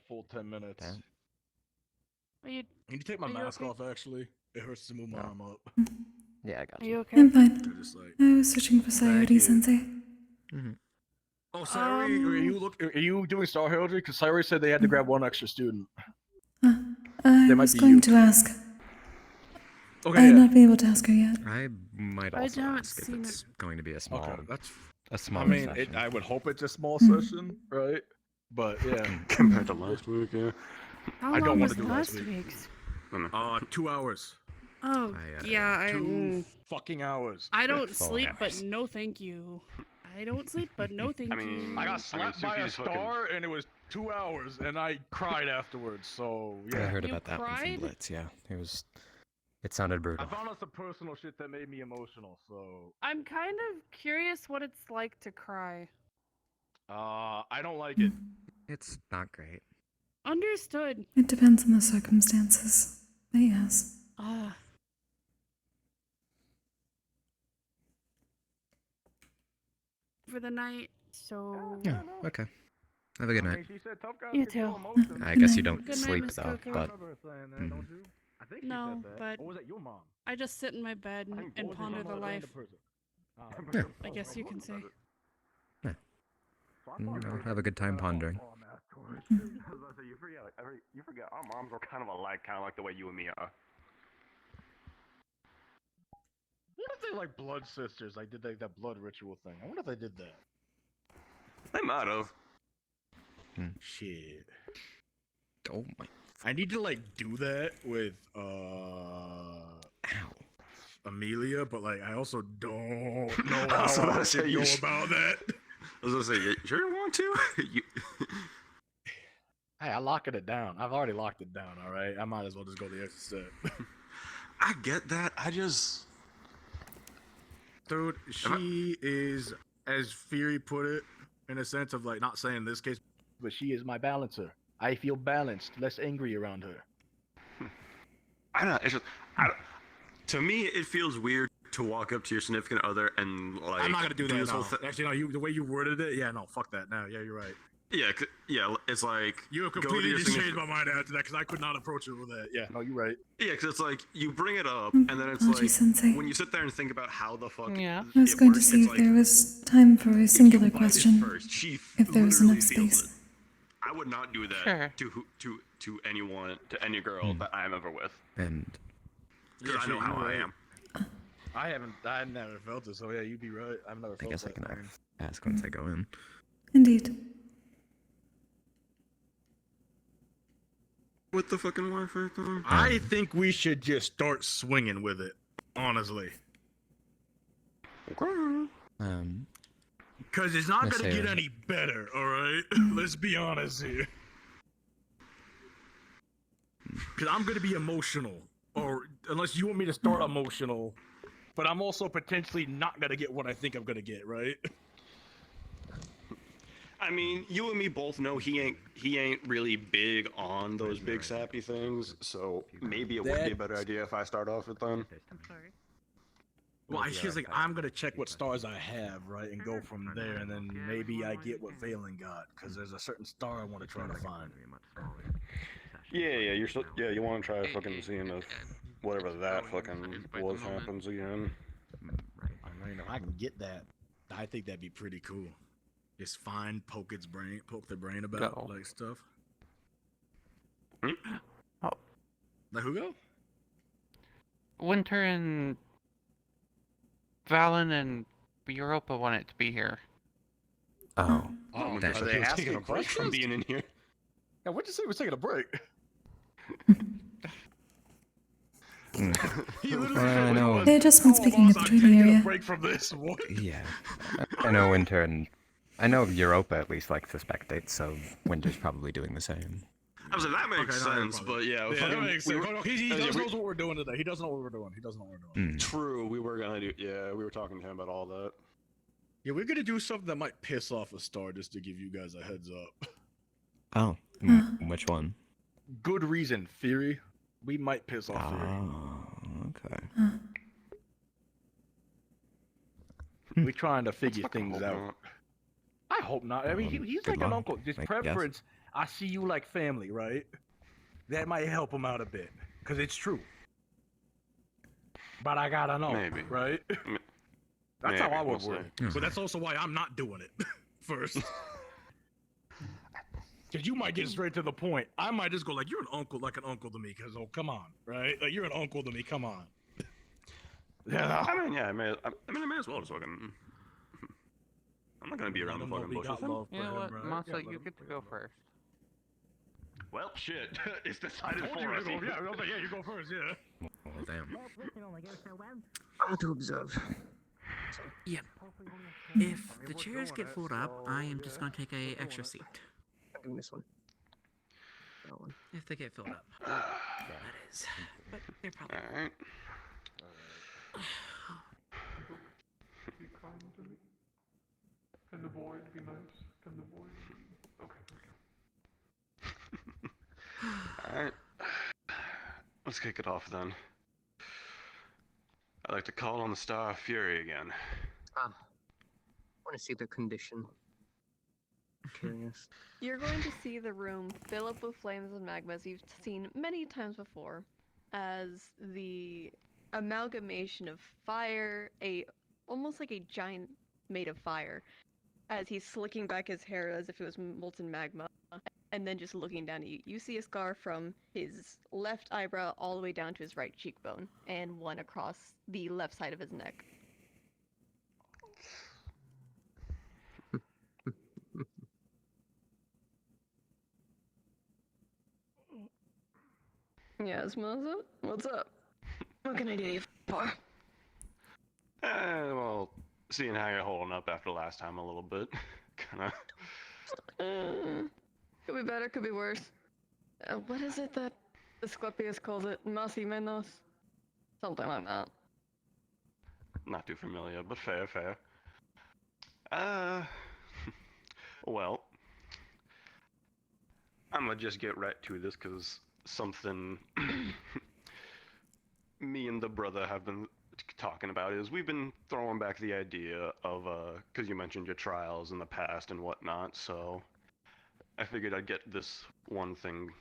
Full 10 minutes. Are you? I need to take my mask off, actually. It hurts to move my arm up. Yeah, I got Are you. you okay? I'm fine. Just like... I was searching for Sayori Sensei. Oh, Sayori, are you doing Star Heraldry? Because Sayori said they had to grab one extra student. I might was be going you. to ask. Okay, I have yeah. not been able to ask her yet. I might I also haven't ask if seen it's going to be a small, Okay, that's... a small I mean, session. I would hope it's a small session, right? But, yeah. Compared to last week, yeah. How I don't long want was to do last last week. week's? 2 hours. Oh, yeah, 2 fucking hours. I don't 4 sleep, but hours. no thank you. I don't sleep, but no thank you. I got slapped by a star, and it was 2 hours, and I cried afterwards. So I yeah. heard You about that one from cried? Blitz. Yeah, it sounded I brutal. found out some personal shit that made me emotional. So I'm kind of curious what it's like to cry. I don't like it. It's not great. Understood. It depends on the circumstances. But yes. Ah. For the night, so. Yeah. Okay. Have a good night. She said tough guys You can feel too. emotion. I guess you don't Good night, sleep Miss though, Coco. but I think she No, said that. but Or was that your mom? I just sit in my bed and Or was it ponder some the other life. random person? Yeah. I guess you can say. have a good time pondering. You forget our moms are kind of alike, kind of like the way you and me are. What if they like blood sisters? Like did that blood ritual thing? I wonder if they did that. They might have. Shit. Oh my. I need to like do that with Amelia, but like I also don't know how I should go about that. I was gonna say, you sure you want to? Hey, I locking it down. I've already locked it down. All right, I might as well just go the extra step. I get that. Dude, she is, as Fury put it, in a sense of like not saying in this case, but she is my balancer. I feel balanced, less angry around her. I don't know. It's just, to me, it feels weird to walk up to your significant other and like. I'm not gonna do that. this whole No. Actually, no. The way you worded it, yeah, no, fuck that. No, yeah, you're right. Yeah. It's like You have go to completely your just changed significant- my mind after that because I could not approach it with that. Yeah, no, you're right. Yeah, because it's like you bring it up, and then it's like Sensei. when you sit there and think about how the fuck. I was going to see if there was time for a singular question. If there was enough space. I would not do that to anyone, to any girl that I'm ever with. And because I know how I am. I've never felt it, so yeah, you'd be right. I've never felt I guess I that. can ask once I go in. Indeed. With the fucking Wi-Fi thing? I think we should just start swinging with it, honestly. Because it's not going to get any better, alright? Let's be honest here. Because I'm going to be emotional. Or, unless you want me to start emotional. But I'm also potentially not going to get what I think I'm going to get, right? I mean, you and me both know he ain't really big on those big sappy things, so maybe it would be a better idea if I start off with them. I'm sorry. Well, she's like, I'm gonna check what stars I have, right, and go from there, and then maybe I get what Valen got, because there's a certain star I want to try to find. Yeah, you want to try fucking seeing if whatever that fucking was happens again. I mean, if I can get that, I think that'd be pretty cool. Just poke their brain about like stuff. Oh. Like who go? Winter and Valen and Europa wanted to be here. Oh. Oh, Are they asking a break from being in here? Yeah, what'd you say? We're taking a break. I know. They're just been speaking of the trading area. Break from this. What? Yeah. I know Winter and I know Europa at least likes to spectate, so Winter's probably doing the same. I was like, that makes sense, but yeah. That makes sense. He does know what we're doing today. He doesn't know what we're doing. True, we were gonna do. Yeah, we were talking to him about all that. Yeah, we're gonna do something that might piss off a star, just to give you guys a heads up. Oh, which one? Good reason, Fury. We might piss off Fury. Oh, okay. We're trying to figure things out. I hope not. I mean, he's like an uncle. His preference, I see you like family, right? That might help him out a bit, because it's true. But I gotta know, right? That's how I would work. But that's also why I'm not doing it first. Because you might get straight to the point. I might just go like, you're an uncle to me, because, oh, come on, right? Like, you're an uncle to me, come on. Yeah. I mean, I may as well just fucking... I'm not gonna be around the fucking bush with him. You know what, Masa, you get to go first. Well, shit. It's decided I told for you us. to go. Yeah, I was like, yeah, you go first. Yeah. Well, damn. How to observe. Yep. If the chairs get filled up, I am just gonna take a extra seat. I'm doing this one. That one. If they get filled up. That is. But they're probably. Alright. Be kind to me. Can the void be nice? Can the void be... Okay. Alright. Let's kick it off then. I'd like to call on the Star of Fury again. I want to see their condition. I'm curious. You're going to see the room fill up with flames and magmas you've seen many times before, as the amalgamation of fire, almost like a giant made of fire, as he's slicking back his hair as if it was molten magma, and then just looking down at you. You see a scar from his left eyebrow all the way down to his right cheekbone, and one across the left side of his neck. Yes, Melissa? What's up? What can I do you for? Well, seeing how you're holding up after last time a little bit. Kinda. Could be better, could be worse. What is it that Asclepius calls it? Más y menos? Something like that. Not too familiar, but fair, fair. Well, I'm gonna just get right to this, because something me and the brother have been talking about is we've been throwing back the idea of, because you mentioned your trials in the past and whatnot, so I figured I'd get this one thing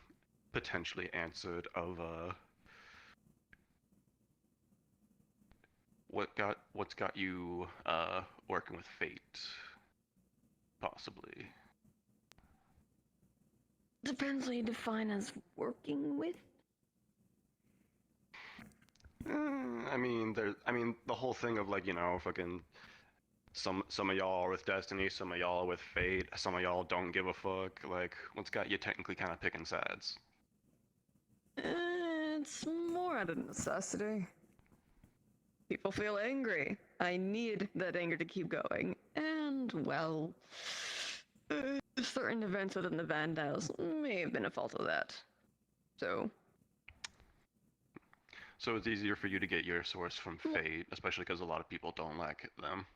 potentially answered of, what's got you, working with fate, possibly. Depends what you define as working with. I mean, the whole thing of, like, you know, fucking some of y'all are with Destiny, some of y'all are with Fate, some of y'all don't give a fuck. Like, what's got you technically kind of picking sides? It's more out of necessity. People feel angry. I need that anger to keep going. And, well, certain events within the Vandiles may have been a fault of that. So it's easier for you to get your source from Fate, especially because a lot of people don't like them.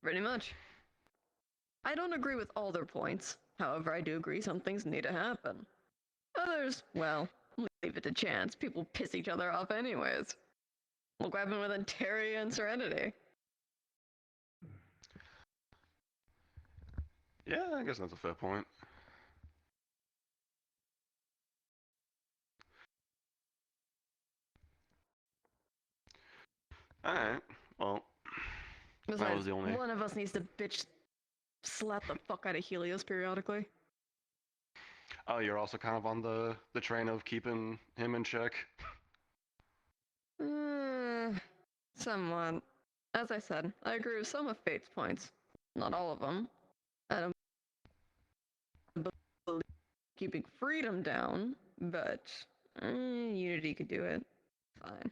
pretty much. I don't agree with all their points. However, I do agree some things need to happen. Others, well, leave it to chance. People piss each other off anyways. Look what happened with Antaria and Serenity. Yeah, I guess that's a fair point. Alright, well, Besides, that was the only... one of us needs to bitch slap the fuck out of Helios periodically. Oh, you're also kind of on the train of keeping him in check? Somewhat. As I said, I agree with some of Fate's points. Not all of them. I don't believe keeping freedom down, but Unity could do it. Fine.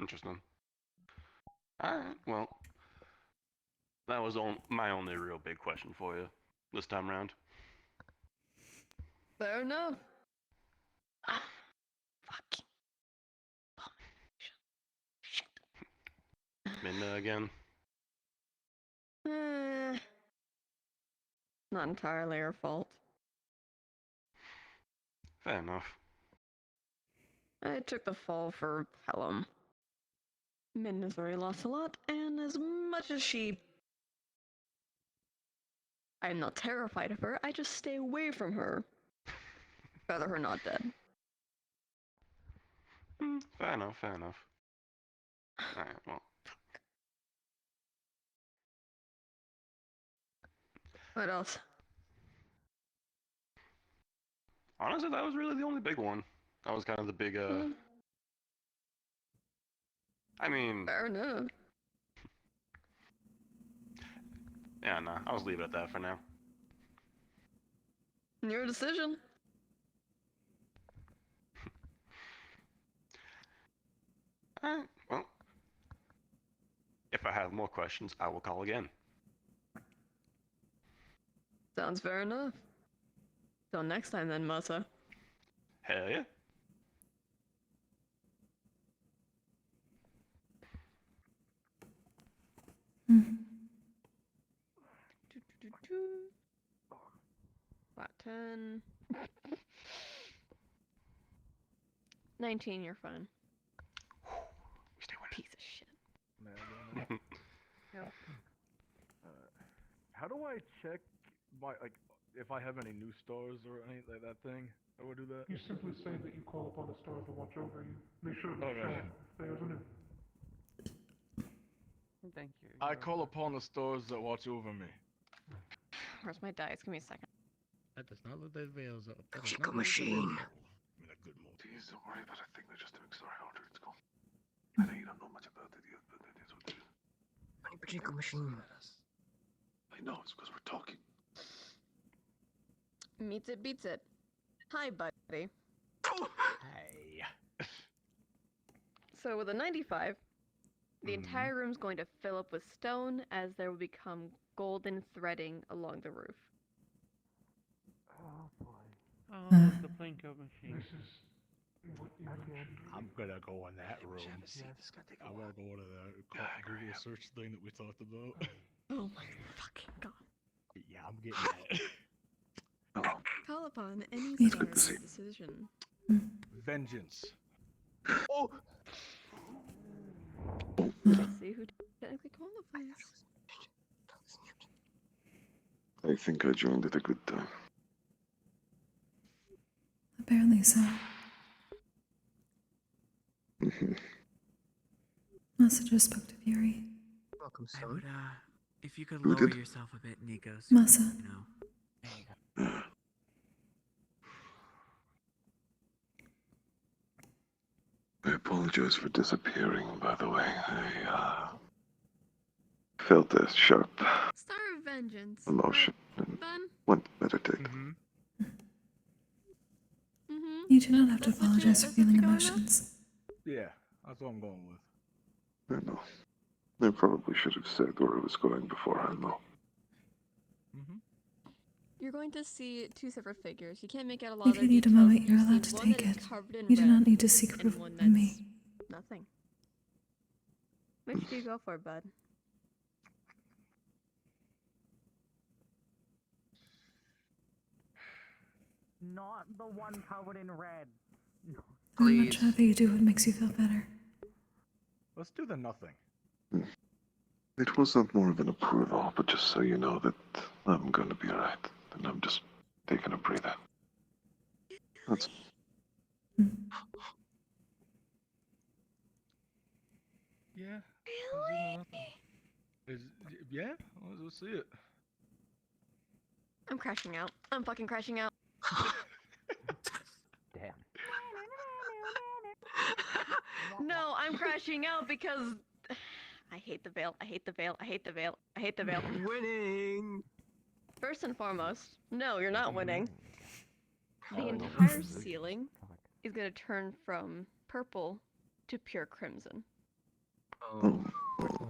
Interesting. Alright, well, that was my only real big question for you this time around. Fair enough. Fucking Minna again? Not entirely her fault. Fair enough. I took the fall for Pelham. Minna's already lost a lot, and as much as I'm not terrified of her, I just stay away from her. Rather her not dead. Fair enough, fair enough. Alright, well. What else? Honestly, that was really the only big one. That was kind of the big, I mean... Fair enough. Yeah, nah, I'll just leave it at that for now. Your decision. Well, if I have more questions, I will call again. Sounds fair enough. Till next time then, Masa. Hell yeah. Flat 10. 19, you're fine. Piece of shit. How do I check my if I have any new stars or anything like that thing? How do I do that? You simply say that you call upon the stars to watch over you. They should Okay. show if they ever knew. Thank you. I call upon the stars that watch over me. Where's my dice? Give me a second. That does not look those veils up. Chico machine. Please don't worry about a thing. They're just doing Story Hunter. It's cool. I know you don't know much about it yet, but it is what it is. Chico machine. I know, it's because we're talking. Meets it, beats it. Hi, buddy. Hey. So with a 95, the entire room's going to fill up with stone as there will become golden threading along the roof. Oh boy. Oh, the Plinko machine. This is what you mentioned. I'm gonna go in that room. I I'm gonna go into that Google search thing that we talked about. Oh my fucking god. Yeah, I'm getting that. Call upon any star's decision. Vengeance. Oh! Let's see who technically qualifies. I think I joined at a good time. Apparently so. Masa just spoke to Fury. Welcome, I would, if you could Who lower did? yourself a bit, Nikos. Masa. You know. I apologize for disappearing, by the way. I felt a sharp Star of Vengeance. emotion and Fun? went to meditate. You do not have to apologize for feeling emotions. Yeah, that's what I'm going with. I know. I probably should have said where I was going beforehand, though. You're going to see two separate figures. You can't make out a lot If of you need a details. moment, You you're see allowed to one take that is it. covered in You do red not need to seek and approval one from me. that's nothing. Which do you go for, bud? Not the one covered in red. I would much rather you do what makes you feel better. Let's do the nothing. It wasn't more of an approval, but just so you know that I'm gonna be alright. And I'm just taking a breather. That's... Yeah. Really? Yeah? Let's see it. I'm crashing out. I'm fucking crashing out. Damn. No, I'm crashing out because I hate the veil. I hate the veil. I hate the veil. I hate the veil. Winning. First and foremost, no, you're not winning. The entire ceiling is going to turn from purple to pure crimson. Oh,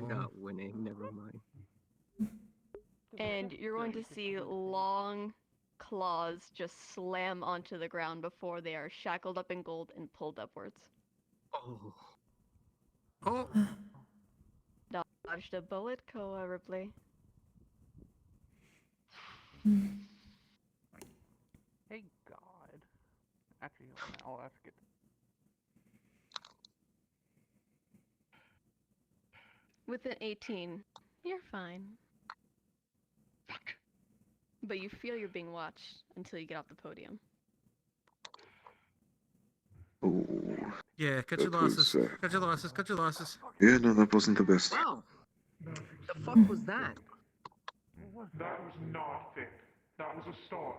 not winning. Never mind. And you're going to see long claws just slam onto the ground before they are shackled up in gold and pulled upwards. Oh. Oh. Dodged a bullet, Koa Ripley. Hey, God. Actually, I'll ask it. With an 18, you're fine. But you feel you're being watched until you get off the podium. Oh. Yeah, cut your that was, losses. Cut your losses. Cut your losses. Yeah, no, that wasn't the best. Wow. The fuck was that? That was not Fate. That was a star.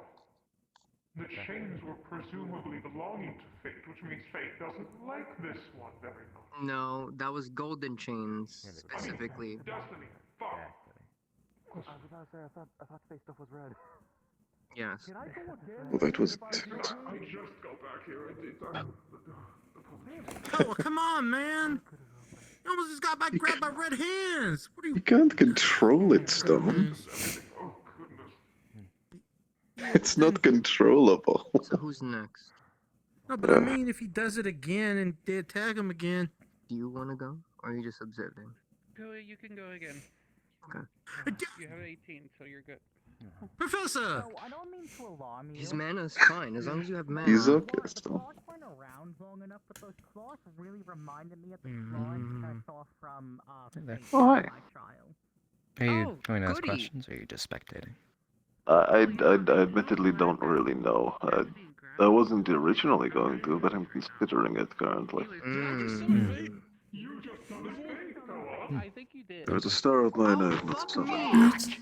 The chains were presumably belonging to Fate, which means Fate doesn't like this one very much. No, that was golden chains, specifically. Destiny. Fuck. I was gonna say, I thought space stuff was red. Yes. Can I go again? Well, that was. I just got back here and Oh, come on, man! You almost just got grabbed by red hands! What are You can't control it, Stone. It's not controllable. So who's next? No, but I mean, if he does it again and they attack him again. Do you want to go, or are you just observing? Go, you can go again. Okay. You have 18, so you're good. Professor! No, I don't mean to alarm you. His mana's fine, as long as you have mana. He's okay, The Stone. claws weren't around long enough, but those claws really reminded me of the claws that I saw from there. Fate, Why? my trial. Are you Oh, going to ask goody. questions, or are you just spectating? I admittedly don't really know. I wasn't originally going to, but I'm considering it currently. I think you did. There's a star of mine I have not suffered.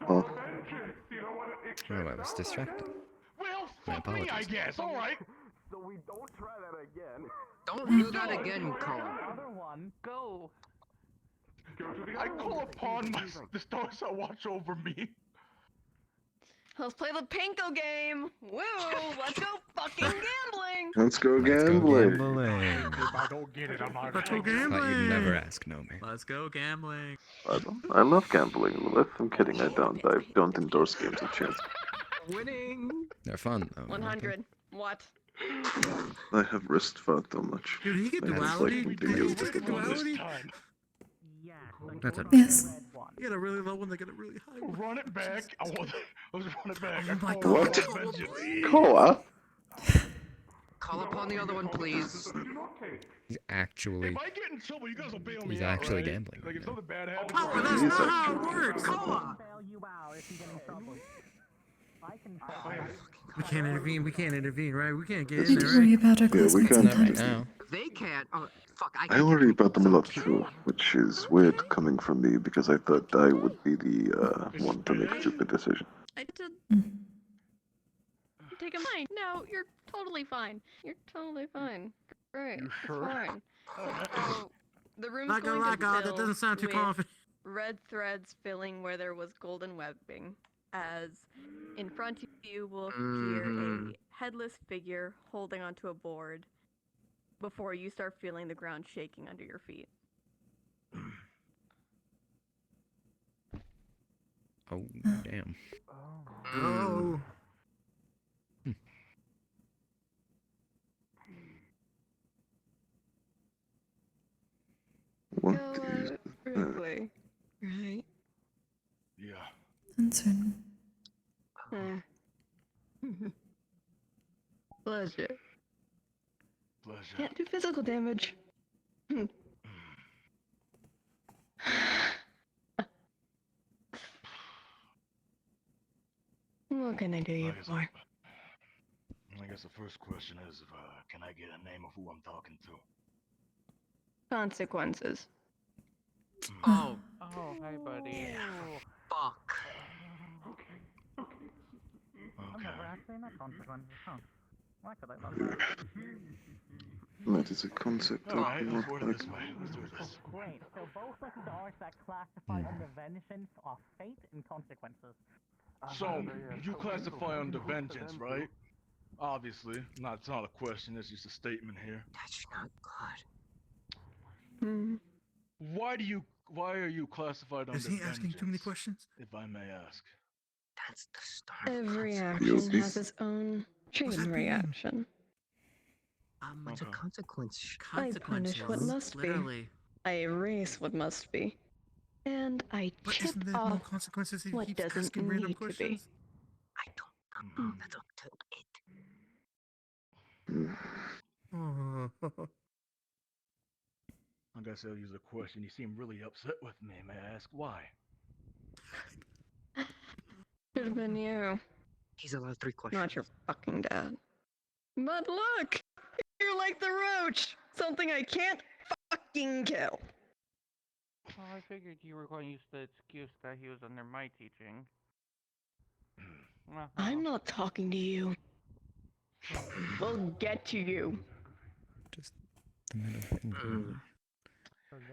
Huh? Oh, I was distracted. Well, My fuck me, I apologies. guess. All right. So we don't try that again. Don't do that again, Colin. Other one, go. I call upon the stars that watch over me. Let's play the Pinko game! Woo! Let's go fucking gambling! Let's go Let's go gambling. gambling. If I don't get it, I'm not Let's go gonna Thought you'd never ask Nomi. Let's go gambling. I love gambling, Lilith. I'm kidding, I don't. I don't endorse games of chance. Winning. They're fun, though. 100. What? I have wrist far too much. Dude, he get My hands duality? like Did videos he just that get go on this. duality? That's a Yes. You get a really low one, they get a really high one. run it back. Let's run it back. Oh my I God. call it vengeance. Koa? Call upon the other one, please. He's actually. If I get in trouble, you guys will bail me He's out, actually right? gambling. Like if something bad happens. Oh, but that's not how it works! Bail you out if you get in trouble. I can We can't intervene, right? We can't get We in need to there, worry right? about our Yeah, we classmates can't. Not right sometimes. now. They can't. Oh, fuck, I worry about them a lot too, which is weird coming from me because I thought I would be the one to make stupid decisions. I did. Take a mind. No, you're totally fine. You're totally fine. Great. You It's sure? fine. So, the room's Not gonna going lie, to God, that fill doesn't sound too with confident. red threads filling where there was golden webbing, as in front of you will appear a headless figure holding onto a board before you start feeling the ground shaking under your feet. Oh, damn. Oh. What Go is briefly, right? Yeah. Uncertain. Pleasure. Pleasure. Can't do physical damage. What can I do you for? I guess the first question is, can I get a name of who I'm talking to? Consequences. Oh. Oh, hi, buddy. Fuck. That is a concept I Alright, do let's not word it like. this way. Let's do this. Great. So both the stars that classify under vengeance are fate and consequences. So, you classify under vengeance, right? Obviously. It's not a question, it's just a statement here. That's not good. Why are you classified under Is he vengeance? asking too many questions? If I may ask. That's the start. Every You'll action be- has its own chain that mean? reaction. It's a consequence. I punish what must Literally. be. I erase what must be. And I But chip isn't there no off consequences if he what keeps doesn't asking random need to be. questions? I don't know. That's up to it. Oh. I guess I'll use a question. You seem really upset with me. May I ask why? Should have been you, He's allowed 3 questions. not your fucking dad. But look! You're like the roach! Something I can't fucking kill. Well, I figured you were going to use the excuse that he was under my teaching. I'm not talking to you. We'll get to you. Just the middle finger.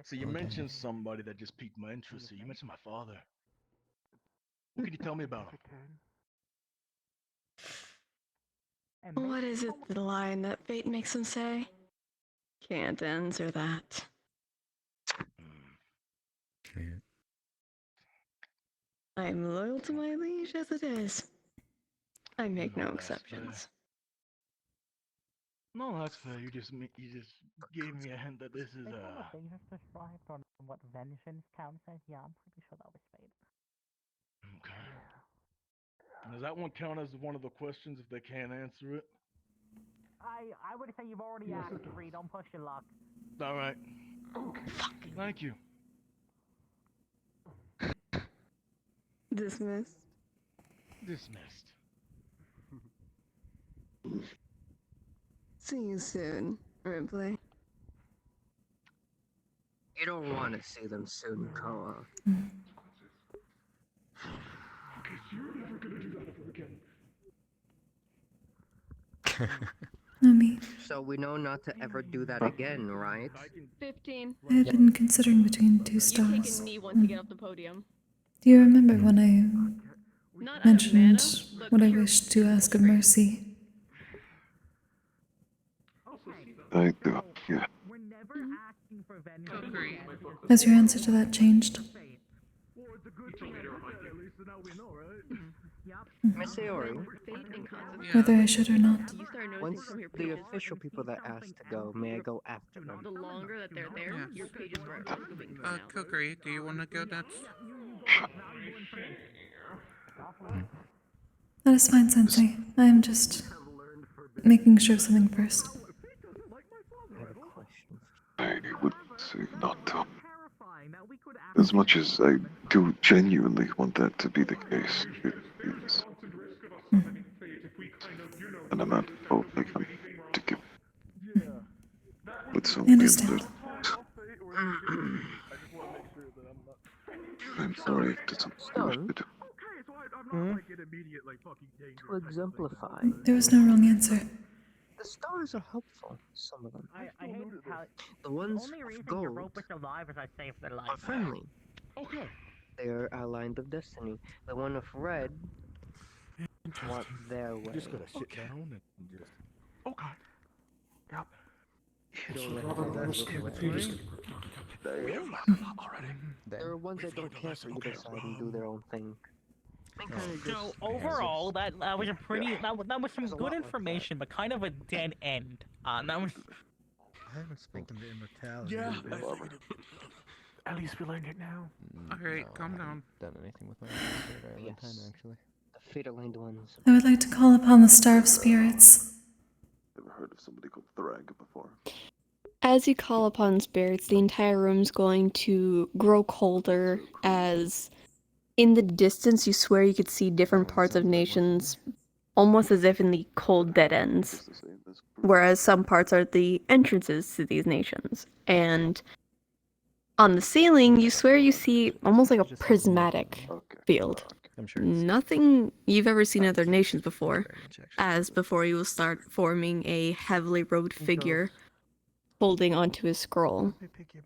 So you mentioned somebody that just piqued my interest. So you mentioned my father. What can you tell me about him? What is it, the line that fate makes him say? Can't answer that. I'm loyal to my liege as it is. I make no exceptions. No, that's fair. You just gave me a hint that this is Things are described on what vengeance counts as. Yeah, I'm pretty sure that was fate. Okay. Does that one count as one of the questions if they can't answer it? I would say you've already asked, Bree. Don't push your luck. All right. Thank you. Dismissed. Dismissed. See you soon, Ripley. You don't want to see them soon, Koa. You're never gonna do that ever again. So we know not to ever do that again, right? 15. I had been considering between two You've stars. taken me once to get off the podium. Do you remember when I Not out of mentioned mana, what I wished to ask of Mercy? I do, yeah. Has your answer to that changed? Miss Aori, Whether I should or not? once the official people that asked to go, may I go after them? The longer that they're there, your pages are being thrown out. Kokkuri, do you want to go next? That is fine, Sensei. I am just making sure of something first. I would say not to. As much as I do genuinely want that to be the case, it is an amount of hope I can to give. With so I many understand. I'm sorry if it's something To exemplify, There was no wrong answer. the stars are helpful, some of them. I hate to tell you, The ones only of reason your gold rope is alive is I saved their life. are friendly. They are aligned of destiny. The one of red want their way. Just gotta sit down and just. Okay. Yep. There are ones that don't care for either side and do their own thing. So overall, that was a pretty that was some good information, but kind of a dead end. That was. I haven't spoken to immortality. Yeah, either. At least we learned it now. Alright, calm down. Done anything with my very Yes. time actually. The fate aligned ones. I would like to call upon the Star of Spirits. Never heard of somebody called Thrag before. As you call upon spirits, the entire room's going to grow colder as in the distance you swear you could see different parts of nations, almost as if in the cold dead ends. Whereas some parts are the entrances to these nations. And on the ceiling, you swear you see almost like a prismatic field. I'm sure Nothing you've ever seen in other nations before, as before you will start forming a heavily robed figure holding onto his scroll.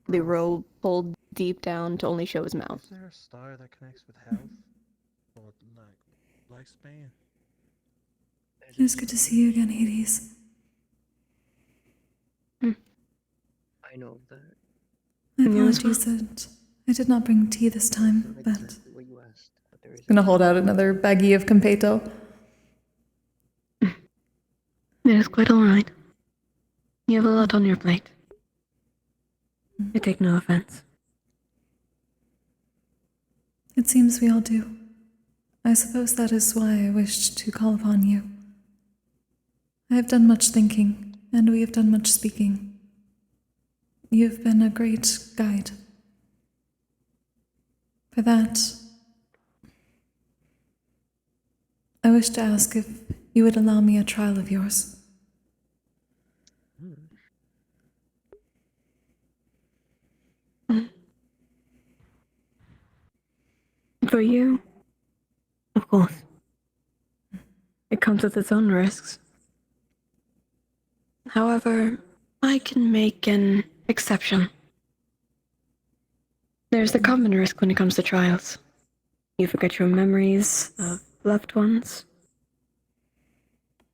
The robe pulled deep down to only show his mouth. Is there a star that connects with health? Or like lifespan? It was good to see you again, Hades. I know of that. My apologies that I did not bring tea this time, but Exactly what you asked, but there is I'm gonna hold out another baggie of Campeto. It is quite alright. You have a lot on your plate. I take no offense. It seems we all do. I suppose that is why I wished to call upon you. I have done much thinking, and we have done much speaking. You've been a great guide. For that, I wish to ask if you would allow me a trial of yours. For you, of course. It comes with its own risks. However, I can make an exception. There's the common risk when it comes to trials. You forget your memories of loved ones.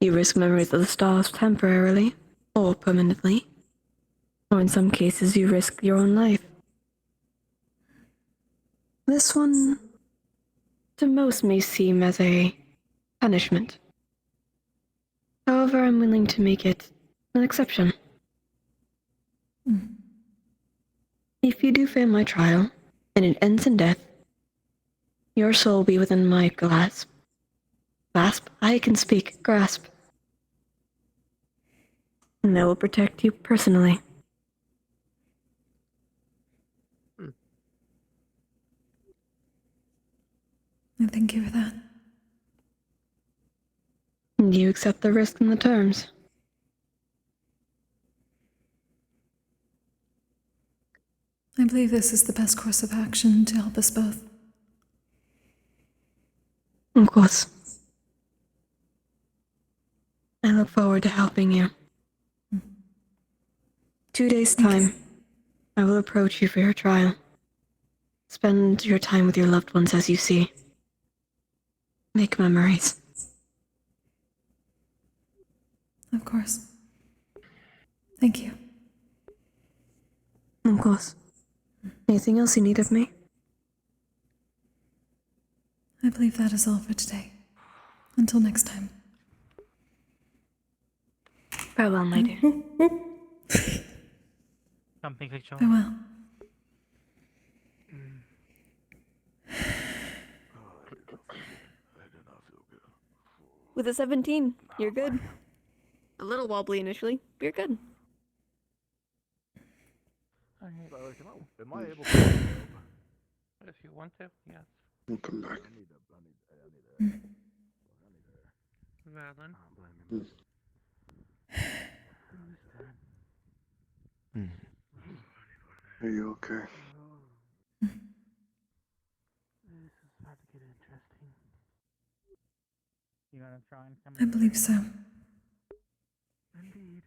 You risk memories of the stars temporarily or permanently. Or in some cases, you risk your own life. This one, to most, may seem as a punishment. However, I'm willing to make it an exception. If you do fail my trial, and it ends in death, your soul will be within my grasp. Grasp? I can speak. Grasp. And I will protect you personally. Thank you for that. Do you accept the risk and the terms? I believe this is the best course of action to help us both. Of course. I look forward to helping you. 2 days' time, I will approach you for your trial. Spend your time with your loved ones as you see. Make memories. Of course. Thank you. Of course. Anything else you need of me? I believe that is all for today. Until next time. Farewell, my dear. Something sexual. Farewell. With a 17, you're good. A little wobbly initially, but you're good. Am I able to? If you want to, yes. We'll come back. Valen. Are you okay? This is about to get interesting. You gonna try and come? I believe so. Indeed.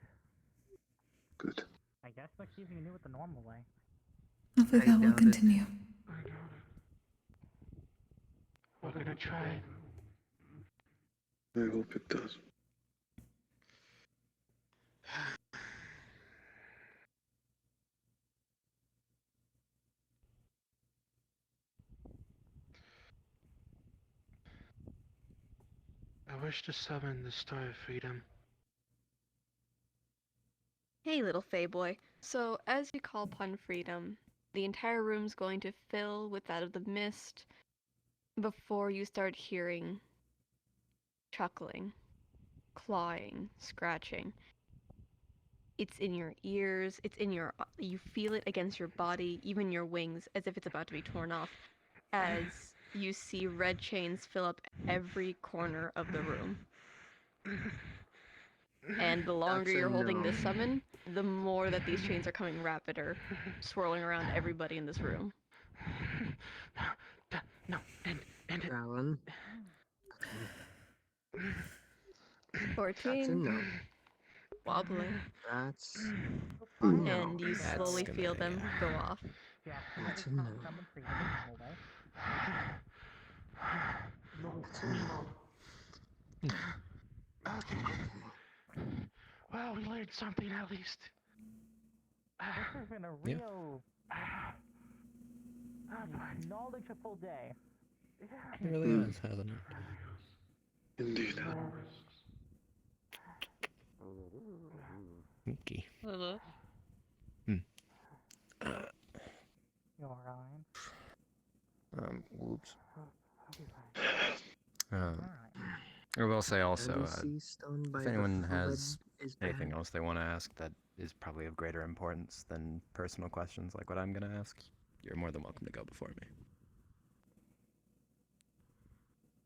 Good. I guess like see if you can do it the normal way. Hopefully that will continue. We're gonna try. I hope it does. I wish to summon the Star of Freedom. Hey, little Fey boy. So, as you call upon freedom, the entire room's going to fill with that of the mist before you start hearing chuckling, clawing, scratching. It's in your ears, it's in your... you feel it against your body, even your wings, as if it's about to be torn off, as you see red chains fill up every corner of the room. And the longer you're holding this summon, the more that these chains are coming rapider, swirling around everybody in this room. No, and Alan. 14. No. Wobbling. That's And you slowly That's feel gonna, them go off. That's a no. That's a no. Okay. Well, we learned something at least. This has been a real knowledgeable day. It really has, hasn't it? Indeed. Okay. Hello. You alright? Whoops. I will say also, if anyone has anything else they want to ask that is probably of greater importance than personal questions like what I'm going to ask, you're more than welcome to go before me.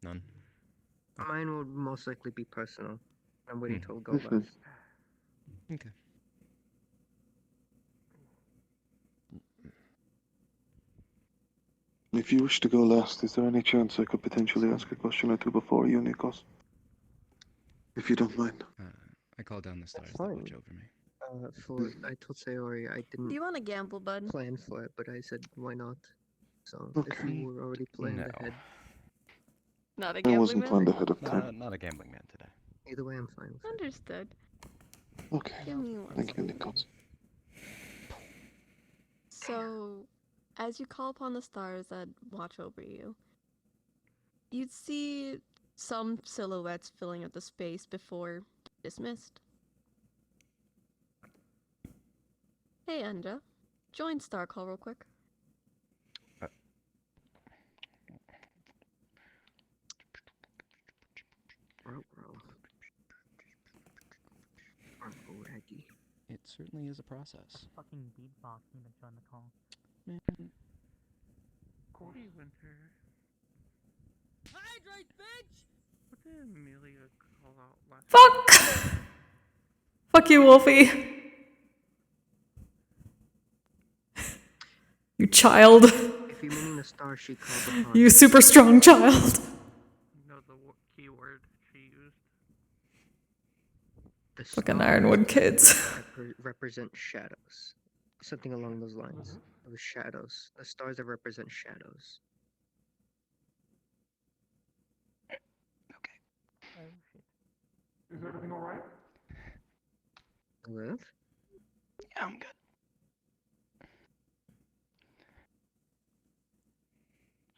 None? Mine will most likely be personal. I'm waiting till go last. Okay. If you wish to go last, is there any chance I could potentially ask a question or two before you, Nikos? If you don't mind. I called down the stars that watch over me. I told Sayori I didn't Do you want to gamble, bud? plan for it, but I said, why not? So Okay. if you were already planned No. ahead, Not a I gambling wasn't man? planned ahead of time. Not a gambling man today. either way I'm fine with it. Understood. Okay. Give me one Thank you, second. Nichols. So, as you call upon the stars that watch over you, you'd see some silhouettes filling up the space before dismissed. Hey, Anja. Join Star Call real quick. Bro. I'm already. It certainly is a process. Fucking beatbox need to join the call. Cody Winter. Hydrate, bitch! What did Amelia call out last Fuck! Fuck you, Wolfie. You child. If you're meaning the star she called upon. You super strong child. know the keyword she used. The Fucking stars Ironwood kids. represent shadows. Something along those lines. Of shadows. The stars that represent shadows. Oh shit. Is everything alright? Liv? Yeah, I'm good.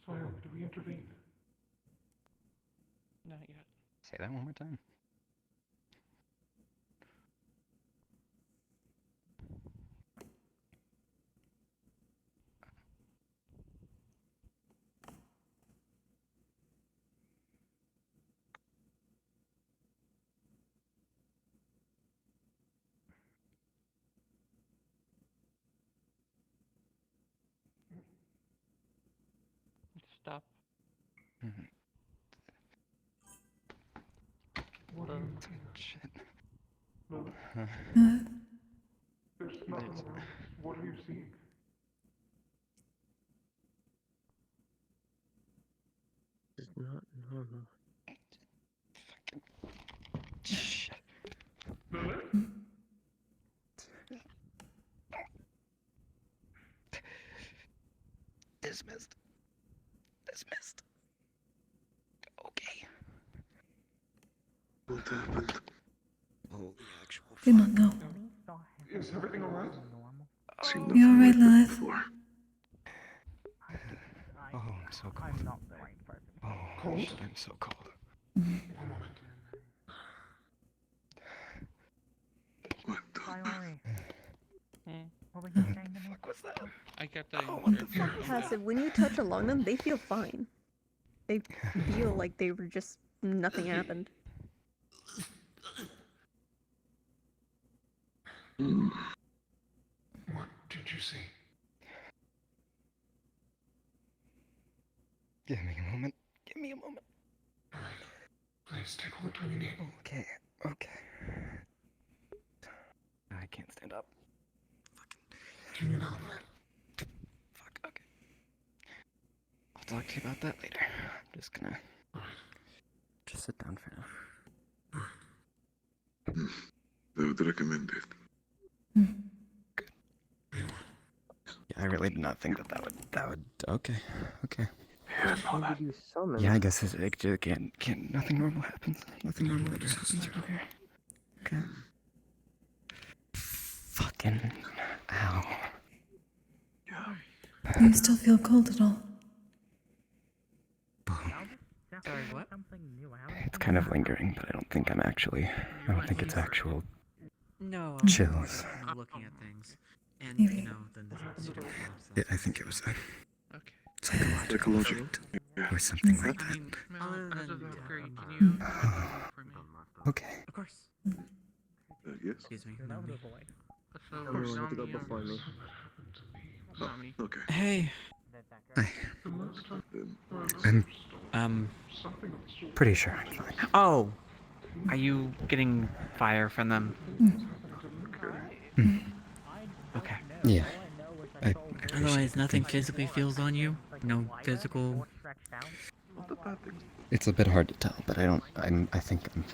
So, do we intervene? Not yet. Say that one more time. Stop. What are you Shit. No. There's nothing wrong. What are you seeing? It's not normal. Shit. Dismissed. Okay. What happened? Oh, the actual. Do not know. Is everything alright? Seen You nothing alright, like that Lilith? before. Oh, I'm so cold. I'm not the right person. Oh, Cold? shit, I'm so cold. One moment. Priori. What were you saying to me? What was that? I got the. Passive, when you touch along them, they feel fine. They feel like they were just nothing happened. What did you see? Give me a moment. Give me a moment. Please take all the time you need. Okay. I can't stand up. Do you need help? Fuck, okay. I'll talk to you about that later. I'm just gonna... Just sit down for now. I would recommend it. Yeah, I really did not think that would... Okay. When did you summon? Yeah, I guess it just can't... Nothing normal happens. Nothing normal ever happens around here. Okay. Fucking... Ow. Do you still feel cold at all? Sorry, what? Something new. It's kind of lingering, but I don't think it's actual No, chills. I'm looking at things. And, Maybe. you know, then the pseudo Yeah, I think it was a Okay. psychological or something like I that. mean, Mel, as of upgrade, can you Um, for me? Okay. Of course. Yes? Excuse me. That was a boy. So, Everyone had to go Zombie, before me. Zombie. Okay. Hey. Hi. Then I'm Something of the sort. pretty sure I'm fine. Oh. Are you getting fire from them? Okay. Yeah. Otherwise, nothing physically feels on you? No physical... It's a bit hard to tell, but I think I'm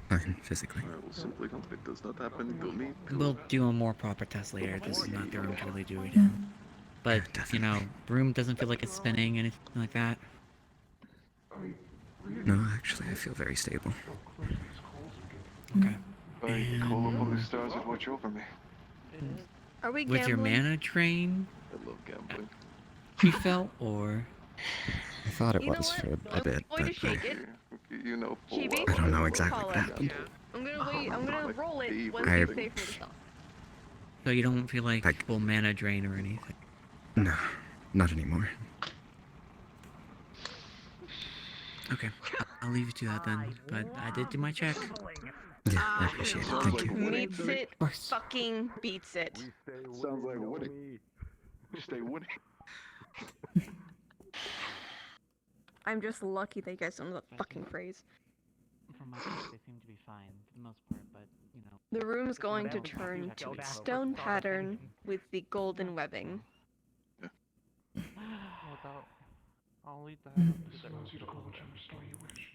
fine physically. I will simply hope it does not happen to me. We'll do a more proper test later. This is not the room to really do it Yeah. in. But, you know, room doesn't feel like it's spinning, anything like that. No, actually, I feel very stable. Okay. I call upon the stars that watch over me. Are we Was your gambling? mana drain? I love gambling. You felt, or? I thought it You know was what? for a I'm bit, going to but shake it. You know full Chibi? well I don't know will exactly Call what it. happened. I'm gonna wait. I'm gonna roll it once I- you say for the stop. So you don't feel like full mana drain or anything? No, not anymore. Okay, I'll leave you to that then. But I did do my check. Yeah, I appreciate it. Thank you. Meets it. Fucking beats it. Sounds like winning. Stay winning. I'm just lucky that you guys don't know that fucking phrase. From my check, they seem to be fine for the most part, but, you know. The room's going to turn to its stone pattern with the golden webbing. I'll leave that This allows you to call whichever star you wish.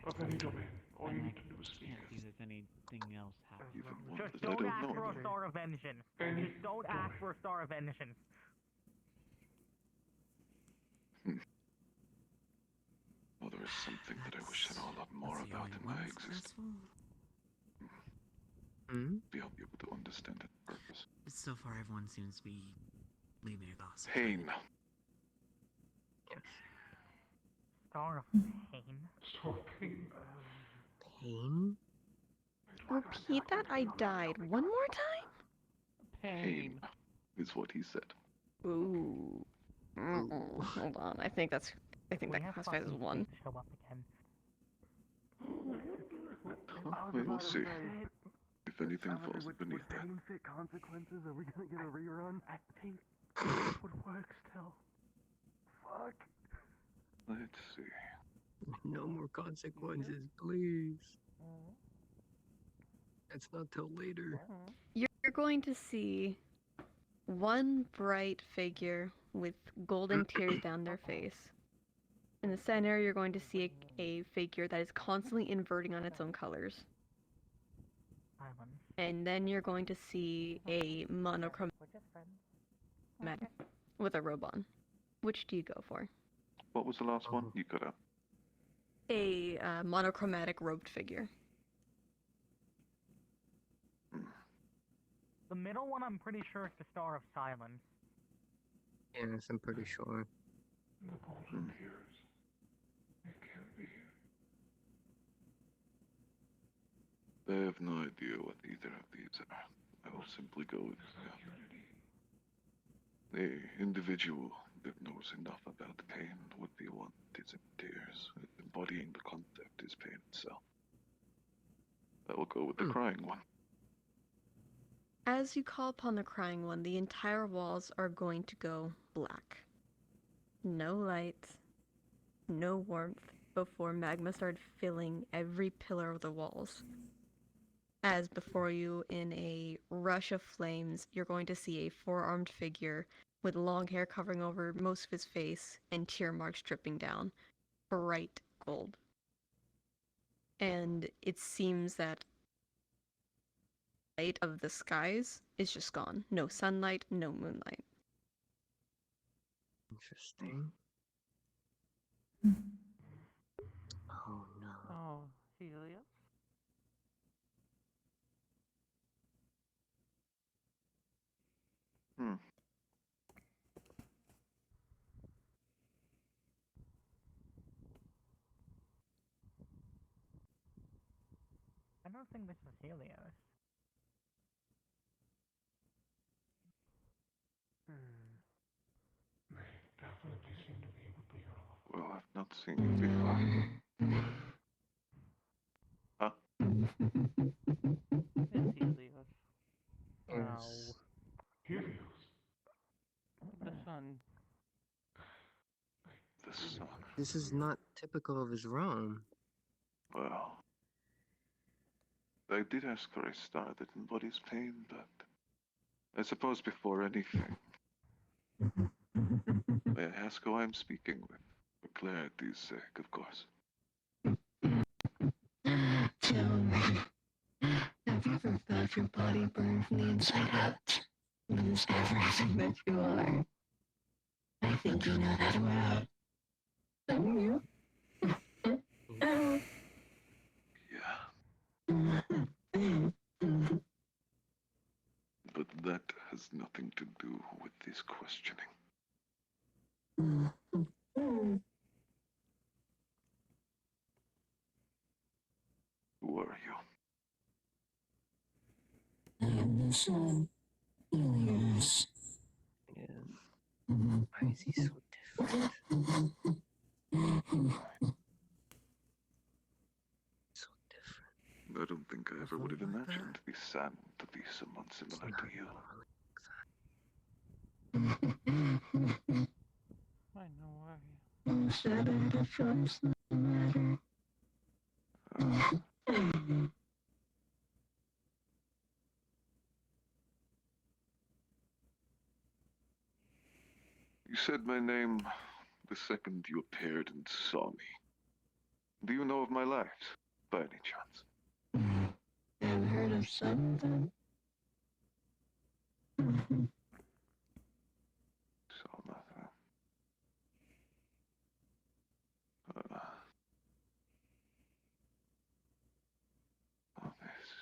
Of any domain. All you need to do is speak. Can't see there's anything else happening. Just Don't ask for a star of vengeance. Just don't ask for a star of vengeance. Well, there is something that I wish I know a lot more about in my existence. Be able to understand its purpose. So far, everyone seems to be leaving it off. Pain. Star of pain. Star of pain. Pain? Repeat that. I died. One more time? Pain is what he said. Ooh. Hold on. I think that classifies as one. Show up again. We will see. If anything falls beneath that. Consequences? Are we gonna get a rerun? I think this would work still. Fuck. Let's see. No more consequences, please. It's not till later. You're going to see one bright figure with golden tears down their face. In the center, you're going to see a figure that is constantly inverting on its own colors. And then you're going to see a monochromatic with a robe on. Which do you go for? What was the last one? You cut out. A monochromatic robed figure. The middle one, I'm pretty sure, is the Star of Silence. Yes, I'm pretty sure. The golden tears. It can't be. I have no idea what either of these are. I will simply go with the individual that knows enough about pain would be one that is in tears. Embodying the concept is pain itself. I will go with the crying one. As you call upon the crying one, the entire walls are going to go black. No light, no warmth before magma started filling every pillar of the walls. As before you, in a rush of flames, you're going to see a four-armed figure with long hair covering over most of his face and tear marks dripping down. Bright gold. And it seems that light of the skies is just gone. No sunlight, no moonlight. Interesting. Oh no. Oh, Helios? I don't think this is Helios. They definitely seem to be able to hear all of Well, I've not seen you before. Huh? It's Helios. Wow. Helios. The sun. The sun. This is not typical of his realm. Well, I did ask for a star that embodies pain, but I suppose before anything, may I ask who I'm speaking with? For clarity's sake, of course. Tell me, have you ever felt your body burn from the inside out? Lose everything that you are? think you know how to act. Don't you? But that has nothing to do with this questioning. Who are you? I am the sun. Yes. Why is he so different? I don't think I ever would have imagined the Sam to be someone similar to you. I know why. You said I had a choice, no matter. You said my name the second you appeared and saw me. Do you know of my life, by any chance? I've heard of something. Saw nothing. This is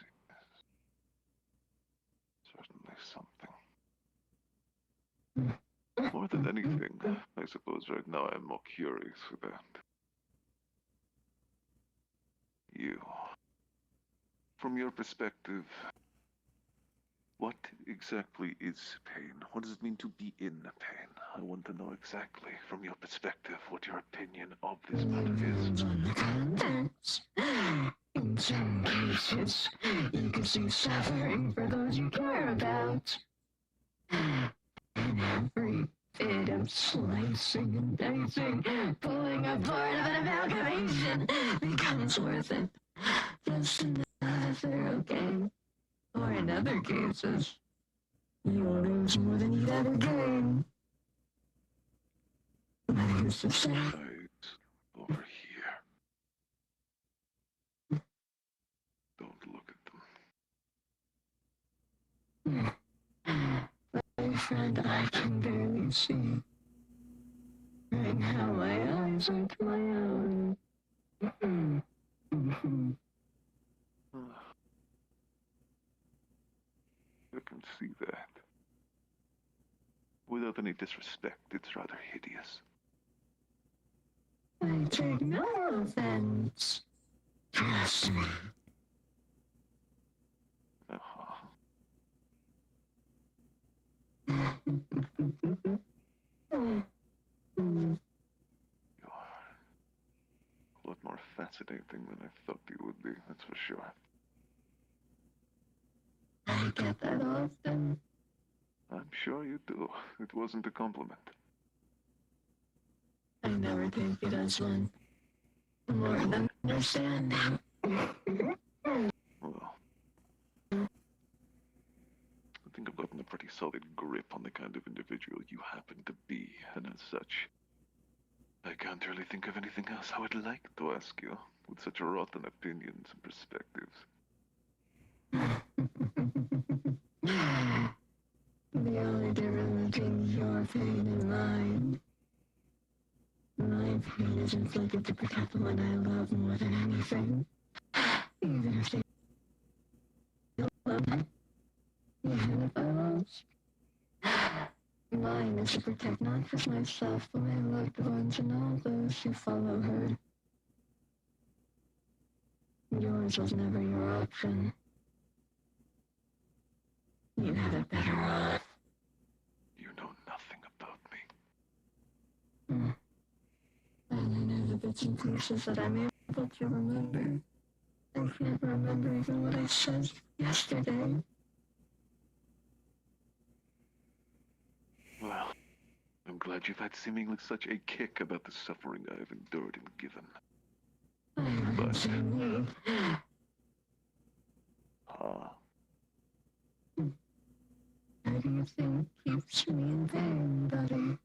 certainly something. More than anything, I suppose right now I'm more curious about you. From your perspective, what exactly is pain? What does it mean to be in pain? I want to know exactly, from your perspective, what your opinion of this matter is. In some cases, you can see suffering for those you care about. And every bit of slicing and dicing, pulling apart of an amalgamation becomes worth it. Just to know that they're okay. Or in other cases, you'll lose more than you'd ever gain. That is to say, Over here. Don't look at them. my friend, I can barely see. Right now, my eyes aren't my own. I can see that. Without any disrespect, it's rather hideous. I take no offense. Trust me. A lot more fascinating than I thought you would be, that's for sure. I get that often. I'm sure you do. It wasn't a compliment. I never take it as one. More than understanding. Well, I think I've gotten a pretty solid grip on the kind of individual you happen to be, and as such, I can't really think of anything else I would like to ask you, with such rotten opinions and perspectives. The only difference between your pain and mine. My pain is inflicted to protect the one I love more than anything. Even if they love me. Even if I lost. Mine is to protect not just myself, but my loved ones and all those who follow her. Yours was never your option. You had it better off. You know nothing about me. I only know the bits and pieces that I'm able to remember. I can't remember even what I said yesterday. Well, I'm glad you've had seemingly such a kick about the suffering I have endured and given. How do you think keeps me in pain, buddy?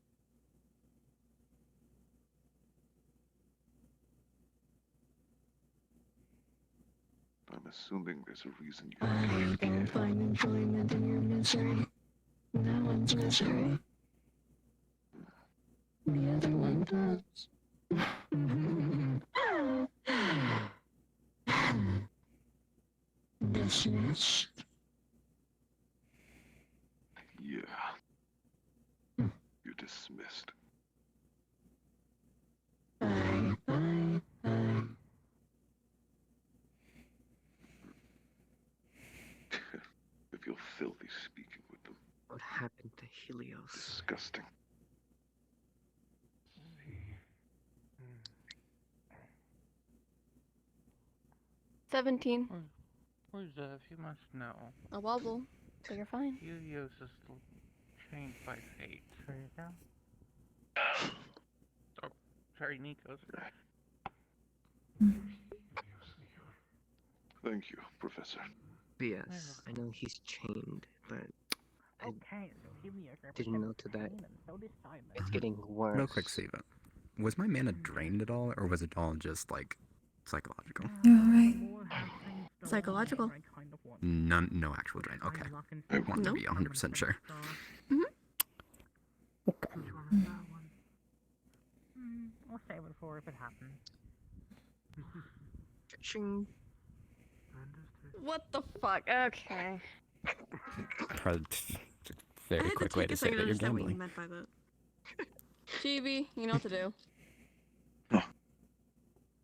I'm assuming there's a reason you I don't find enjoyment in your misery. No one's misery. The other one does. Dismissed. Yeah. You're dismissed. Bye, bye, bye. I feel filthy speaking with them. What happened to Helios? Disgusting. 17. Where's if you must know? A wobble, so you're fine. Helios is changed by fate. Oh, sorry, Nikos. Thank you, Professor. Yes, I know he's chained, but I Okay, so Helios didn't know to that. and so does Simon. It's getting worse. Real quick, Siva. Was my mana drained at all, or was it all just, like, psychological? You're alright. Psychological. None, no actual drain. Okay. I wanted to be 100% sure. We'll save it for if it happens. What the fuck? Okay. Probably a very quick way to say that you're gambling. meant by that. Chibi, you know what to do.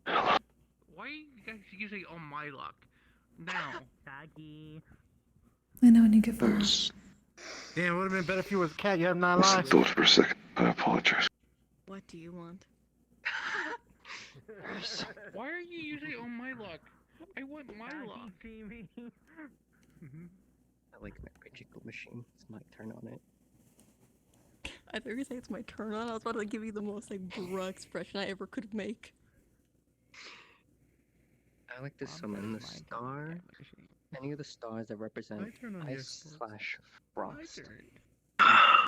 Why are you guys using all my luck? Now. Saggy. I know when you get far. Yeah, it would have been better if you was a cat. You have 9 I lives. thought for a second. I apologize. What do you want? Why are you using all my luck? I want my luck. I like my magical machine. It's my turn on it. I thought you were saying it's my turn on. I was about to give you the most like bruh expression I ever could make. I like to summon the star. Any of the stars that represent ice/frost. How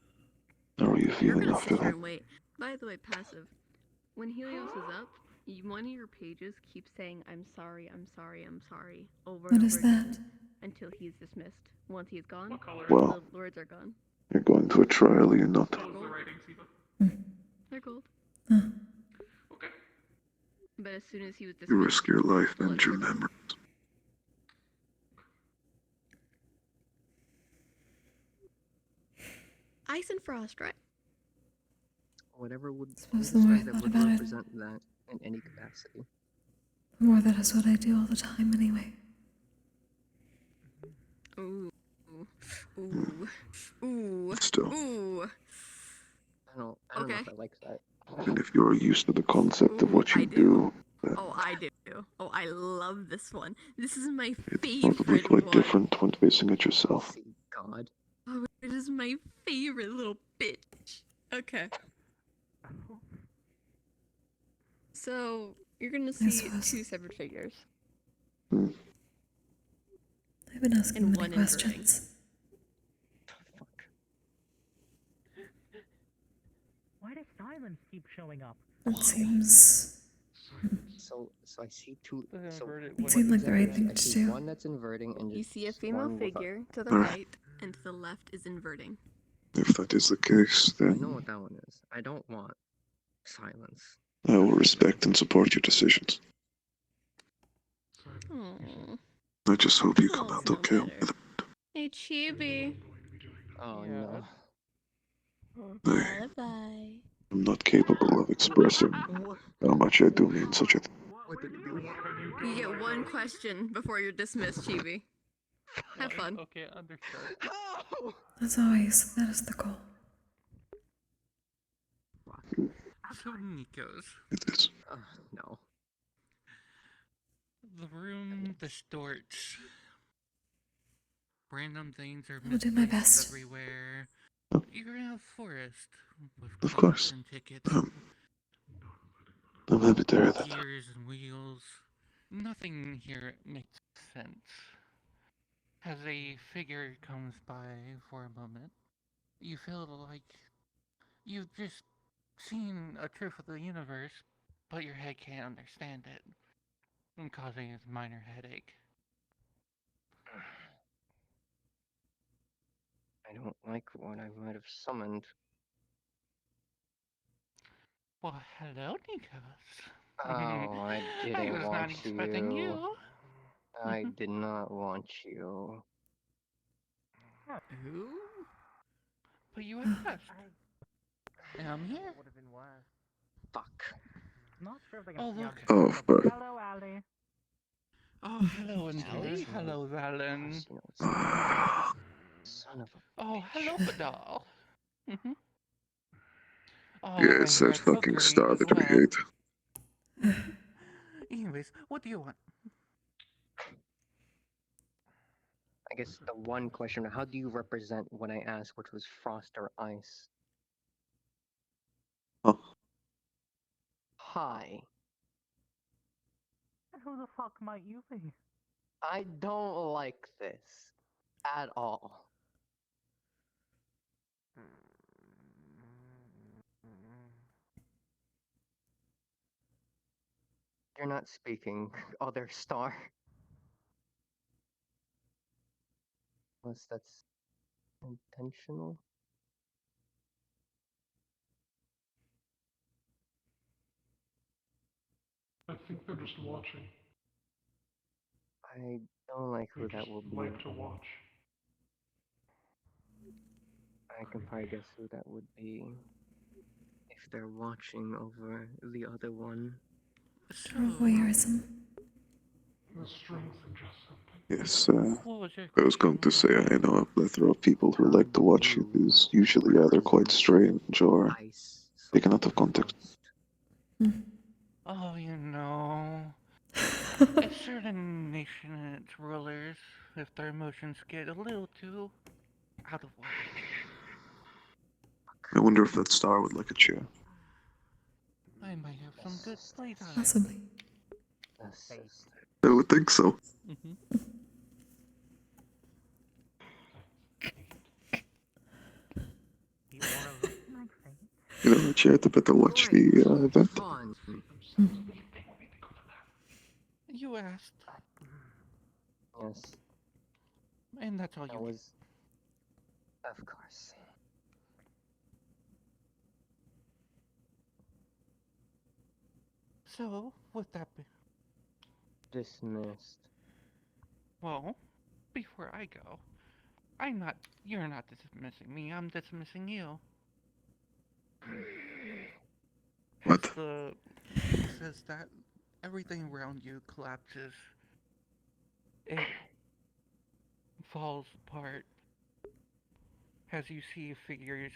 are you You're feeling gonna after sit here that? and wait. By the way, passive. When Helios is up, one of your pages keeps saying "I'm sorry, I'm sorry, I'm sorry" over What and is over again that? until he's dismissed. Once he's gone, Well, the words are gone. you're going to a trial, you're not. They're gold. Huh. But as soon as he was dismissed, You risk your life the and letters your were gone. memories. Ice and frost, right? Whatever would Suppose the more I that thought would about it, represent that in any capacity. the more that is what I do all the time anyway. Ooh. Ooh. Ooh. Still. Ooh. I don't know if I like that. And if you're used to the concept of what you do, then Oh, I do. Oh, I love this one. This is my it's probably favorite quite one. different when facing it yourself. God. Oh, it is my favorite little bitch. Okay. So, you're gonna see suppose. 2 separate figures. I've been asking And many one inverting. questions. Why does silence keep showing up? It seems. So I see two. So It seemed like the right thing I to see do. one that's inverting and You just see a female one without- figure to the right, and to the left is inverting. If that is the case, I know then what that one is. I don't want silence. I will respect and support your decisions. Aww. I just hope you come out okay. Hey, Chibi. Oh no. Bye bye. I'm not capable of expressing how much I do mean such a thing. You get 1 question before you're dismissed, Chibi. Have fun. Okay, understood. As always, that is the goal. So, Nikos. It is. No. The room distorts. Random things are I will do my misplaced best. everywhere. You're in a forest with Of clocks course. and tickets. I'm happy to hear that. Gears and wheels. Nothing here makes sense. As a figure comes by for a moment, you feel like you've just seen a truth of the universe, but your head can't understand it, and causing a minor headache. I don't like what I might have summoned. Well, hello, Nikos. Oh, I I didn't was not want expecting you. you. I did not want you. Who? But you asked. And I'm here. Would have been worse. Fuck. Not sure if they can Oh, see look. Oh, fuck. Hello, Ali. Oh, hello, Anjali. Hello, Valen. Son of a Oh, hello, Badal. Mm-hmm. Oh, Yeah, I it's hear that a fucking Kokkuri star as that we well. hate. Anyways, what do you want? I guess the one question, how do you represent what I asked, which was frost or ice? Oh. Hi. Who the fuck might you be? I don't like this. At all. You're not speaking, other star. Unless that's intentional. I think they're just watching. I don't like who They that just will be. like to watch. I can probably guess who that would be. If they're watching over the other one. Voyeurism. The string suggests something. Yes, What was your I was going to say I know a plethora of people who like to watch you who's usually either quite strange or taken out of context. Oh, you know. A certain nation and its rulers, if their emotions get a little too out of whack. I wonder if that star would like a chair. I might have some good playtime. Possibly. I would think so. Mm-hmm. You know, a chair to better watch the event. You asked. Yes. And that's all That you was... Of course. So, with that be... Dismissed. Well, before I go, you're not dismissing me, I'm dismissing you. What? It says that everything around you collapses. It falls apart as you see figures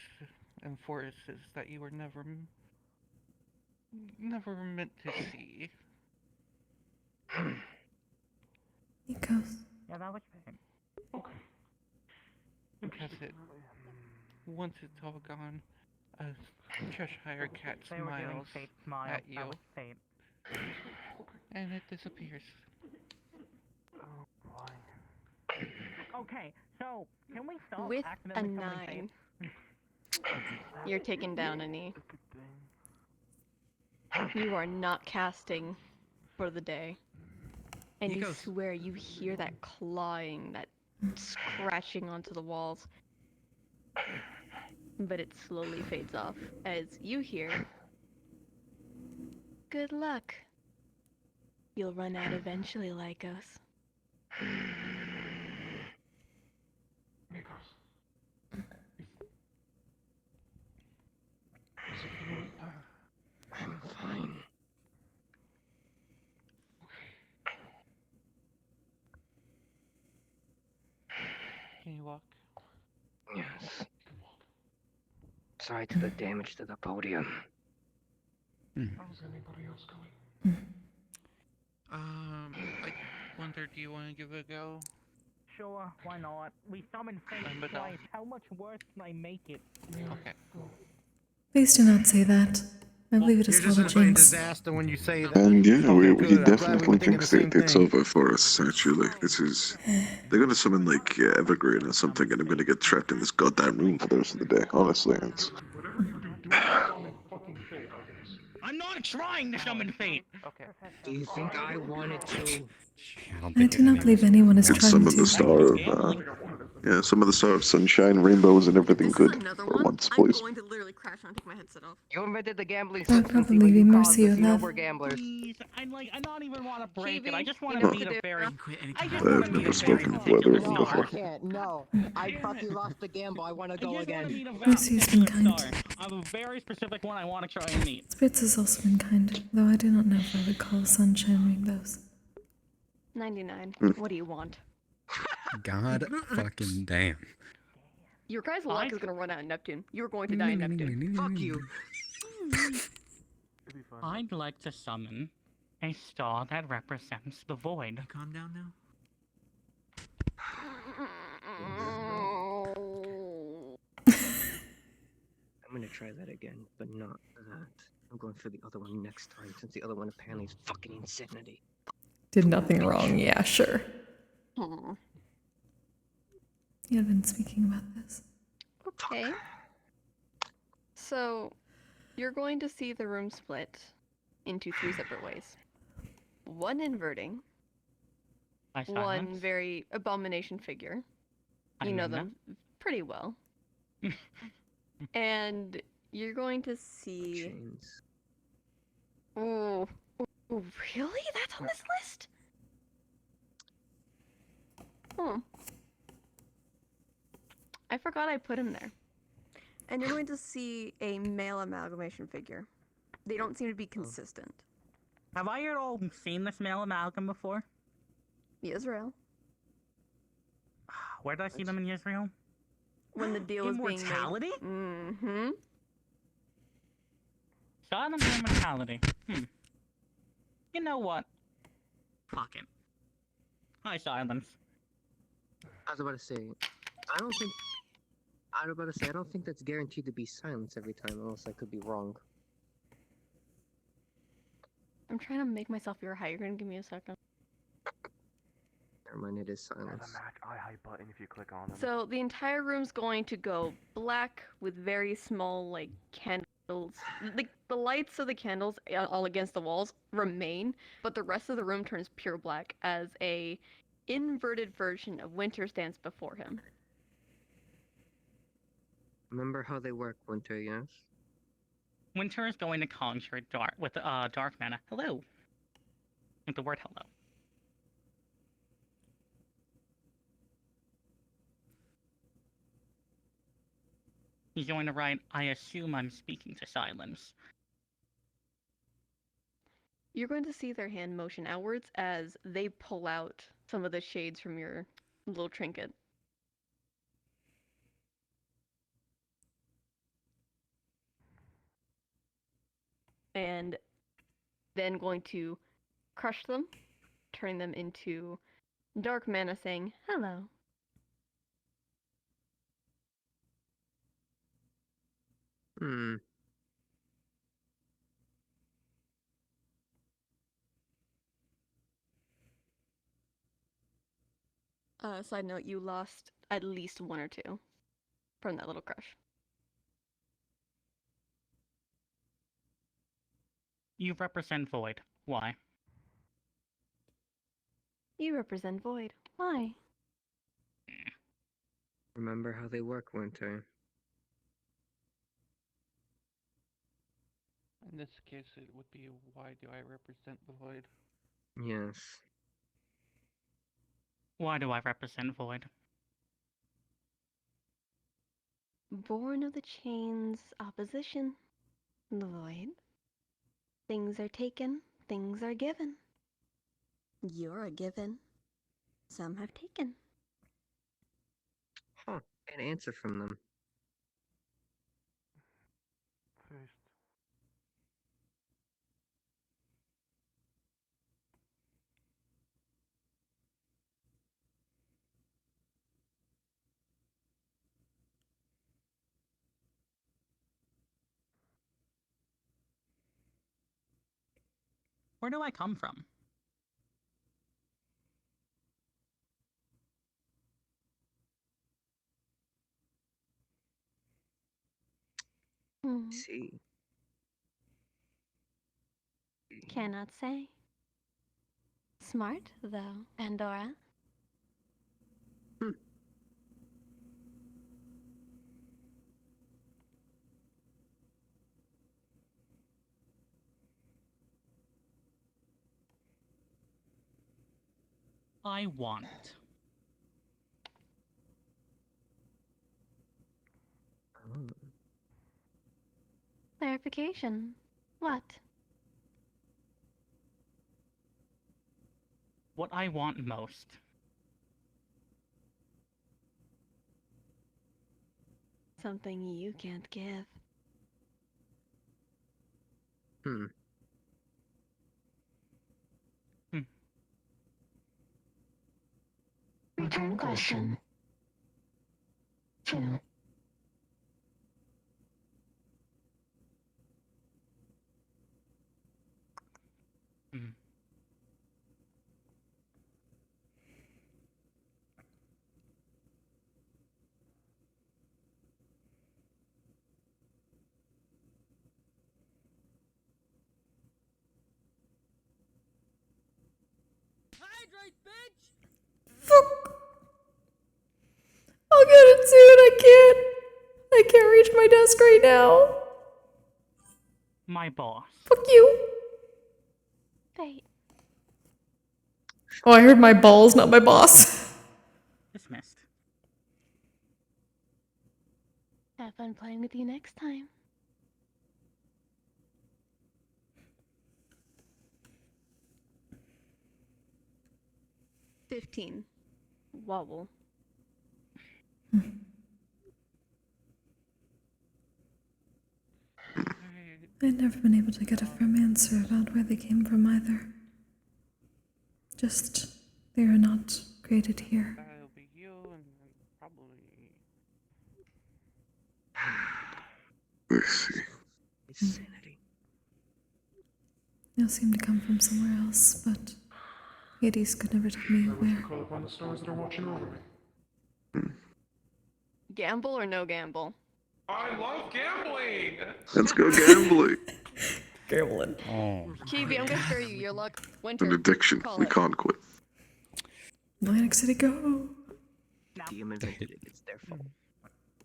and forests that you were never meant to see. Nikos. Yeah, that was bad. Okay. Because once it's all gone, a Cheshire cat They were giving smiles fate smile. at you, That was fate. and it disappears. Oh boy. Okay, so can we stop With a accidentally summoning 9, you're taken down a knee. You are not casting for the day. And you swear you hear that clawing, that scratching onto the walls. But it slowly fades off as you hear, "Good luck. You'll run out eventually, Lycos." I'm fine. Can you walk? Yes. Sorry to the damage to the podium. How's anybody else going? I wonder, do you want to give it a go? Sure, why not? We summoned fate But twice. How much worse can I make it? Okay. Please do not say that. I believe it is You're full just of inviting jinx. disaster when you say that. And yeah, Okay, he good. I'm glad we definitely were thinking thinks the same that it's thing. over for us, actually. This is... They're gonna summon, like, Evergreen or something, and I'm gonna get trapped in this goddamn room for the rest of the day, honestly. It's... Whatever you do, do not summon fucking fate, I guess. I'm not trying to summon fate. Okay. Do you think I wanted to? I do not believe anyone is Some trying of the to. star of some of the star of sunshine, rainbows, and everything good for once, please. going to literally crash and take my headset off. You invented the gambling I'll system, probably Tifa. be You caused mercy this. of You know love. we're gamblers. Please, I not even want to break it. I just want you to know meet what a to do very. now. I just I want have to meet never a very spoken with Weather particular No, I star. can't. No. I fucking lost the gamble. I want to go I just want to again. meet a very Mercy has been particular kind. star. I have a very specific one I want to try and meet. Spirits has also been kind, though I do not know if I would call sunshine rainbows. 99. What do you want? God fucking damn. Your guys' luck is gonna run out in Neptune. You're going to die in Neptune. Fuck you. I'd like to summon a star that represents the void. Calm down now. I'm gonna try that again, but not that. I'm going for the other one next time, since the other one apparently is fucking insanity. Did nothing wrong, yeah, sure. Aw. You have been speaking about this. Okay. So, you're going to see the room split into 3 separate ways. One inverting. By One silence. very abomination figure. I You know know them pretty well. And you're going to see. Chains. Oh, really? That's on this list? Hmm. I forgot I put him there. And you're going to see a male amalgamation figure. They don't seem to be consistent. Have I at all seen this male amalgam before? Israel. Where did I see them in Israel? When the deal was being made. Immortality? Mm-hmm. Saw them in immortality. You know what? Fuck it. Hi, silence. I was about to say, I don't think that's guaranteed to be silence every time, unless I could be wrong. I'm trying to make myself your height. You're gonna give me a second. Never mind, it is silence. There's a match eye height button if you click on them. So the entire room's going to go black with very small, like, candles. The lights of the candles all against the walls remain, but the rest of the room turns pure black as a inverted version of Winter stands before him. Remember how they work, Winter, yes? Winter is going to conjure dark with dark mana. Hello. With the word hello. He's going to write, I assume I'm speaking to silence. You're going to see their hand motion outwards as they pull out some of the shades from your little trinket. And then going to crush them, turn them into dark mana saying, hello. Hmm. Side note, you lost at least 1 or 2 from that little crush. You represent void. Why? You represent void. Why? Remember how they work, Winter. In this case, it would be, why do I represent the void? Yes. Why do I represent void? Born of the chains opposition. The void. Things are taken, things are given. You're a given. Some have taken. Huh. An answer from them. First. Where do I come from? See. Cannot say. Smart, though, Pandora. I want. Clarification. What? What I want most. Something you can't give. Return question. 2. Hydrate, bitch! Fuck! I'll get it soon, I can't reach my desk right now. My boss. Fuck you. Fate. Oh, I heard my balls, not my boss. Dismissed. Have fun playing with you next time. $15. Wobble. I'd never been able to get a firm answer about where they came from either. Just, they are not created here. That'll be you, and then probably. I see. Insanity. They'll seem to come from somewhere else, but Hades could never tell me I wish to where. call upon the stars that are watching over me. Gamble or no gamble? I love gambling! Let's go gambling. Gambling. Oh. Chibi, I'm gonna spare you. Your luck. Winter. An addiction. Call We it. can't quit. Atlantic City, go! DM invented it. It's their fault.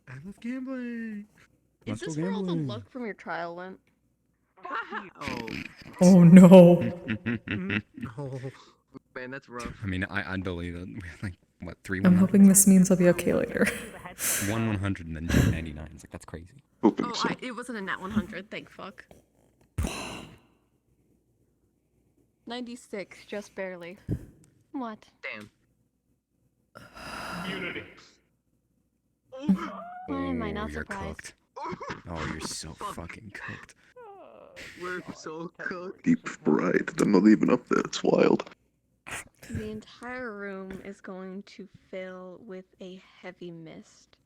I love gambling. Is this where all the luck from your trial went? Oh no. Oh, man, that's rough. I mean, I'd believe it. We had like, what, 3 I'm 100s? hoping this means I'll be okay later. 1 100 and then 299. It's like, that's crazy. It wasn't a nat 100. Thank fuck. 96, just barely. What? Damn. Unity. Why am I not you're surprised? cooked. Oh, you're so fucking cooked. We're so cooked. Deep fried. They're not even up there. It's wild. The entire room is going to fill with a heavy mist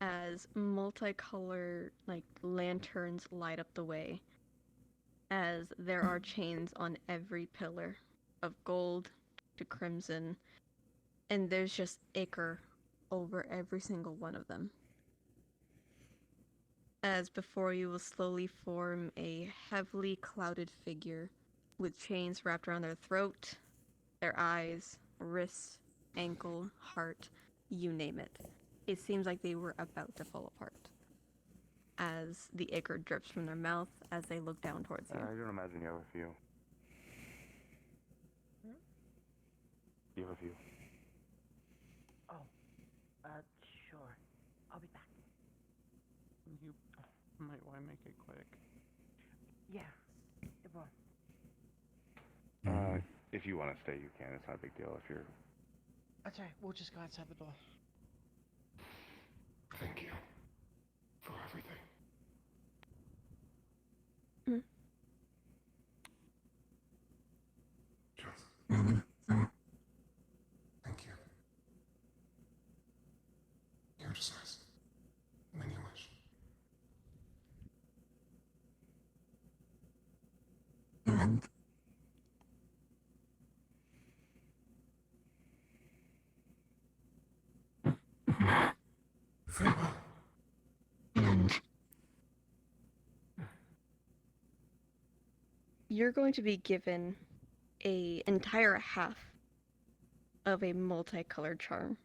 as multicolored lanterns light up the way, as there are chains on every pillar, of gold to crimson, and there's just ichor over every single one of them. As before you will slowly form a heavily clouded figure with chains wrapped around their throat, their eyes, wrists, ankle, heart, you name it. It seems like they were about to fall apart as the ichor drips from their mouth as they look down towards you. I don't imagine you have a few. You have a few. Sure. I'll be back. You might want to make it quick. Yeah, it was. If you want to stay, you can. It's not a big deal if you're. That's right. We'll just go outside the door. Thank you for everything. Thank you. Your decision. When you wish. Farewell. you're going to be given a entire half of a multicolored charm.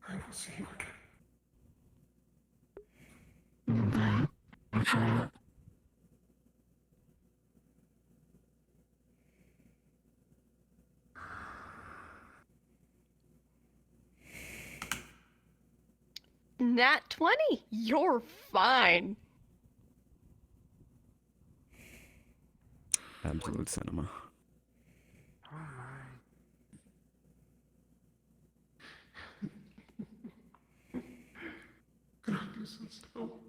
I will see you again. Nat 20! You're fine! Absolute cinema. Gracias, Estado.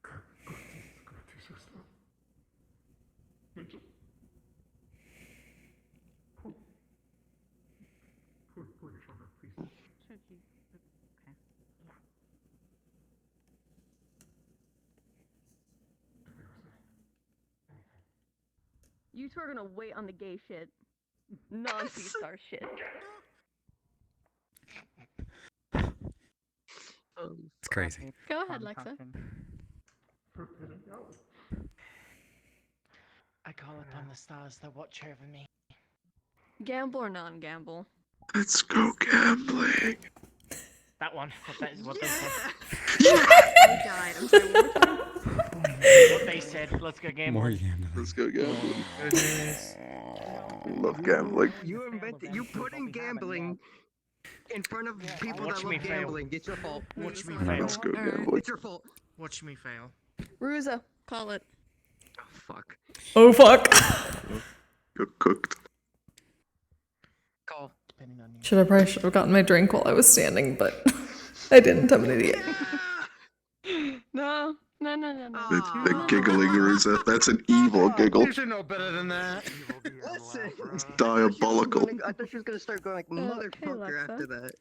Gracias, Estado. Mucho. Pull your shoulder, please. You two are gonna wait on the gay shit. Non-C-star shit. It's crazy. Go ahead, Lexa. I call upon the stars that watch over me. Gamble or non-gamble? Let's go gambling. That one. That is what they said. I died. I'm sorry, one more time. What they said. Let's go gambling. More gambling. Let's go gambling. Goodness. Love gambling. You putting gambling in front of people Watch that me love fail. gambling. It's your fault. Watch me Let's fail. go gambling. It's your fault. Watch me fail. Ruza, call it. Oh, fuck. Oh fuck. You're cooked. Call. Should have gotten my drink while I was standing, but I didn't. I'm an idiot. No. That giggling, Ruza. That's an evil giggle. You should know better than that. Listen. It's diabolical. I thought she was gonna start going like motherfucker Alexa. after that.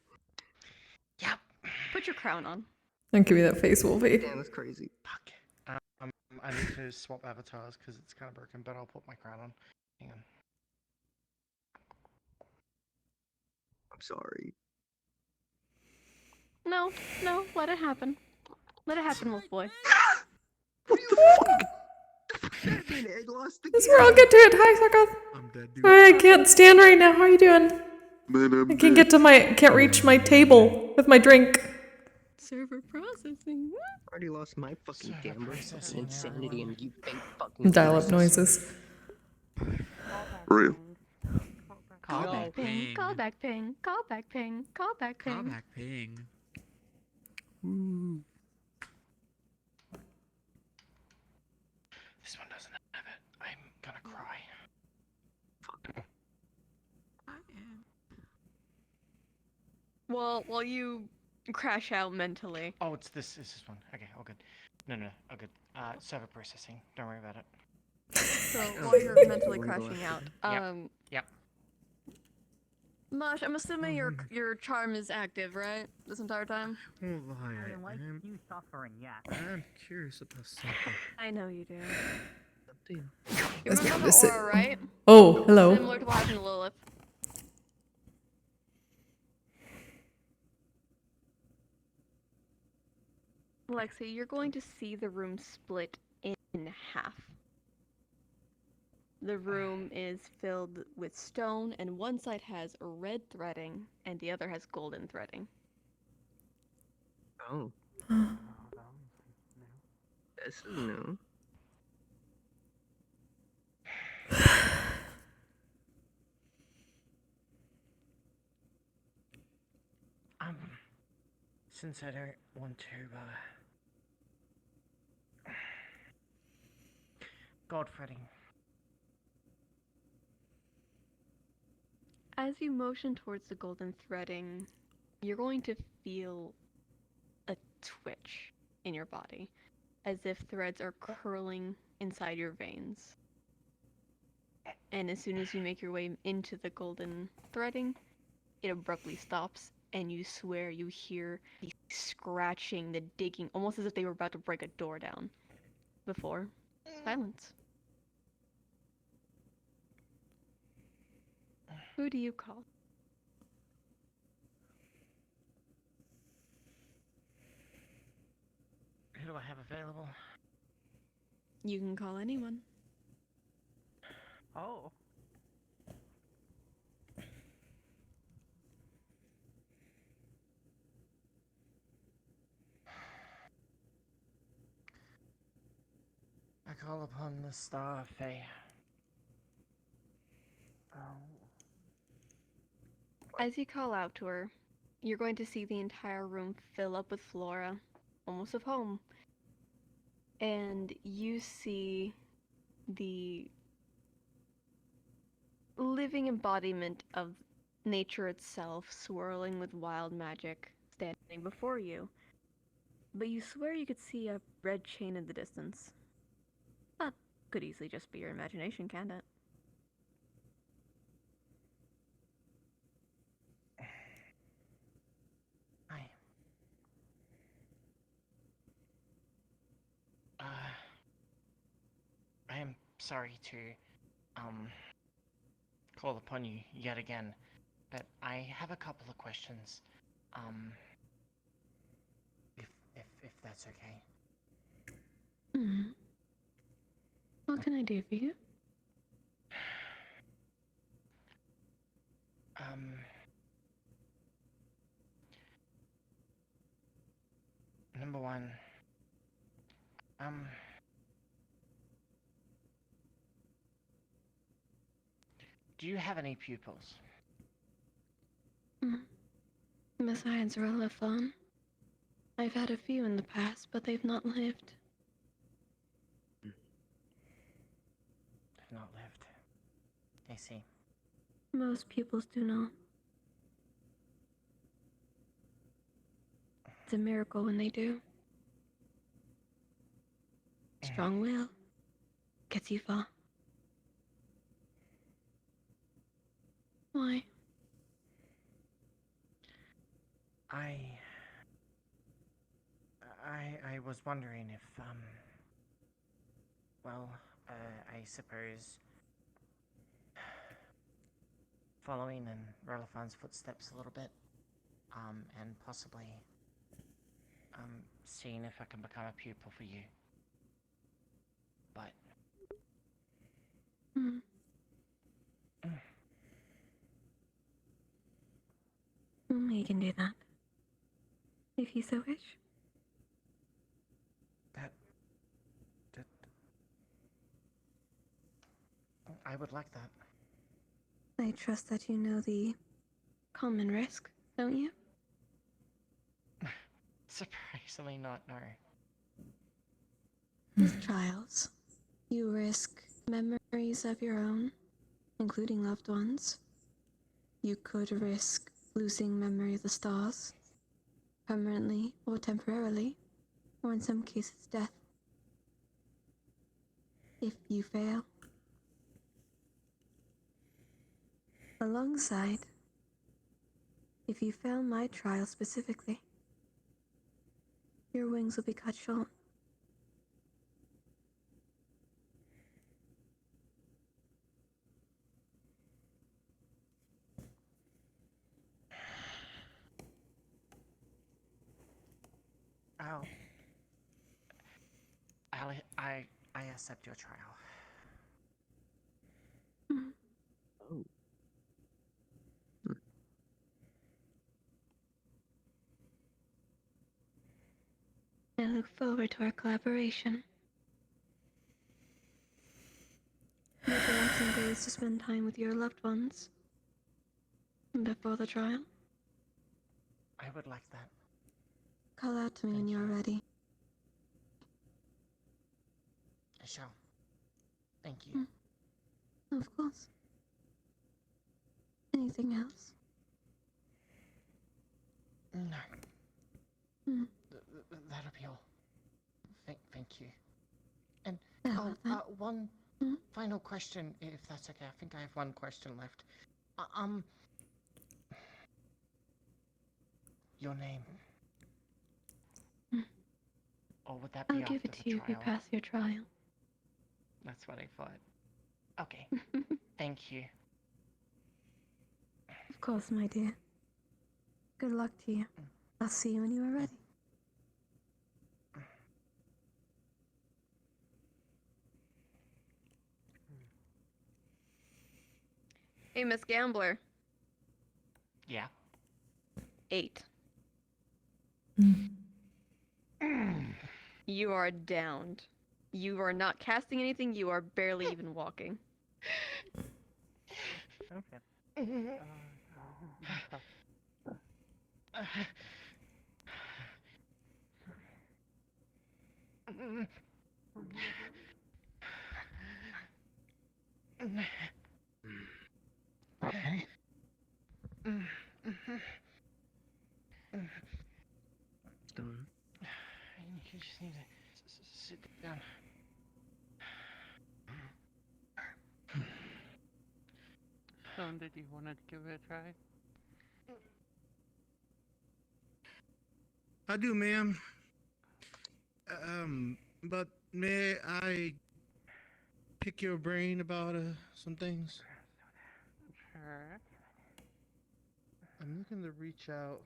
Put your crown on. Don't give me that face, Wolfie. Damn, that's crazy. I need to swap avatars because it's kind of broken, but I'll put my crown on. Hang on. I'm sorry. No, let it happen. Let it happen, Wolf Boy. That's where I'll get to it. Hi, Sarkoth. I'm dead, dude. Sorry, I can't stand right now. How are you doing? Man, I can't reach my table with my drink. Server processing. I already lost my fucking gambling insanity and you think fucking Dial-up noises. Real. Callback ping. Callback ping. Callback ping. Callback ping. Callback ping. This one doesn't have it. I'm gonna cry. Well, while you crash out mentally. Oh, it's this. It's this one. Okay, all good. No, all good. Server processing. Don't worry about it. So while you're mentally crashing out, Yep. Mosh, I'm assuming your charm is active, right? This entire time? Won't lie, You suffering, yeah. I'm curious about something. I know you do. You Let's remember give this a- Aura, right? Oh, hello. Similar to what happened to Lilith. Lexi, you're going to see the room split in half. The room is filled with stone, and one side has red threading, and the other has golden threading. Oh. This is new. Since I don't want to, God fretting. As you motion towards the golden threading, you're going to feel a twitch in your body, as if threads are curling inside your veins. And as soon as you make your way into the golden threading, it abruptly stops, and you swear you hear the scratching, the digging, almost as if they were about to break a door down. Before, silence. Who do you call? Who do I have available? You can call anyone. Oh. I call upon the star of Fae. As you call out to her, you're going to see the entire room fill up with flora, almost of home. And you see the living embodiment of nature itself swirling with wild magic standing before you. But you swear you could see a red chain in the distance. That could easily just be your imagination, can't it? I am sorry to, call upon you yet again, but I have a couple of questions. If that's okay. Hmm. What can I do for you? Number one, do you have any pupils? Besides Rolophon, I've had a few in the past, but they've not lived. They've not lived. I see. Most pupils do not. It's a miracle when they do. Strong will gets you far. Why? I was wondering if, well, I suppose following in Rolophon's footsteps a little bit, and possibly, seeing if I can become a pupil for you. But... You can do that. If you so wish. I would like that. I trust that you know the common risk, don't you? Surprisingly not, no. With trials, you risk memories of your own, including loved ones. You could risk losing memory of the stars, permanently or temporarily, or in some cases death. If you fail. Alongside, if you fail my trial specifically, your wings will be cut short. I accept your trial. Oh. I look forward to our collaboration. Would you like some days to spend time with your loved ones before the trial? I would like that. Call out to me when you're ready. I shall. Thank you. Of course. Anything else? No. That'll be all. Thank you. And one final question, if that's okay. I think I have one question left. Your name. Or would that I'll be give after it the to you if you trial? pass your trial. That's what I thought. Okay. Thank you. Of course, my dear. Good luck to you. I'll see you when you are ready. Hey, Miss Gambler. Yeah. 8. You are downed. You are not casting anything. You are barely even walking. Okay. Okay. Stone. You just need to sit down. Stone, did you want to give it a try? I do, ma'am. But may I pick your brain about some things? Sure. I'm looking to reach out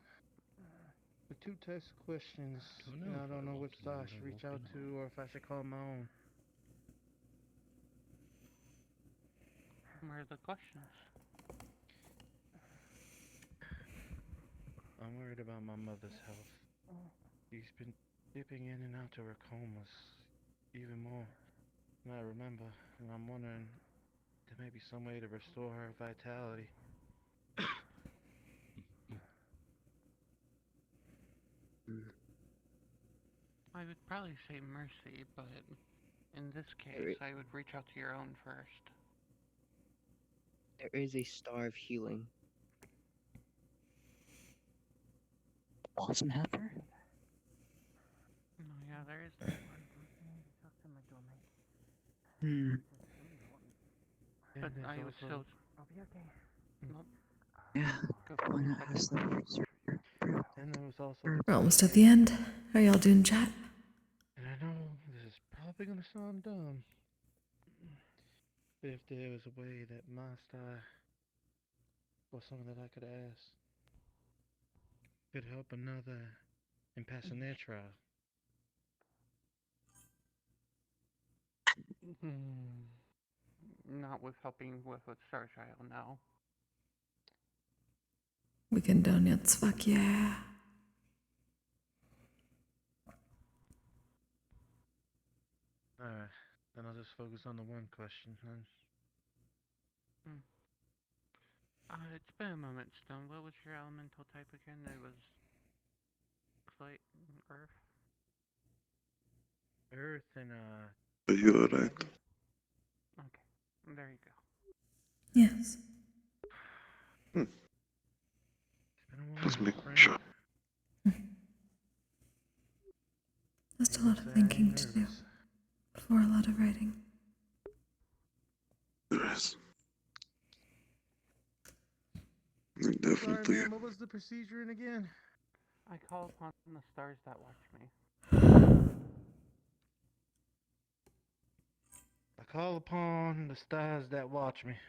with 2 types of questions. And I don't know which side I should reach out to or if I should call my own. What are the questions? I'm worried about my mother's health. She's been dipping in and out to her comas even more than I remember, and I'm wondering if there may be some way to restore her vitality. I would probably say mercy, but in this case, I would reach out to your own first. There is a star of healing. Awesome Heifer? Oh yeah, there is that one. Hmm. But I was so... I'll be okay. Nope. Yeah, why not ask them? And there was also We're almost at the end. How y'all doing, chat? And I know this is probably gonna sound dumb, but if there was a way that my star or someone that I could ask could help another in passing their trial. Not with helping with a star trial, no. We can donuts, fuck yeah. Alright, then I'll just focus on the one question, then. It's been a moment, Stone. What was your elemental type again? It was... Clay... Earth? Earth and, Are you alright? Okay, there you go. Yes. Just making sure. There's a lot of thinking to do before a lot of writing. There is. Definitely. Sorry, man, what was the procedure in again? I call upon the stars that watch me. I call upon the stars that watch me.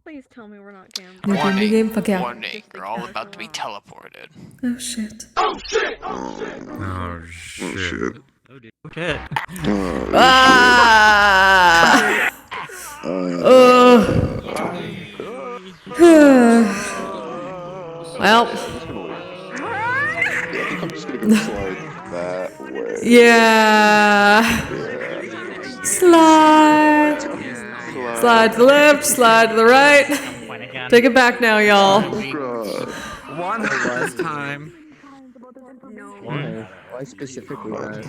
Please tell me we're not gambling. New game, new game, fuck yeah. Warning, you're all about to be teleported. Oh shit. Oh shit! Oh shit. Oh shit. Ah! Well. I'm just gonna go slide that way. Yeah. Slide. Slide to the left, slide to the right. Take it back now, y'all. One last time. Why specifically that?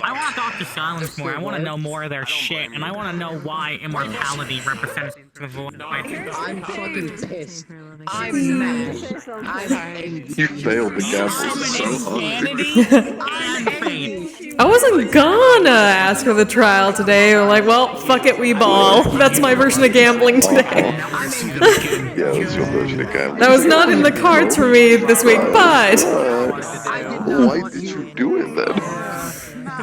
I want to talk to Silence more. I want to know more of their shit, and I want to know why immortality represents the void. I'm fucking pissed. I'm mad. I'm You failed the gamble so hard. I wasn't gonna ask for the trial today. We're like, well, fuck it, we ball. That's my version of gambling today. Yeah, that's your version of gambling. That was not in the cards for me this week, but Why did you do it then?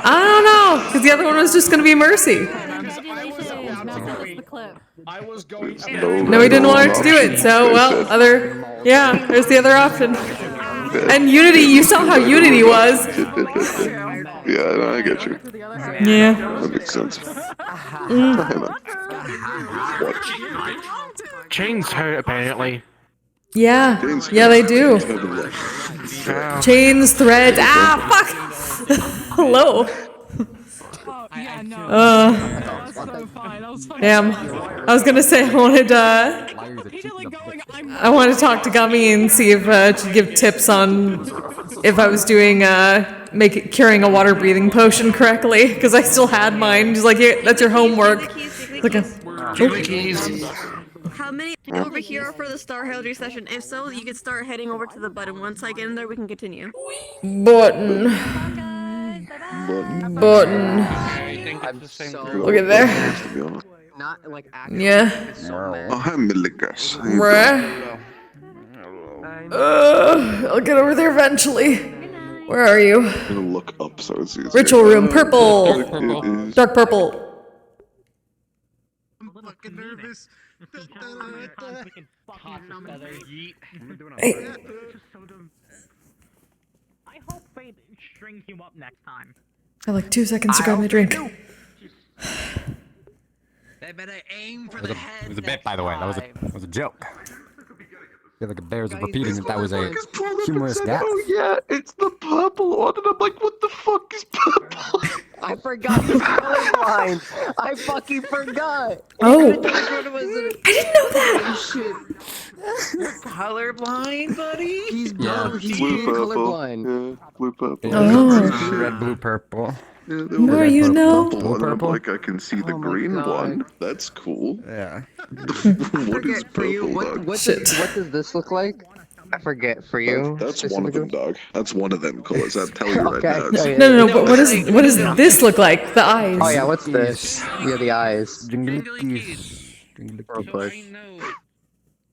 I don't know, because the other one was just gonna be mercy. I was going No, we didn't want her to do it, so well, there's the other option. And Unity, you saw how Unity was. Yeah, no, I get you. Yeah. That makes sense. Chains hurt, apparently. Yeah, they do. Chains, threads, fuck! Hello. Damn. I was gonna say I wanted to talk to Gummy and see if she'd give tips on if I was doing curing a water breathing potion correctly, because I still had mine. She's like, here, that's your homework. How many over here for the Star Heraldry session? If so, you could start heading over to the button. Once I get in there, we can continue. Button. Look at there. Not like Yeah. I'm Milikas. I'll get over there eventually. Where are you? I'm gonna look up so it's easier. Ritual room, purple. Dark purple. I'm fucking nervous. Hey. I hope they string you up next time. I have like 2 seconds to grab my drink. It was a bit, by the way. That was a joke. I feel like the bears are repeating that was a humorous gag. Oh yeah, it's the purple one, and I'm like, what the fuck is purple? I forgot he's colorblind. I fucking forgot. Oh. I didn't know that. You're colorblind, buddy. He's He's blue colorblind. Yeah, blue purple. Oh. Red, blue, purple. Yeah, No, you know. Blue purple. Like I can see the green one. That's cool. Yeah. What is purple, dog? What does this look like? I forget. For you. That's one of them, dog. That's one of them colors. I'll tell you right now. No, but what does this look like? The eyes. Oh yeah, what's this? Yeah, the eyes.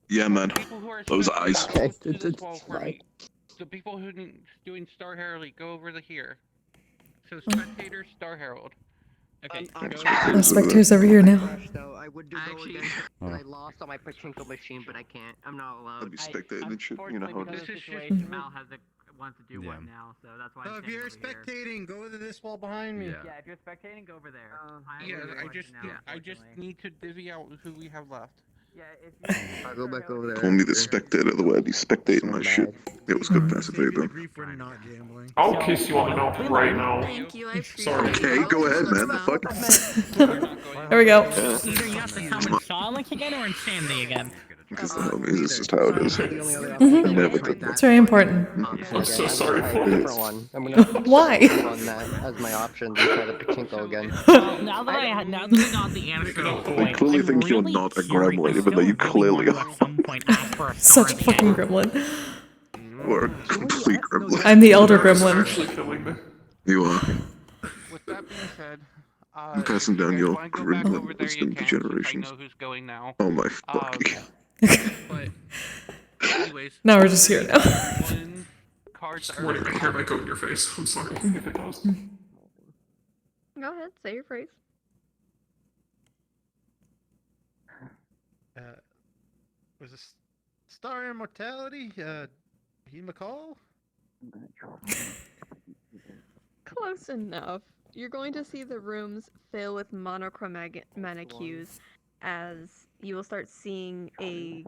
Yeah, man. Those eyes. Okay. The people who doing Star Herald, go over to here. So spectator, Star Herald. Okay. Spectator's over here now. I would do go again. I lost on my pachinko machine, but I can't. I'm not allowed. I'd be spectating and shit. You know how it is. Mal wants to do what now, so that's why. So if you're spectating, go to this wall behind me. Yeah, if you're spectating, go over there. I just need to divvy out who we have left. Yeah, I'll go back over there. Call me the spectator of the way I'd be spectating my shit. It was good passive them. I'll kiss you on the mouth right now. Thank you, I appreciate Sorry. Okay, go ahead, man. The fuck? There we go. Either you have to come in Charlotte again or in Sandy again. Because the homies, this is how it is. I never did that. It's very important. I'm so sorry for It this. is. I'm gonna Why? on that as my option to try the pachinko again. Now that I got the answer to the I point, clearly I'm think you're really not a curious. gremlin, even though you clearly are. At some point ask for a Such a star fucking again. gremlin. Or a complete gremlin. I'm the elder gremlin. You are. With that being said, I'm passing down your gremlin wisdom to I generations. know who's going now. Oh my fucking. But anyways. Now we're just here now. Cards I'm not even hear my coat in your face. I'm sorry if it does. Go ahead, say your phrase. Was this Star Immortality? He McCall? Close enough. You're going to see the rooms fill with monochromatic hues as you will start seeing a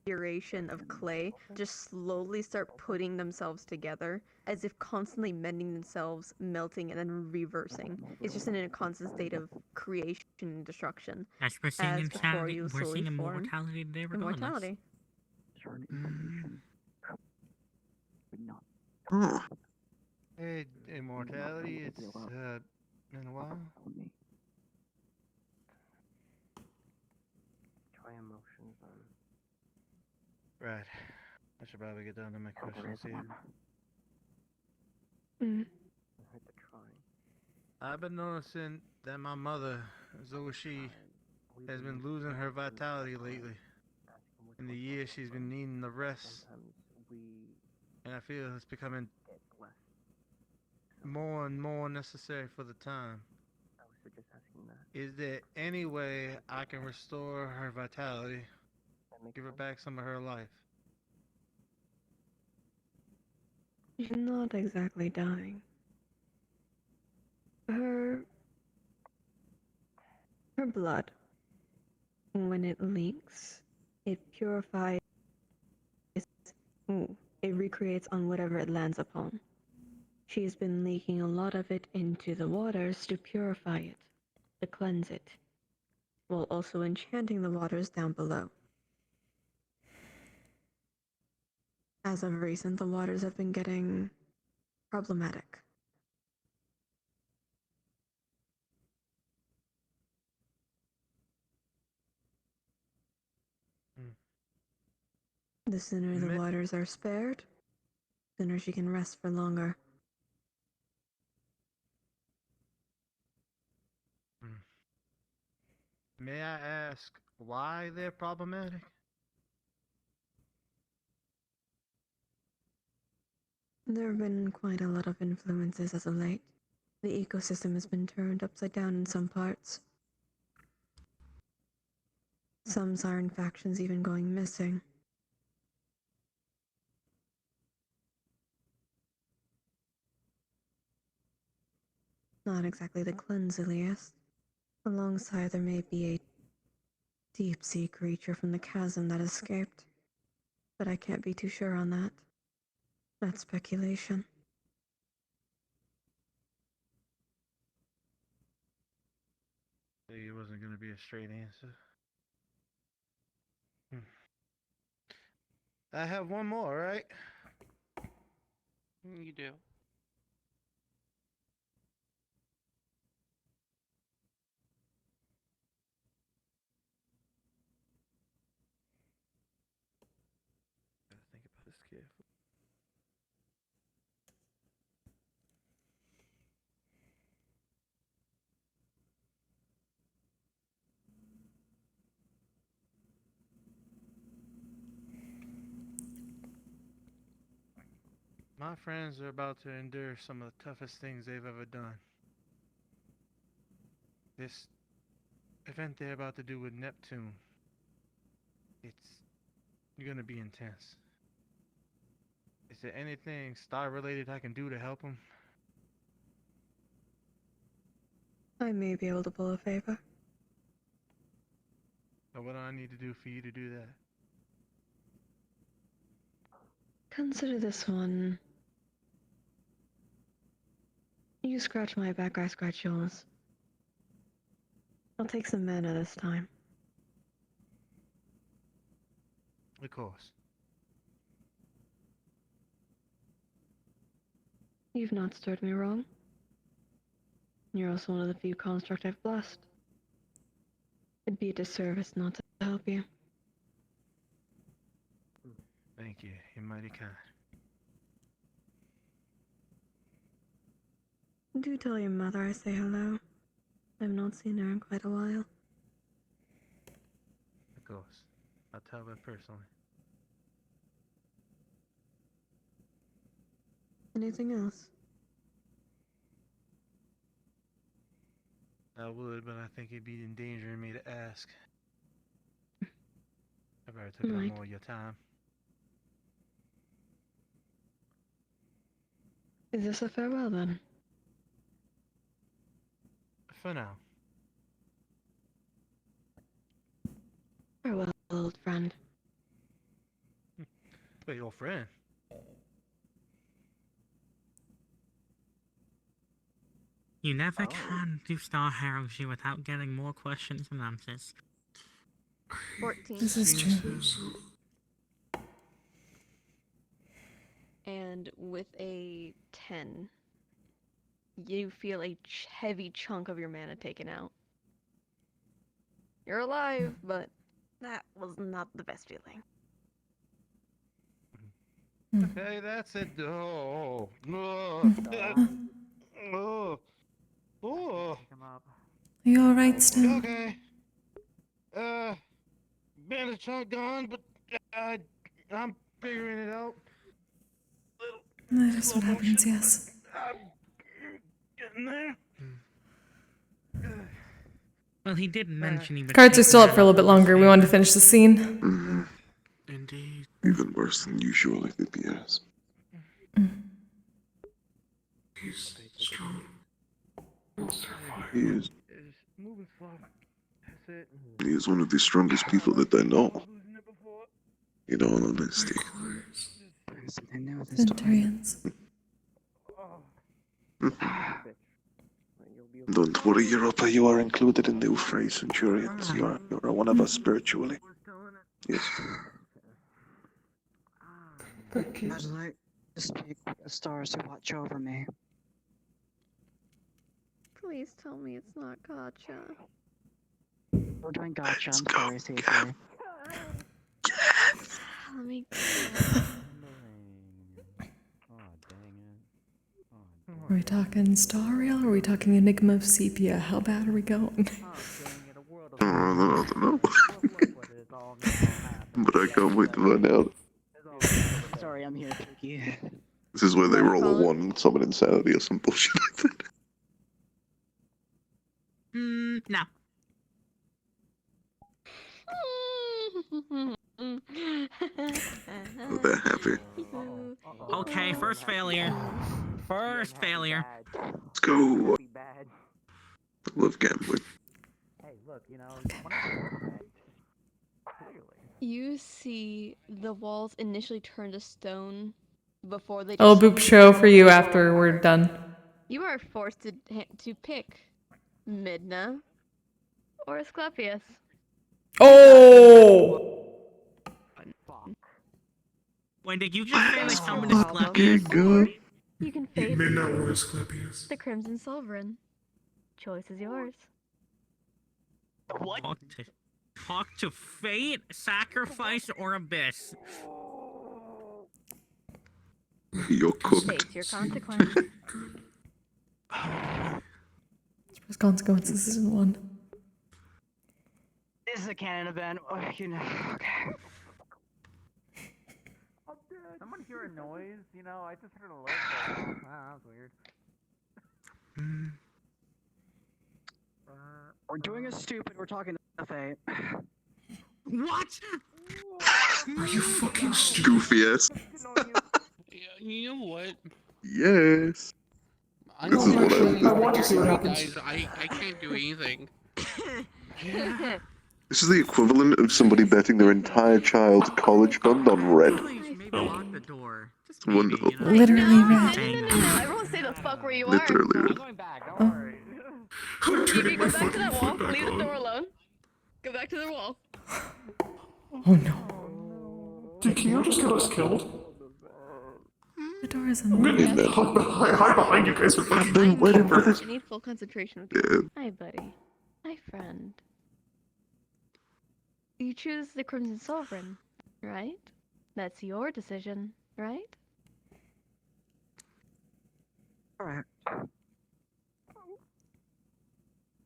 duration of clay just slowly start putting themselves together as if constantly mending themselves, melting, and then reversing. It's just in a constant state of creation and destruction. As we're seeing as before insanity, you we're slowly seeing form immortality today regardless. immortality. Oh. Hey, immortality, it's been a while. Try emotions. Right. I should probably get down to my questions here. I've been noticing that my mother, as though she has been losing her vitality lately. In the years she's been needing the rest. And I feel it's becoming more and more necessary for the time. Is there any way I can restore her vitality? Give her back some of her life? She's not exactly dying. Her blood, when it leaks, it purifies. It recreates on whatever it lands upon. She's been leaking a lot of it into the waters to purify it, to cleanse it, while also enchanting the waters down below. As of recent, the waters have been getting problematic. The sooner the waters are spared, the sooner she can rest for longer. May I ask why they're problematic? There have been quite a lot of influences as of late. The ecosystem has been turned upside down in some parts. Some siren factions even going missing. Not exactly the cleanseliest. Alongside there may be a deep-sea creature from the chasm that escaped. But I can't be too sure on that. That's speculation. It wasn't going to be a straight answer. I have one more, right? You do. Gotta think about this carefully. My friends are about to endure some of the toughest things they've ever done. This event they're about to do with Neptune, it's gonna be intense. Is there anything star-related I can do to help them? I may be able to pull a favor. Or what do I need to do for you to do that? Consider this one. You scratch my back, I scratch yours. I'll take some mana this time. Of course. You've not stirred me wrong. You're also one of the few construct I've blessed. It'd be a disservice not to help you. Thank you. You're mighty kind. Do tell your mother I say hello. I've not seen her in quite a while. Of course. I'll tell her personally. Anything else? I would, but I think it'd be endangering me to ask. I better took up more of your time. Is this a farewell then? For now. Farewell, old friend. Wait, your friend? You never can do Star Heraldry without getting more questions and answers. 14. This is true. And with a 10, you feel a heavy chunk of your mana taken out. You're alive, but That was not the best feeling. Okay, that's it. Oh, no. Oh, oh. Are you alright still? Okay. Bandits aren't gone, but I'm figuring it out. That is what happens, yes. Getting there. Well, he did mention he would. Cards are take still up me for a little bit longer. We wanted to finish the scene. Mm-hmm. Indeed. Even worse than usual, if it be as. He's strong. He is. Moving slow. That's it. He is one of the strongest people that I know. In all honesty. Centurions. Don't worry, Europa. You are included in the fray, Centurions. You are one of us spiritually. Yes. I'd like to speak with the stars who watch over me. Please tell me it's not gotcha. We're doing gotcha. I'm sorry, Cece. Let me. Are we talking Star Rail or are we talking Enigma of Sepia? How bad are we going? I don't know. But I can't wait to find out. Sorry, I'm here, Turkey. This is where they roll a 1 and summon insanity or some bullshit like that. No. Oh, they're happy. Okay, first failure. First failure. Let's go. I love gambling. Hey, look, you know, You see the walls initially turn to stone before they. I'll just boop show for you after we're done. You are forced to pick Midna or Asclepius. Oh! Wait, did you just say they summoned Asclepius? You can face Midnight or Asclepius. the Crimson Sovereign. Choice is yours. What? Talk to fate, sacrifice, or abyss. You're cooked. Face your consequence. There's consequences, this isn't one. This is a canon event. Oh, you know. Okay. someone hear a noise? You know, I just heard a low. Wow, that was weird. We're doing a stupid. We're talking to fate. What? Are you fucking Goofy ass? You know what? Yes. This is what I want to see what Guys, happens. I can't do anything. This is the equivalent of somebody betting their entire child's college fund on red. Maybe lock the door. It's wonderful. Literally red. No, everyone stay the fuck where you are. Literally red. I'm going back, don't worry. Evie, go back to that wall. Leave the door alone. Go back to the wall. Oh no. Did Kyo just get us killed? The door is I'm gonna hide behind you guys for fucking I need full concentration with you. Hi, buddy. Hi, friend. You choose the Crimson Sovereign, right? That's your decision, right? Alright.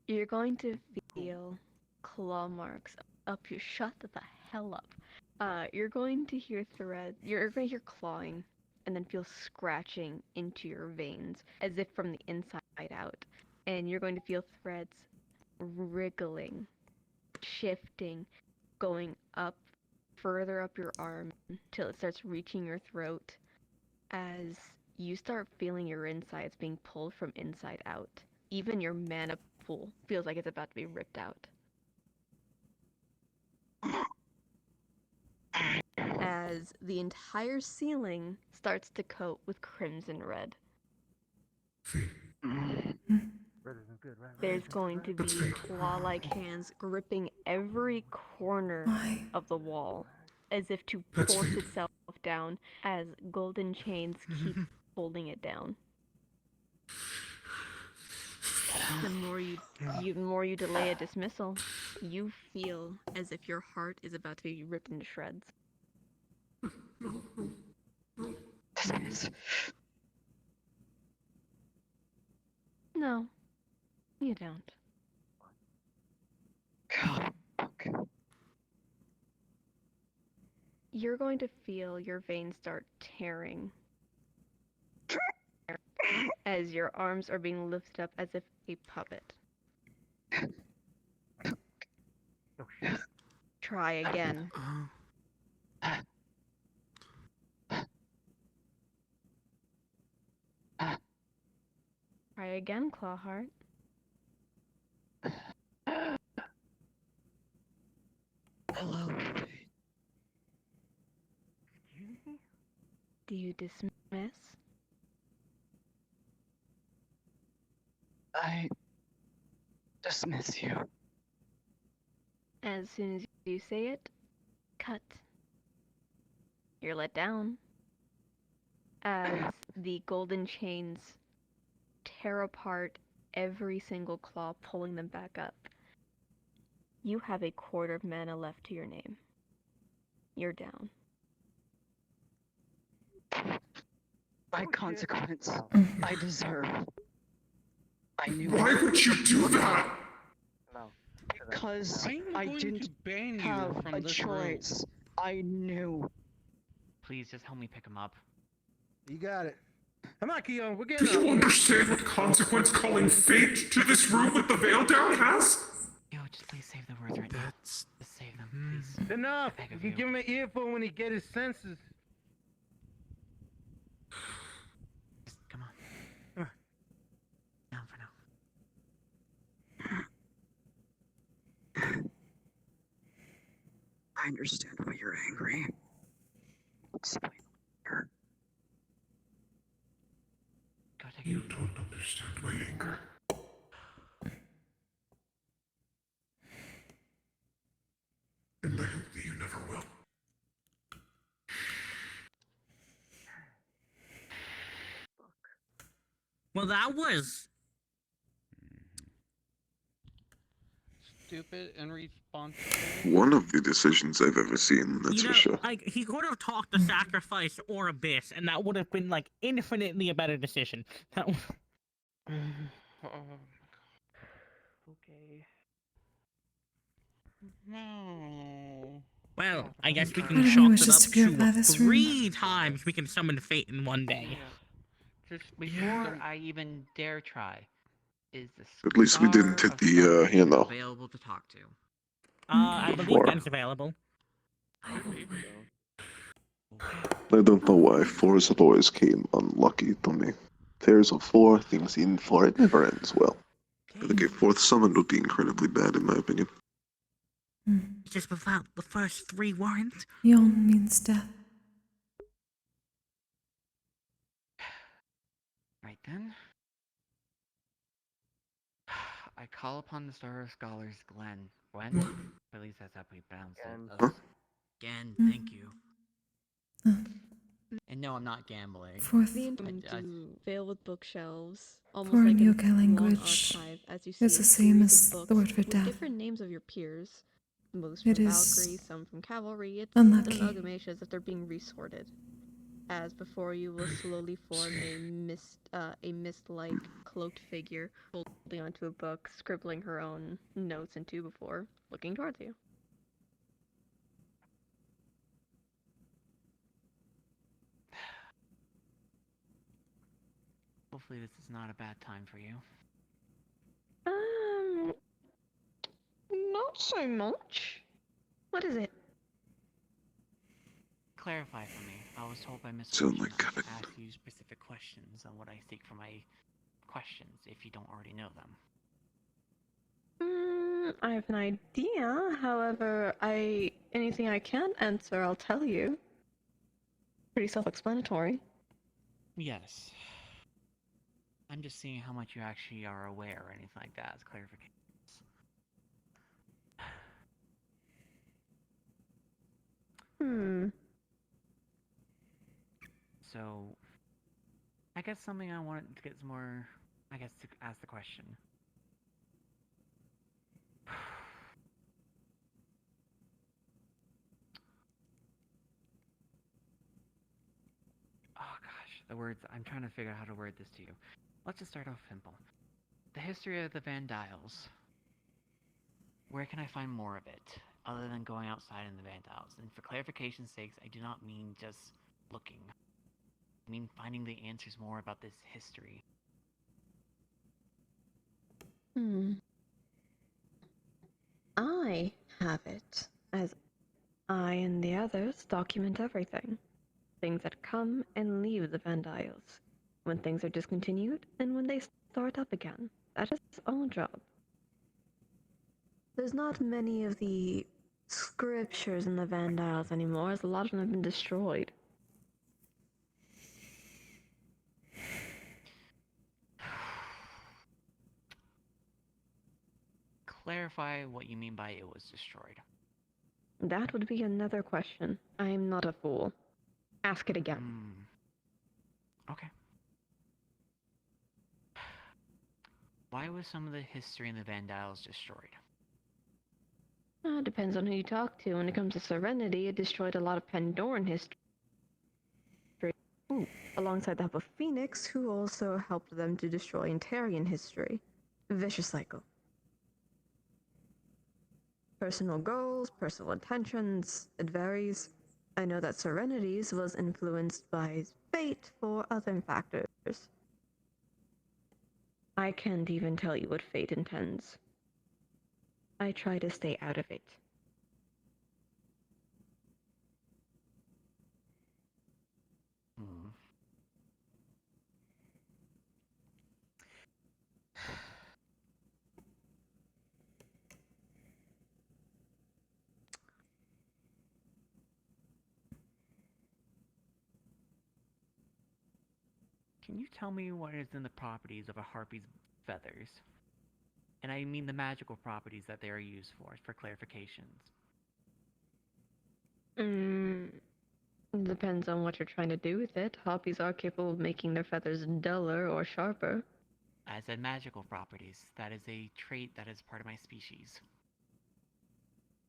You're going to feel claw marks up your. Shut the hell up. You're going to hear threads. You're going to hear clawing, and then feel scratching into your veins, as if from the inside out. And you're going to feel threads wriggling, shifting, going up, further up your arm, till it starts reaching your throat, as you start feeling your insides being pulled from inside out. Even your mana pool feels like it's about to be ripped out. As the entire ceiling starts to coat with crimson red. There's going to be claw-like hands gripping every corner of the wall, as if to force itself down, as golden chains keep holding it down. The more you delay a dismissal, you feel as if your heart is about to be ripped into shreds. No, you don't. You're going to feel your veins start tearing as your arms are being lifted up as if a puppet. Try again. Try again, Clawheart. Hello. Do you dismiss? I dismiss you. As soon as you say it, cut. You're let down. As the golden chains tear apart every single claw, pulling them back up. You have a quarter of mana left to your name. You're down. By consequence, I deserve. I knew. Why would you do that? Because I'm I going didn't to ban you have from a this choice. I knew. Please just help me pick him up. You got it. Come on, Keon, we're Do getting you understand what consequence calling fate to this room with the veil down has? Yo, just please save the words right now. Just save them, please. enough. I beg You of can you. give him an earphone when he get his senses. Just come on. Down for now. I understand why you're angry. Explain later. Go take You don't understand my anger. And I hope that you never will. Well, that was stupid and responsible. One of the decisions I've ever seen, that's you for know, sure. like he could have talked to sacrifice or abyss, and that would have been like infinitely a better decision. That would... Okay. No. Well, I guess we Part can of me chalk was it just up to purify to this room. 3 times we can summon fate in one day. Just Before I even dare try, is the At least we didn't Star hit of the, Stargate you know. available to talk to? I believe Four. Gen's available. I don't know why 4s have always came unlucky to me. Pairs of 4, things in 4, it never ends well. I think a 4th summon would be incredibly bad in my opinion. Just without the first 3 weren't. Yon means death. Right then. I call upon the Star of Scholars, Glenn. Gwen? At least that's how we pronounce it. Huh? Glenn, thank you. And no, I'm not gambling. Fourth. The veil with bookshelves, almost For like in a Yokai long language, archive, as you see it's a the same series as of books the word for with death. different names of your peers. Most from It is Valkyrie, some from Cavalry. It's unlucky. an amalgamation as if they're being resorted. As before you will slowly form a mist-like cloaked figure holding onto a book, scribbling her own notes into before looking towards you. Hopefully this is not a bad time for you. Not so much. What is it? Clarify for me. I was told by Miss So, Witch my to God. ask you specific questions on what I seek for my questions, if you don't already know them. I have an idea. However, anything I can't answer, I'll tell you. Pretty self-explanatory. Yes. I'm just seeing how much you actually are aware or anything like that as clarification. So, I guess something I wanted to get some more, I guess, to ask the question. the words. I'm trying to figure out how to word this to you. Let's just start off simple. The history of the Vandiles. Where can I find more of it, other than going outside in the Vandiles? And for clarification's sakes, I do not mean just looking. I mean finding the answers more about this history. I have it, as I and the others document everything. Things that come and leave the Vandiles, when things are discontinued, and when they start up again. That is our job. There's not many of the scriptures in the Vandiles anymore, as a lot of them have been destroyed. Clarify what you mean by it was destroyed. That would be another question. I am not a fool. Ask it again. Okay. Why was some of the history in the Vandiles destroyed? Depends on who you talk to. When it comes to Serenity, it destroyed a lot of Pandoran history. Alongside the help of Phoenix, who also helped them to destroy Antarian history. Vicious cycle. Personal goals, personal intentions, it varies. I know that Serenity's was influenced by fate for other factors. I can't even tell you what fate intends. I try to stay out of it. Can you tell me what is in the properties of a harpy's feathers? And I mean the magical properties that they are used for clarifications. Depends on what you're trying to do with it. Harpies are capable of making their feathers duller or sharper. I said magical properties. That is a trait that is part of my species.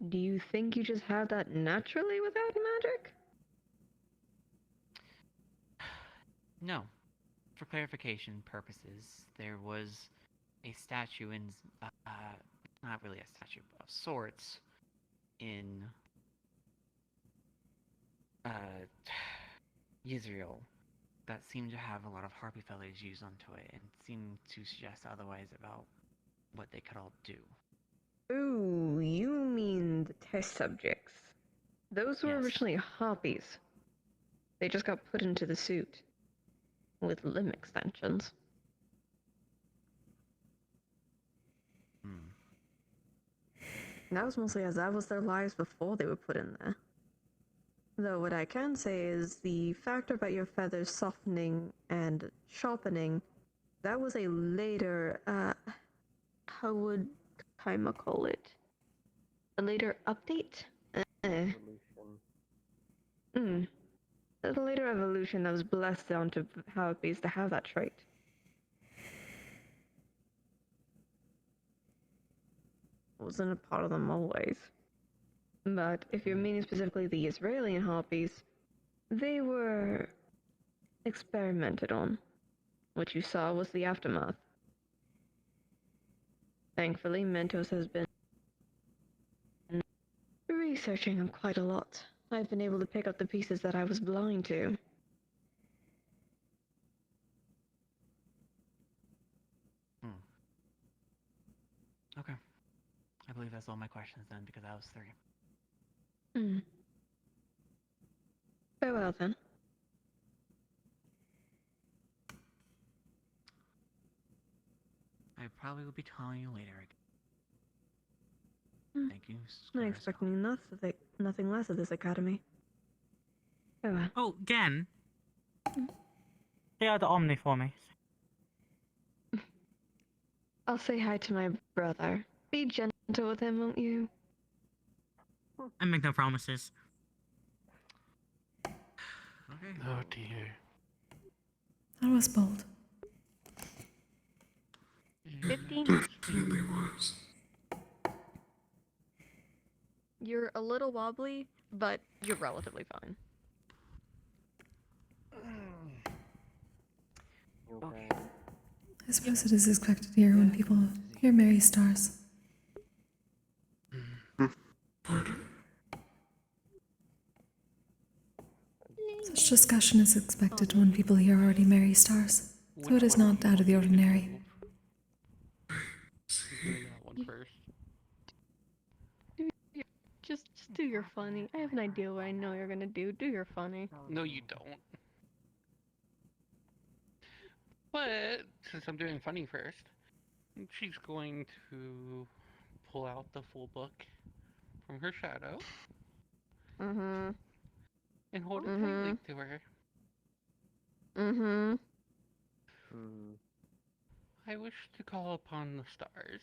Do you think you just have that naturally without magic? No. For clarification purposes, there was a statue in, not really a statue, of sorts, in, Israel that seemed to have a lot of harpy feathers used onto it and seemed to suggest otherwise about what they could all do. Ooh, you mean the test subjects. Those were originally harpies. They just got put into the suit. With limb extensions. That was mostly as that was their lives before they were put in there. Though what I can say is the factor about your feathers softening and sharpening, that was a later, how would Kaima call it? A later update? A later evolution that was blessed onto harpies to have that trait. Wasn't a part of them always. But if you're meaning specifically the Israeli harpies, they were experimented on. What you saw was the aftermath. Thankfully, Mentos has been researching them quite a lot. I've been able to pick up the pieces that I was blind to. Okay. I believe that's all my questions then, because I was 3. Very well then. I probably will be calling you later. Thank you. I expect nothing less of this academy. Very well. Oh, Gen. Say hi to Omni for me. I'll say hi to my brother. Be gentle with him, won't you? I make no promises. Okay. Oh dear. That was bold. 15. Definitely was. You're a little wobbly, but you're relatively fine. I suppose it is expected here when people hear merry stars. Such discussion is expected when people hear already merry stars, so it is not out of the ordinary. That one first. Just do your funny. I have an idea what I know you're gonna do. Do your funny. No, you don't. But since I'm doing funny first, she's going to pull out the full book from her shadow. Mm-hmm. And hold it tightly to her. Mm-hmm. I wish to call upon the stars.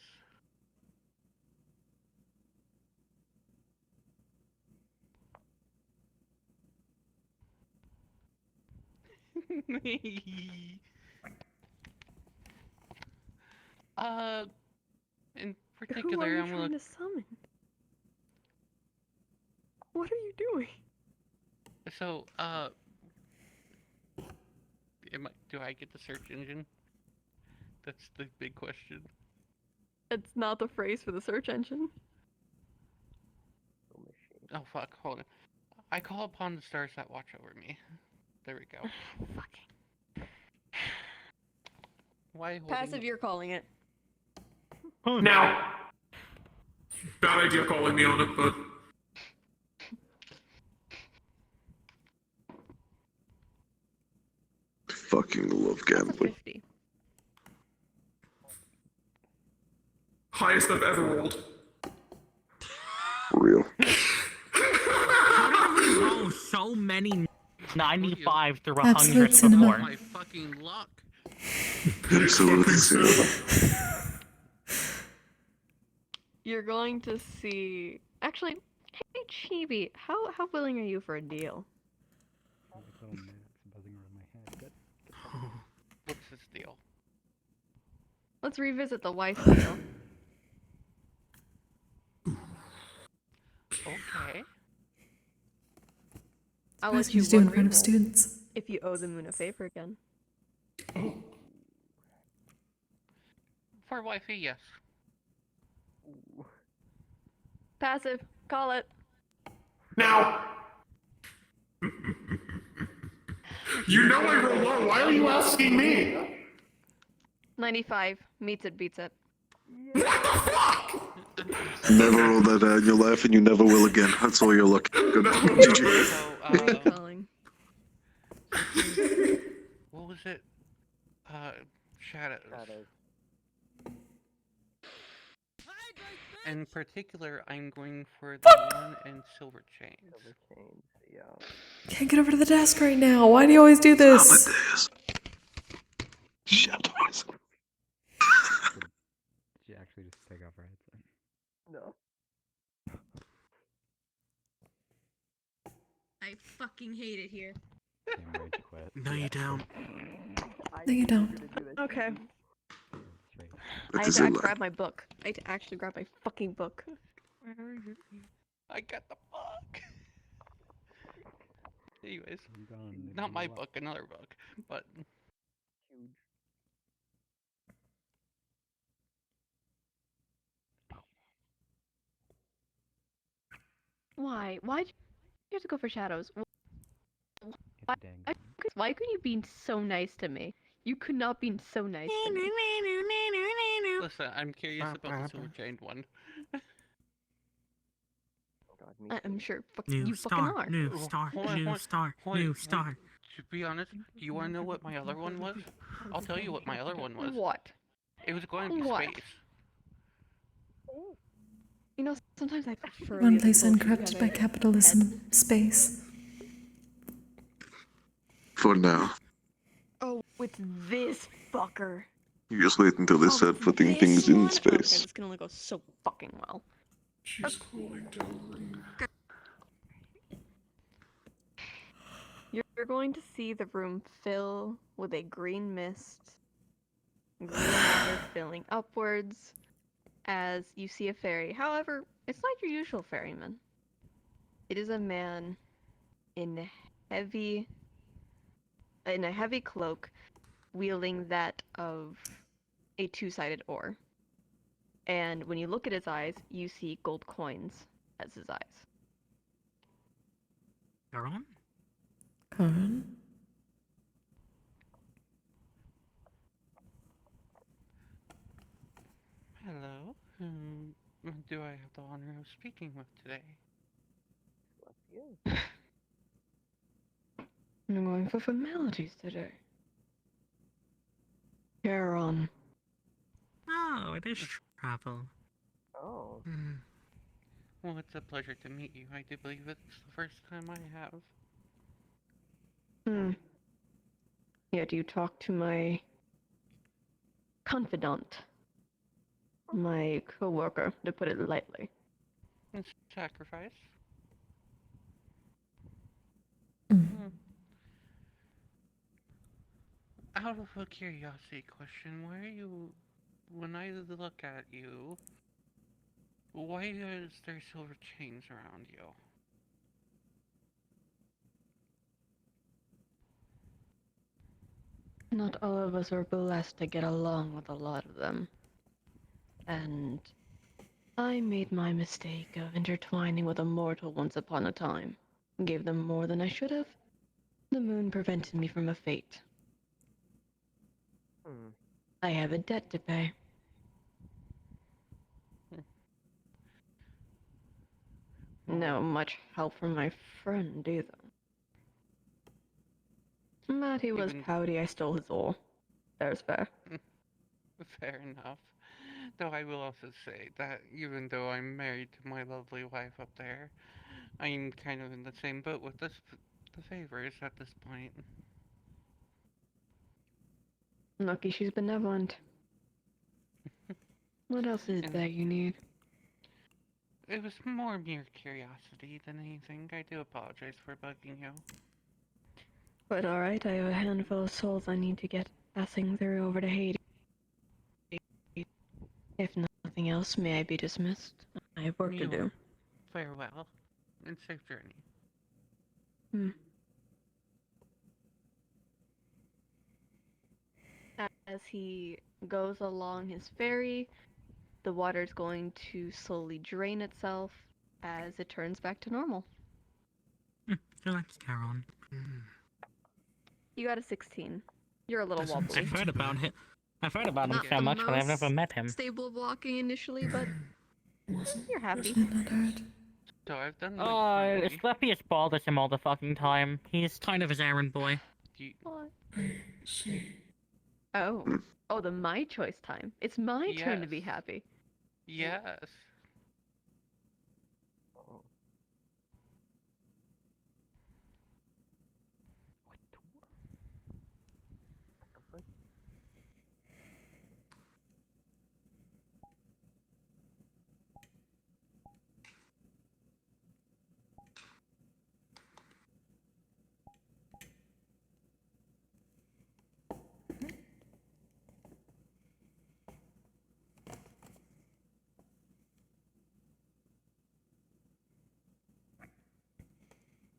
In particular, Who are you I'm trying to summon? What are you doing? So, do I get the search engine? That's the big question. It's not the phrase for the search engine. Oh fuck, hold on. I call upon the stars that watch over me. There we go. Fucking. Why holding Passive, you're calling it. Now, bad idea calling me on it, but Fucking love gambling. highest I've ever rolled. Real. Oh, so many 95 through Absolute 100 cinema. before. my fucking luck. Absolutely. You're going to see. Actually, hey Chibi, how willing are you for a deal? What's this deal? Let's revisit the wife deal. Okay. I'll That's let what you you do in one front of reroll students. if you owe the moon a favor again. For wifey, yes. Passive, call it. Now, you know I roll low. Why are you asking me? 95 meets it, beats it. Never roll that in your life, and you never will again. That's all you're looking. Good. GG. So, What are you calling? what was it? Shadows. In particular, I'm going for the one in silver chains. Can't get over to the desk right now. Why do you always do this? Shadows. Did she actually just take off her headset? No. I fucking hate it here. Damn rage quit. No, you don't. No, you don't. Okay. I That had is to a lie. grab my book. I had to actually grab my fucking book. I got the book. Anyways, not my book, another book, but. Why? Why'd you have to go for shadows? Why couldn't you be so nice to me? You could not be so nice to me. Listen, I'm curious about the silver chained one. I'm sure New you star, fucking are. new star, new star, new star. To be honest, do you want to know what my other one was? I'll tell you what my other one was. What? It was going to be What? space. You know, sometimes I prefer One the other place both uncorrupted by together. capitalism, space. For now. Oh, it's this fucker. You just wait until they start putting things in Okay, space. this can only go so fucking well. She's cooling down. You're going to see the room fill with a green mist. Green water filling upwards as you see a fairy. However, it's not your usual ferryman. It is a man in a heavy cloak, wielding that of a two-sided ore. And when you look at his eyes, you see gold coins as his eyes. Charon? Charon? Hello. Whom do I have the honor of speaking with today? I'm going for formalities today. Charon. Oh, it is travel. Oh. Well, it's a pleasure to meet you. I do believe it's the first time I have. Yet you talk to my confidant, my co-worker, to put it lightly. It's sacrifice. Out of a curiosity question, why are you... When I look at you, why is there silver chains around you? Not all of us are blessed to get along with a lot of them. And I made my mistake of intertwining with a mortal once upon a time. Gave them more than I should have. The moon prevented me from a fate. I have a debt to pay. No much help from my friend either. But he was pouty, I stole his ore. There's fair. Fair enough. Though I will also say that even though I'm married to my lovely wife up there, I'm kind of in the same boat with the favors at this point. Lucky she's benevolent. What else is it that you need? It was more mere curiosity than anything. I do apologize for bugging you. But alright, I have a handful of souls I need to get passing through over to Hades. If nothing else, may I be dismissed? I have work to do. Farewell, and safe journey. As he goes along his ferry, the water's going to slowly drain itself as it turns back to normal. Relax, Charon. You got a 16. You're a little wobbly. I've heard about him. I've heard about him Not so the much, but I've never most met him. Stable walking initially, but you're happy. So I've done Sleppy is bald as him all the fucking time. He's kind of his errand boy. What? Oh, the my choice time. It's my turn to be happy. Yes.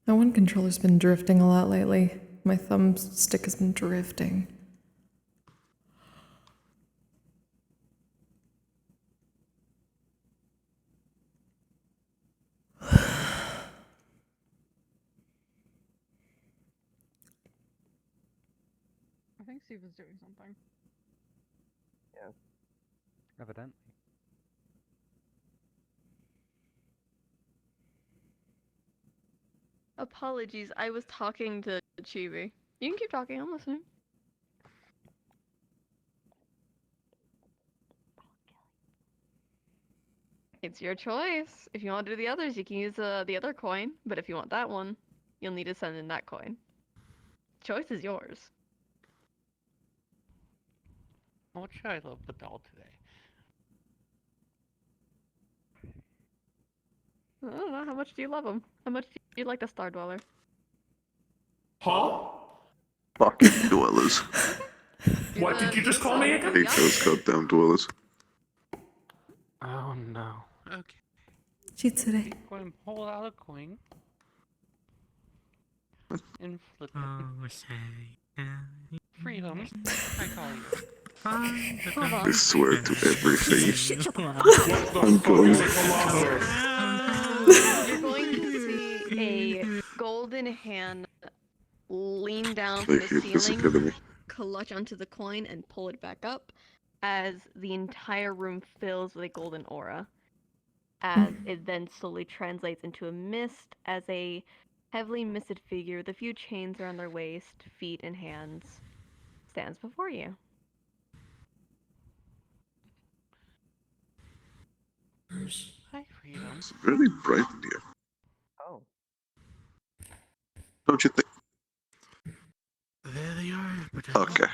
My one controller's been drifting a lot lately. My thumbstick has been drifting. I think Steven's doing something. Yeah. Evidently. Apologies, I was talking to Chibi. You can keep talking, I'm listening. It's your choice. If you want to do the others, you can use the other coin, but if you want that one, you'll need to send in that coin. Choice is yours. How much should I love the doll today? I don't know, how much do you love him? How much do you like the Star Dweller? Huh? Fucking dwellers. What did you just call me again? Hate those goddamn dwellers. Oh no. Okay. Chitsure. Go and pull out a coin. And flip it. Oh, say. Freedom, I call you. I swear to everything. I'm going. You're going to see a golden hand lean down I from the hate this ceiling, academy. clutch onto the coin, and pull it back up as the entire room fills with a golden aura. As it then slowly translates into a mist as a heavily misted figure with a few chains around their waist, feet, and hands stands before you. Hi, Freedom. It's really bright in here. Oh. Don't you think? There they are. Okay.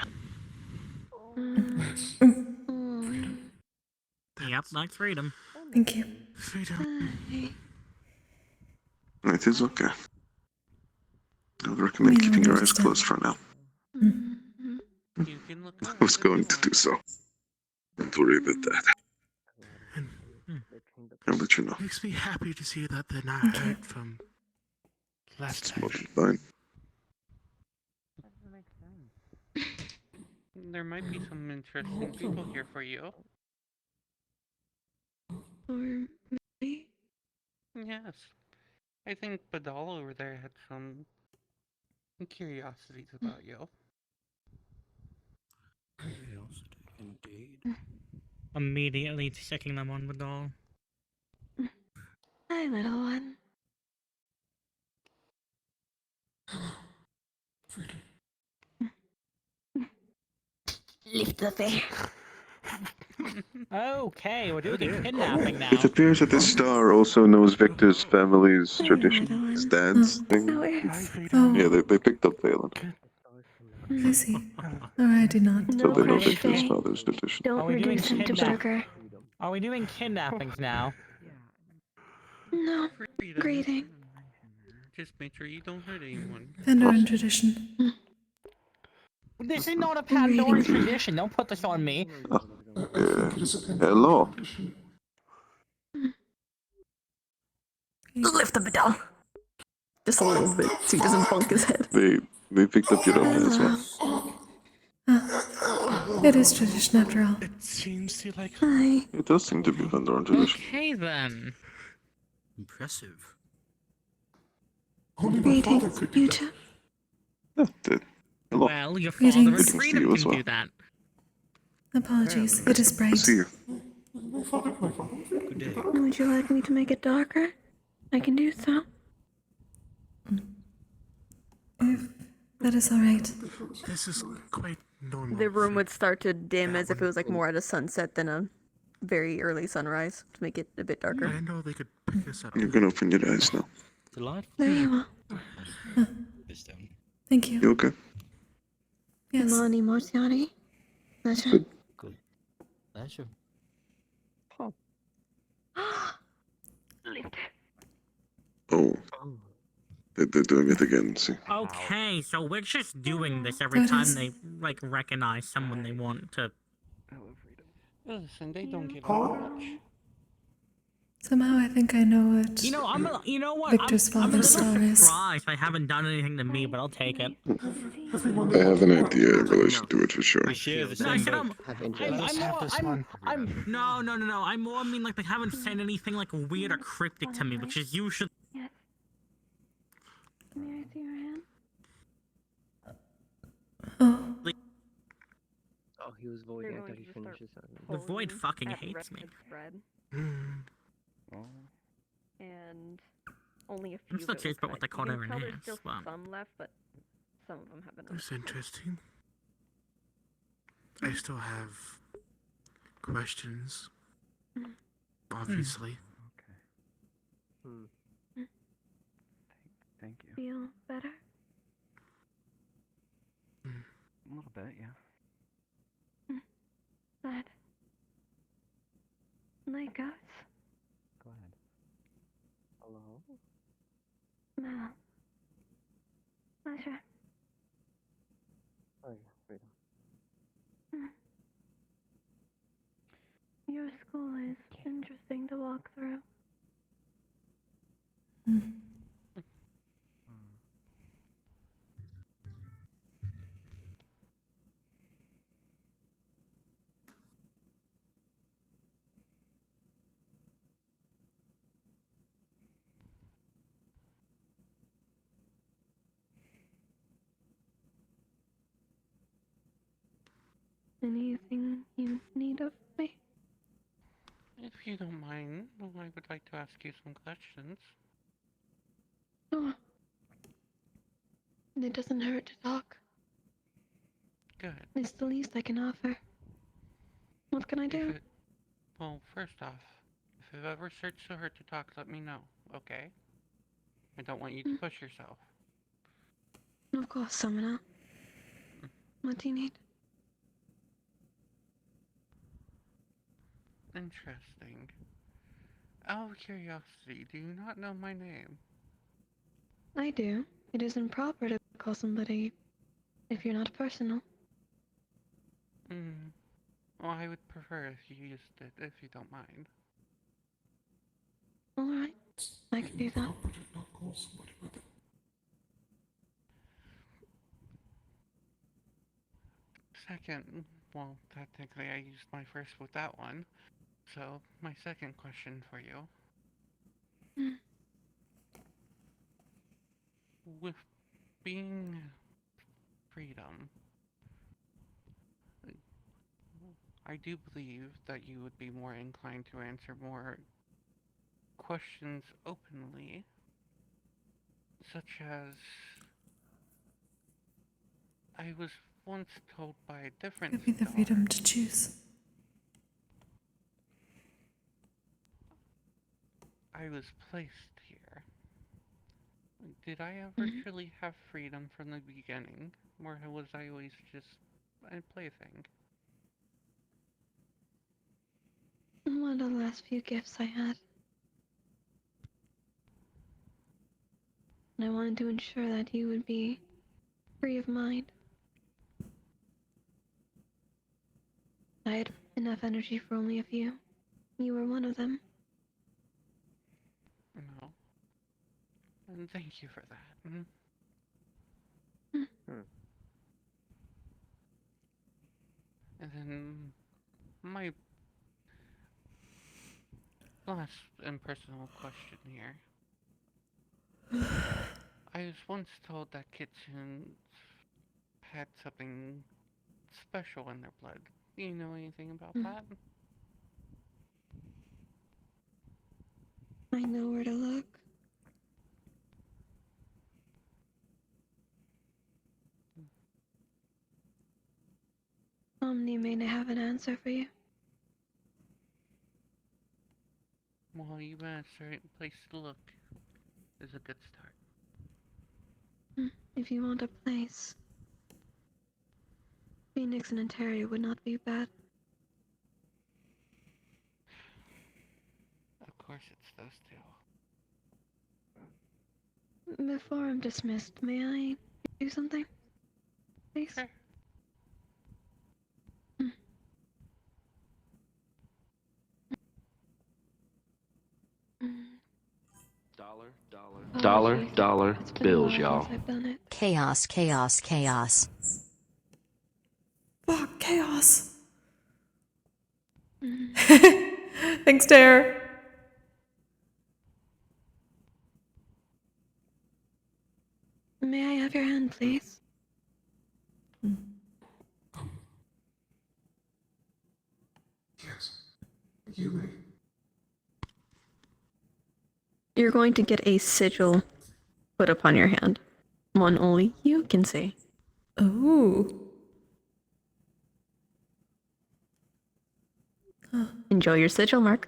Yep, that's freedom. Thank you. Freedom. It is okay. I would recommend keeping your eyes closed for now. You can look I was going to do so. Don't worry about that. I'll let you know. Makes me happy to see that they're not hurt from last It's time. more than fine. There might be some interesting people here for you. Or me? Yes. I think Badal over there had some curiosities about you. Indeed. Immediately checking them on with all. Hi, little one. Lift the veil. Okay, we're doing a kidnapping now. It appears that this star also knows Victor's family's tradition. His dad's thing. Yeah, they picked up Valen. I see. Or I do not. So they know Victor's father's tradition. Don't reduce him to burger. Are we doing kidnappings now? No. Freedom. Greeting. Just make sure you don't hurt anyone. Pandoran tradition. This is not a Pandoran tradition. Don't put this on me. Hello. Lift the down. Just a little bit so he doesn't bonk his head. They picked up your own as well. It is tradition after all. It seems to like. Hi. It does seem to be Pandoran tradition. Okay then. Impressive. Greeting, you two. Hello. Well, your father and Greetings. freedom You as can well. do that. Apologies. It is bright. See you. Good day. Would you like me to make it darker? I can do so. If that is alright. This is quite normal. The room would start to dim as if it was like more at a sunset than a very early sunrise to make it a bit darker. I know they could pick us up. You can open your eyes now. Delightful. Very well. Thank you. You okay? Yes. Mani Mortiani. Pleasure. Good. Pleasure. Lift. Oh. They're doing it again, see. Okay, so we're just doing this every time they like recognize someone they want to. Listen, they don't get much. Somehow I think I know what You know, you know what? Victor's I'm a father's little star is. surprised they haven't done anything to me, but I'll take it. I have an idea in relation to it for sure. I said I more mean like they haven't said anything like weird or cryptic to me, which is usually. Yes. May I see your hand? Oh. Oh, he was voiding. I thought he finished his sentence. The void fucking hates me. And only a few. I'm still curious about what they call their everyone There's is. still But... some left, but some of them have been. That's interesting. I still have questions. Obviously. Okay. Thank you. Feel better? A little bit, yeah. Good. Night, guys. Go ahead. Hello? No. Pleasure. Oh, yeah, freedom. Your school is interesting to walk through. Anything you need of me? If you don't mind, I would like to ask you some questions. Sure. It doesn't hurt to talk. Good. It's the least I can offer. What can I do? Well, first off, if it ever starts to hurt to talk, let me know, okay? I don't want you to push yourself. Of course, Summoner. What do you need? Interesting. Out of curiosity, do you not know my name? I do. It isn't proper to call somebody if you're not personal. Well, I would prefer if you used it, if you don't mind. Alright, I can do that. Second, well, technically I used my first with that one. So, my second question for you. With being freedom, I do believe that you would be more inclined to answer more questions openly, such as I was once told by a different Give me the freedom to choose. I was placed here. Did I ever truly have freedom from the beginning, or was I always just a plaything? One of the last few gifts I had. And I wanted to ensure that you would be free of mind. I had enough energy for only a few. You were one of them. No. And thank you for that. And then my last impersonal question here. I was once told that kitchens had something special in their blood. Do you know anything about that? I know where to look. Omni may not have an answer for you. Well, even a certain place to look is a good start. If you want a place, Phoenix and Ontario would not be bad. Of course it's those two. Before I'm dismissed, may I do something? Please? Sure. Dollar bills, y'all. Chaos, chaos, chaos. Fuck, chaos. Thanks, Dare. May I have your hand, please? Yes, you may. You're going to get a sigil put upon your hand. One only you can see. Ooh. Enjoy your sigil, Mark.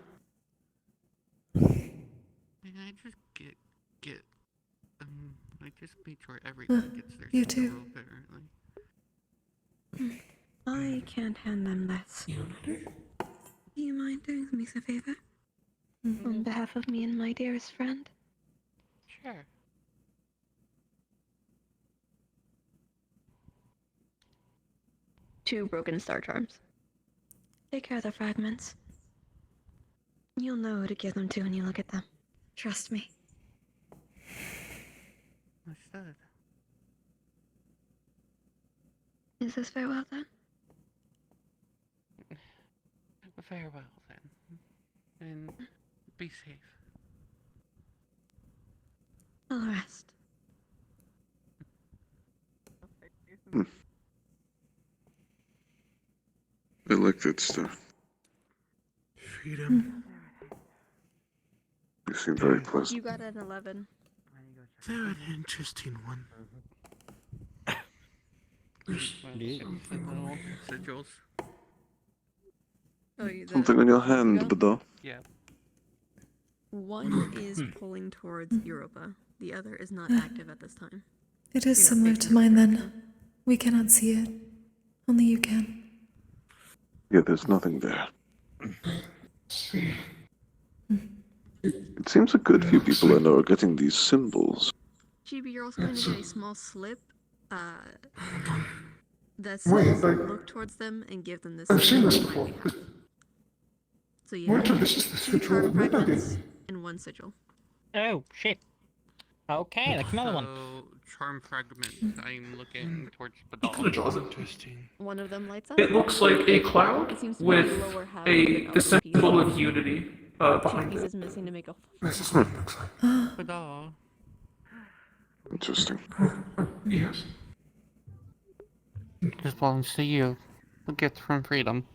May I just get like just make sure everyone gets their you sigil too. real bit early. I can't hand them this. Do you mind doing me a favor? On behalf of me and my dearest friend. Sure. 2 broken star charms. Take care of the fragments. You'll know who to give them to when you look at them. Trust me. Understood. Is this farewell then? Farewell then. And be safe. I'll rest. I like that stuff. Freedom. You seem very pleasant. You got an 11. They're an interesting one. Sigils. Oh, you Something in your hand, Bada. Yeah. One is pulling towards Europa. The other is not active at this time. It is You're not similar facing to mine the then. We cannot see it. Only you can. Yeah, there's nothing there. It seems a good few people I know are getting these symbols. GB, you're also going to get a small slip that says look towards them and give them this. I've seen this sigil on my before. behalf. So you Wait have till this is the 2 sigil charm of Mega fragments Game. and 1 sigil. Oh, shit. Okay, that's another one. So, charm fragment. I'm looking towards the Sigil dog. is interesting. One of them lights up. It looks like a cloud It seems to be with the lower half of an the elven piece. symbol of unity 2 behind pieces it. missing to make a. This is what it looks like. The dog. Interesting. Yes. Just belongs to you. A gift from freedom.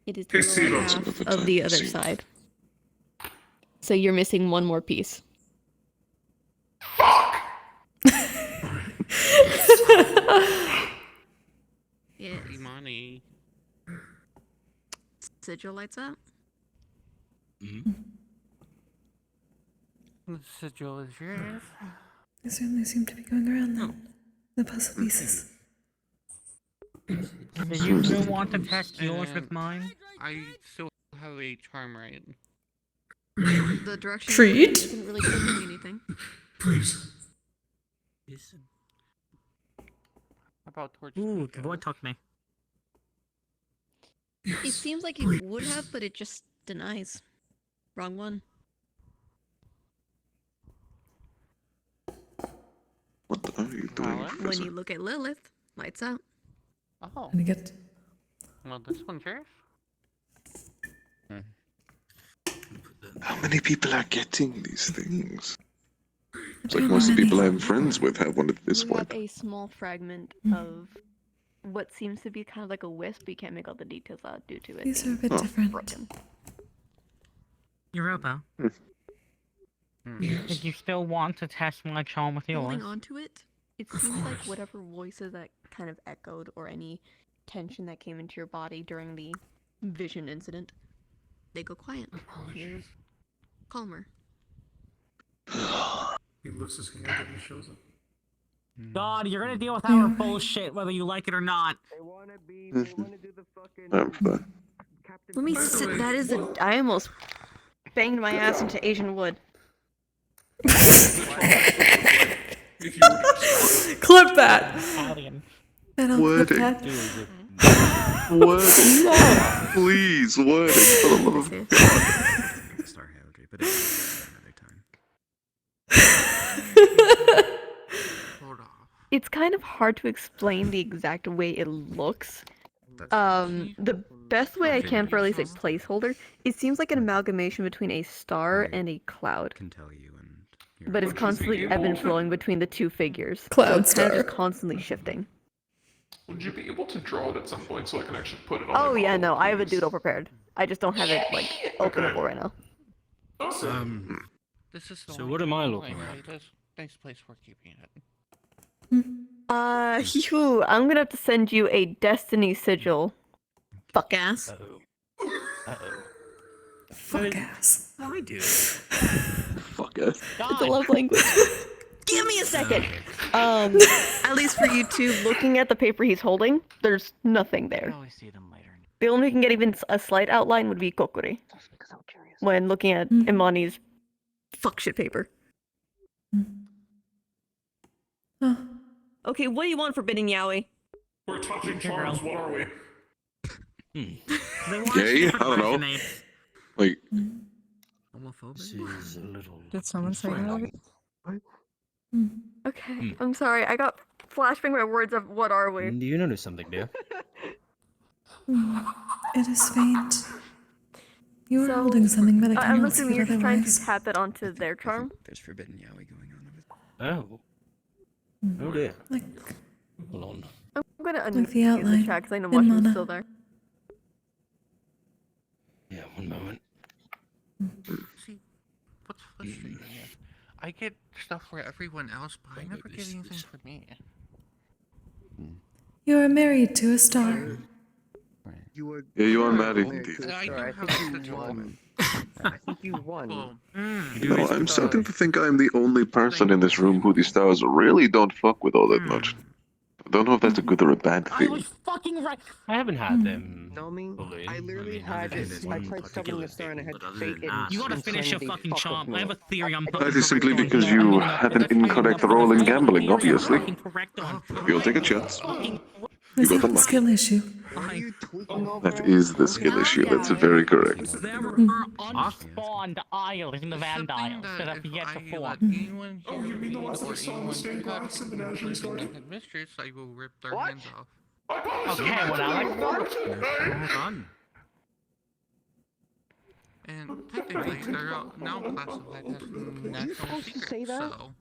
It is Hey, the see, lower that's half another of type the of other seed. side. So you're missing 1 more piece. Yes. Imani. Sigil lights up. The sigil is yours. They certainly seem to be going around then. The puzzle pieces. Do you still want to test yours with mine? I still have a charm, right? The direction Treat? isn't really giving me anything. Please. About towards Ooh, Mika. the void took me. It seems like it would have, but it just denies. Wrong one. What are you doing, Well, When Professor? you look at Lilith, lights out. Oh. And I get Well, this one's yours. How many people are getting these things? It's like most of the people I'm friends with have one of this You one. have a small fragment of what seems to be kind of like a wisp. You can't make all the details out due to it. These are a being bit different. broken. Europa. Did you still want to test my charm with yours? Holding on to it, it seems like whatever voices that kind of echoed or any tension that came into your body during the vision incident, they go quiet. You're calmer. He lifts his hand and he shows up. God, you're gonna deal with our bullshit whether you like it or not. I'm fine. Let me sit. That is a. I almost banged my ass into Asian wood. Clip that. Italian. And I'll clip Wording. that. Wording. Please, wording. For the love of God. Star Heraldry, but it's another time. Hold off. It's kind of hard to explain the exact way it looks. The best way I can for at least a placeholder, it seems like an amalgamation between a star and a cloud. Can tell you and But it's constantly ebb and flowing between the 2 figures. Cloud so it's kind of star. just constantly shifting. Would you be able to draw it at some point so I can actually put it on? Oh my yeah, model, no, I have a please? doodle prepared. I just don't have it like openable right now. Awesome. This is the So one what am I oh, looking anyway, at? That's nice place for keeping it. Phew, I'm gonna have to send you a Destiny sigil. Fuck ass. Fuck ass. I do. Fuck it. It's a love language. Give me a second. At least for you two, looking at the paper he's holding, there's nothing I there. can always see them later. The only thing you can get even a slight outline would be Kokkuri. When looking at Imani's fuck shit paper. Oh. Okay, what do you want, Forbidden Yaoi? We're touching charms. What are we? They want Gay? I different don't know. versionates. Like, She's a little. Did someone say that? Okay, I'm sorry. I got flashbang my words of what are we? Do you notice something, dear? It is faint. You are So, holding something, but I I'm cannot see assuming it you're just trying otherwise. to tap it onto their charm. There's forbidden yaoi going on over Oh. Oh dear. Like, Hold on. I'm gonna trying to Like unmute the you in outline the chat because I know in Mushroom's mana. still there. Yeah, one moment. See, what's frustrating is I get stuff for everyone else, but I never get anything for me. You are married to a star. You were. Yeah, you are clearly married married indeed. to a I star. do I have think the you gentleman. won. I think you won. Well, No, I'm starting to think I'm the only person in this room who the stars really don't fuck with all that much. I don't know if that's a good or a bad I thing. was fucking right. I haven't had them. No, I mean, fully. I literally other had than it. this I one tried summoning the star and I had but other fake than that, You gotta finish your insanity fucking fuck with chomp. me. I have a theory I'm That is simply because you had an incorrect role in gambling, obviously. You'll take a chance. You Is got that the the money. skill issue? What are you tweaking over? That is the skill issue. That's very correct. There are unspawned isles in the Vandiles that have yet to form. Anyone here Oh, you mean the ones that or you saw in the anyone stained who had glass in the Menagerie something Garden? like headmistress, I will rip their What? hands off. Okay, well now let's What? And technically, they're all now classified as national supposed to secrets, say that? so...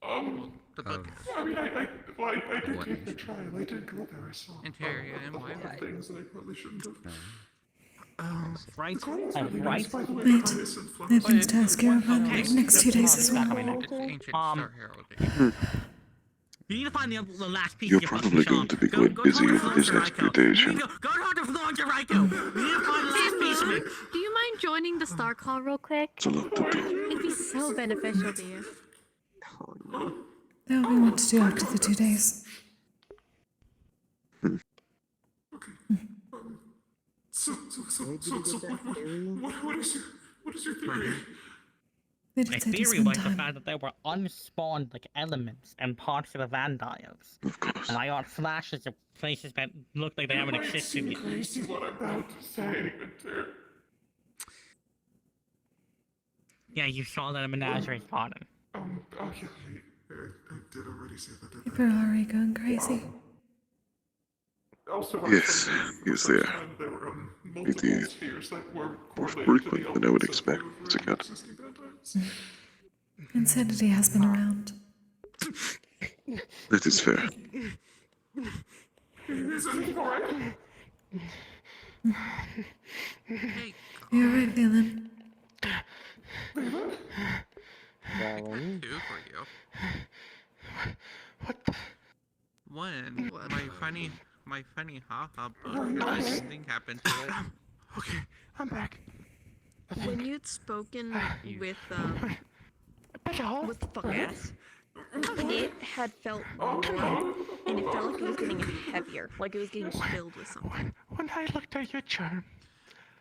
Well, the book is. I mean, I did take the trial. I did go there. I saw Interior and a lot why? of things that I probably shouldn't have. right. Wait, I have things to ask you about the next 2 days as well. It's ancient star heraldry. You need to find the last piece You're of your probably fucking going to be charm. quite Go busy talk to with Florence this Raiko. expedition. Go talk to Florence Raiko. You need to find the last piece of it. Do you mind joining the Star Call real quick? It's a lot to do. It'd be so beneficial to you. Oh no. That will be what to do after the 2 days. So, Where did you get that theory? what is your theory? They My did say theory this one was the time. fact that there were unspawned like elements and parts of the Vandiles. Of course. And I got flashes of places that looked like they haven't existed yet. You see what I'm about to say, Winter. Yeah, you saw that in Menagerie Garden. Oh yeah, I did already say that. People are already going crazy. Also, Yes, yes, they are. there were It multiple is spheres that were more correlated to the frequent than I would elements expect of as a cat. existing Vandiles. Insanity has been around. That is fair. Is everything alright? Hey, You're right, Valen. Valen. two for you. One, my funny haha book, thing happened to it. Okay, I'm back. When you'd spoken with the fuck ass, it had felt warm, and it felt like it was getting heavier, like it was getting filled with something. When I looked at your charm,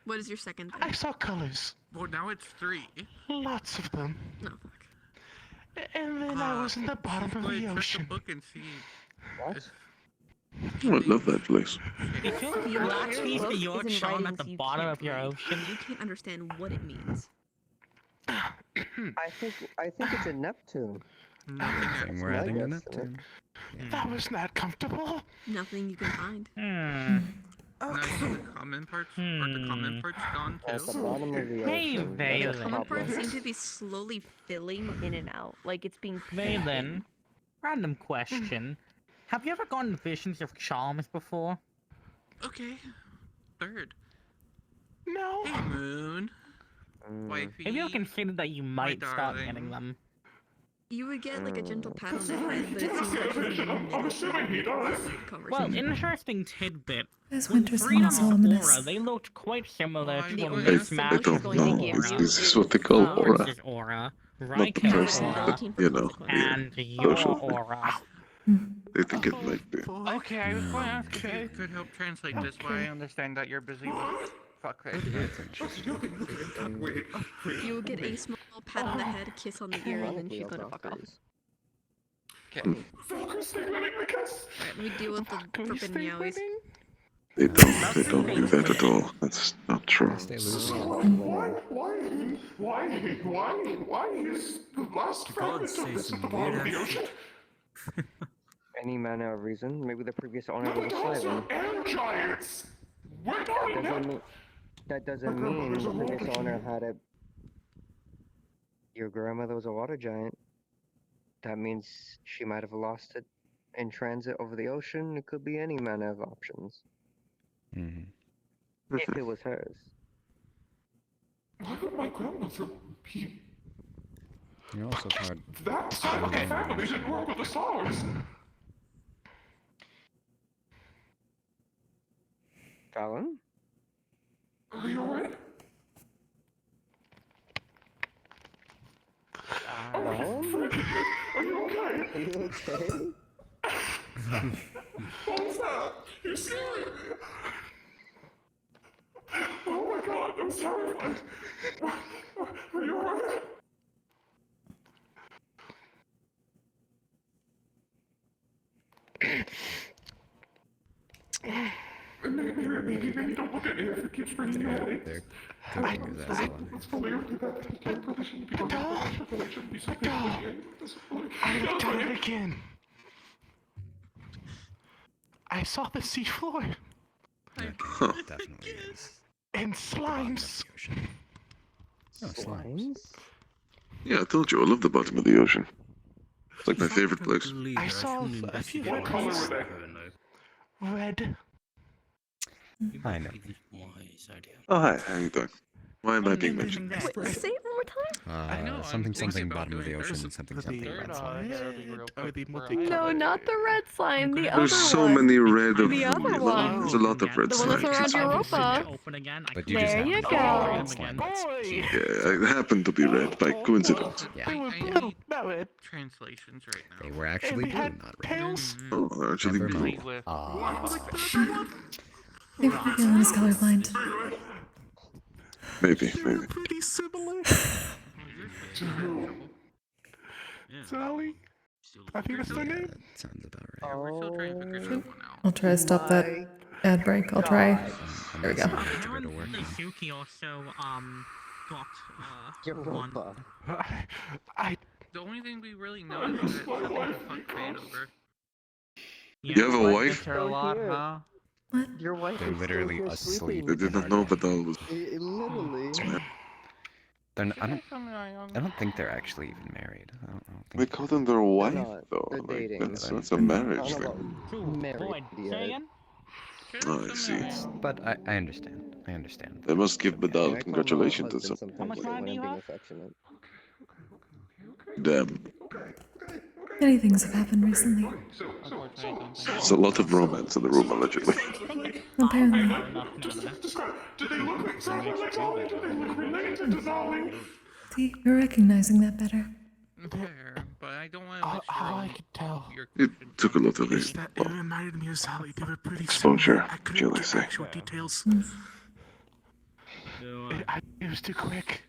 What is your second I thing? saw colors. Well, now it's three. Lots of them. No, fuck. And then I was in the bottom of the Check the ocean. book and see. What? Oh, I love that place. If you The last piece book of your is in charm writings at the you bottom can't of your read, ocean, and you can't understand what it means. I think it's a Neptune. Nothing We're my adding a guess, Neptune. That was not comfortable. Nothing you can find. hmm. Now the common parts, are the common parts gone At the too? bottom of the Hey, ocean. Valen. That's a Common parts problem. seem to be slowly filling in and out, like it's being Valen, random question. Have you ever gotten visions of charms before? Okay. Third. No. Hey, Moon. Wifey. Have you ever considered that you might start darling. getting them? You would get like a gentle pat on the head, but it seems like you're being I'm assuming he does. Well, conversation. interesting tidbit. This When winter's Freedom also of ominous. Aura, they looked quite similar to The when only we I smashed symbol don't she's going to know. give Aura. you Is this what they call aura? Florence's aura, Not the Raiko's person, aura, but, you know, and the your social thing. aura. They think it might be. Okay, I was going to ask If you could help translate this, but I understand that you're busy with fuck right. Wait. You'll get a small pat on the head, a kiss on the ear, and then she's going to fuck off. Okay. Valkyrie's signaling because Alright, let me deal with the freaking meowies. They don't do that at all. That's not true. Why is the last fragment of this at the bottom of the ocean? Any manner of reason. Maybe the previous owner was a Slytherin. And giants! We're going now! That doesn't mean the previous owner had a... Your grandmother was a water giant. That means she might have lost it in transit over the ocean, it could be any manner of options. If it was hers. Why would my grandmother be You're also part that side of the family didn't work with the stars? Fallon? Are you alright? Fallon? Are you okay? Are you okay? What was that? You're scaring me. Oh my god, I'm terrified. Are you alright? Maybe don't look at me if it keeps bringing you headaches. They're cooking his ass alive. Let's fully do that. I probably shouldn't be doing that. I shouldn't be so I looked at it again. I saw the seafloor. Definitely is. And slimes. Oh, slimes. Yeah, I told you, I love the bottom of the ocean. It's like my favorite place. I saw a few What color things. were they? Red. I know. Oh, hi, how you doing? Why am I being mentioned? Wait, say it one more time? Something bottom of the ocean, something red slimes. No, not the red slime, the other There's so one. many red of The other one. There's a lot of red The one that's around slimes. Europa. But you just There happen you to go. have red slime that's cute. Yeah, I happened to be red by coincidence. Yeah. Not red. Translations right now. They were actually blue, not red. Tails. Oh, they're actually Never blue. mind. Maybe Dylan is colorblind. Maybe. Pretty similar. Sally? I think that's their name. That sounds about right. Yeah, we're still trying to figure that one out. I'll try to stop that ad break. I'll try. There we go. Apparently, Suki also got one. The only thing we really know is that something fucked Fade over. You have a wife? A lot, huh? What? Your wife They're is literally still asleep. They didn't know Badal was. Literally. I don't think they're actually even married. I don't They think. call them their wife, not. though. They're Like, dating. that's a marriage I don't thing. know about married yet. Oh, I see. But I understand. I understand. They must give I Badal call my congratulations or husband something. sometimes when I'm being affectionate. Damn. Many things have happened recently. There's a lot of romance in the room, allegedly. Apparently. Did they look exactly like Zali? Did they look related to Zali? See, you're recognizing that better. There, but I don't want to How I could tell. It took a lot of Is that it reminded me of Sally. They were pretty exposure, similar. I couldn't shall I get say. actual details. It was too quick.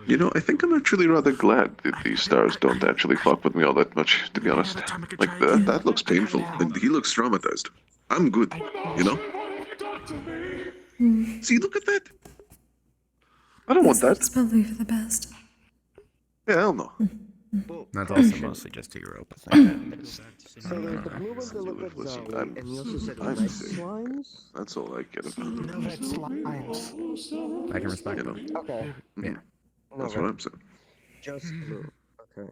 You know, I think I'm actually rather glad that these stars don't actually fuck with me all that much, to be honest. Like, that looks painful, and he looks traumatized. I'm good, you know? See, look at that! I don't want that. It's probably for the best. Yeah, hell no. That's also mostly just a Europa thing. So there's the blue ones that look like Listen, Zali, and you also said I'm red sick. slimes? That's all I get about No it. red slimes. I can respect You know, them. Okay. Yeah. No that's red. what I'm saying. Just blue. Okay.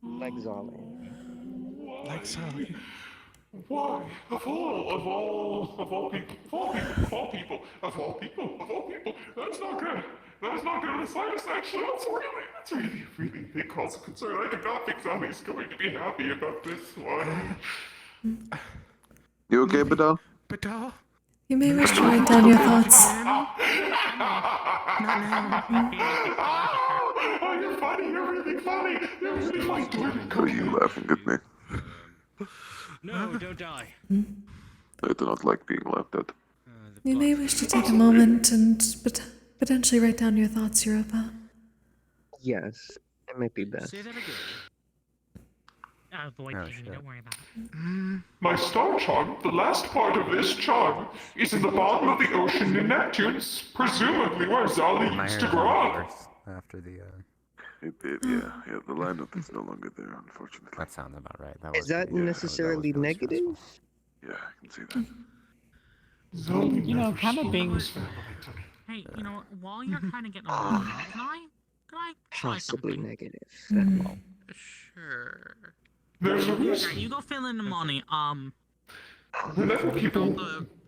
Like Zali. Like Sally. Why? Of all people. That's not good. That's not good in the slightest, actually. That's really a big cause of concern. I do not think Zali's going to be happy about this one. You okay, Badal? Badal? You may wish to write down your thoughts. Oh, you're funny. You're really funny. Are you laughing at me? No, don't die. I do not like being laughed at. You may wish to take a moment and potentially write down your thoughts, Europa. Yes, it might be best. Say that again. Avoid pain, don't worry about it. My star charm, the last part of this charm, is in the bottom of the ocean in Neptune, presumably where Zali used to grow up. After the It did, yeah. Yeah, the lineup is no longer there, unfortunately. that sounds about right. Is that necessarily negative? Yeah, I can see that. Zali You know, never kind of spoke being. his family to me. Hey, you know, while you're kind of getting along, can I try Possibly something? negative. That's all. Sure. There's a reason. You go fill in the money. Whenever people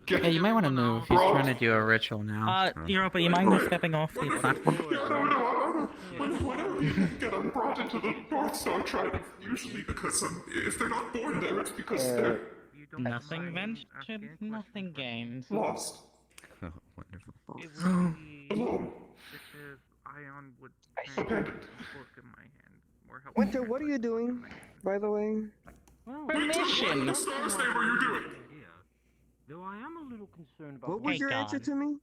get Yeah, you might want to move. He's trying to do a ritual now. Europa, you mind stepping off the platform? Yeah, no, whenever people get brought into the North Star tribe, usually because if they're not born there, it's because they're Nothing ventured, nothing gained. lost. Oh, wonderful. Alone. Because Ion would Abandoned. book in my hand. More help. Winter, what are you doing, by the way? Permission! What the stars name are you doing? Though I am a little concerned about What was your answer to me?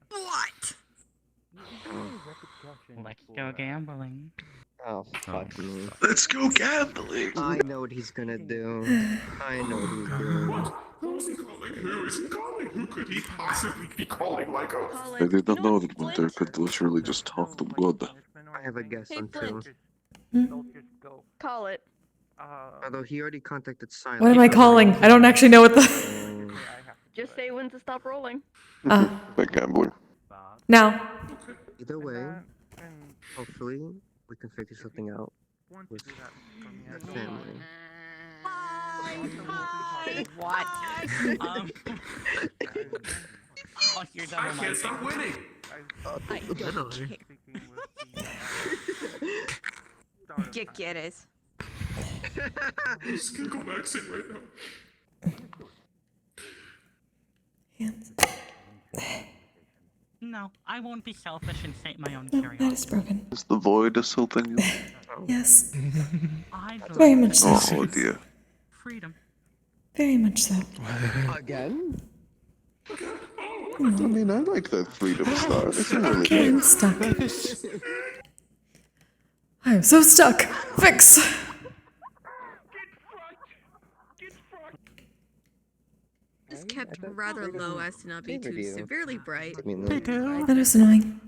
What? Let's go gambling. Oh, fuck me. Let's go gambling. I know what he's gonna do. I know what he's doing. Who is he calling? Who is he calling? Who could he possibly be calling like a... I did not know that Winter could literally just talk to blood. I have a guess Hey, on two. Flint. Call it. Although he already contacted Silence. What am I calling? I don't actually know what the. Just say when to stop rolling. That gambler. Now. Either way, hopefully we can figure something out with the family. What? Oh, you're done. I can't stop winning. You get it. I'm just gonna go maxing right now. Hands. No, I won't be selfish and state my own No, curiosity. that is broken. Is the void assaulting you? Yes. I'd Very like much so. Oh dear. freedom. Very much so. Again? I mean, I like that freedom star. It's really Okay, I'm stuck. I am so stuck. Fix. Is kept rather low as to not be too severely bright. That is annoying.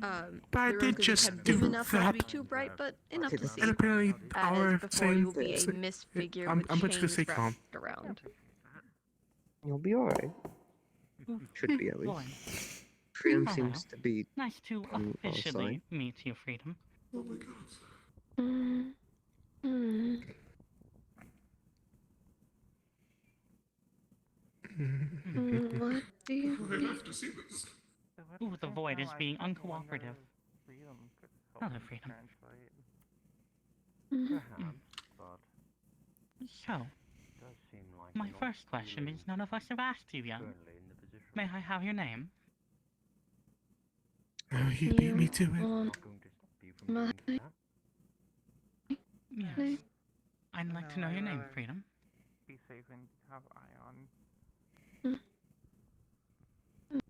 But I did just do enough not to be too bright, but enough to see. And apparently our before you same... will be a misfigure I'm with just gonna chains say calm. wrapped around. You'll be alright. Should be, at least. Freedom seems to be Nice to on our officially side. meet you, Freedom. Oh my god. What do you I have to see this. Ooh, the void is being uncooperative. Hello, Freedom. So, my first question is none of us have asked you yet. May I have your name? Oh, he beat me to it. Yes. I'd like to know your name, Freedom. Be safe and have Ion.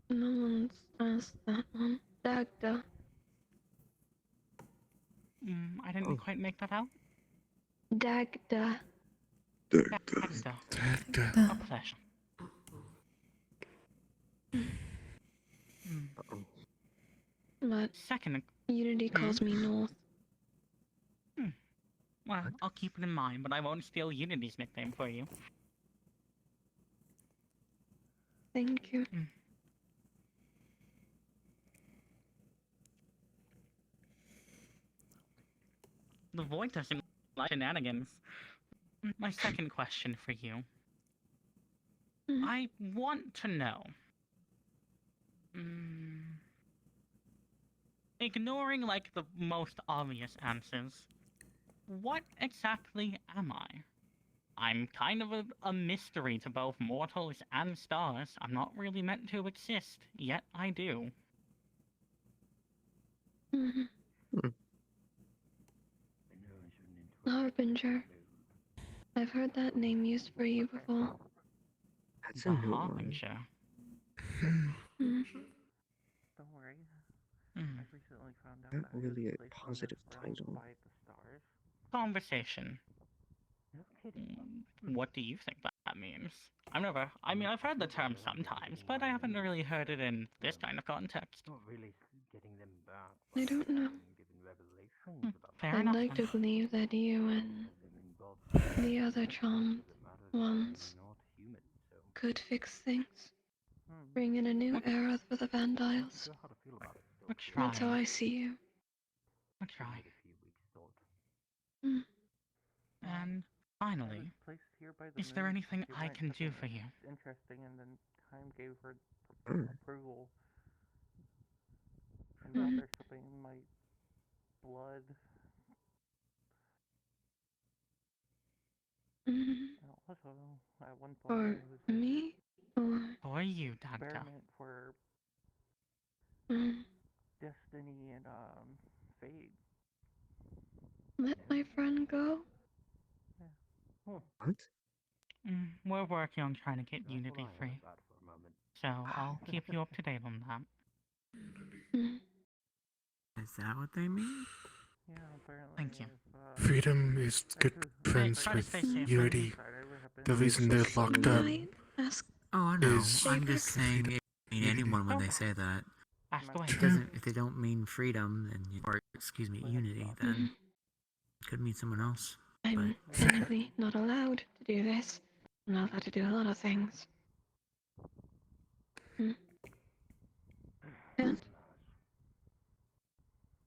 No one's asked that one. Dagda. I didn't quite make that out. Dagda. Dagda. A pleasure. But Second. Unity calls me North. Well, I'll keep it in mind, but I won't steal Unity's nickname for you. Thank you. The void doesn't like shenanigans. My second question for you. I want to know. Ignoring, like, the most obvious answers, what exactly am I? I'm kind of a mystery to both mortals and stars. I'm not really meant to exist, yet I do. Harbinger. I've heard that name used for you before. That's The a new one. Harbinger. Don't worry. I've recently found out Not that really a place positive runs title. by the stars. Conversation. What do you think that means? I've heard the term sometimes, but I haven't really heard it in this kind of context. I don't know. Fair I'd enough. like to believe that you and the other charmed ones could fix things. Bring in a new era for the Vandiles. We're trying. That's how I see you. We're trying. Mm. And Finally, is there anything I can do for you? Interesting, and then time gave her Mm. approval. And now there's something in my blood. Also, at one point, For it was me? Or For you, Danta. experiment for mm, destiny and fate. let my friend go? What? We're working on trying to get Unity free. So I'll keep you up to date on that. Mm. Is that what they mean? Yeah, apparently. Thank you. Freedom is good friends try to with stay safe, Unity. The reason they're locked up Ask Oh, I know. is I'm just saying it mean anyone when they say that. Ask away. It doesn't. If they don't mean freedom, then or excuse me, unity, then it could mean someone else. I'm technically not allowed to do this. I'm not allowed to do a lot of things. And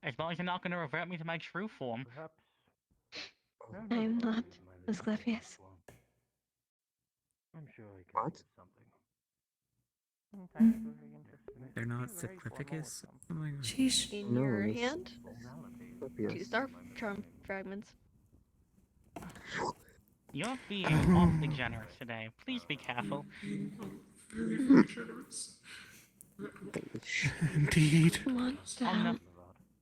As long as you're not going to revert me to my true form. I'm not Asclepius. I'm sure I can What? They're not Cyclopicus? Sheesh. In No, your it's hand, Asclepius. 2 star charm fragments. You're being awfully generous today. Please be careful. very generous. Indeed. What the hell?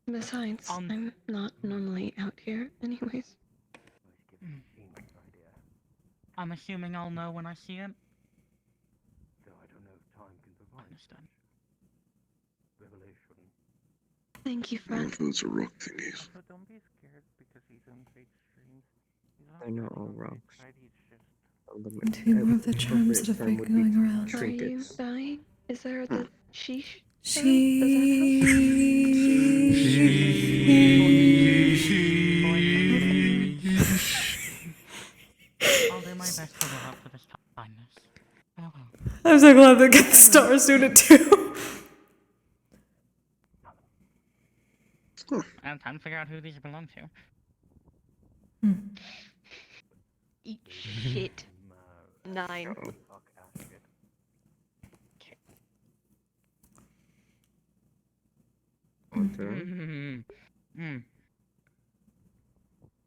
Besides, I'm not normally out here anyways. I'm assuming I'll know when I see it. Understood. Thank you, All friend. of those are rock thingies. So don't be scared because he's in fate streams. They're not all rocks. To be more of the charms that have been going around. Are you dying? Is there the sheesh? I'll do my best to live up to this kindness. Farewell. I'm so glad they get the star suited too. And time to figure out who these belong to. Eat shit. 9.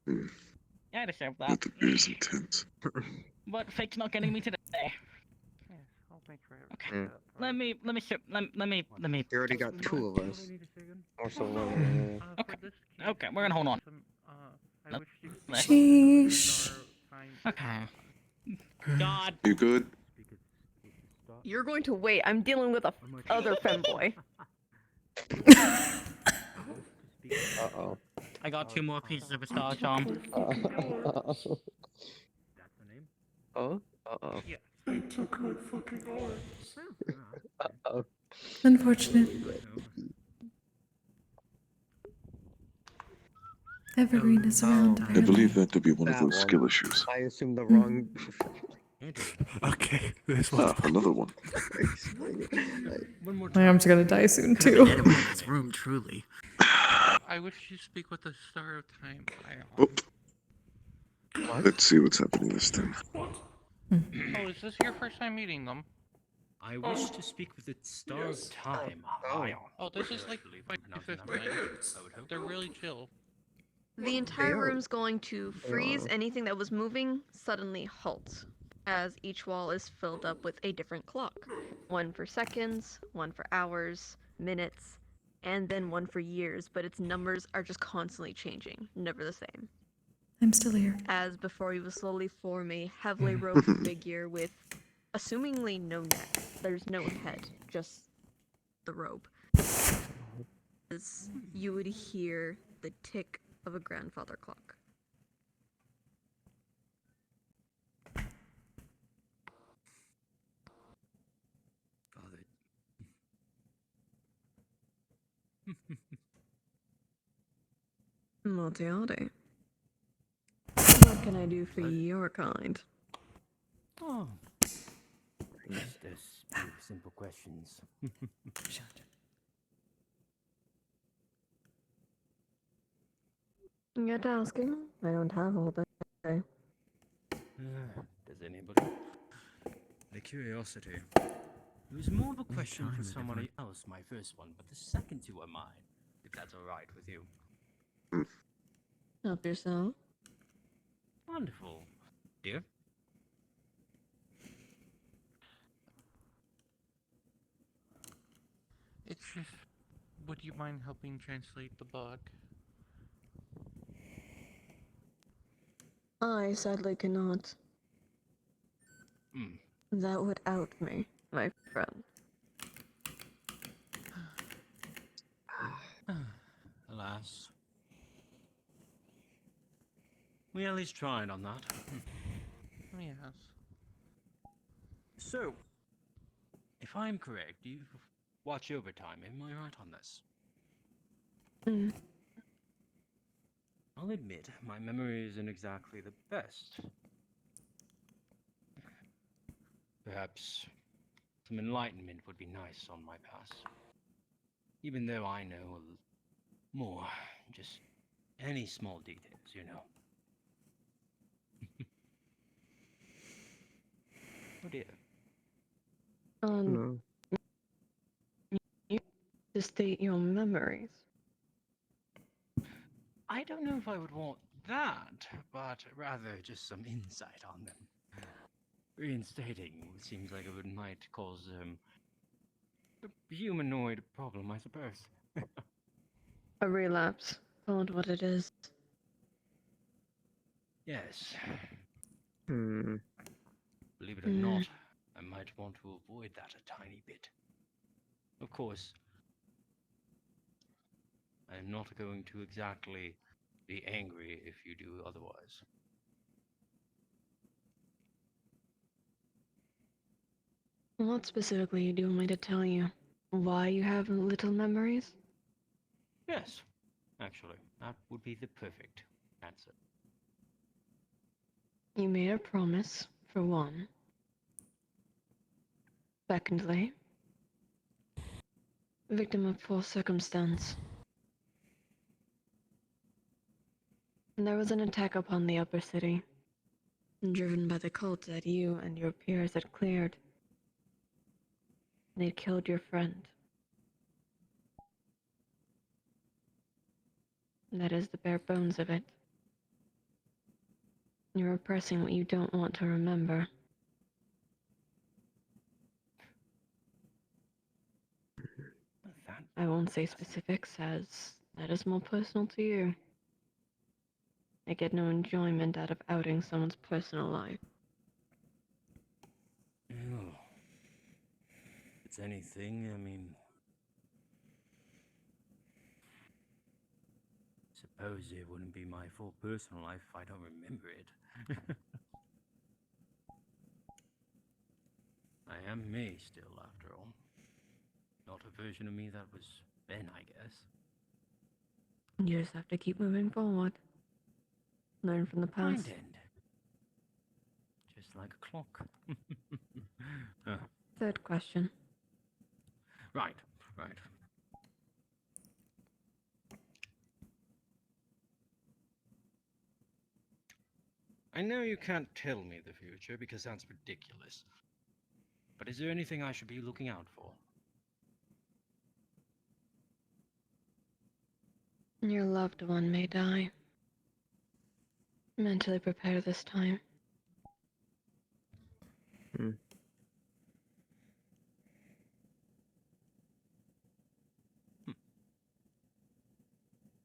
Yeah, I deserve That that. degree is intense. But fate's not getting me today. Yes, I'll make sure. Okay. Let me. You already got 2 of us. Also one. Okay, we're gonna hold on. Sheesh. Okay. God. You good? You're going to wait. I'm dealing with a other femboy. Uh-oh. I got 2 more pieces of a star charm. Oh? Uh-oh. They took my fucking arms. Uh-oh. Unfortunate. Evergreen is around. I believe that to be one of That those one. skill issues. I assumed the wrong. Okay, this one. Another one. My arms are gonna die soon too. Anyone in this room, truly. I wish you speak with the Star of Time. Let's see what's happening this time. Oh, is this your first time meeting them? I wish to speak with the Star of Time. Oh, this is like my 5th time. They're really chill. The entire room's going to freeze. Anything that was moving suddenly halts, as each wall is filled up with a different clock. One for seconds, one for hours, minutes, and then one for years, but its numbers are just constantly changing, never the same. I'm still here. As before you will slowly form a heavily robed figure with assumingly no neck. There's no head, just the robe. As you would hear the tick of a grandfather clock. Malteade. What can I do for your kind? Oh. Just a few simple questions. Get asking? I don't have all day. Does anybody? The curiosity. It was more of a question for somebody else, my first one, but the second two are mine, if that's alright with you. Help yourself. Wonderful. Dear? It's just, would you mind helping translate the book? I sadly cannot. That would out me, my friend. Alas. We at least tried on that. Yes. So, if I'm correct, you watch overtime, am I right on this? I'll admit, my memory isn't exactly the best. Perhaps some enlightenment would be nice on my past. Even though I know more, just any small details, you know. Oh dear. You to state your memories. I don't know if I would want that, but rather just some insight on them. Reinstating seems like it might cause a humanoid problem, I suppose. A relapse. Call it what it is. Yes. Hmm. Believe it or not, I might want to avoid that a tiny bit. Of course, I am not going to exactly be angry if you do otherwise. What specifically do you want me to tell you? Why you have little memories? Yes, actually, that would be the perfect answer. You made a promise, for one. Secondly, victim of poor circumstance. There was an attack upon the upper city, driven by the cult that you and your peers had cleared. They killed your friend. That is the bare bones of it. You're repressing what you don't want to remember. I won't say specifics, as that is more personal to you. I get no enjoyment out of outing someone's personal life. Oh. If it's anything, I mean... Suppose it wouldn't be my full personal life if I don't remember it. I am me still, after all. Not a version of me that was Ben, I guess. You just have to keep moving forward. Learn from the past. Mind end. Just like a clock. Third question. Right. I know you can't tell me the future because that's ridiculous. But is there anything I should be looking out for? Your loved one may die. Mentally prepare this time.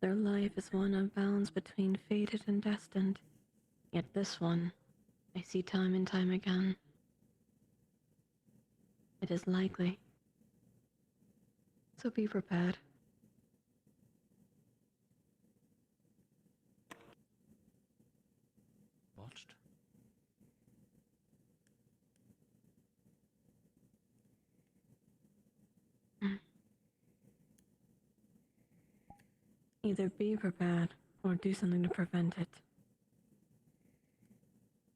Their life is one of balance between fated and destined. Yet this one, I see time and time again. It is likely. So be prepared. Watched? Either be prepared, or do something to prevent it.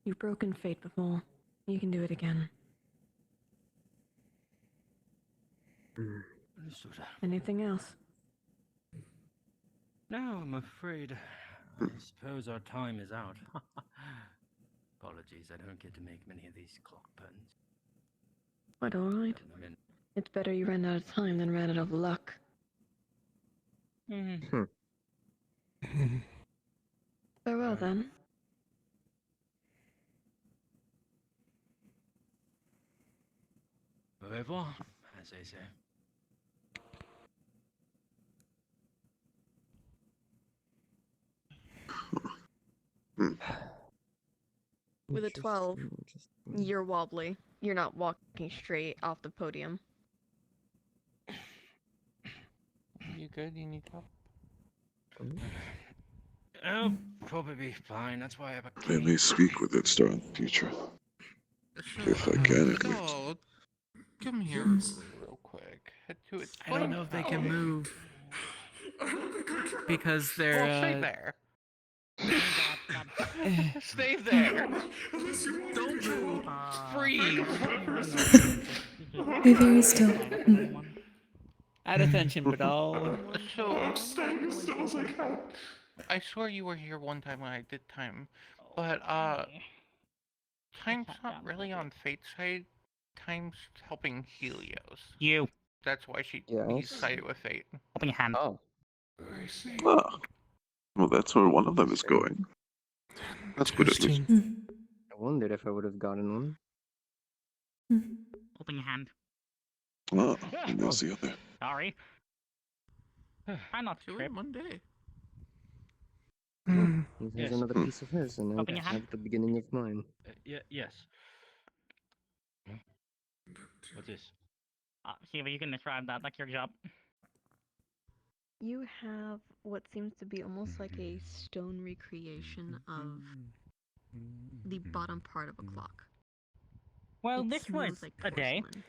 You've broken fate before. You can do it again. Understood. Anything else? No, I'm afraid. I suppose our time is out. apologies. I don't get to make many of these clock puns. Quite alright. I mean, It's better you ran out of time than ran out of luck. Farewell then. au revoir, as they say. With a 12, you're wobbly. You're not walking straight off the podium. You good? You need help? I'll probably be fine. That's why I have a I may speak with that star in the future. If I can, at least. So, come here real quick. Head to it. I don't know if they can move because they're. Well, stay there. Stay there. Don't move. Freeze. Be very still. Add attention, but I'll. So, I swear you were here one time when I did time, but time's not really on Fate's side. Time's helping Helios. You. That's why he's sided with Fate. Open your hand. Oh. I see. Ah. Well, that's where one of them is going. That's good at least. I wondered if I would have gotten one. Open your hand. Ah, and there's the other. Sorry. Try not to trip. Monday. Here's another piece of his, and Open I your hand. have the beginning of mine. Yes. What's this? Shiva, you can describe that like your job. You have what seems to be almost like a stone recreation of the bottom part of a clock. Well, It's this smooth was like a day. porcelain.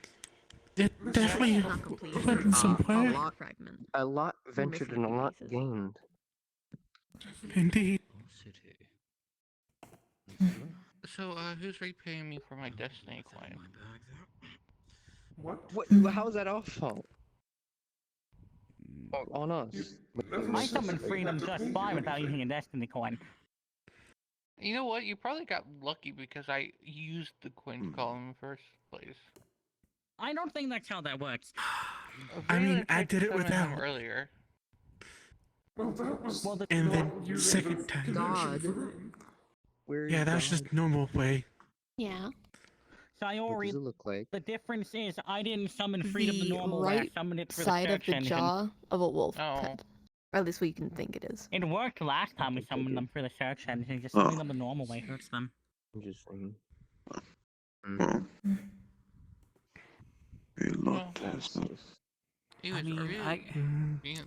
It definitely Not complete. went in somewhere. A fragment. A lot ventured and a lot gained. Indeed. So, who's repaying me for my destiny coin? What? How's that our fault? On us. I summoned freedom just fine without using a destiny coin. You know what? You probably got lucky because I used the coin to call him in the first place. I don't think that's how that works. I mean, Valen I tried to did it summon him without. earlier. Well, that was. Well, And then second time. God. Where Yeah, that was just normal way. Yeah. What Sayori, does it look like? the difference is I didn't summon freedom the normal way. I right summoned it through side the of search the engine. jaw of a wolf Oh. head. Or at least what you can think it is. It worked last time we summoned them through the search engine. Just summoning them the normal way hurts them. Interesting. Well, a lot has not. I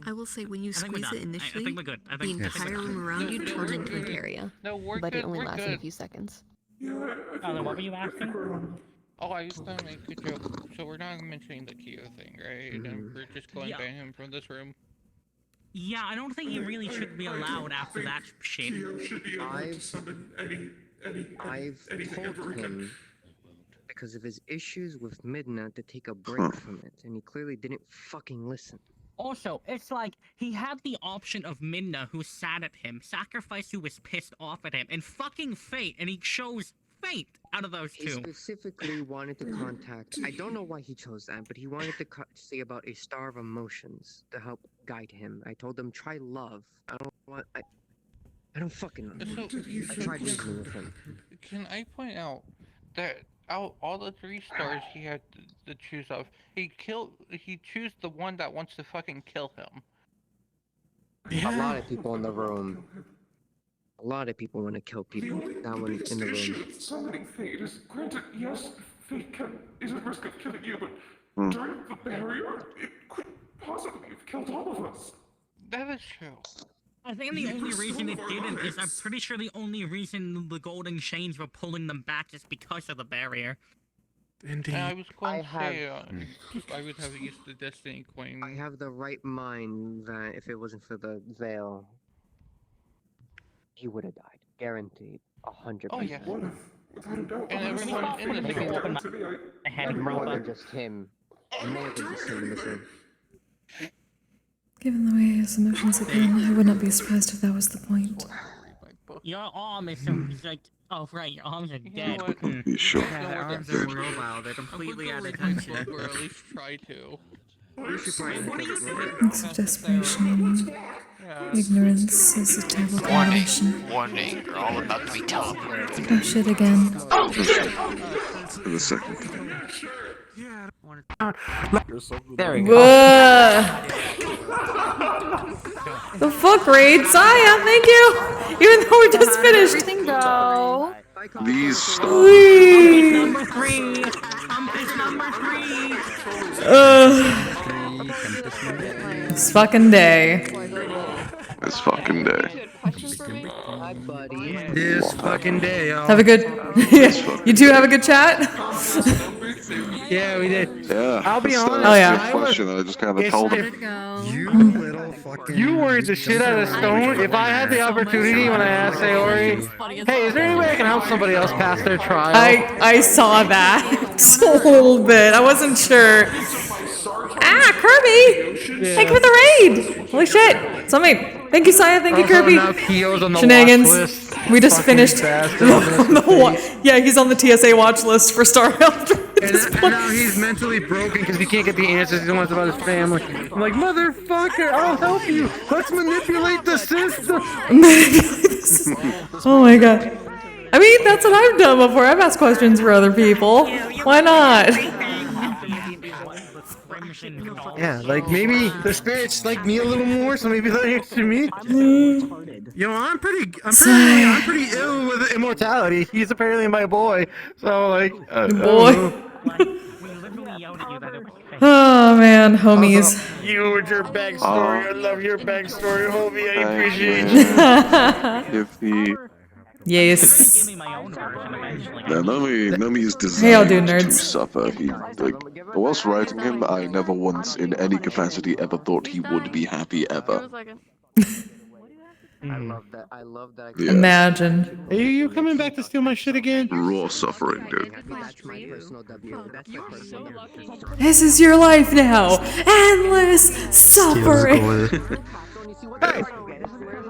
I will say, when you I think we're squeeze it done. I initially, think we're good. I the think entire room around you turns into an area. No, we're But good. it only We're lasts in a good. few seconds. Oh, then what were you asking? Oh, I was gonna make a joke. So we're not mentioning the Kyo thing, right? And we're just going to ban him from this room. Yeah, I don't think he really should be allowed after that shit. Should be able to summon I've anything told ever again. him because of his issues with Midna to take a break from it, and he clearly didn't fucking listen. Also, it's like he had the option of Minna, who's sad at him, Sacrifice, who was pissed off at him, and fucking Fate, and he chose Fate out of those He two. specifically wanted to contact. I don't know why he chose that, but he wanted to say about a star of emotions to help guide him. I told him try love. I don't want. I don't fucking know. So, I tried reasoning with him. Can I point out that out all the 3 stars he had to choose of, he chose the one that wants to fucking kill him. A lot of people in the room. A lot of people want to kill people. That one in the issue room. with summoning Fate is, granted, yes, Fate is at risk of killing you, but during the barrier, it could possibly have killed all of us. That is true. I think the only reason it didn't is I'm pretty sure the only reason the Golden Chains were pulling them back is because of the barrier. Indeed. And I was going to say, have- I would have used the Destiny Coin. I have the right mind that if it wasn't for the veil, he would have died. Guaranteed. 100%. Oh, yeah. Without a doubt. And everyone in this room. More than just him. More than just him in this room. Given the way his emotions have been, I would not be surprised if that was the point. Your arm is like Oh, right, your arms are dead. You sure? Yeah, their arms are immobile. They're completely out of tension. Or at least try to. We should probably look at it. Acts of desperation. Ignorance is a terrible combination. Warning, you're all about to be teleported. Oh shit again. For the second time. There we go. The fuck, Raid? Saya, thank you! Even though we just finished. Go. These stars. Number 3! It's number 3! This fucking day. This fucking day. This fucking day, y'all. Have a good. You two have a good chat? Yeah, we did. Yeah. I'll be honest. Oh, yeah. A question that I just kind of told him. You worried the shit out of Stone. If I had the opportunity when I asked Sayori, hey, is there any way I can help somebody else pass their trial? I saw that a little bit. I wasn't sure. Ah, Kirby! Yeah. Thank you for the raid! Holy shit! Thank you, Saya. Thank you, Kirby. Now Kyo's on the Shenanigans. watch list. We just Fucking finished. Yeah, he's on the TSA watch list for Star Health. And now he's mentally broken because he can't get the answers he wants about his family. I'm like, motherfucker, I'll help you. Let's manipulate the system. Oh my god. I mean, that's what I've done before. I've asked questions for other people. Why not? Yeah, like maybe the spirits like me a little more, so maybe they're next to me. Yo, I'm pretty ill with immortality. He's apparently my boy, so like, boy. Oh man, homies. You and your backstory, I love your backstory, homie. I appreciate you. If the Yes. yeah, Nami is Hey, y'all designed do, to nerds. suffer. Whilst writing him, I never once, in any capacity, ever thought he would be happy ever. I love that. I love that. Yeah. Imagine. Are you coming back to steal my shit again? Raw suffering, dude. That's my personal W. That's my personal W. This is your life now. Endless suffering.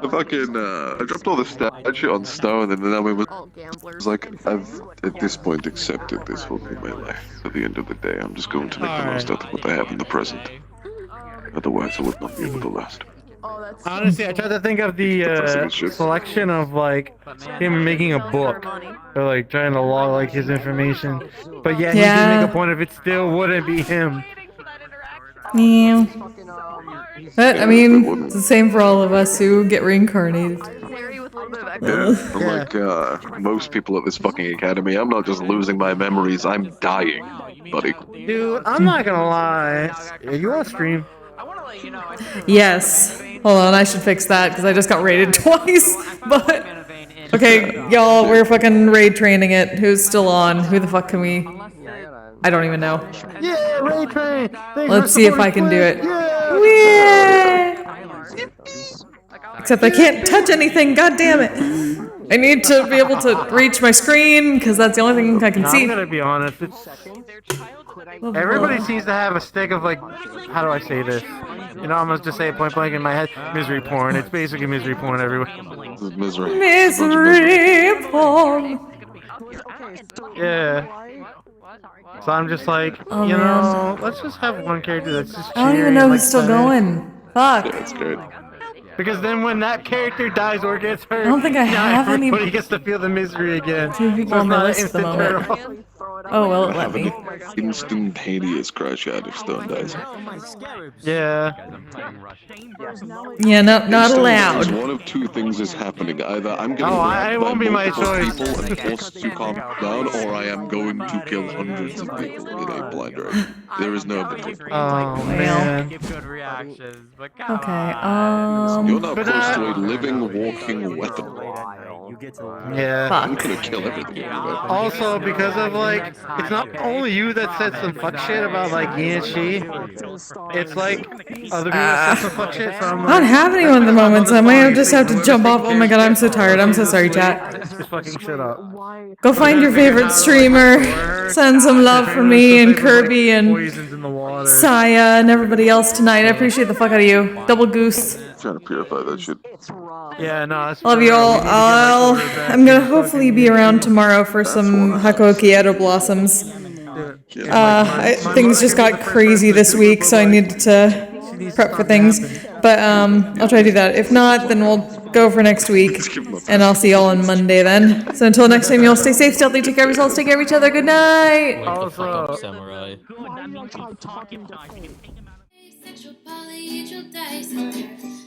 The fucking, I dropped all the stat shit on Stone, and then Nami was like, I've, at this point, accepted this will be my life. At the end of the day, I'm just going to make the most out of what I have in the present. Otherwise, I would not be able to last. Honestly, I tried to think of the selection of like him making a book, or like trying to log like his information. But yeah, he did make a point of it still wouldn't be him. Yeah. But I mean, it's the same for all of us who get reincarnated. Yeah, unlike most people at this fucking academy, I'm not just losing my memories, I'm dying, buddy. Dude, I'm not gonna lie. Are you on stream? Yes. Hold on, I should fix that because I just got raided twice. But okay, y'all, we're fucking raid training it. Who's still on? Who the fuck can we? I don't even know. Yeah, raid train. Let's see if I can do it. Yeah. Except I can't touch anything. God damn it! I need to be able to reach my screen because that's the only thing I can see. I'm gonna be honest. Everybody seems to have a stick of like, how do I say this? You know, I'm gonna just say it point blank in my head. Misery porn. It's basically misery porn everywhere. Misery. Misery porn. Yeah. So I'm just like, Oh, you man. know, let's just have one character that's just I don't even cheering, know like, who's still fun. going. Fuck. Yeah, it's good. Because then when that character dies or gets hurt, I don't think I have any- everybody gets to feel the misery again. Two people So on it's my not an list at the instant moment. turn-off. Oh well, it let me. Instantaneous crash out if Stone dies. Yeah. Yeah, not There's allowed. one of two things is happening. Either I'm getting Oh, grabbed it by won't be my multiple choice. people and forced to calm down, or I am going to kill hundreds of people in a blind race. There is no between. Oh man. Okay. You're now close to a living, walking weapon. Yeah. I'm gonna kill everything. Also, because of like, it's not only you that said some fuck shit about like Yanchi. It's like other people that said some fuck shit. So I'm I don't like, have anyone at the moment, so I might just have to jump off. Oh my god, I'm so tired. I'm so sorry, chat. just fucking shit up. Go find your favorite streamer. send some love for me and Kirby and Poisons in the water. Saya and everybody else tonight. I appreciate the fuck out of you. Double goose. Trying to purify that shit. Yeah, no, that's Love you all. I'm gonna hopefully be around tomorrow for some Hakoki Edo Blossoms. Things just got crazy this week, so I needed to prep for things. But I'll try to do that. If not, then we'll go for next week, and I'll see y'all on Monday then. So until next time, y'all stay safe, stealthy, take care of yourselves, take care of each other. Good night. Wake the fuck up, samurai. Good, that means you talk him down. Sexual polyhedral dice.